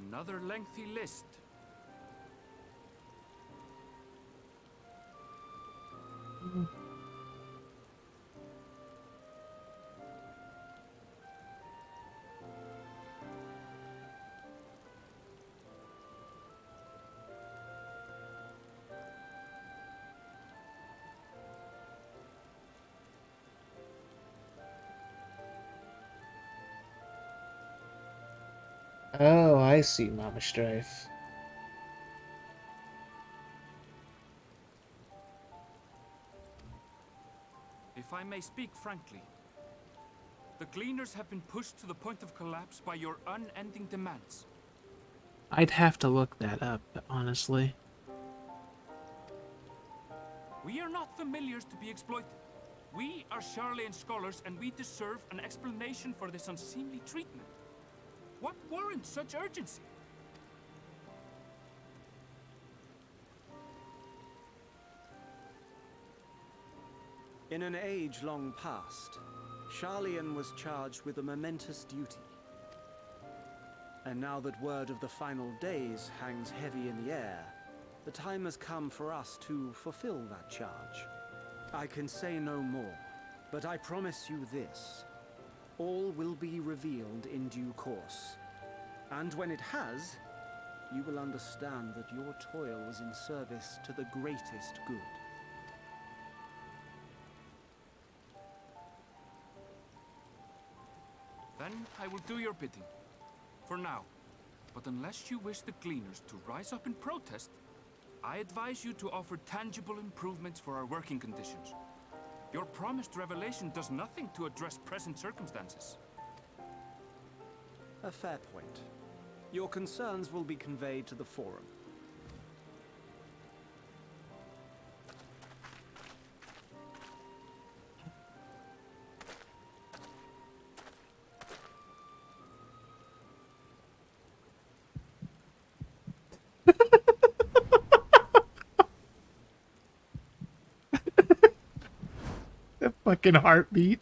Another lengthy list. Oh, I see, Mama Strife. If I may speak frankly, the Gleaners have been pushed to the point of collapse by your unending demands. I'd have to look that up, honestly. We are not familiars to be exploited. We are Charlian scholars, and we deserve an explanation for this unseemly treatment. What warrants such urgency? In an age long past, Charlian was charged with a momentous duty. And now that word of the final days hangs heavy in the air, the time has come for us to fulfill that charge. I can say no more, but I promise you this. All will be revealed in due course. And when it has, you will understand that your toil was in service to the greatest good. Then I will do your bidding. For now. But unless you wish the Gleaners to rise up in protest, I advise you to offer tangible improvements for our working conditions. Your promised revelation does nothing to address present circumstances. A fair point. Your concerns will be conveyed to the Forum. That fucking heartbeat.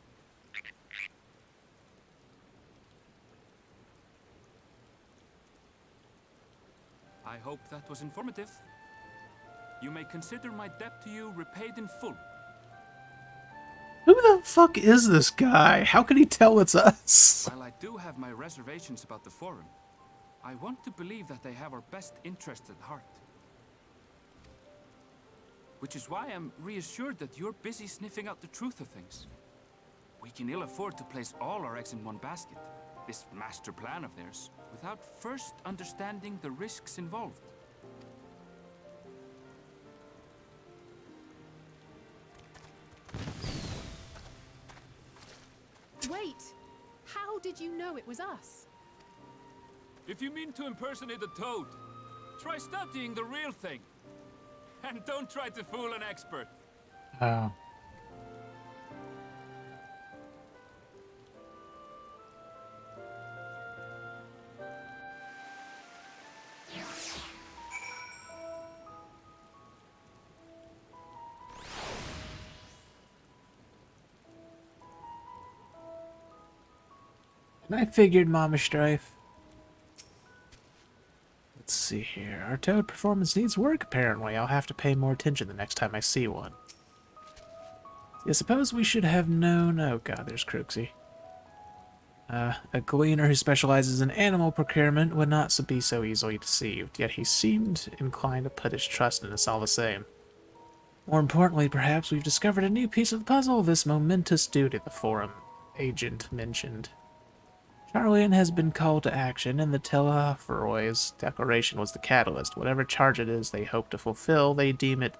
I hope that was informative. You may consider my debt to you repaid in full. Who the fuck is this guy? How can he tell it's us? While I do have my reservations about the Forum, I want to believe that they have our best interests at heart. Which is why I'm reassured that you're busy sniffing out the truth of things. We can ill afford to place all our eggs in one basket, this master plan of theirs, without first understanding the risks involved. Wait! How did you know it was us? If you mean to impersonate a toad, try studying the real thing. And don't try to fool an expert. Oh. And I figured, Mama Strife. Let's see here. Our toad performance needs work, apparently. I'll have to pay more attention the next time I see one. I suppose we should have known... Oh god, there's Crooksy. A gleaner who specializes in animal procurement would not be so easily deceived, yet he seemed inclined to put his trust in us all the same. More importantly, perhaps we've discovered a new piece of the puzzle, this momentous duty the Forum agent mentioned. Charlian has been called to action, and the Telephoroid's declaration was the catalyst. Whatever charge it is they hope to fulfill, they deem it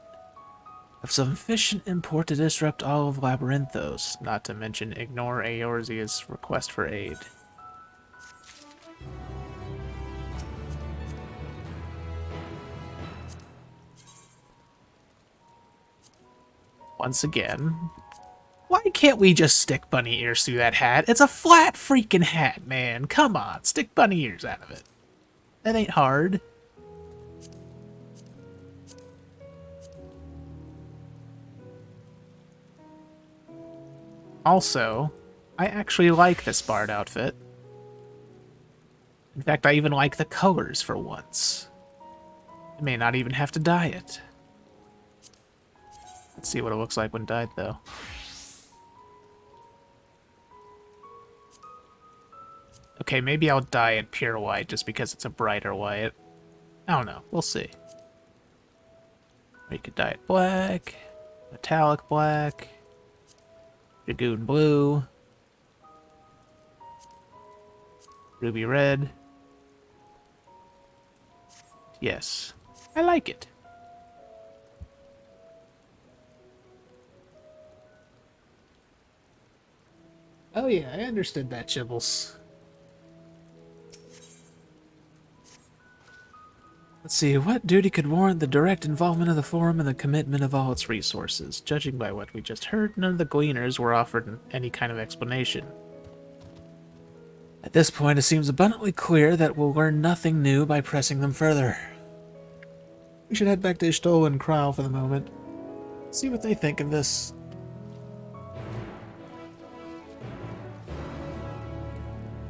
of sufficient import to disrupt all of Labyrinthos, not to mention ignore Eorzea's request for aid. Once again. Why can't we just stick bunny ears through that hat? It's a flat freaking hat, man. Come on, stick bunny ears out of it. That ain't hard. Also, I actually like this bard outfit. In fact, I even like the colors for once. I may not even have to dye it. Let's see what it looks like when dyed, though. Okay, maybe I'll dye it pure white just because it's a brighter white. I don't know. We'll see. Or you could dye it black, metallic black, dragoon blue, ruby red. Yes, I like it. Oh yeah, I understood that, Chibbles. Let's see, what duty could warrant the direct involvement of the Forum and the commitment of all its resources? Judging by what we just heard, none of the Gleaners were offered any kind of explanation. At this point, it seems abundantly clear that we'll learn nothing new by pressing them further. We should head back to Ishtol and Kral for the moment. See what they think of this.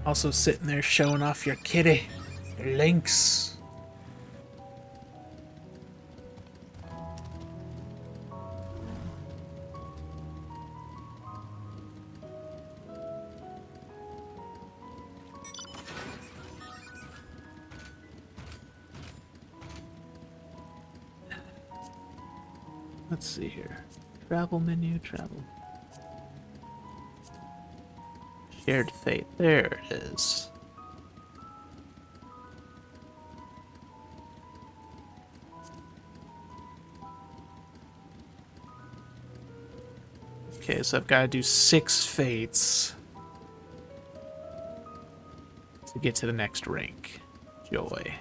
Also sitting there showing off your kitty. Your lynx. Let's see here. Travel menu, travel. Shared fate. There it is. Okay, so I've got to do 6 fates to get to the next rank. Joy.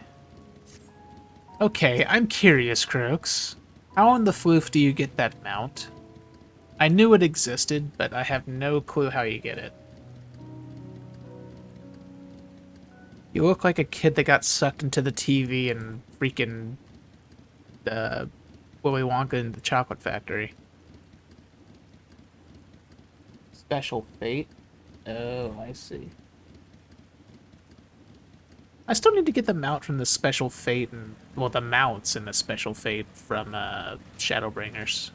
Okay, I'm curious, Crooks. How in the floof do you get that mount? I knew it existed, but I have no clue how you get it. You look like a kid that got sucked into the TV and freaking Willy Wonka in the Chocolate Factory. Special fate? Oh, I see. I still need to get the mount from the Special Fate and, well, the mounts in the Special Fate from Shadowbringers.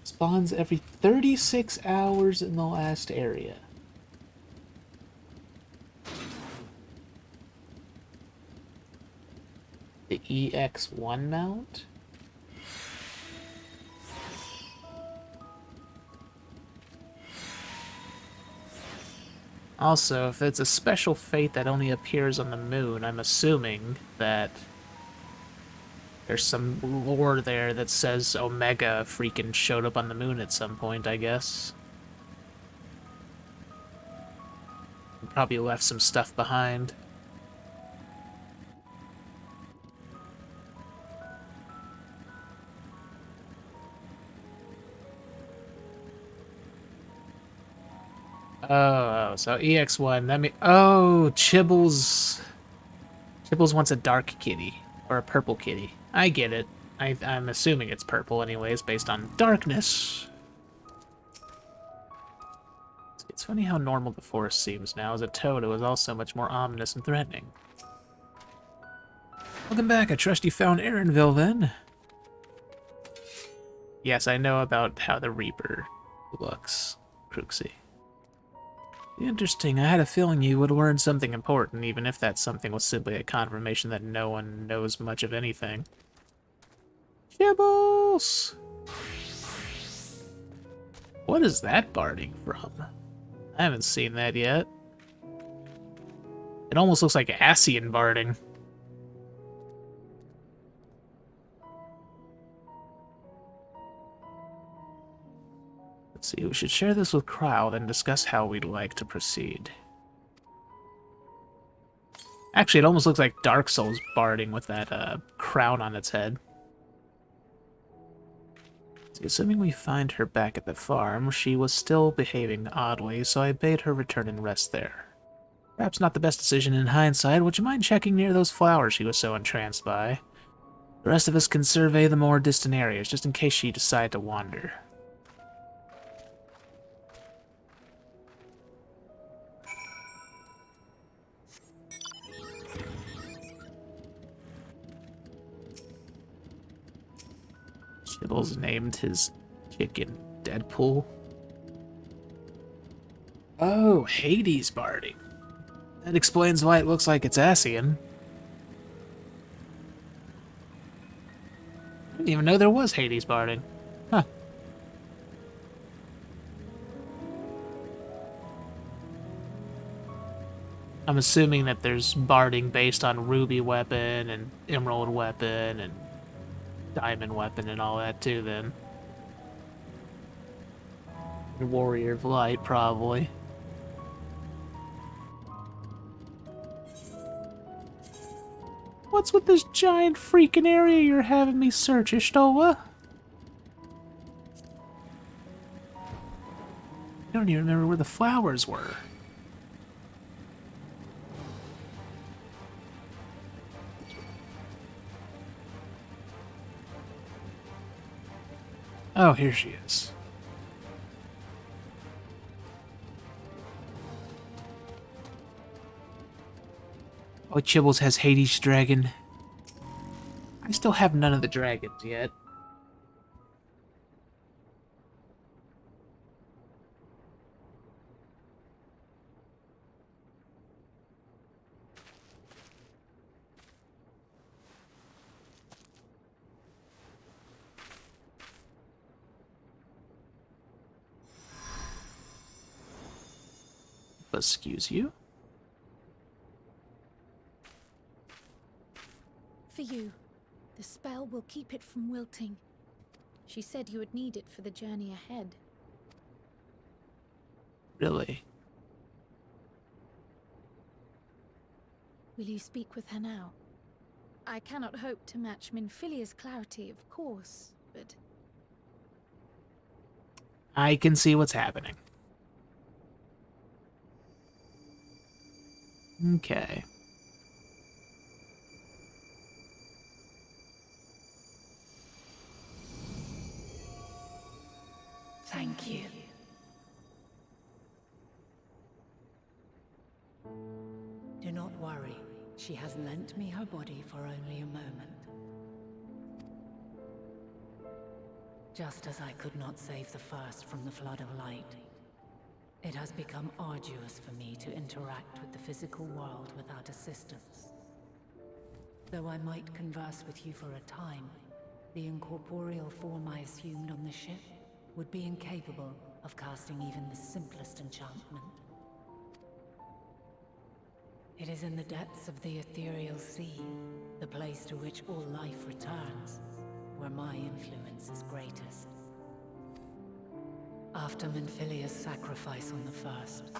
Spawns every 36 hours in the last area. The EX1 mount? Also, if it's a special fate that only appears on the moon, I'm assuming that there's some lore there that says Omega freaking showed up on the moon at some point, I guess. Probably left some stuff behind. Oh, so EX1, that mean oh, Chibbles wants a dark kitty or a purple kitty. I get it. I'm assuming it's purple anyways, based on darkness. It's funny how normal the forest seems now. As a toad, it was also much more ominous and threatening. Welcome back. I trust you found Erenville then. Yes, I know about how the Reaper looks, Crooksy. Interesting. I had a feeling you would learn something important, even if that something was simply a confirmation that no one knows much of anything. Chibbles! What is that barding from? I haven't seen that yet. It almost looks like Asian barding. Let's see, we should share this with Kyle, then discuss how we'd like to proceed. Actually, it almost looks like Dark Souls barding with that crown on its head. Assuming we find her back at the farm, she was still behaving oddly, so I bade her return and rest there. Perhaps not the best decision in hindsight. Would you mind checking near those flowers she was so entranced by? The rest of us can survey the more distant areas, just in case she decided to wander. Chibbles named his chicken Deadpool. Oh, Hades barding. That explains why it looks like it's Ascian. I didn't even know there was Hades barding. Huh. I'm assuming that there's barding based on Ruby weapon and Emerald weapon and Diamond weapon and all that too then. And Warrior of Light, probably. What's with this giant freaking area you're having me search, Ishtola? I don't even remember where the flowers were. Oh, here she is. Oh, Chibbles has Hades dragon. I still have none of the dragons yet. Excuse you? For you. The spell will keep it from wilting. She said you would need it for the journey ahead. Really? Will you speak with her now? I cannot hope to match Minfilia's clarity, of course, but... I can see what's happening. Okay. Thank you. Do not worry. She has lent me her body for only a moment. Just as I could not save the first from the flood of light, it has become arduous for me to interact with the physical world without assistance. Though I might converse with you for a time, the incorporeal form I assumed on the ship would be incapable of casting even the simplest enchantment. It is in the depths of the ethereal sea, the place to which all life returns, where my influence is greatest. After Minfilia's sacrifice on the first,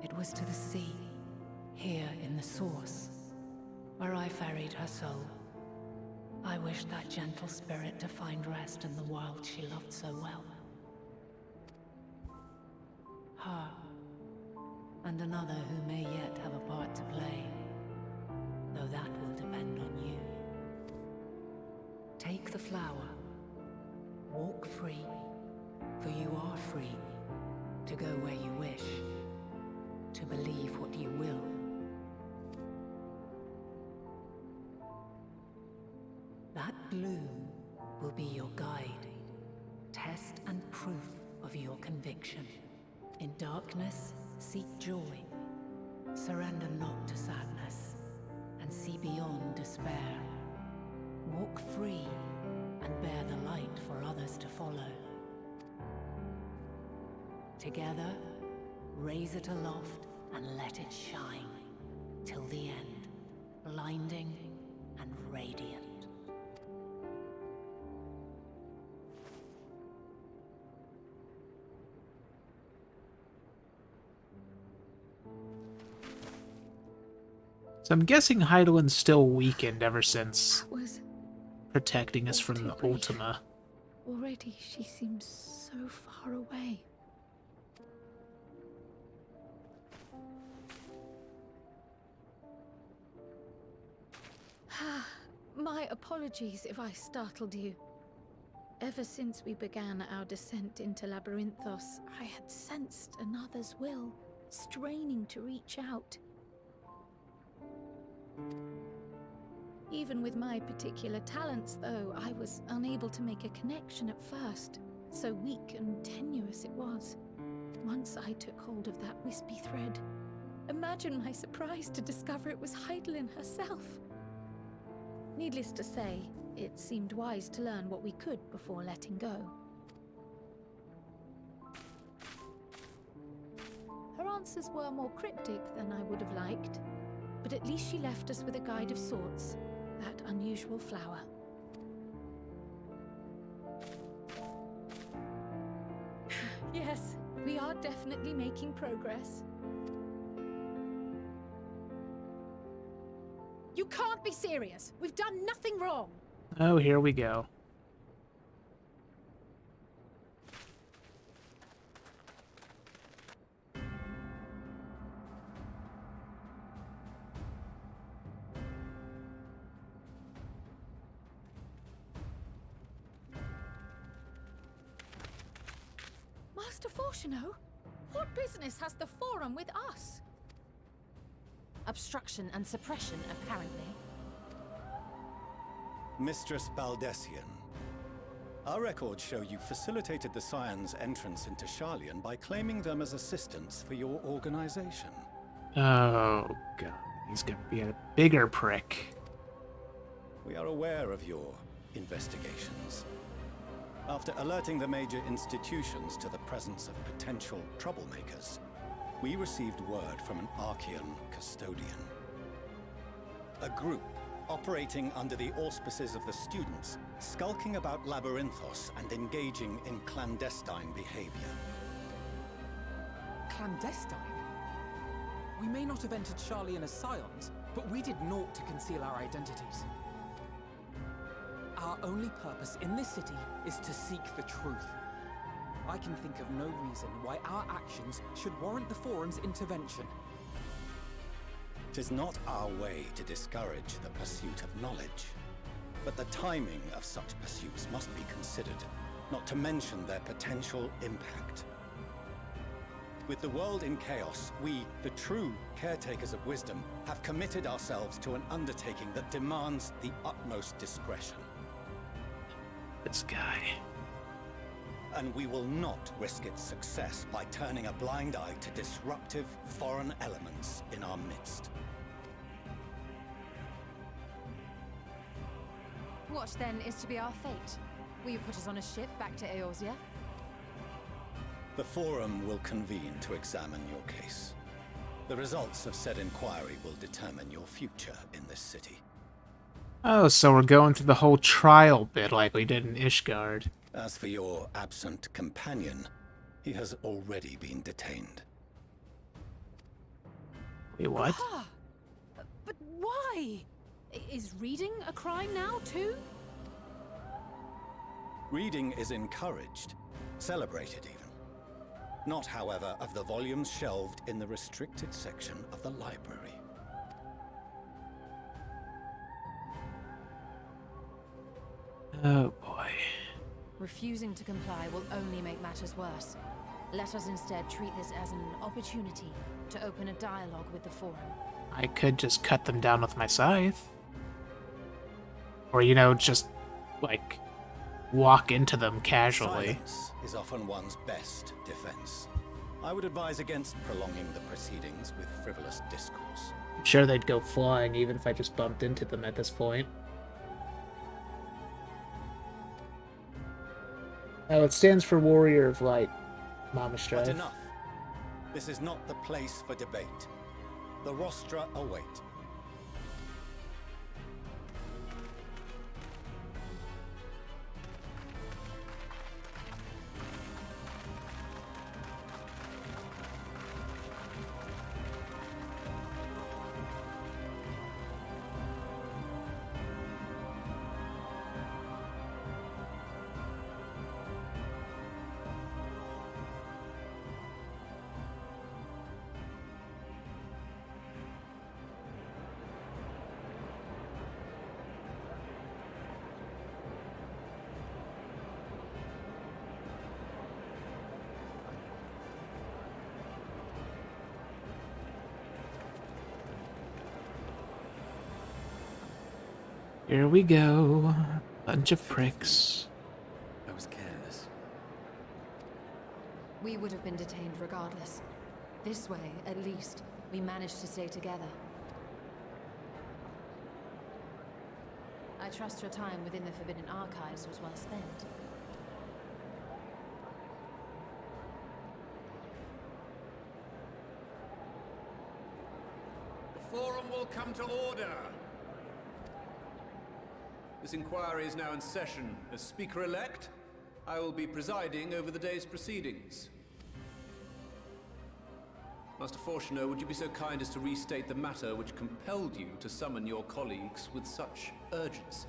it was to the sea, here in the source, where I ferried her soul. I wished that gentle spirit to find rest in the world she loved so well. Her, and another who may yet have a part to play, though that will depend on you. Take the flower, walk free, for you are free, to go where you wish, to believe what you will. That bloom will be your guide, test and proof of your conviction. In darkness, seek joy. Surrender not to sadness, and see beyond despair. Walk free, and bear the light for others to follow. Together, raise it aloft and let it shine, till the end, blinding and radiant. So I'm guessing Heidelind's still weakened ever since was protecting us from the Ultima. Already she seems so far away. My apologies if I startled you. Ever since we began our descent into Labyrinthos, I had sensed another's will, straining to reach out. Even with my particular talents, though, I was unable to make a connection at first. So weak and tenuous it was. Once I took hold of that wispy thread. Imagine my surprise to discover it was Heidelin herself. Needless to say, it seemed wise to learn what we could before letting go. Her answers were more cryptic than I would have liked, but at least she left us with a guide of sorts, that unusual flower. Yes, we are definitely making progress. You can't be serious! We've done nothing wrong! Oh, here we go. Master Fortuno? What business has the Forum with us? Obstruction and suppression, apparently. Mistress Baldessian, our records show you facilitated the Scions' entrance into Sharlayan by claiming them as assistants for your organization. Oh, God. He's gonna be a bigger prick. We are aware of your investigations. After alerting the major institutions to the presence of potential troublemakers, we received word from an Archean custodian. A group operating under the auspices of the students, skulking about Labyrinthos and engaging in clandestine behavior. Clandestine? We may not have entered Sharlayan as Scions, but we did naught to conceal our identities. Our only purpose in this city is to seek the truth. I can think of no reason why our actions should warrant the Forum's intervention. It is not our way to discourage the pursuit of knowledge, but the timing of such pursuits must be considered, not to mention their potential impact. With the world in chaos, we, the true caretakers of wisdom, have committed ourselves to an undertaking that demands the utmost discretion. This guy. And we will not risk its success by turning a blind eye to disruptive foreign elements in our midst. What, then, is to be our fate? Will you put us on a ship back to Eorzea? The Forum will convene to examine your case. The results of said inquiry will determine your future in this city. Oh, so we're going through the whole trial bit like we did in Ishgard. As for your absent companion, he has already been detained. Wait, what? Ah, but why? Is reading a crime now, too? Reading is encouraged, celebrated even. Not, however, of the volumes shelved in the restricted section of the library. Oh, boy. Refusing to comply will only make matters worse. Let us instead treat this as an opportunity to open a dialogue with the Forum. I could just cut them down with my scythe. Or, you know, just, like, walk into them casually. Silence is often one's best defense. I would advise against prolonging the proceedings with frivolous discourse. I'm sure they'd go flying even if I just bumped into them at this point. Oh, it stands for Warrior of Light, Mama Strife. But enough. This is not the place for debate. The rostra await. Here we go. Bunch of pricks. I was careless. We would have been detained regardless. This way, at least, we managed to stay together. I trust your time within the Forbidden Archives was well spent. The forum will come to order. This inquiry is now in session. As Speaker-elect, I will be presiding over the day's proceedings. Master Fortuner, would you be so kind as to restate the matter which compelled you to summon your colleagues with such urgency?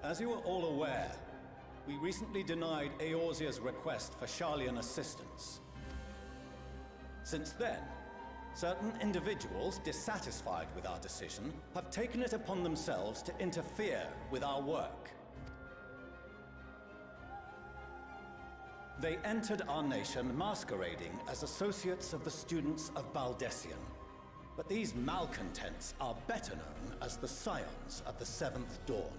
As you are all aware, we recently denied Eorzea's request for Sharlayan assistance. Since then, certain individuals dissatisfied with our decision have taken it upon themselves to interfere with our work. They entered our nation masquerading as associates of the students of Baldessian. But these malcontents are better known as the Scions of the Seventh Dawn.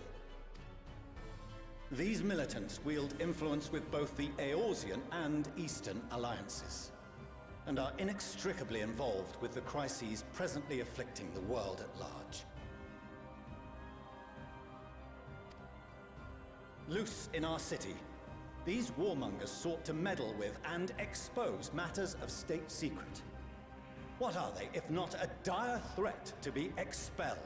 These militants wield influence with both the Eorzean and Eastern alliances, and are inextricably involved with the crises presently afflicting the world at large. Loose in our city, these warmongers sought to meddle with and expose matters of state secret. What are they, if not a dire threat to be expelled?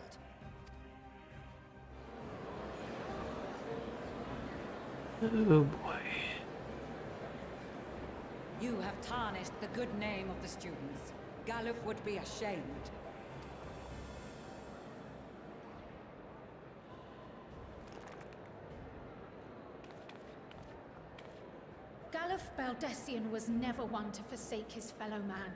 Oh boy. You have tarnished the good name of the students. Galuf would be ashamed. Galuf Baldessian was never one to forsake his fellow man.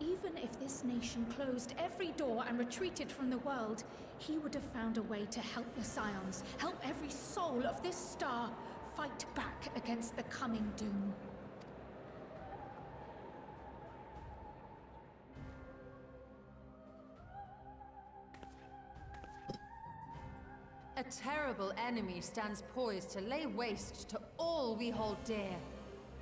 Even if this nation closed every door and retreated from the world, he would have found a way to help the Scions, help every soul of this star fight back against the coming doom. A terrible enemy stands poised to lay waste to all we hold dear.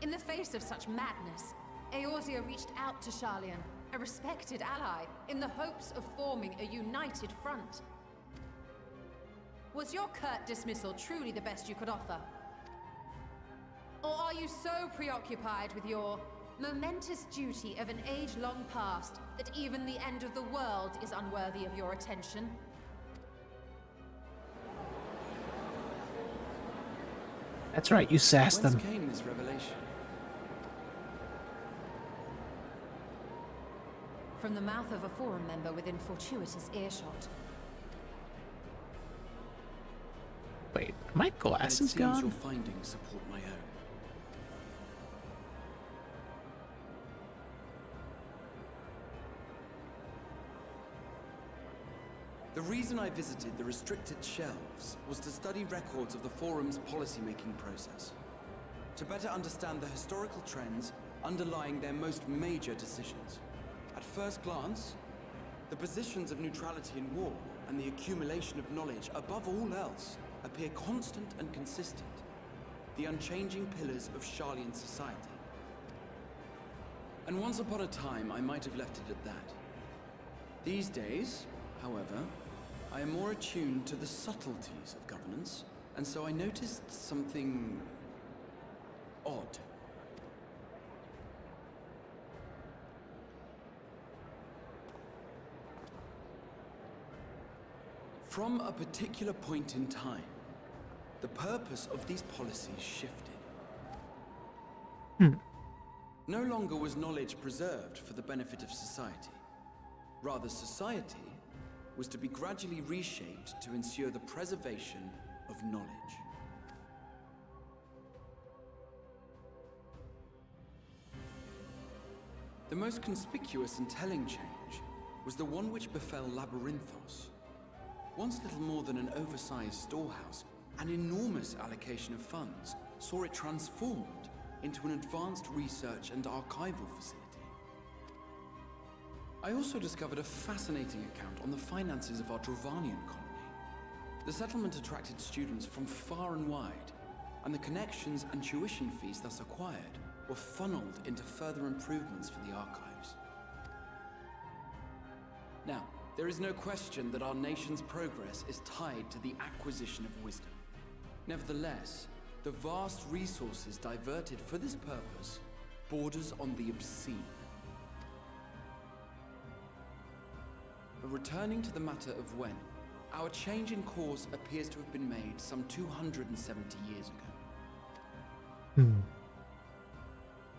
In the face of such madness, Eorzea reached out to Sharlayan, a respected ally, in the hopes of forming a united front. Was your curt dismissal truly the best you could offer? Or are you so preoccupied with your momentous duty of an age long past that even the end of the world is unworthy of your attention? That's right, you sassed them. Whence came this revelation? From the mouth of a forum member within fortuitous earshot. Wait, are my glasses And it seems gone? your findings support my own. The reason I visited the restricted shelves was to study records of the Forum's policymaking process, to better understand the historical trends underlying their most major decisions. At first glance, the positions of neutrality in war and the accumulation of knowledge above all else appear constant and consistent, the unchanging pillars of Sharlayan society. And once upon a time, I might have left it at that. These days, however, I am more attuned to the subtleties of governance, and so I noticed something odd. From a particular point in time, the purpose of these policies shifted. No longer was knowledge preserved for the benefit of society. Rather, society was to be gradually reshaped to ensure the preservation of knowledge. The most conspicuous and telling change was the one which befell Labyrinthos. Once little more than an oversized storehouse, an enormous allocation of funds saw it transformed into an advanced research and archival facility. I also discovered a fascinating account on the finances of our Dravanian colony. The settlement attracted students from far and wide, and the connections and tuition fees thus acquired were funneled into further improvements for the archives. Now, there is no question that our nation's progress is tied to the acquisition of wisdom. Nevertheless, the vast resources diverted for this purpose borders on the obscene. But returning to the matter of when, our change in course appears to have been made some 270 years ago.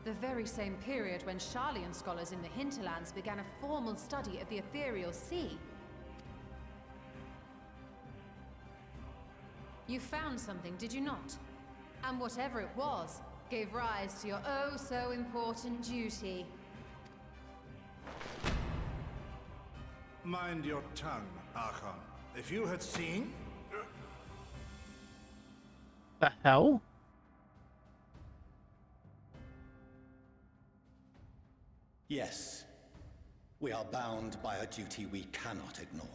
The very same period when Sharlayan scholars in the hinterlands began a formal study of the ethereal sea. You found something, did you not? And whatever it was, gave rise to your oh-so-important duty. Mind your tongue, Archon. If you had seen... The hell? Yes. We are bound by a duty we cannot ignore.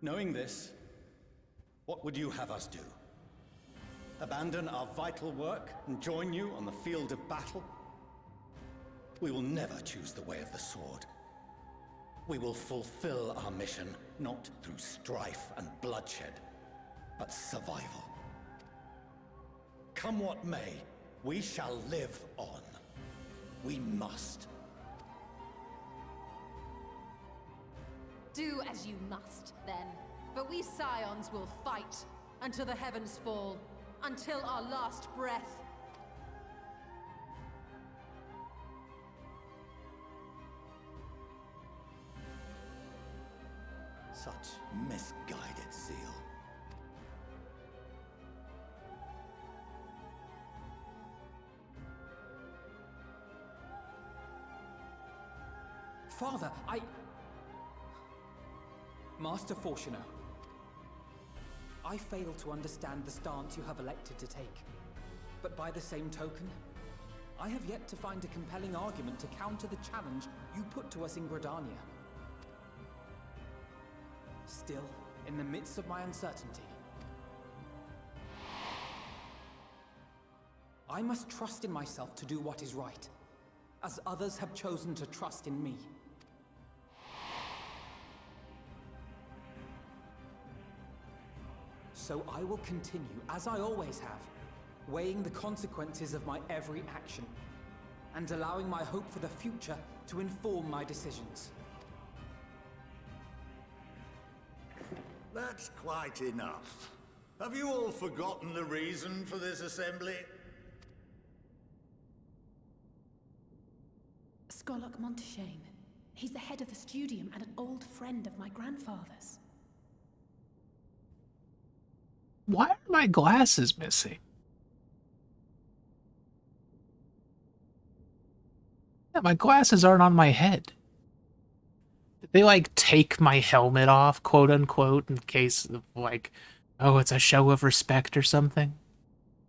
Knowing this, what would you have us do? Abandon our vital work and join you on the field of battle? We will never choose the way of the sword. We will fulfill our mission, not through strife and bloodshed, but survival. Come what may, we shall live on. We must. Do as you must, then. But we Scions will fight until the heavens fall, until our last breath. Such misguided zeal. Father, Master Fortuno, I fail to understand the stance you have elected to take. But by the same token, I have yet to find a compelling argument to counter the challenge you put to us in Gridania. Still, in the midst of my uncertainty, I must trust in myself to do what is right, as others have chosen to trust in me. So I will continue, as I always have, weighing the consequences of my every action, and allowing my hope for the future to inform my decisions. That's quite enough. Have you all forgotten the reason for this assembly? Skolok Monteshane. He's the head of the studium and an old friend of my grandfather's. Why are my glasses missing? Yeah, my glasses aren't on my head. Did they, like, take my helmet off, quote unquote, in case of, like, oh, it's a show of respect or something?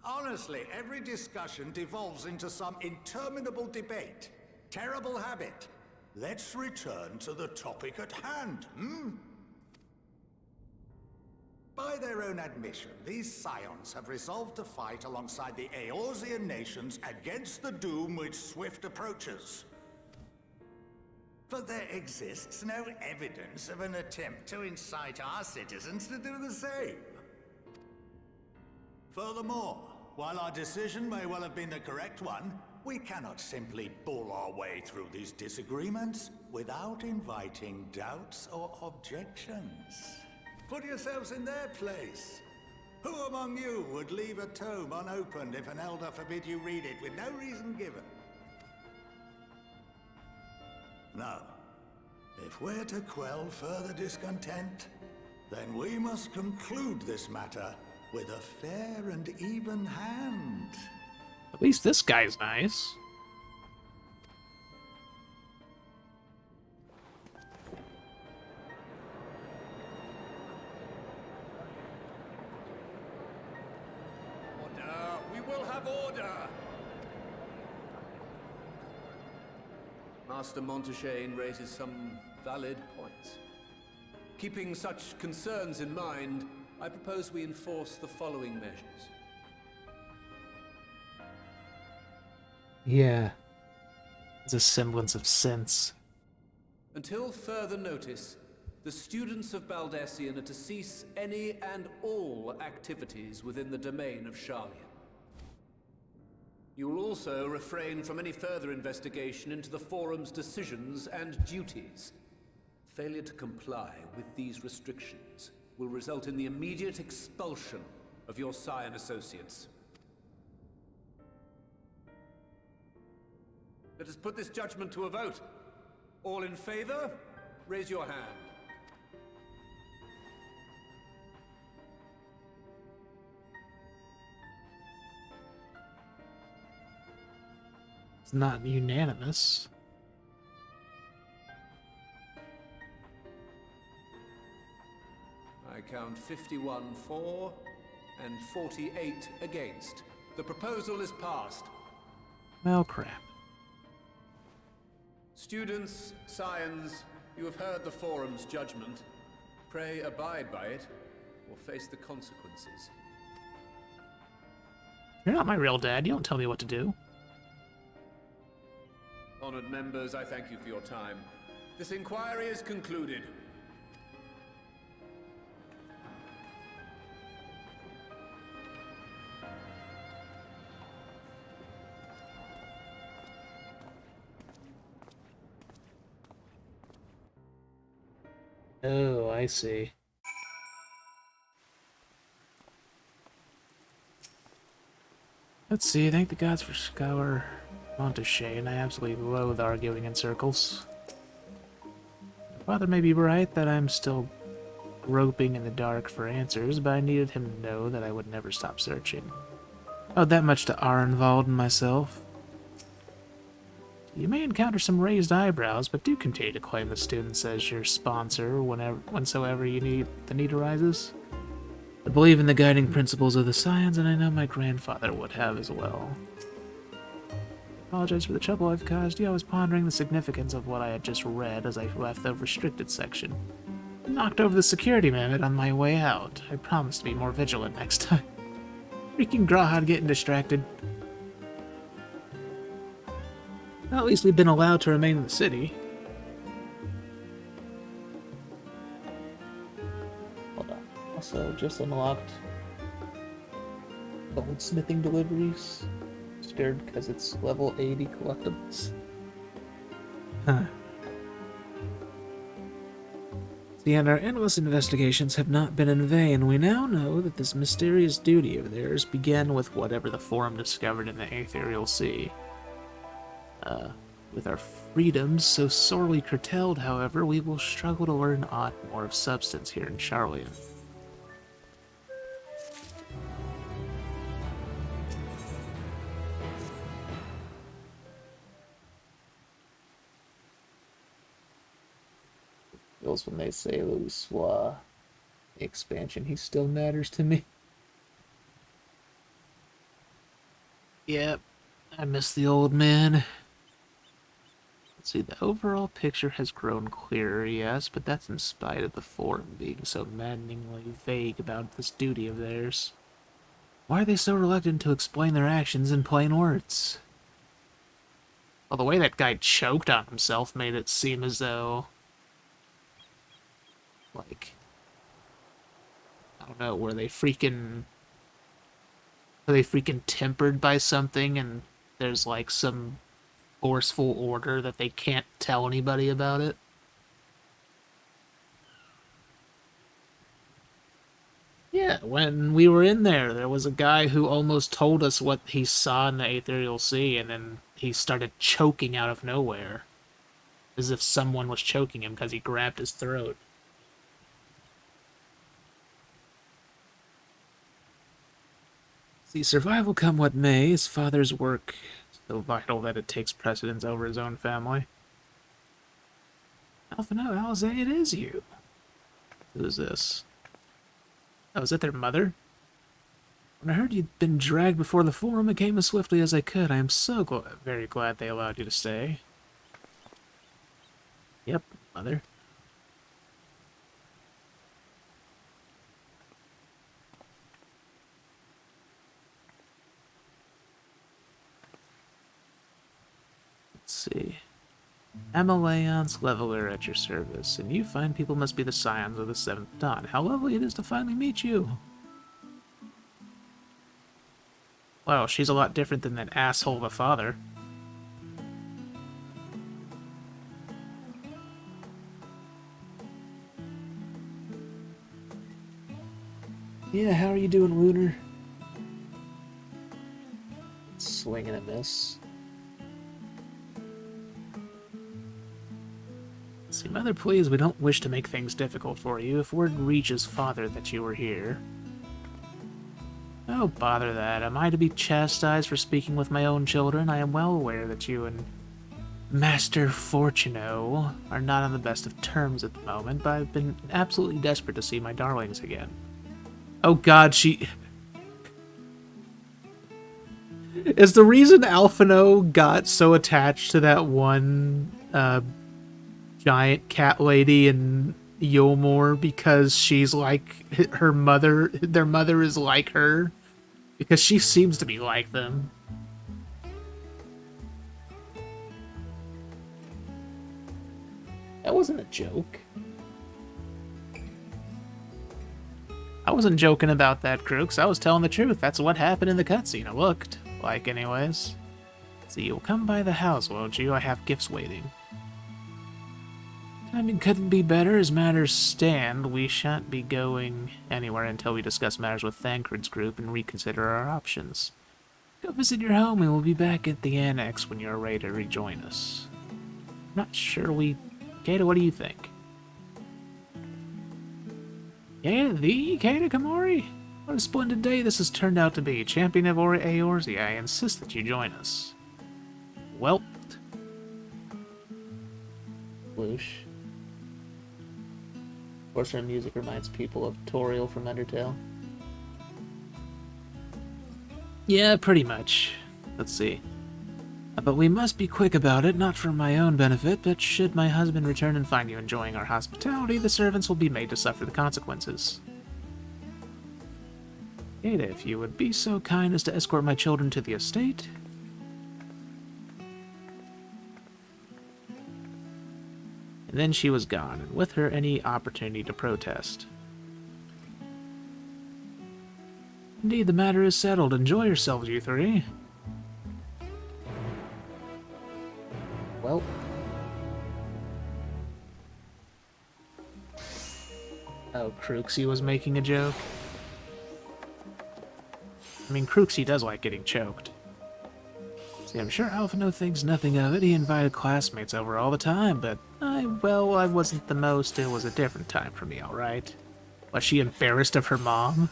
Honestly, every discussion devolves into some interminable debate. Terrible habit. Let's return to the topic at hand, By their own admission, these Scions have resolved to fight alongside the Eorzean nations against the doom which swift approaches. But there exists no evidence of an attempt to incite our citizens to do the same. Furthermore, while our decision may well have been the correct one, we cannot simply bull our way through these disagreements without inviting doubts or objections. Put yourselves in their place. Who among you would leave a tome unopened if an elder forbid you read it with no reason given? No. If we're to quell further discontent, then we must conclude this matter with a fair and even hand. At least this guy's nice. Order! We will have order! Master Montaigne raises some valid points. Keeping such concerns in mind, I propose we enforce the following measures. Yeah. There's a semblance of sense. Until further notice, the students of Baldessian are to cease any and all activities within the domain of Sharlian. You will also refrain from any further investigation into the Forum's decisions and duties. Failure to comply with these restrictions will result in the immediate expulsion of your Scion associates. Let us put this judgment to a vote. All in favor, raise your hand. It's not unanimous. I count 51 for and 48 against. The proposal is passed. Well, crap. Students, Scions, you have heard the Forum's judgment. Pray abide by it, or face the consequences. You're not my real dad. You don't tell me what to do. Honored members, I thank you for your time. This inquiry is concluded. Oh, I see. Let's see, thank the gods for Scour Montaigne. I absolutely loathe arguing in circles. My father may be right that I'm still groping in the dark for answers, but I needed him to know that I would never stop searching. Oh, that much to Arnvald and myself. You may encounter some raised eyebrows, but do continue to claim the students as your sponsor whensoever the need arises. I believe in the guiding principles of the Scions, and I know my grandfather would have as well. I apologize for the trouble I've caused you. I was pondering the significance of what I had just read as I left the restricted section. I knocked over the security mammoth on my way out. I promise to be more vigilant next time. Freaking Grahad getting distracted. Well, at least we've been allowed to remain in the city. Hold on. Also, just unlocked goldsmithing deliveries. Scared because it's level 80 collectibles. Huh. And our endless investigations have not been in vain. We now know that this mysterious duty of theirs began with whatever the Forum discovered in the Aetherial Sea. With our freedoms so sorely curtailed, however, we will struggle to learn aught more of substance here in Sharlian. Feels when they say Louis expansion, he still matters to me. Yep, I miss the old man. Let's see, the overall picture has grown clearer, yes, but that's in spite of the Forum being so maddeningly vague about this duty of theirs. Why are they so reluctant to explain their actions in plain words? Well, the way that guy choked on himself made it seem as though, like, I don't know, were they freaking tempered by something and there's like some forceful order that they can't tell anybody about it? Yeah, when we were in there was a guy who almost told us what he saw in the Aetherial Sea, and then he started choking out of nowhere. As if someone was choking him because he grabbed his throat. See, survival come what may, his father's work is so vital that it takes precedence over his own family. Alphino, Alizé, it is you. Who is this? Oh, is that their mother? When I heard you'd been dragged before the Forum, I came as swiftly as I could. I am so very glad they allowed you to stay. Yep, mother. Let's see. Amaleon's leveler at your service, and you fine people must be the scions of the Seventh Dawn. How lovely it is to finally meet you. Well, she's a lot different than that asshole of a father. Yeah, how are you doing, Lunar? Swing and a miss. See, Mother, please, we don't wish to make things difficult for you. If word reaches Father that you were here... Oh, bother that. Am I to be chastised for speaking with my own children? I am well aware that you and Master Fortuno are not on the best of terms at the moment, but I've been absolutely desperate to see my darlings again. Oh god, she... Is the reason Alphino got so attached to that one, giant cat lady in Yomor because she's like her mother, their mother is like her? Because she seems to be like them. That wasn't a joke. I wasn't joking about that, Crooks. I was telling the truth. That's what happened in the cutscene. It looked like, anyways. So you'll come by the house, won't you? I have gifts waiting. Timing couldn't be better. As matters stand, we shan't be going anywhere until we discuss matters with Thancred's group and reconsider our options. Go visit your home and we'll be back at the annex when you're ready to rejoin us. Not sure we... Kata, what do you think? Yeah, the Kata Kamori? What a splendid day this has turned out to be. Champion of Eorzea, I insist that you join us. Well... Whoosh. Orchestra music reminds people of Toriel from Undertale. Yeah, pretty much. Let's see. But we must be quick about it, not for my own benefit, but should my husband return and find you enjoying our hospitality, the servants will be made to suffer the consequences. Ada, if you would be so kind as to escort my children to the estate. And then she was gone, and with her any opportunity to protest. Indeed, the matter is settled. Enjoy yourselves, you three. Well. Oh, Crooksy was making a joke. I mean, Crooksy does like getting choked. See, I'm sure Alphino thinks nothing of it. He invited classmates over all the time, but I wasn't the most. It was a different time for me, alright? Was she embarrassed of her mom?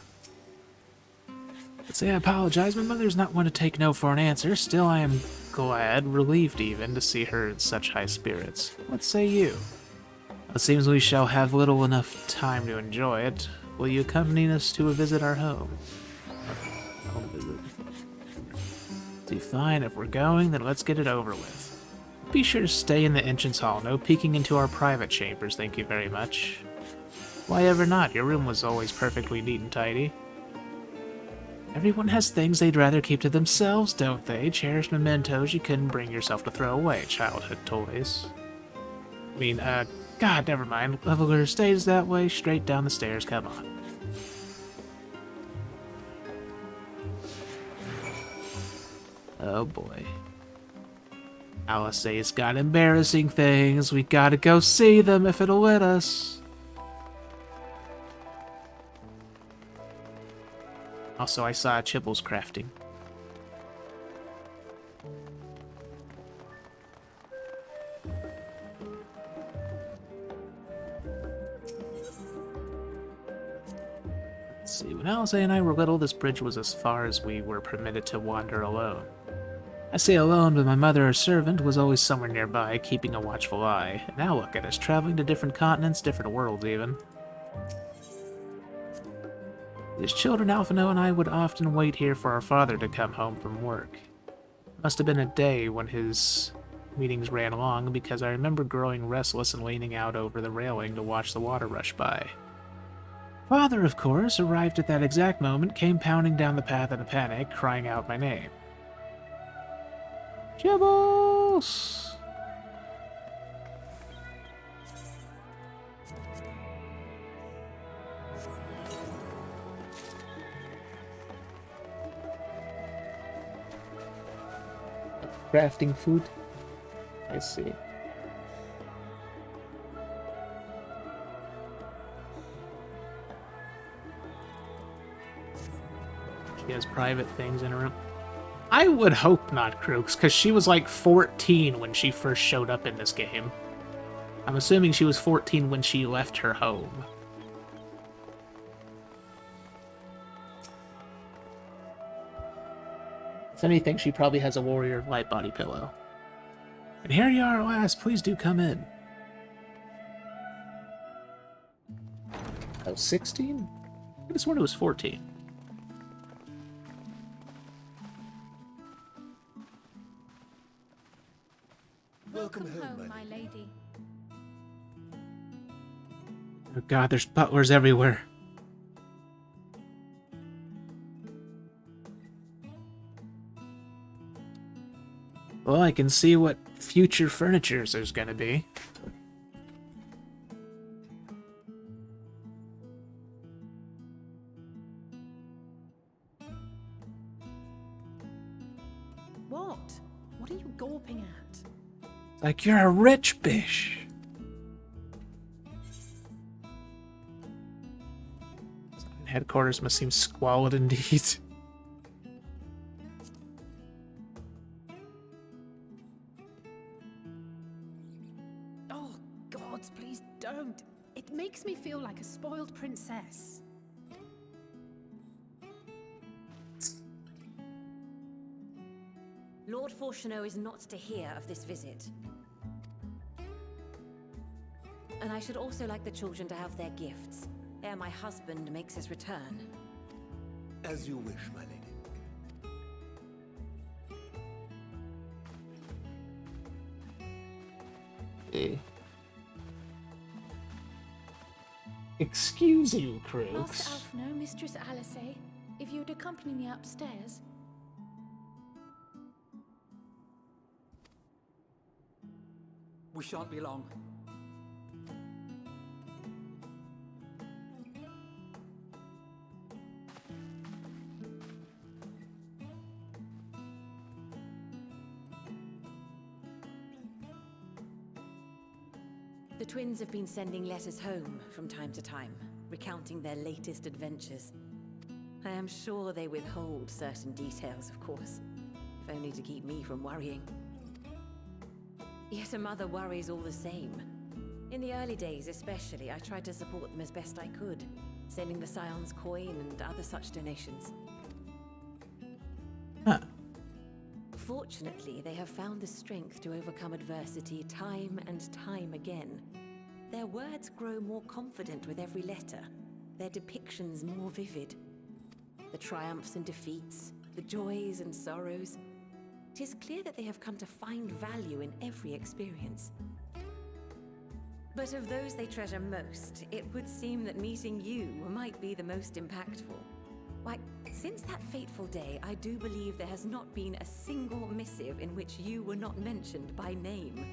Let's say I apologize. My mother's not one to take no for an answer. Still, I am glad, relieved even, to see her in such high spirits. What say you? It seems we shall have little enough time to enjoy it. Will you accompany us to a visit our home? Home visit. See, fine. If we're going, then let's get it over with. Be sure to stay in the entrance hall. No peeking into our private chambers, thank you very much. Why ever not? Your room was always perfectly neat and tidy. Everyone has things they'd rather keep to themselves, don't they? Cherished mementos you couldn't bring yourself to throw away. Childhood toys. I mean, God, never mind. Leveler stays that way, straight down the stairs, come on. Oh boy. Alice's got embarrassing things. We gotta go see them if it'll let us. Also, I saw Chibble's crafting. Let's see, when Alice and I were little, this bridge was as far as we were permitted to wander alone. I say alone, but my mother, her servant, was always somewhere nearby, keeping a watchful eye. And now look at us, traveling to different continents, different worlds even. As children, Alphino and I would often wait here for our father to come home from work. Must have been a day when his meetings ran long because I remember growing restless and leaning out over the railing to watch the water rush by. Father, of course, arrived at that exact moment, came pounding down the path in a panic, crying out my name. Jibbles! Crafting food? I see. She has private things in her room. I would hope not, Crooks, because she was like 14 when she first showed up in this game. I'm assuming she was 14 when she left her home. If anything, she probably has a Warrior Light Body pillow. And here you are at last, please do come in. Oh, 16? I just sworn it was 14. Welcome home, my lady. Oh god, there's butlers everywhere. Well, I can see what future furnitures there's gonna be. What? What are you gawping at? Like, you're a rich bish. Headquarters must seem squalid indeed. Oh, gods, please don't. It makes me feel like a spoiled princess. Lord Fortuneau is not to hear of this visit. And I should also like the children to have their gifts, ere my husband makes his return. As you wish, my lady. Excuse you, Master Crooks. Alphino, Mistress Alice, if you'd accompany me upstairs. We shan't be long. The twins have been sending letters home from time to time, recounting their latest adventures. I am sure they withhold certain details, of course, if only to keep me from worrying. Yet a mother worries all the same. In the early days especially, I tried to support them as best I could, sending the Scion's coin and other such donations. Huh. Fortunately, they have found the strength to overcome adversity time and time again. Their words grow more confident with every letter, their depictions more vivid. The triumphs and defeats, the joys and sorrows. It is clear that they have come to find value in every experience. But of those they treasure most, it would seem that meeting you might be the most impactful. Why, since that fateful day, I do believe there has not been a single missive in which you were not mentioned by name.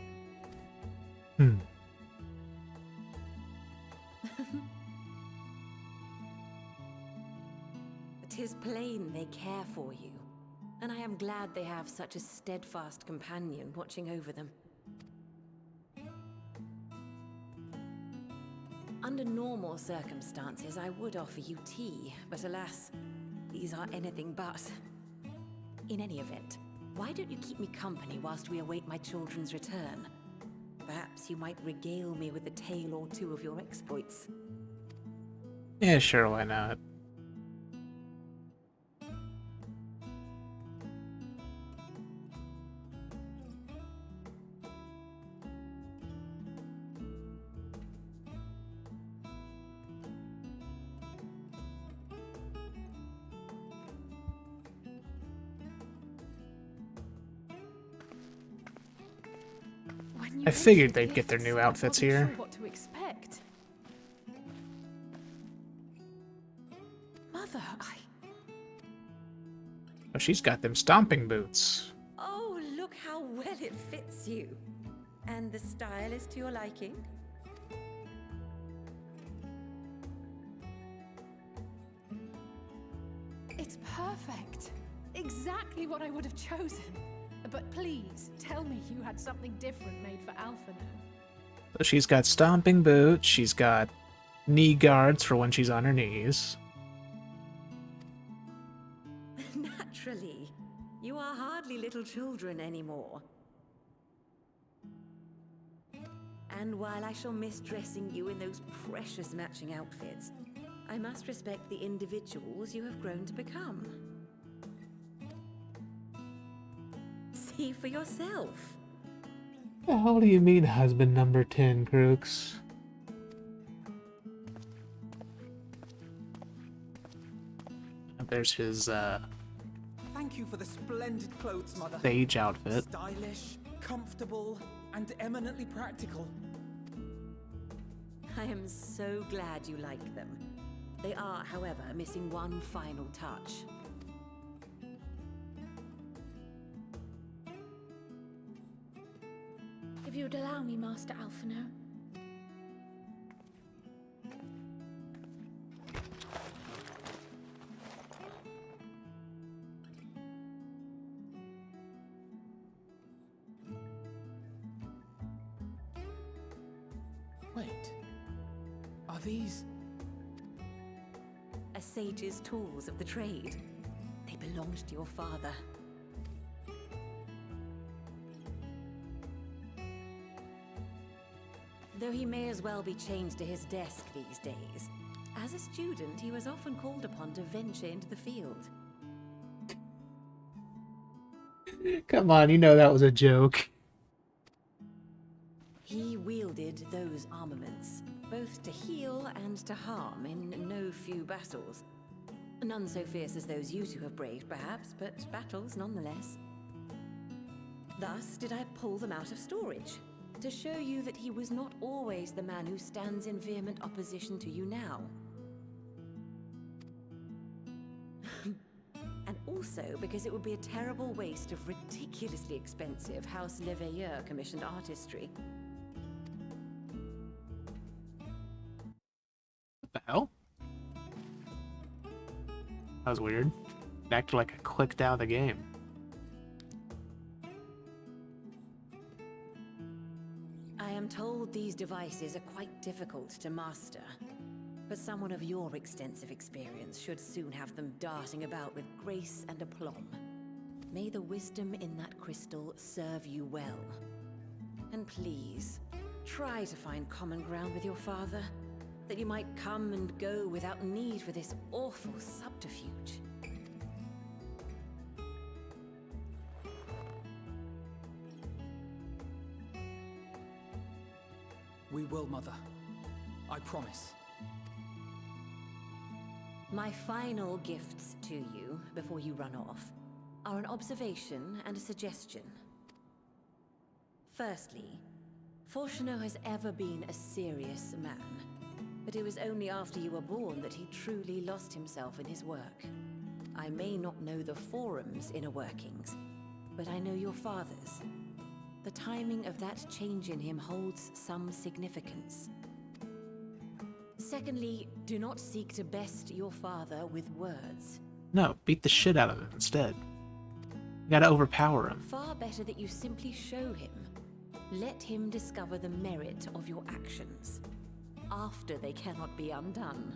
Tis plain they care for you, and I am glad they have such a steadfast companion watching over them. Under normal circumstances, I would offer you tea, but alas, these are anything but. In any event, why don't you keep me company whilst we await my children's return? Perhaps you might regale me with a tale or two of your exploits. Yeah, sure, why not? And you I figured mentioned they'd get their gifts. new I outfits wasn't here. sure what to expect. Mother, Oh, she's got them stomping boots. Oh, look how well it fits you. And the style is to your liking? It's perfect. Exactly what I would have chosen. But please, tell me you had something different made for Alpha now. So she's got stomping boots, she's got knee guards for when she's on her knees. Naturally. You are hardly little children anymore. And while I shall miss dressing you in those precious matching outfits, I must respect the individuals you have grown to become. See for yourself. The hell do you mean, husband number 10, Crooks? There's his, Thank you for the splendid clothes, Mother. stage outfit. Stylish, comfortable, and eminently practical. I am so glad you like them. They are, however, missing one final touch. If you would allow me, Master Alphino. Wait. Are these... A sage's tools of the trade. They belonged to your father. Though he may as well be chained to his desk these days, as a student he was often called upon to venture into the field. Come on, you know that was a joke. He wielded those armaments, both to heal and to harm in no few battles. None so fierce as those you two have braved, perhaps, but battles nonetheless. Thus did I pull them out of storage, to show you that he was not always the man who stands in vehement opposition to you now. And also because it would be a terrible waste of ridiculously expensive House Leveilleur commissioned artistry. What the hell? That was weird. It acted like I clicked out of the game. I am told these devices are quite difficult to master, but someone of your extensive experience should soon have them darting about with grace and aplomb. May the wisdom in that crystal serve you well. And please, try to find common ground with your father, that you might come and go without need for this awful subterfuge. We will, Mother. I promise. My final gifts to you, before you run off, are an observation and a suggestion. Firstly, Fortuno has ever been a serious man, but it was only after you were born that he truly lost himself in his work. I may not know the Forum's inner workings, but I know your father's. The timing of that change in him holds some significance. Secondly, do not seek to best your father with words. No, beat the shit out of him instead. You gotta overpower him. Far better that you simply show him. Let him discover the merit of your actions, after they cannot be undone.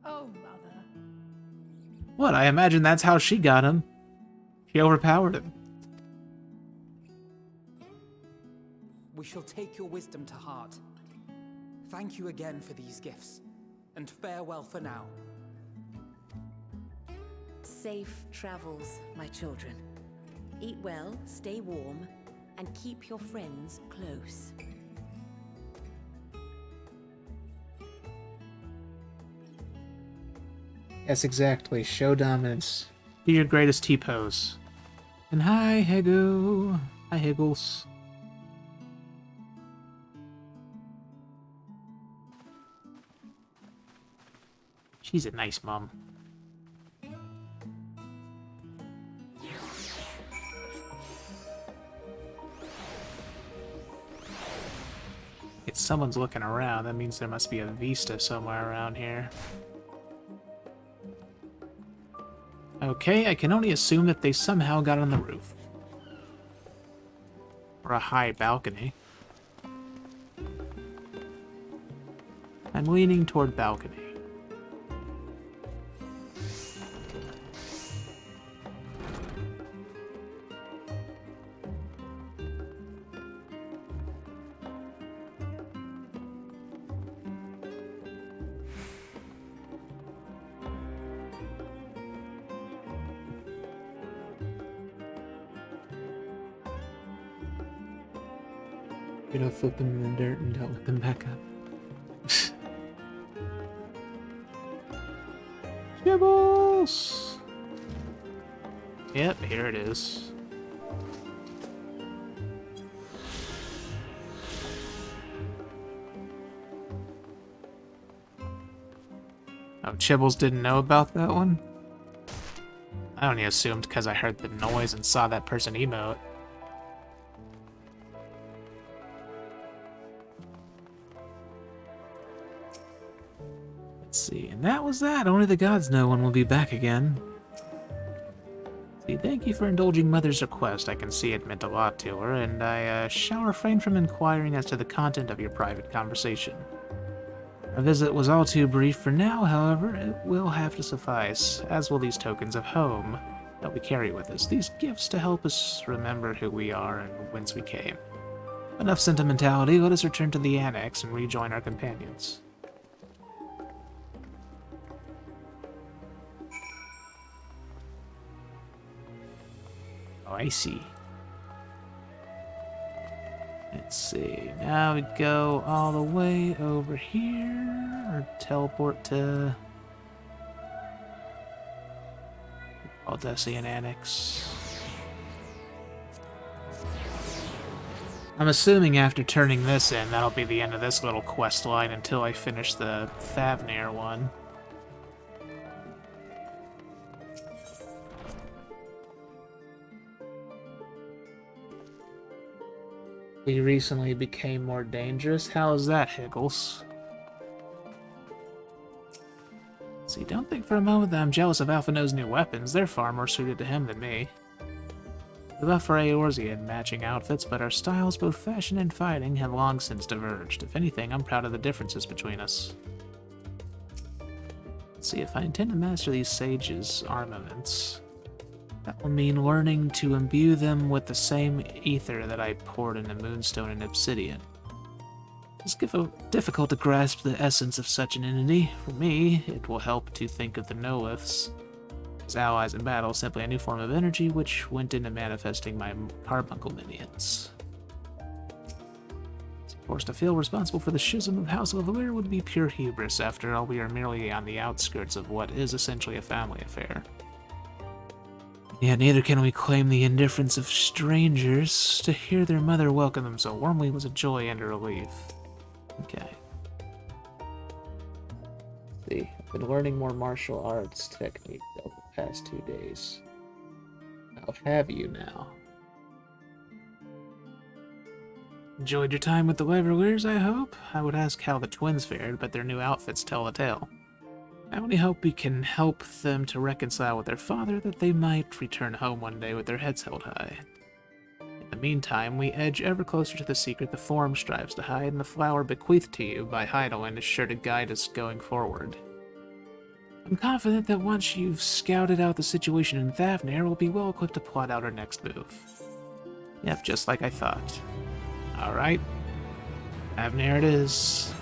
Oh, Mother. What? I imagine that's how she got him. She overpowered him. We shall take your wisdom to heart. Thank you again for these gifts, and farewell for now. Safe travels, my children. Eat well, stay warm, and keep your friends close. Yes, exactly. Show dominance. Do your greatest T-pose. And hi, Hego. Hi, Higgles. She's a nice mom. If someone's looking around, that means there must be a Vista somewhere around here. Okay, I can only assume that they somehow got on the roof. Or a high balcony. I'm leaning toward balcony. You know, flip them in the dirt and don't let them back up. Nibbles! Yep, here it is. Oh, Chibbles didn't know about that one? I only assumed because I heard the noise and saw that person emote. Let's see, and that was that. Only the gods know when we'll be back again. See, thank you for indulging Mother's request. I can see it meant a lot to her, and I shall refrain from inquiring as to the content of your private conversation. Our visit was all too brief for now, however, it will have to suffice, as will these tokens of home that we carry with us, these gifts to help us remember who we are and whence we came. Enough sentimentality, let us return to the annex and rejoin our companions. Oh, I see. Let's see, now we go all the way over here, or teleport to Baldessian Annex. I'm assuming after turning this in, that'll be the end of this little quest line until I finish the Thavnir one. We recently became more dangerous. How is that, Higgles? See, don't think for a moment that I'm jealous of Alphino's new weapons. They're far more suited to him than me. We left for Eorzea in matching outfits, but our styles, both fashion and fighting, have long since diverged. If anything, I'm proud of the differences between us. Let's see, if I intend to master these sages' armaments, that will mean learning to imbue them with the same ether that I poured into Moonstone and Obsidian. It's difficult to grasp the essence of such an entity. For me, it will help to think of the Noliths as allies in battle, simply a new form of energy which went into manifesting my carbuncle minions. Of course, to feel responsible for the schism of House Lavalier would be pure hubris. After all, we are merely on the outskirts of what is essentially a family affair. Yet neither can we claim the indifference of strangers. To hear their mother welcome them so warmly was a joy and a relief. Okay. See, I've been learning more martial arts techniques over the past 2 days. I'll have you now. Enjoyed your time with the Leverliers, I hope? I would ask how the twins fared, but their new outfits tell the tale. I only hope we can help them to reconcile with their father, that they might return home one day with their heads held high. In the meantime, we edge ever closer to the secret the Forum strives to hide, and the flower bequeathed to you by Heidelin is sure to guide us going forward. I'm confident that once you've scouted out the situation in Thavnir, we'll be well equipped to plot out our next move. Yep, just like I thought. Alright. Thavnir it is.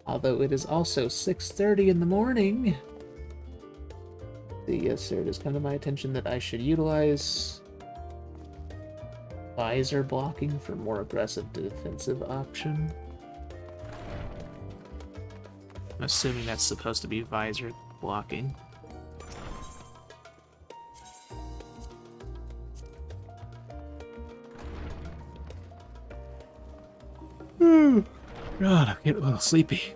Although it is also 6:30 in the morning. Yes, sir, it has come to my attention that I should utilize visor blocking for more aggressive defensive option. I'm assuming that's supposed to be visor blocking. God, I'm getting a little sleepy.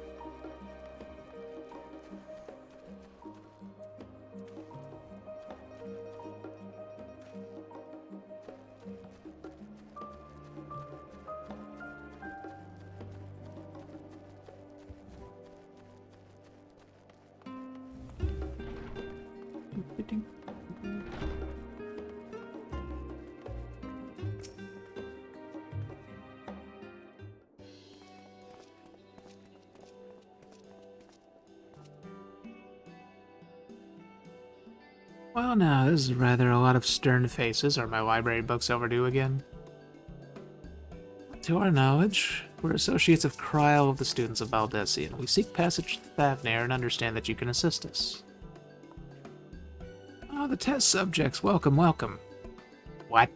Well, now, this is rather a lot of stern faces. Are my library books overdue again? To our knowledge, we're associates of Kryl of the Students of Baldessian. We seek passage to Thavnair and understand that you can assist us. Oh, the test subjects. Welcome, welcome. What?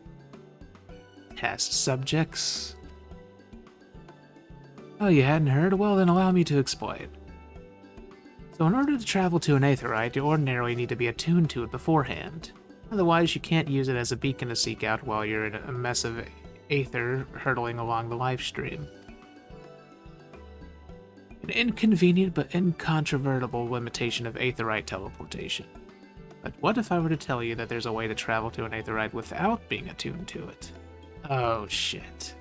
Test subjects? Oh, you hadn't heard? Well, then allow me to explain. So in order to travel to an aetheryte, you ordinarily need to be attuned to it beforehand. Otherwise, you can't use it as a beacon to seek out while you're in a mess of aether hurtling along the life stream. An inconvenient but incontrovertible limitation of aetheryte teleportation. But what if I were to tell you that there's a way to travel to an aetheryte without being attuned to it? Oh, shit.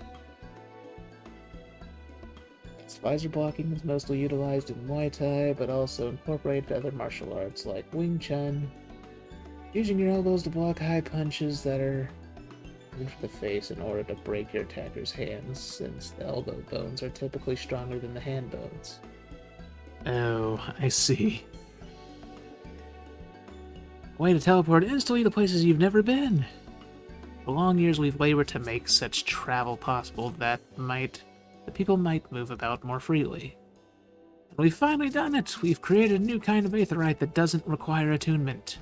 Visor blocking is mostly utilized in Muay Thai, but also incorporated other martial arts like Wing Chun. Using your elbows to block high punches that are aimed for the face in order to break your attacker's hands, since the elbow bones are typically stronger than the hand bones. Oh, I see. A way to teleport instantly to places you've never been. For long years we've labored to make such travel possible that people might move about more freely. And we've finally done it! We've created a new kind of aetheryte that doesn't require attunement.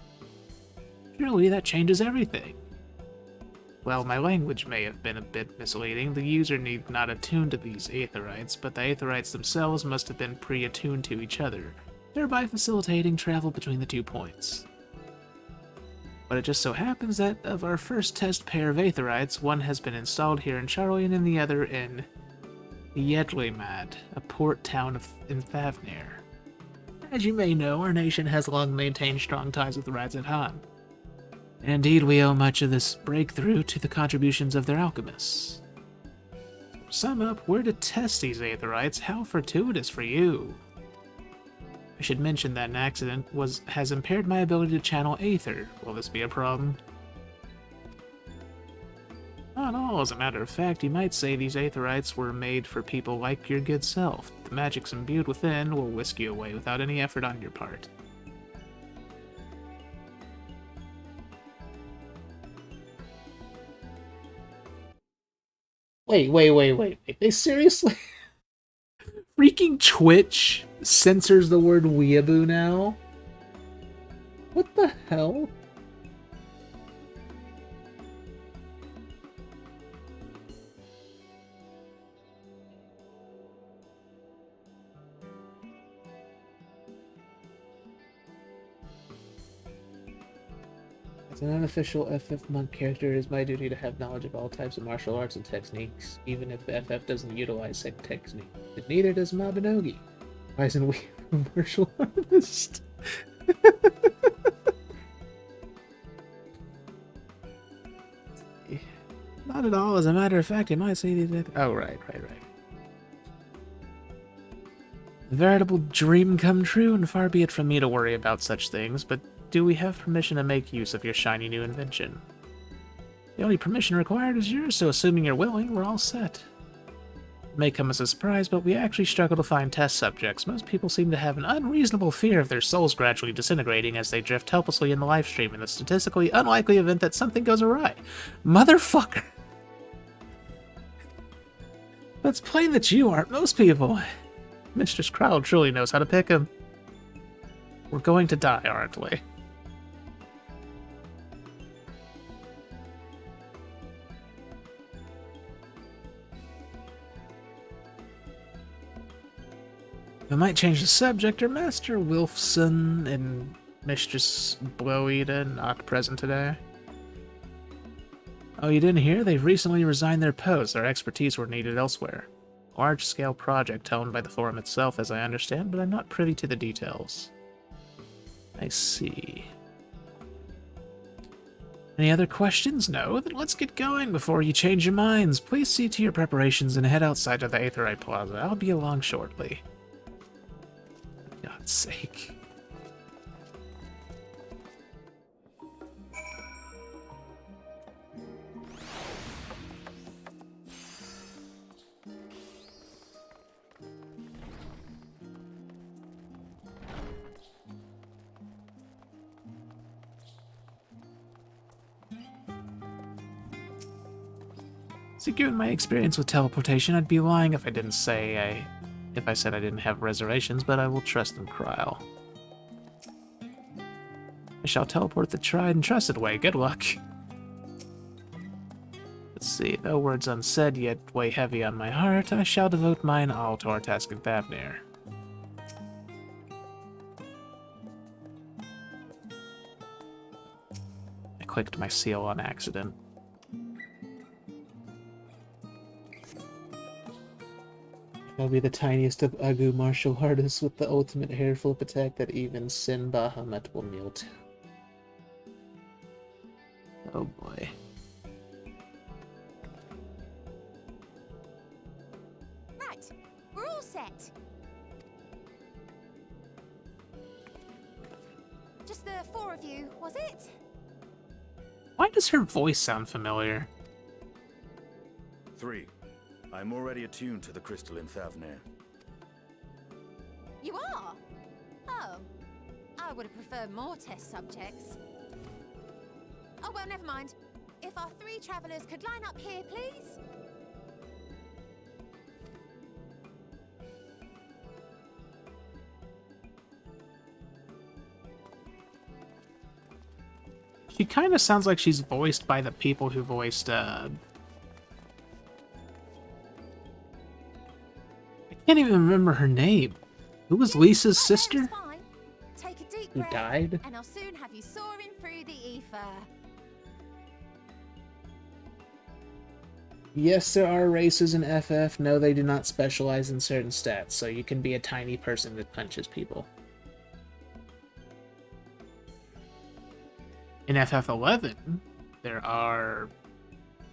Surely that changes everything. Well, my language may have been a bit misleading. The user need not attune to these aetherites, but the aetherites themselves must have been pre-attuned to each other, thereby facilitating travel between the 2 points. But it just so happens that of our first test pair of aetherites, one has been installed here in Charlian and the other in Jedlimad, a port town in Thavnair. As you may know, our nation has long maintained strong ties with Radz-at-Han. Indeed, we owe much of this breakthrough to the contributions of their alchemists. To sum up, we're to test these aetherites. How fortuitous for you! I should mention that an accident has impaired my ability to channel aether. Will this be a problem? Not at all. As a matter of fact, you might say these aetherites were made for people like your good self. The magics imbued within will whisk you away without any effort on your part. Wait. They seriously? Freaking Twitch censors the word weeaboo now? What the hell? As an unofficial FF monk character, it is my duty to have knowledge of all types of martial arts and techniques, even if FF doesn't utilize said technique. But neither does Mabinogi. Why isn't we a martial artist? Not at all. As a matter of fact, you might say that. Oh, right. A veritable dream come true, and far be it from me to worry about such things, but do we have permission to make use of your shiny new invention? The only permission required is yours, so assuming you're willing, we're all set. It may come as a surprise, but we actually struggle to find test subjects. Most people seem to have an unreasonable fear of their souls gradually disintegrating as they drift helplessly in the live stream in the statistically unlikely event that something goes awry. Motherfucker! But it's plain that you aren't most people. Mistress Crowd truly knows how to pick 'em. We're going to die, aren't we? We might change the subject. Are Master Wilfson and Mistress Blowita not present today? Oh, you didn't hear? They've recently resigned their posts. Their expertise were needed elsewhere. Large-scale project owned by the Forum itself, as I understand, but I'm not privy to the details. I see. Any other questions? No? Then let's get going before you change your minds. Please see to your preparations and head outside to the Aetherite Plaza. I'll be along shortly. For God's sake. So given my experience with teleportation, I'd be lying if I didn't say if I said I didn't have reservations, but I will trust in Kryl. I shall teleport the tried and trusted way. Good luck. Let's see, though words unsaid yet weigh heavy on my heart, I shall devote mine all to our task at Thavnir. I clicked my seal on accident. I'll be the tiniest of Agu martial artists with the ultimate hair flip attack that even Sin Bahamut will kneel to. Oh boy. Right, we're all set. Just the 4 of you, was it? Why does her voice sound familiar? 3. I'm already attuned to the crystal in Thavnir. You are? Oh. I would have preferred more test subjects. Oh, well, never mind. If our 3 travelers could line up here, please? She kind of sounds like she's voiced by the people who voiced, I can't even remember her name. Who was Lisa's sister? Take a deep Who breath, died? and I'll soon have you soaring through the ether. Yes, there are races in FF. No, they do not specialize in certain stats, so you can be a tiny person that punches people. In FF11, there are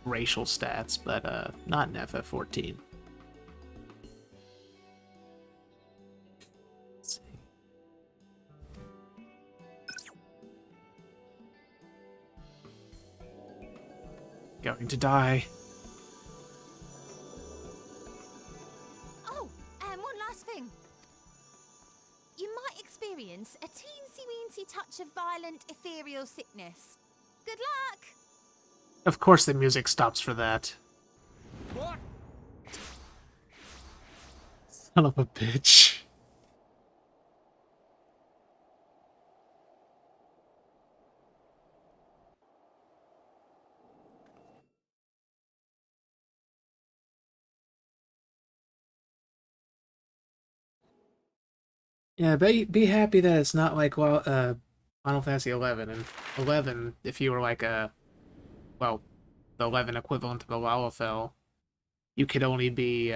racial stats, but not in FF14. Let's see. Going to die. Oh, and one last thing. You might experience a teensy-weensy touch of violent ethereal sickness. Good luck! Of course the music stops for that. What? Son of a bitch. Yeah, be happy that it's not like Final Fantasy 11. And 11, if you were like well, the 11 equivalent to the Lalafell, you could only be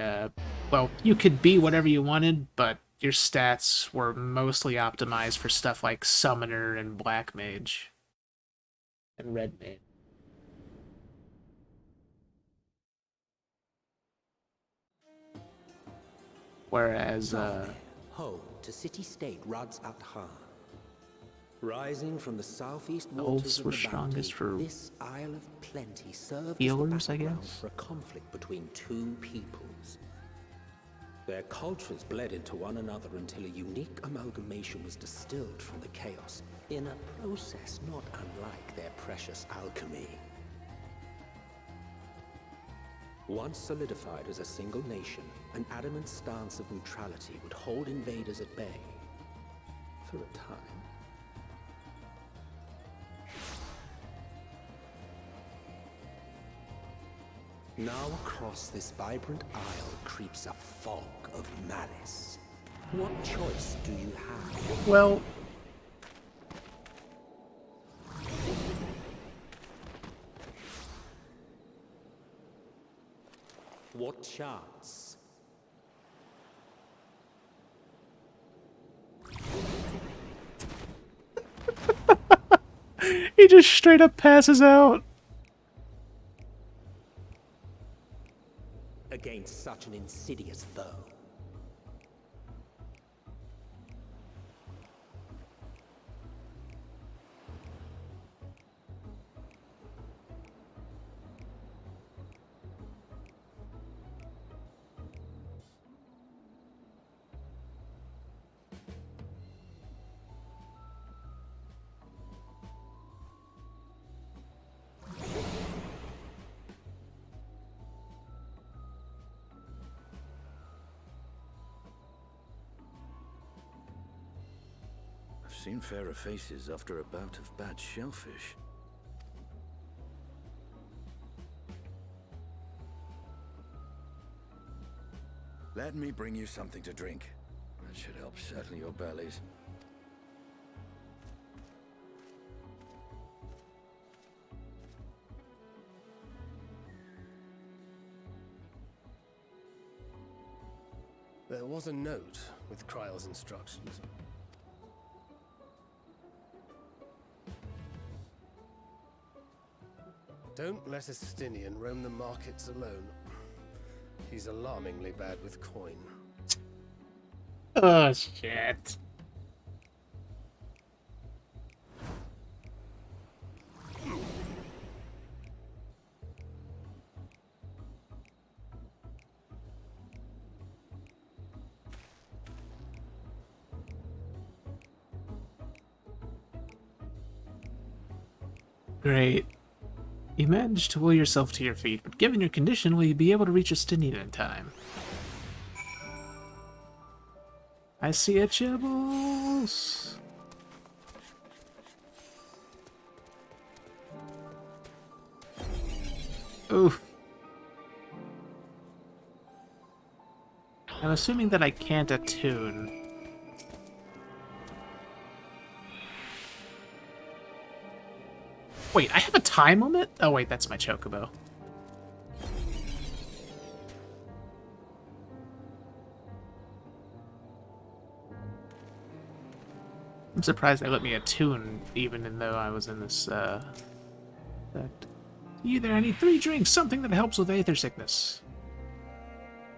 well, you could be whatever you wanted, but your stats were mostly optimized for stuff like Summoner and Black Mage and Red Mage. Whereas home to city-state Rads at Han. Rising from the southeast the waters Wolves of were the strongest bounty, for this Isle of Plenty served healers, as I the battleground guess. for a conflict between 2 peoples. Their cultures bled into one another until a unique amalgamation was distilled from the chaos, in a process not unlike their precious alchemy. Once solidified as a single nation, an adamant stance of neutrality would hold invaders at bay for a time. Now across this vibrant isle creeps a fog of malice. What choice do you have? Well... What chance? He just straight up passes out. Against such an insidious foe. I've seen fairer faces after a bout of bad shellfish. Let me bring you something to drink. That should help settle your bellies. There was a note with Kryle's instructions. Don't let Estinian roam the markets alone. He's alarmingly bad with coin. Oh, shit. Great. You managed to will yourself to your feet, but given your condition, will you be able to reach Estinian in time? I see it, Chibbles! Oof. I'm assuming that I can't attune. Wait, I have a time limit? Oh wait, that's my chocobo. I'm surprised they let me attune even though I was in this, effect. Either I need 3 drinks, something that helps with aether sickness.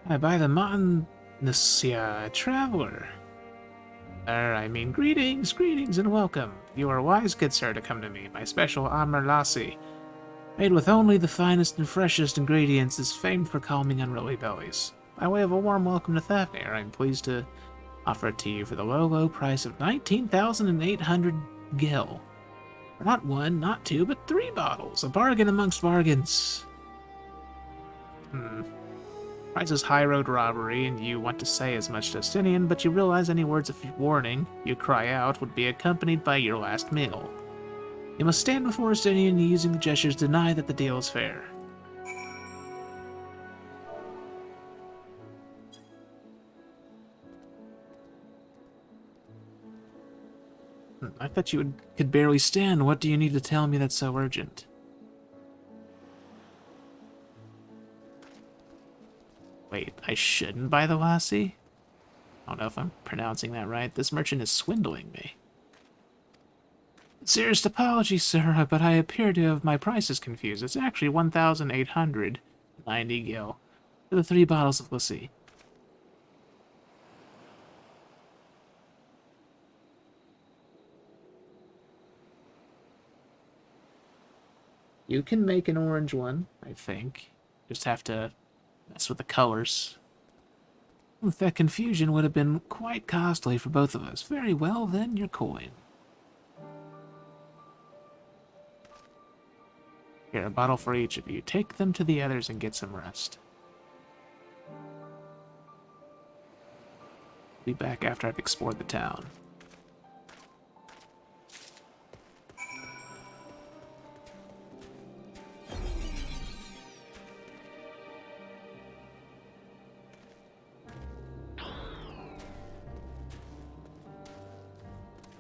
I buy the Montnesia Traveler. I mean, greetings, greetings, and welcome. You are wise, good sir, to come to me. My special Amr Lassi, made with only the finest and freshest ingredients, is famed for calming unruly bellies. By way of a warm welcome to Thafnir, I am pleased to offer it to you for the low, low price of 19,800 gil. For not 1, not 2, but 3 bottles. A bargain amongst bargains. Price is high road robbery, and you want to say as much to Estinian, but you realize any words of warning you cry out would be accompanied by your last meal. You must stand before Estinian and using the gestures deny that the deal is fair. I thought you could barely stand. What do you need to tell me that's so urgent? Wait, I shouldn't buy the lassie? I don't know if I'm pronouncing that right. This merchant is swindling me. Sincerest apologies, sir, but I appear to have my prices confused. It's actually 1,890 gil for the 3 bottles of lassie. You can make an orange one, I think. Just have to mess with the colors. With that confusion would have been quite costly for both of us. Very well, then, your coin. Here, a bottle for each of you. Take them to the others and get some rest. Be back after I've explored the town.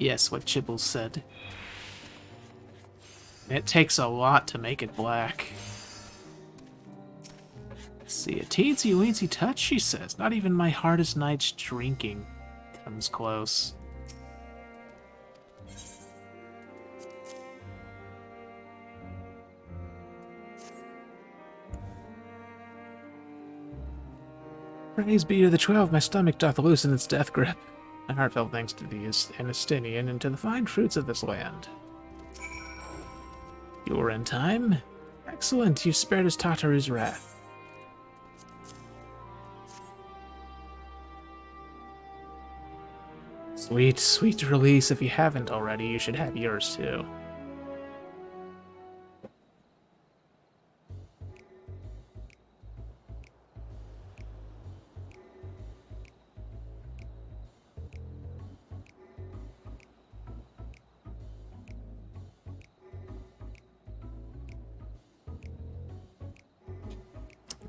Yes, what Chibbles said. It takes a lot to make it black. Let's see, a teensy weensy touch, she says. Not even my hardest night's drinking comes close. Praise be to the 12, my stomach doth loosen its death grip. My heartfelt thanks to thee, Anastinian, and to the fine fruits of this land. You were in time. Excellent, you spared us Tataru's wrath. Sweet, sweet release. If you haven't already, you should have yours too.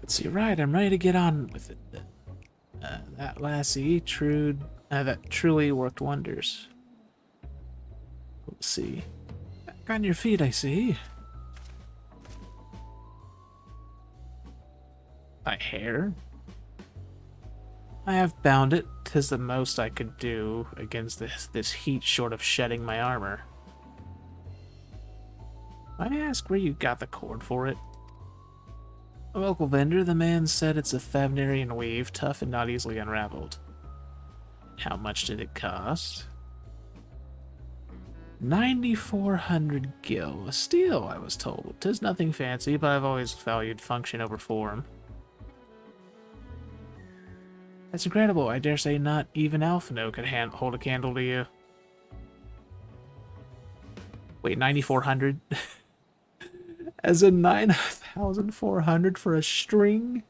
Let's see, right, I'm ready to get on with it. That lassie, that truly worked wonders. Let's see. Back on your feet, I see. My hair? I have bound it. 'Tis the most I could do against this heat short of shedding my armor. May I ask where you got the cord for it? A local vendor, the man said it's a Favnarian weave, tough and not easily unraveled. How much did it cost? 9,400 gil. A steal, I was told. 'Tis nothing fancy, but I've always valued function over form. That's incredible. I dare say not even Alphino could hold a candle to you. Wait, 9,400? As in 9,400 for a string?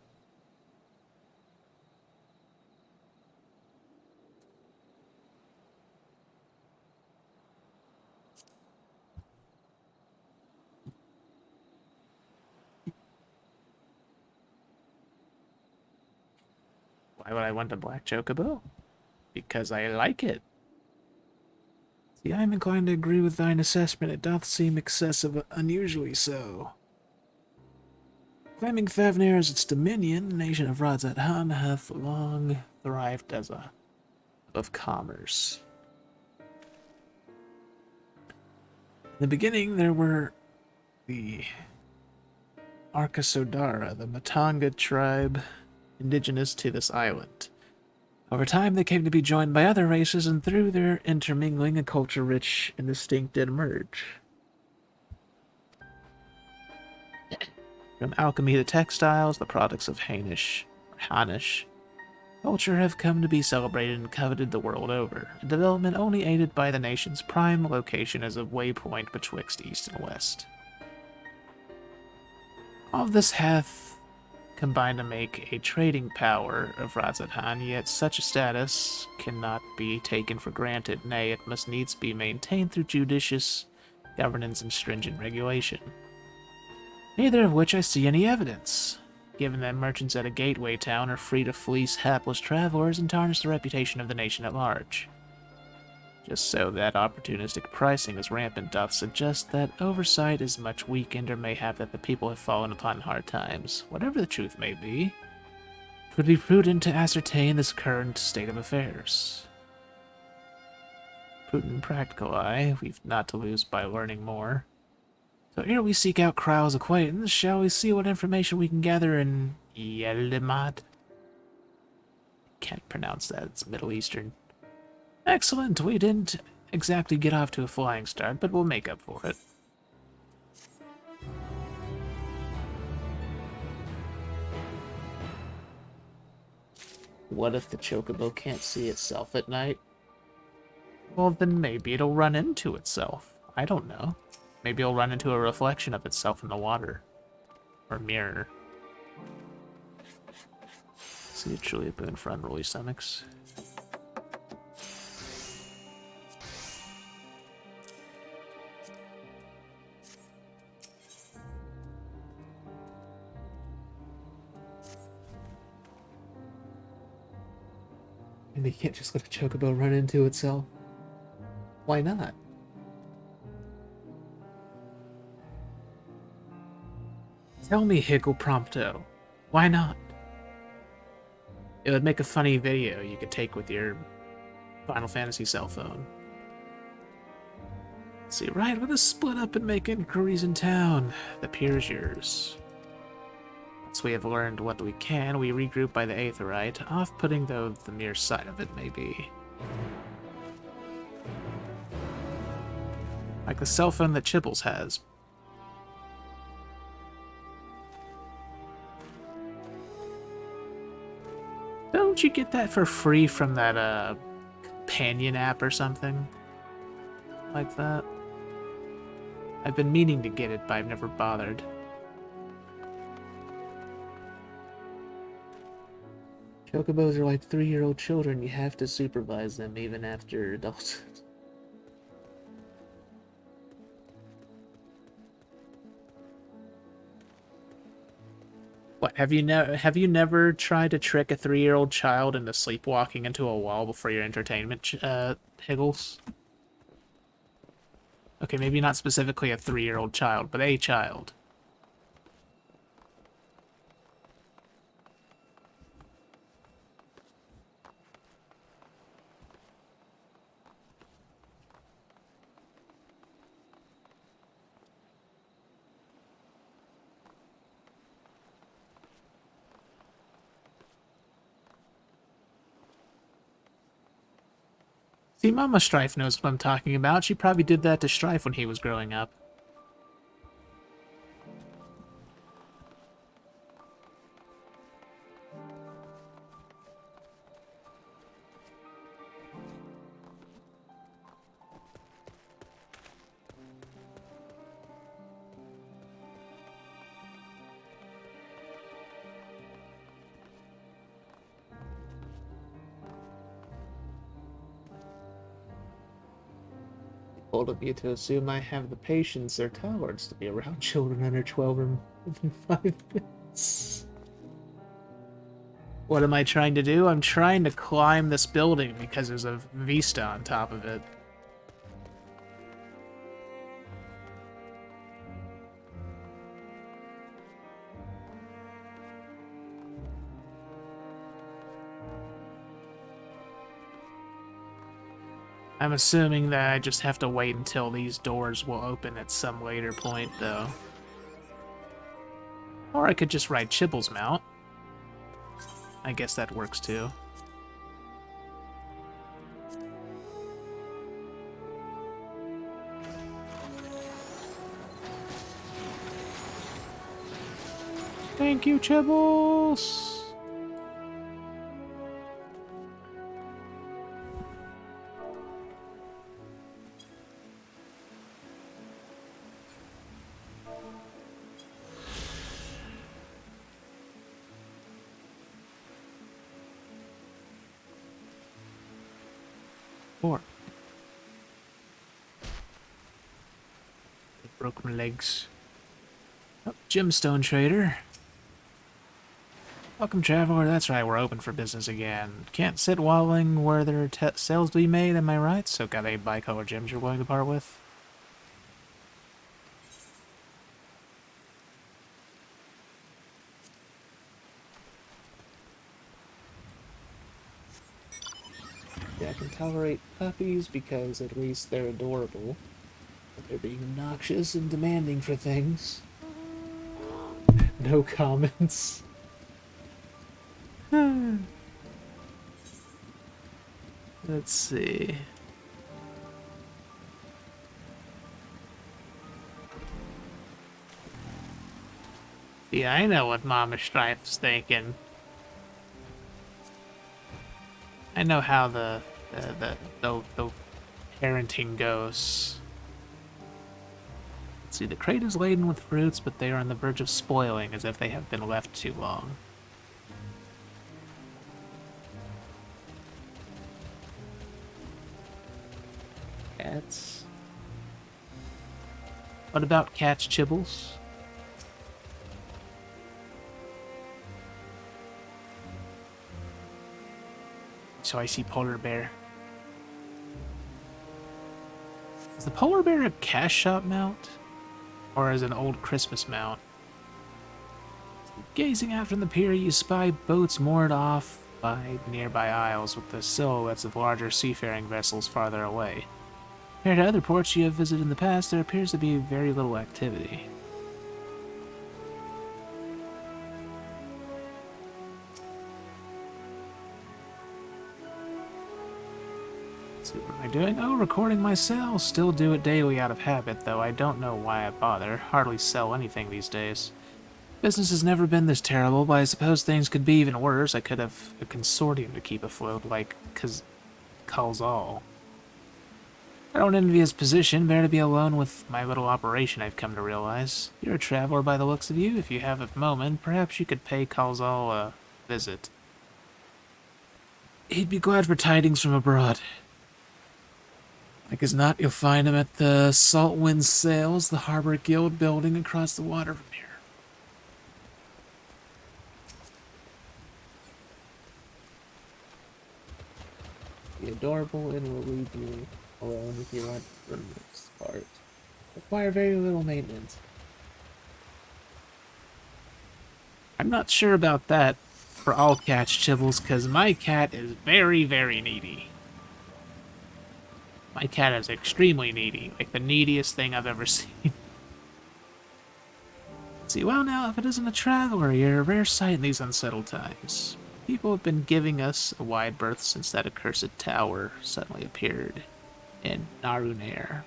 Why would I want a black chocobo? Because I like it. See, I am inclined to agree with thine assessment. It doth seem excessive, unusually so. Claiming Favnir as its dominion, the nation of Radzat Han hath long thrived as a hub of commerce. In the beginning, there were the Arkasodara, the Matanga tribe indigenous to this island. Over time, they came to be joined by other races, and through their intermingling, a culture rich and distinct did emerge. From alchemy to textiles, the products of Hanish culture have come to be celebrated and coveted the world over, a development only aided by the nation's prime location as a waypoint betwixt east and west. All of this hath combined to make a trading power of Radzat, yet such a status cannot be taken for granted. Nay, it must needs be maintained through judicious governance and stringent regulation. Neither of which I see any evidence, given that merchants at a gateway town are free to fleece hapless travelers and tarnish the reputation of the nation at large. Just so that opportunistic pricing is rampant doth suggest that oversight is much weakened, or mayhap that the people have fallen upon hard times. Whatever the truth may be, it would be prudent to ascertain this current state of affairs. Prudent and practical, we've not to lose by learning more. So ere we seek out Krau's acquaintance, shall we see what information we can gather in Yelimad? Can't pronounce that, it's Middle Eastern. Excellent, we didn't exactly get off to a flying start, but we'll make up for it. What if the chocobo can't see itself at night? Well, then maybe it'll run into itself. I don't know. Maybe it'll run into a reflection of itself in the water. Or mirror. See, it's truly a boon for unruly stomachs. And they can't just let a chocobo run into itself. Why not? Tell me, Higgle Prompto. Why not? It would make a funny video you could take with your Final Fantasy cell phone. Let's see, right, let us split up and make inquiries in town. The pier is yours. Once we have learned what we can, we regroup by the Aetheryte. Off-putting though the mere sight of it may be. Like the cell phone that Chibbles has. Don't you get that for free from that, companion app or something? Like that? I've been meaning to get it, but I've never bothered. Chocobos are like 3-year-old children. You have to supervise them even after adulthood. What, have you never tried to trick a 3-year-old child into sleepwalking into a wall before your entertainment, Higgles? Okay, maybe not specifically a 3-year-old child, but a child. See, Mama Strife knows what I'm talking about. She probably did that to Strife when he was growing up. Bold of you to assume I have the patience or tolerance to be around children under 12 or within 5 minutes. What am I trying to do? I'm trying to climb this building because there's a vista on top of it. I'm assuming that I just have to wait until these doors will open at some later point, though. Or I could just ride Chibble's mount. I guess that works, too. Thank you, Chibbles! Four. They broke my legs. Oh, gemstone trader. Welcome, traveler. That's right, we're open for business again. Can't sit waddling where there are sales to be made, am I right? So got any bicolor gems you're willing to part with? Yeah, I can tolerate puppies because at least they're adorable. But they're being obnoxious and demanding for things. No comments. Let's see. Yeah, I know what Mama Strife's thinking. I know how the parenting goes. Let's see, the crate is laden with fruits, but they are on the verge of spoiling, as if they have been left too long. Cats. What about cats, Chibbles? So I see polar bear. Is the polar bear a cash shop mount? Or is it an old Christmas mount? Gazing out from the pier, you spy boats moored off by nearby isles with the silhouettes of larger seafaring vessels farther away. Compared to other ports you have visited in the past, there appears to be very little activity. Let's see, what am I doing? Oh, recording my sales. Still do it daily out of habit, though I don't know why I bother. Hardly sell anything these days. Business has never been this terrible, but I suppose things could be even worse. I could have a consortium to keep afloat, like Calzal. I don't envy his position, better to be alone with my little operation, I've come to realize. You're a traveler by the looks of you. If you have a moment, perhaps you could pay Calzal a visit. He'd be glad for tidings from abroad. Like as not, you'll find him at the Salt Wind Sails, the Harbor Guild building across the water from here. Be adorable and will leave you alone if you want for the most part. Require very little maintenance. I'm not sure about that for all cats, Chibbles, because my cat is very, very needy. My cat is extremely needy, like the neediest thing I've ever seen. Let's see, well now, if it isn't a traveler, you're a rare sight in these unsettled times. People have been giving us a wide berth since that accursed tower suddenly appeared in Narunair.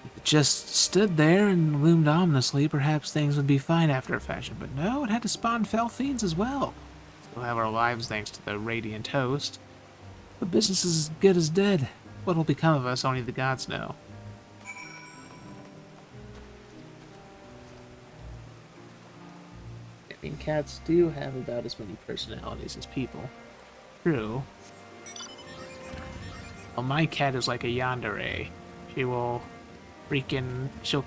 If it just stood there and loomed ominously, perhaps things would be fine after a fashion, but no, it had to spawn fell fiends as well. Still have our lives thanks to the radiant host, but business is as good as dead. What will become of us, only the gods know. I mean, cats do have about as many personalities as people. True. Well, my cat is like a yandere. She will she'll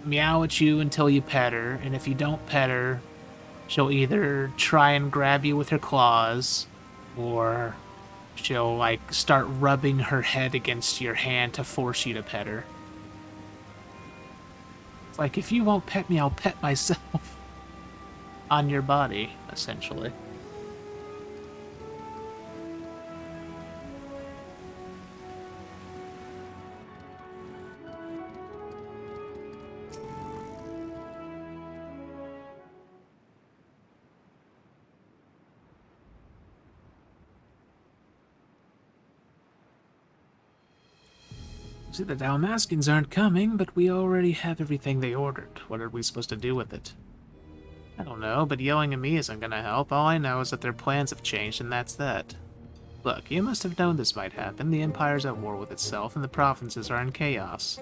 meow at you until you pet her, and if you don't pet her, she'll either try and grab you with her claws, or she'll, like, start rubbing her head against your hand to force you to pet her. It's like, if you won't pet me, I'll pet myself. On your body, essentially. See, the Dalmaskins aren't coming, but we already have everything they ordered. What are we supposed to do with it? I don't know, but yelling at me isn't gonna help. All I know is that their plans have changed, and that's that. Look, you must have known this might happen. The Empire's at war with itself, and the provinces are in chaos.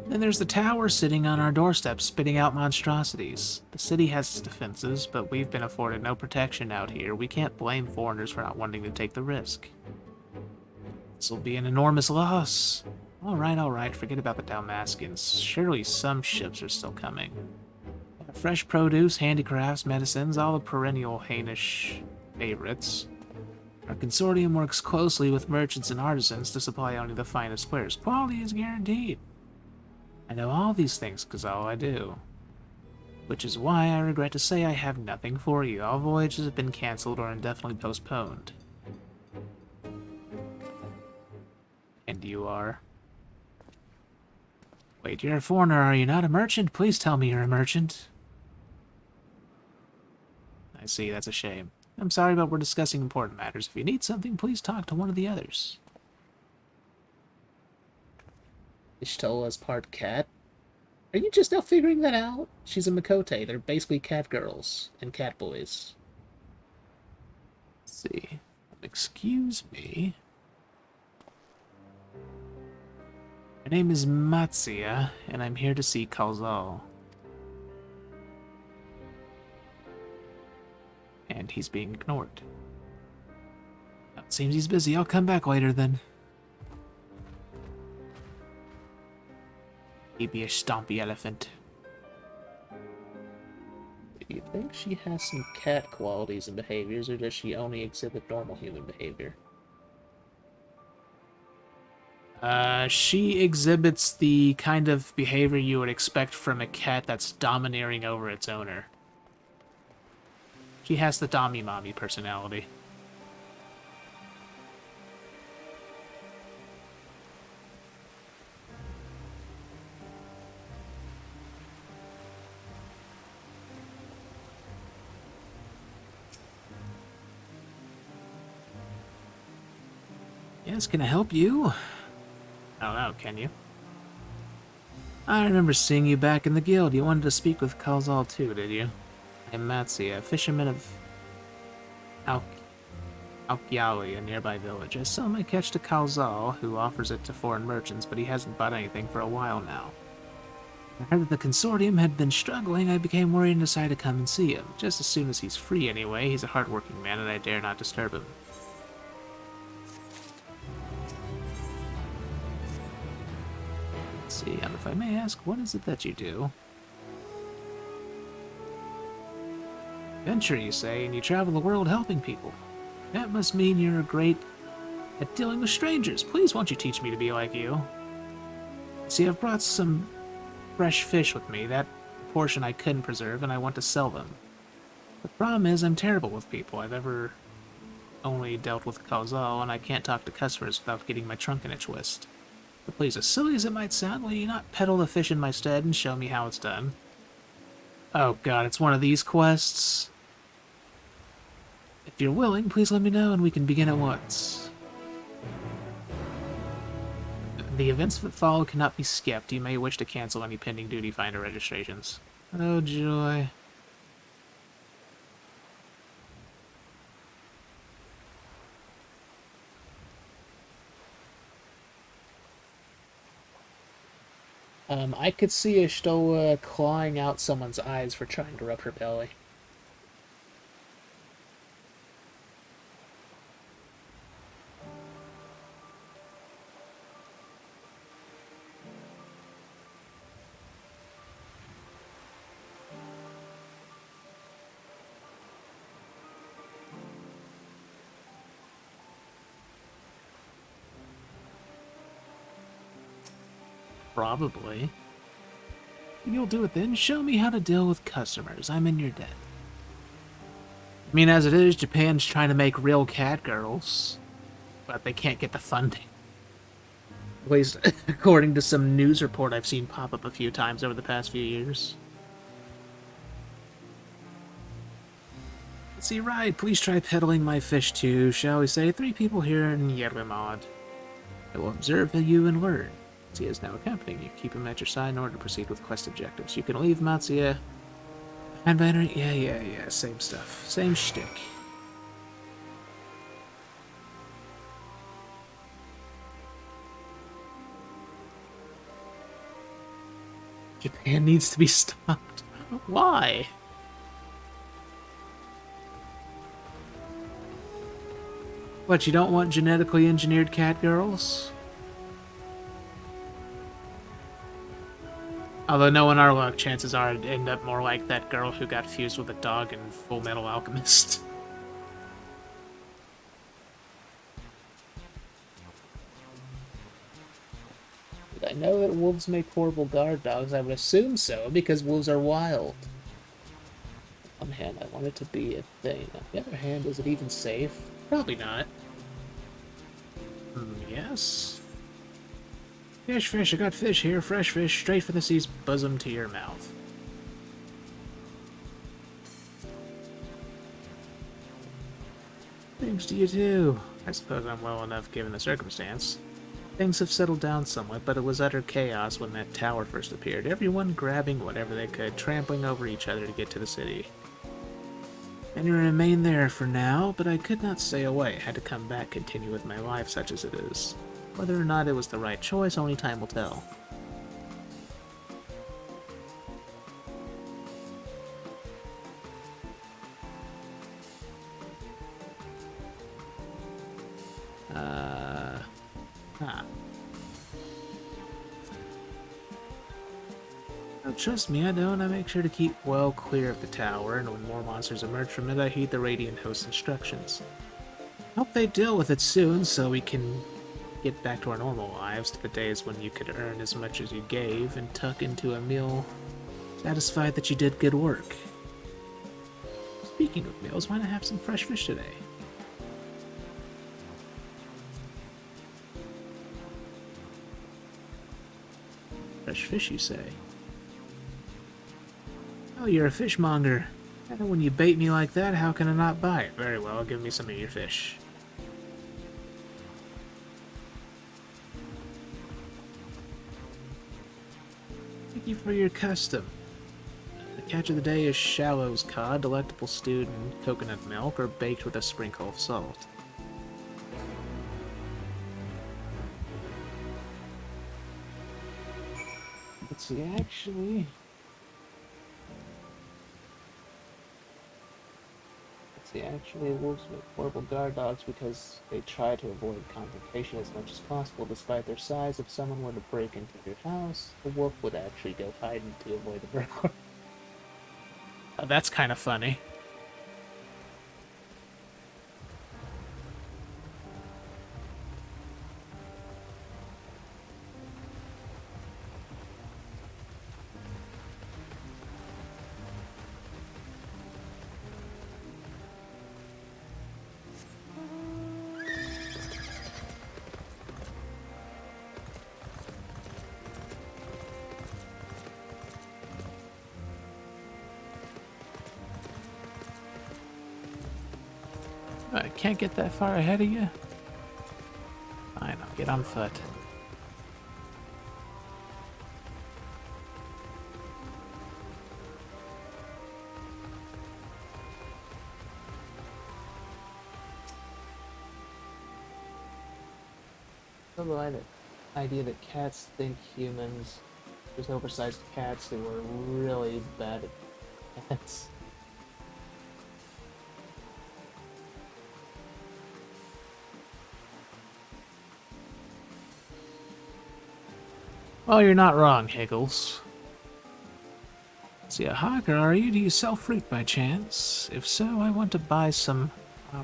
Then there's the tower sitting on our doorstep, spitting out monstrosities. The city has its defenses, but we've been afforded no protection out here. We can't blame foreigners for not wanting to take the risk. This'll be an enormous loss. Alright, forget about the Dalmaskins. Surely some ships are still coming. Fresh produce, handicrafts, medicines, all the perennial Hainish favorites. Our consortium works closely with merchants and artisans to supply only the finest wares. Quality is guaranteed. I know all these things, because all I do. Which is why I regret to say I have nothing for you. All voyages have been cancelled or indefinitely postponed. And you are? Wait, you're a foreigner, are you not a merchant? Please tell me you're a merchant. I see, that's a shame. I'm sorry, but we're discussing important matters. If you need something, please talk to one of the others. Ishtola's part cat? Are you just now figuring that out? She's a Makote. They're basically cat girls and cat boys. Let's see. Excuse me. My name is Matsuya, and I'm here to see Calzal. And he's being ignored. Well, it seems he's busy. I'll come back later then. He'd be a stompy elephant. Do you think she has some cat qualities and behaviors, or does she only exhibit normal human behavior? She exhibits the kind of behavior you would expect from a cat that's domineering over its owner. She has the Dommy Mommy personality. Yes, can I help you? I don't know, can you? I remember seeing you back in the guild. You wanted to speak with Kalzal too, did you? I'm Matsi, a fisherman of Alkyawi, a nearby village. I sell my catch to Kalzal, who offers it to foreign merchants, but he hasn't bought anything for a while now. I heard that the consortium had been struggling. I became worried and decided to come and see him. Just as soon as he's free anyway. He's a hard-working man, and I dare not disturb him. Let's see, and if I may ask, what is it that you do? Venture, you say, and you travel the world helping people. That must mean you're great at dealing with strangers. Please, won't you teach me to be like you? See, I've brought some fresh fish with me. That portion I couldn't preserve, and I want to sell them. The problem is, I'm terrible with people. I've ever only dealt with Kauzal, and I can't talk to customers without getting my trunk in a twist. But please, as silly as it might sound, will you not peddle the fish in my stead and show me how it's done? Oh god, it's one of these quests. If you're willing, please let me know and we can begin at once. The events that follow cannot be skipped. You may wish to cancel any pending duty finder registrations. Oh joy. I could see Ishtoa clawing out someone's eyes for trying to rub her belly. Probably. You'll do it then. Show me how to deal with customers. I'm in your debt. I mean, as it is, Japan's trying to make real cat girls, but they can't get the funding. At least, according to some news report I've seen pop up a few times over the past few years. Let's see, right, please try peddling my fish too, shall we say? 3 people here in Yerlimod. I will observe you and learn. He is now accompanying you. Keep him at your side in order to proceed with quest objectives. You can leave Matsuya. And banner. Yeah. Same stuff. Same shtick. Japan needs to be stopped. Why? What, you don't want genetically engineered cat girls? Although knowing our luck, chances are it'd end up more like that girl who got fused with a dog in Full Metal Alchemist. Did I know that wolves make horrible guard dogs? I would assume so, because wolves are wild. On one hand, I want it to be a thing. On the other hand, is it even safe? Probably not. Yes. Fish, I got fish here, fresh fish, straight from the sea's bosom to your mouth. Thanks to you too. I suppose I'm well enough given the circumstance. Things have settled down somewhat, but it was utter chaos when that tower first appeared. Everyone grabbing whatever they could, trampling over each other to get to the city. And you remain there for now, but I could not stay away. I had to come back, continue with my life such as it is. Whether or not it was the right choice, only time will tell. Oh, trust me, I don't. I make sure to keep well clear of the tower, and when more monsters emerge from it, I heed the Radiant Host's instructions. Hope they deal with it soon, so we can get back to our normal lives, to the days when you could earn as much as you gave and tuck into a meal satisfied that you did good work. Speaking of meals, why not have some fresh fish today? Fresh fish, you say? Oh, you're a fishmonger. And when you bait me like that, how can I not buy it? Very well, give me some of your fish. Thank you for your custom. The catch of the day is shallows cod, delectable stewed in coconut milk or baked with a sprinkle of salt. Let's see, actually... wolves make horrible guard dogs because they try to avoid confrontation as much as possible. Despite their size, if someone were to break into your house, the wolf would actually go hiding to avoid the burglar. That's kind of funny. I can't get that far ahead of you. Fine, I'll get on foot. The idea that cats think humans, there's oversized cats who are really bad at cats. Well, you're not wrong, Higgles. See, a hawker, are you? Do you sell fruit by chance? If so, I want to buy some...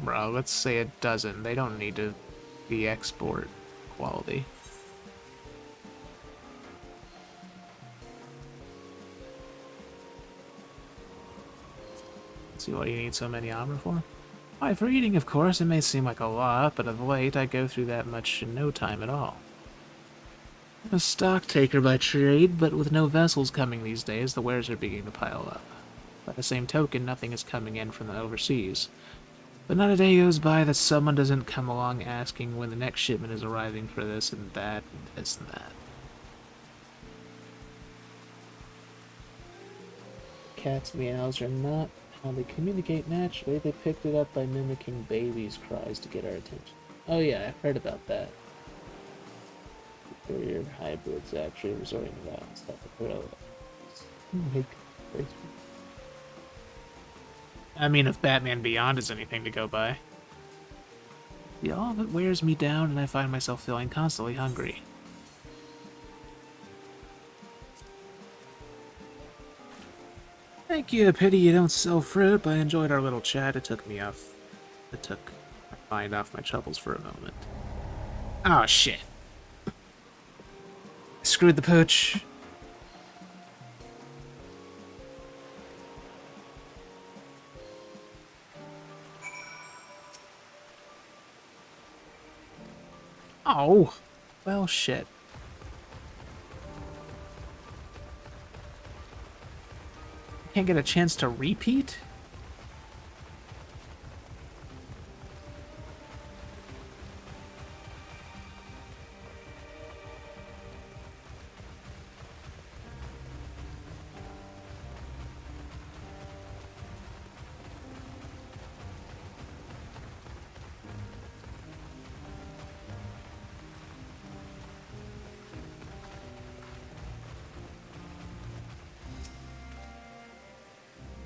let's say a dozen. They don't need to be export quality. Let's see what you need so many armor for. Why, for eating, of course. It may seem like a lot, but of late I go through that much in no time at all. I'm a stock taker by trade, but with no vessels coming these days, the wares are beginning to pile up. By the same token, nothing is coming in from the overseas. But not a day goes by that someone doesn't come along asking when the next shipment is arriving for this and that and this and that. Cats' meows are not how they communicate naturally. They picked it up by mimicking babies' cries to get our attention. Oh yeah, I've heard about that. Superior hybrids actually resorting to violence like the pro. I mean, if Batman Beyond is anything to go by. See, all of it wears me down and I find myself feeling constantly hungry. Thank you, pity you don't sell fruit, but I enjoyed our little chat. It took my mind off my troubles for a moment. Oh shit. Screwed the pooch. Oh, well, shit. Can't get a chance to repeat?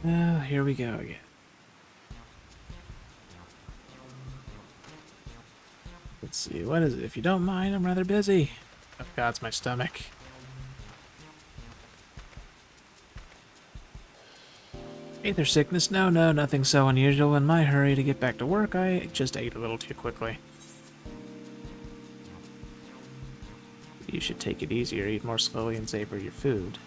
Oh, here we go again. Let's see, what is it? If you don't mind, I'm rather busy. Oh god, it's my stomach. Aether sickness? No, nothing so unusual. In my hurry to get back to work, I just ate a little too quickly. you should take it easier, eat more slowly, and savor your food.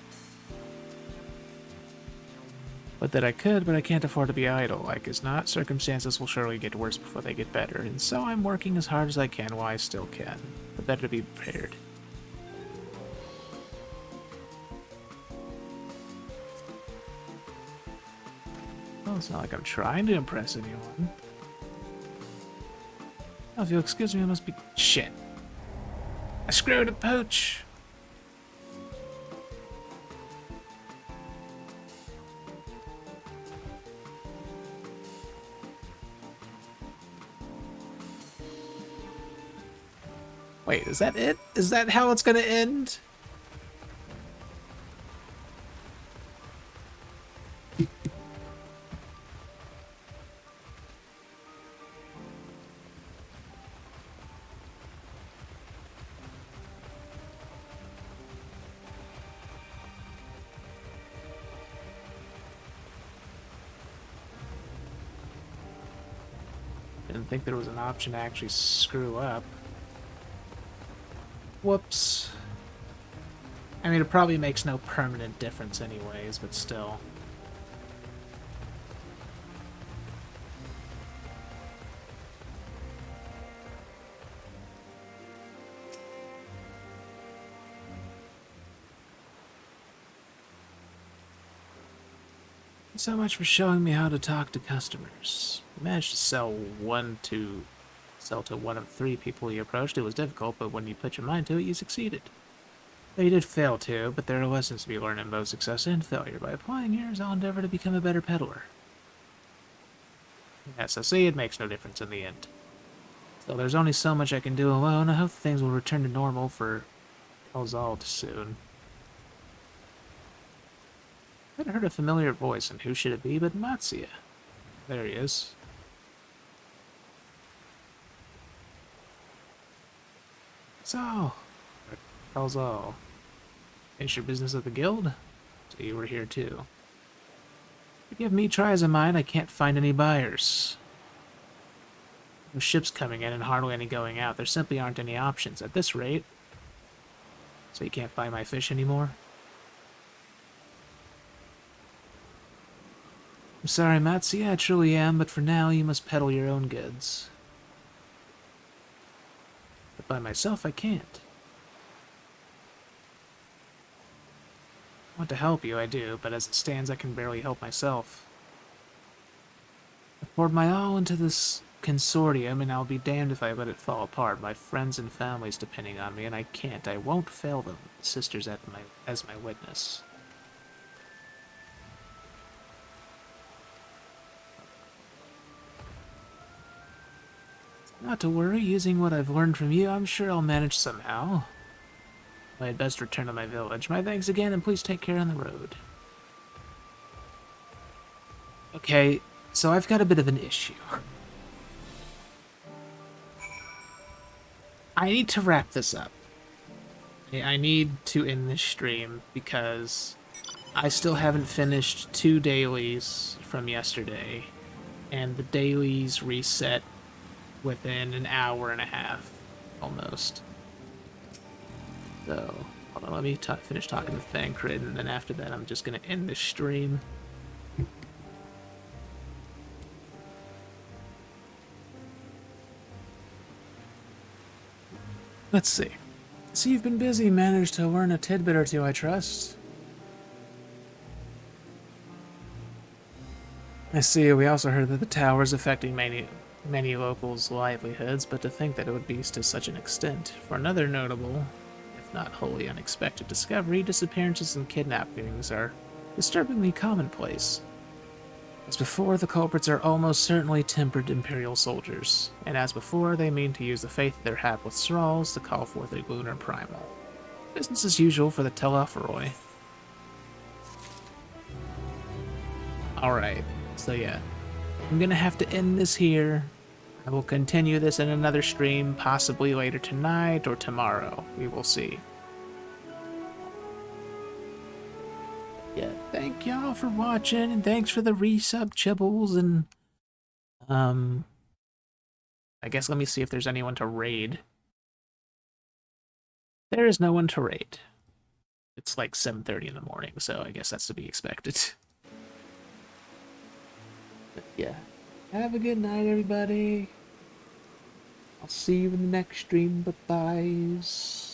But that I could, but I can't afford to be idle. Like as not, circumstances will surely get worse before they get better, and so I'm working as hard as I can while I still can. But better to be prepared. Well, it's not like I'm trying to impress anyone. Oh, if you'll excuse me, I must be... Shit. I screwed a pooch! Wait, is that it? Is that how it's gonna end? Didn't think there was an option to actually screw up. Whoops. I mean, it probably makes no permanent difference anyways, but still. So much for showing me how to talk to customers. You managed to sell to one of 3 people you approached. It was difficult, but when you put your mind to it, you succeeded. Though you did fail too, but there are lessons to be learned in both success and failure. By applying yours, I'll endeavor to become a better peddler. Yeah, so see, it makes no difference in the end. Still, there's only so much I can do alone. I hope things will return to normal for Elzald soon. I heard a familiar voice, and who should it be but Matsuya? There he is. So, Elzald, finish your business at the guild? So you were here too. You give me tries of mine, I can't find any buyers. No ships coming in and hardly any going out. There simply aren't any options at this rate. So you can't buy my fish anymore? I'm sorry, Matsuya, I truly am, but for now you must peddle your own goods. But by myself I can't. I want to help you, I do, but as it stands I can barely help myself. I've poured my all into this consortium, and I'll be damned if I let it fall apart. My friends and family's depending on me, and I can't. I won't fail them. The sisters as my witness. Not to worry, using what I've learned from you, I'm sure I'll manage somehow. I had best return to my village. My thanks again, and please take care on the road. Okay, so I've got a bit of an issue. I need to wrap this up. I need to end this stream because I still haven't finished 2 dailies from yesterday, and the dailies reset within an hour and a half, almost. So, hold on, let me finish talking to Thancred, and then after that I'm just going to end this stream. Let's see. So you've been busy, managed to learn a tidbit or two, I trust. I see, we also heard that the tower is affecting many locals' livelihoods, but to think that it would be to such an extent. For another notable, if not wholly unexpected discovery, disappearances and kidnappings are disturbingly commonplace. As before, the culprits are almost certainly tempered Imperial soldiers, and as before, they mean to use the faith they have with Thralls to call forth a lunar primal. Business as usual for the Telophoroi. Alright, so yeah. I'm gonna have to end this here. I will continue this in another stream, possibly later tonight or tomorrow. We will see. Yeah, thank y'all for watching, and thanks for the resub, Chibbles, and I guess let me see if there's anyone to raid. There is no one to raid. It's like 7:30 in the morning, so I guess that's to be expected. But yeah. Have a good night, everybody. I'll see you in the next stream. Bye-byes.